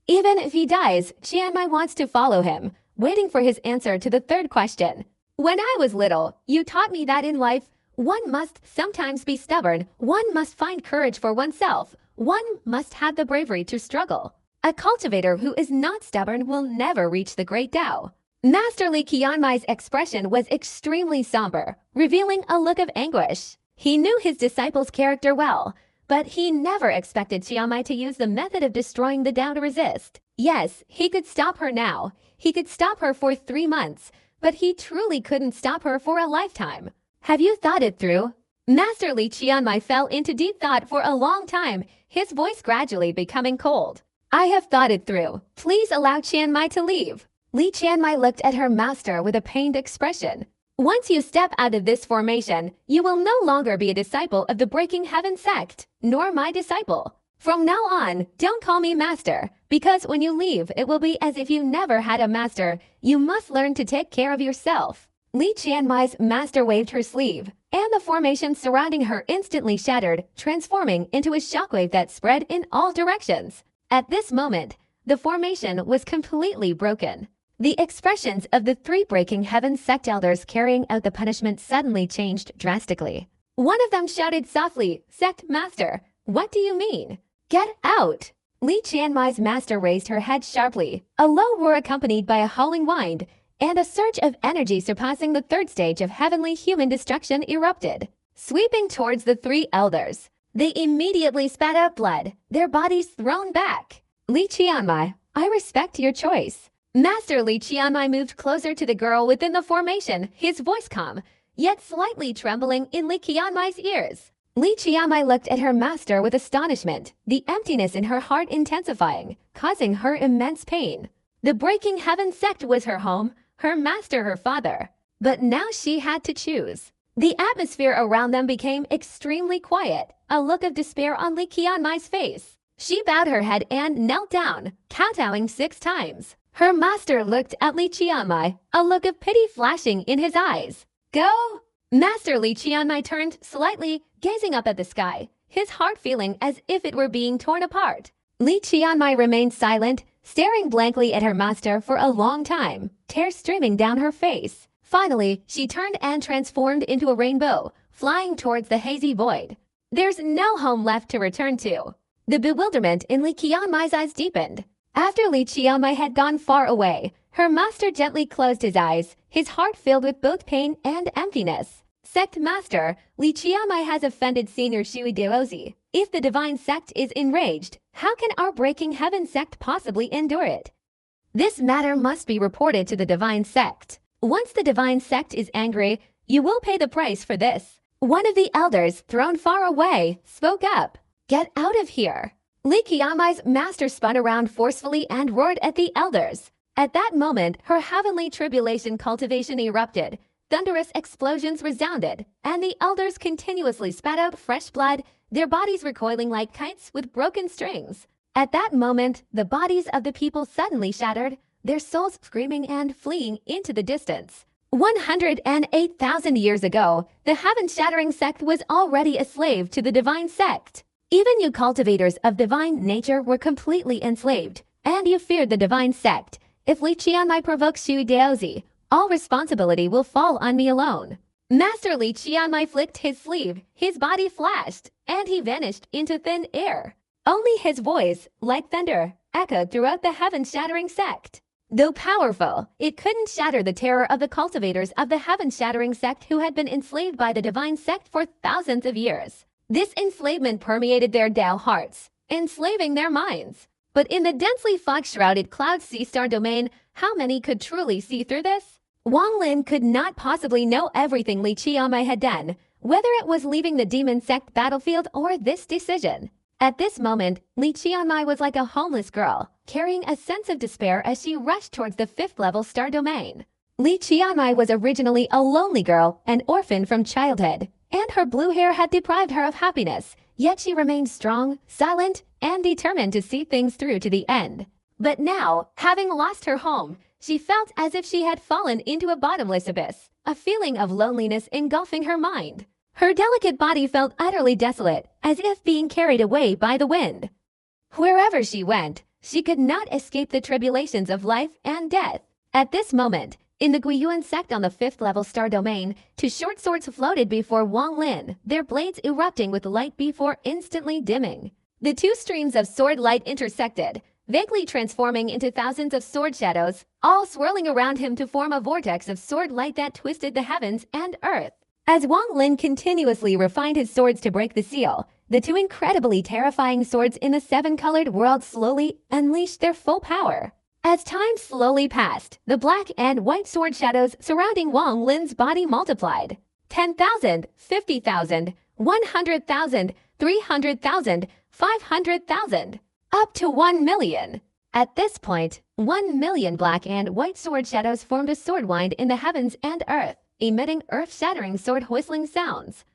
Even if he dies, Qianmai wants to follow him. waiting for his answer to the third question. When I was little, you taught me that in life, one must sometimes be stubborn, one must find courage for oneself, one must have the bravery to struggle. A cultivator who is not stubborn will never reach the great Tao. Master Li Qianmai's expression was extremely somber, revealing a look of anguish. He knew his disciple's character well, but he never expected Qianmai to use the method of destroying the Tao to resist. Yes, he could stop her now. He could stop her for 3 months, but he truly couldn't stop her for a lifetime. Have you thought it through? Master Li Qianmai fell into deep thought for a long time, his voice gradually becoming cold. I have thought it through. Please allow Qianmai to leave. Li Qianmai looked at her master with a pained expression. Once you step out of this formation, you will no longer be a disciple of the Breaking Heaven sect, nor my disciple. From now on, don't call me master, because when you leave, it will be as if you never had a master. You must learn to take care of yourself. Li Qianmai's master waved her sleeve, and the formation surrounding her instantly shattered, transforming into a shockwave that spread in all directions. At this moment, the formation was completely broken. The expressions of the 3 Breaking Heaven sect elders carrying out the punishment suddenly changed drastically. One of them shouted softly, "Sect master, what do you mean? Get out!" Li Qianmai's master raised her head sharply, a low roar accompanied by a howling wind, and a surge of energy surpassing the 3rd stage of heavenly human destruction erupted, sweeping towards the 3 elders. They immediately spat out blood, their bodies thrown back. Li Qianmai, I respect your choice. Master Li Qianmai moved closer to the girl within the formation, his voice calm, yet slightly trembling in Li Qianmai's ears. Li Qianmai looked at her master with astonishment, the emptiness in her heart intensifying, causing her immense pain. The Breaking Heaven sect was her home, her master her father. But now she had to choose. The atmosphere around them became extremely quiet, a look of despair on Li Qianmai's face. She bowed her head and knelt down, kowtowing 6 times. Her master looked at Li Qianmai, a look of pity flashing in his eyes. Go! Master Li Qianmai turned slightly, gazing up at the sky, his heart feeling as if it were being torn apart. Li Qianmai remained silent, staring blankly at her master for a long time, tears streaming down her face. Finally, she turned and transformed into a rainbow, flying towards the hazy void. There's no home left to return to. The bewilderment in Li Qianmai's eyes deepened. After Li Qianmai had gone far away, her master gently closed his eyes, his heart filled with both pain and emptiness. Sect Master, Li Qianmai has offended Senior Shui Daozi. If the divine sect is enraged, how can our Breaking Heaven sect possibly endure it? This matter must be reported to the divine sect. Once the divine sect is angry, you will pay the price for this. One of the elders, thrown far away, spoke up. Get out of here. Li Qianmai's master spun around forcefully and roared at the elders. At that moment, her heavenly tribulation cultivation erupted. Thunderous explosions resounded, and the elders continuously spat out fresh blood, their bodies recoiling like kites with broken strings. At that moment, the bodies of the people suddenly shattered, their souls screaming and fleeing into the distance. 108,000 years ago, the heaven-shattering sect was already a slave to the divine sect. Even you cultivators of divine nature were completely enslaved, and you feared the divine sect. If Li Qianmai provokes Shui Daozi, all responsibility will fall on me alone. Master Li Qianmai flicked his sleeve, his body flashed, and he vanished into thin air. Only his voice, like thunder, echoed throughout the heaven-shattering sect. Though powerful, it couldn't shatter the terror of the cultivators of the heaven-shattering sect who had been enslaved by the divine sect for thousands of years. This enslavement permeated their Tao hearts, enslaving their minds. But in the densely fog-shrouded Cloud Sea Star domain, how many could truly see through this? Wang Lin could not possibly know everything Li Qianmai had done, whether it was leaving the demon sect battlefield or this decision. At this moment, Li Qianmai was like a homeless girl, carrying a sense of despair as she rushed towards the 5th-level star domain. Li Qianmai was originally a lonely girl, an orphan from childhood, and her blue hair had deprived her of happiness, yet she remained strong, silent, and determined to see things through to the end. But now, having lost her home, she felt as if she had fallen into a bottomless abyss, a feeling of loneliness engulfing her mind. Her delicate body felt utterly desolate, as if being carried away by the wind. Wherever she went, she could not escape the tribulations of life and death. At this moment, in the Guiyuan sect on the 5th level star domain, two short swords floated before Wang Lin, their blades erupting with light before instantly dimming. The two streams of sword light intersected, vaguely transforming into thousands of sword shadows, all swirling around him to form a vortex of sword light that twisted the heavens and earth. As Wang Lin continuously refined his swords to break the seal, the two incredibly terrifying swords in the 7-colored world slowly unleashed their full power. As time slowly passed, the black and white sword shadows surrounding Wang Lin's body multiplied. 10,000, 50,000, 100,000, 300,000, 500,000, up to 1 million. At this point, 1 million black and white sword shadows formed a sword wind in the heavens and earth, emitting earth-shattering sword whistling sounds.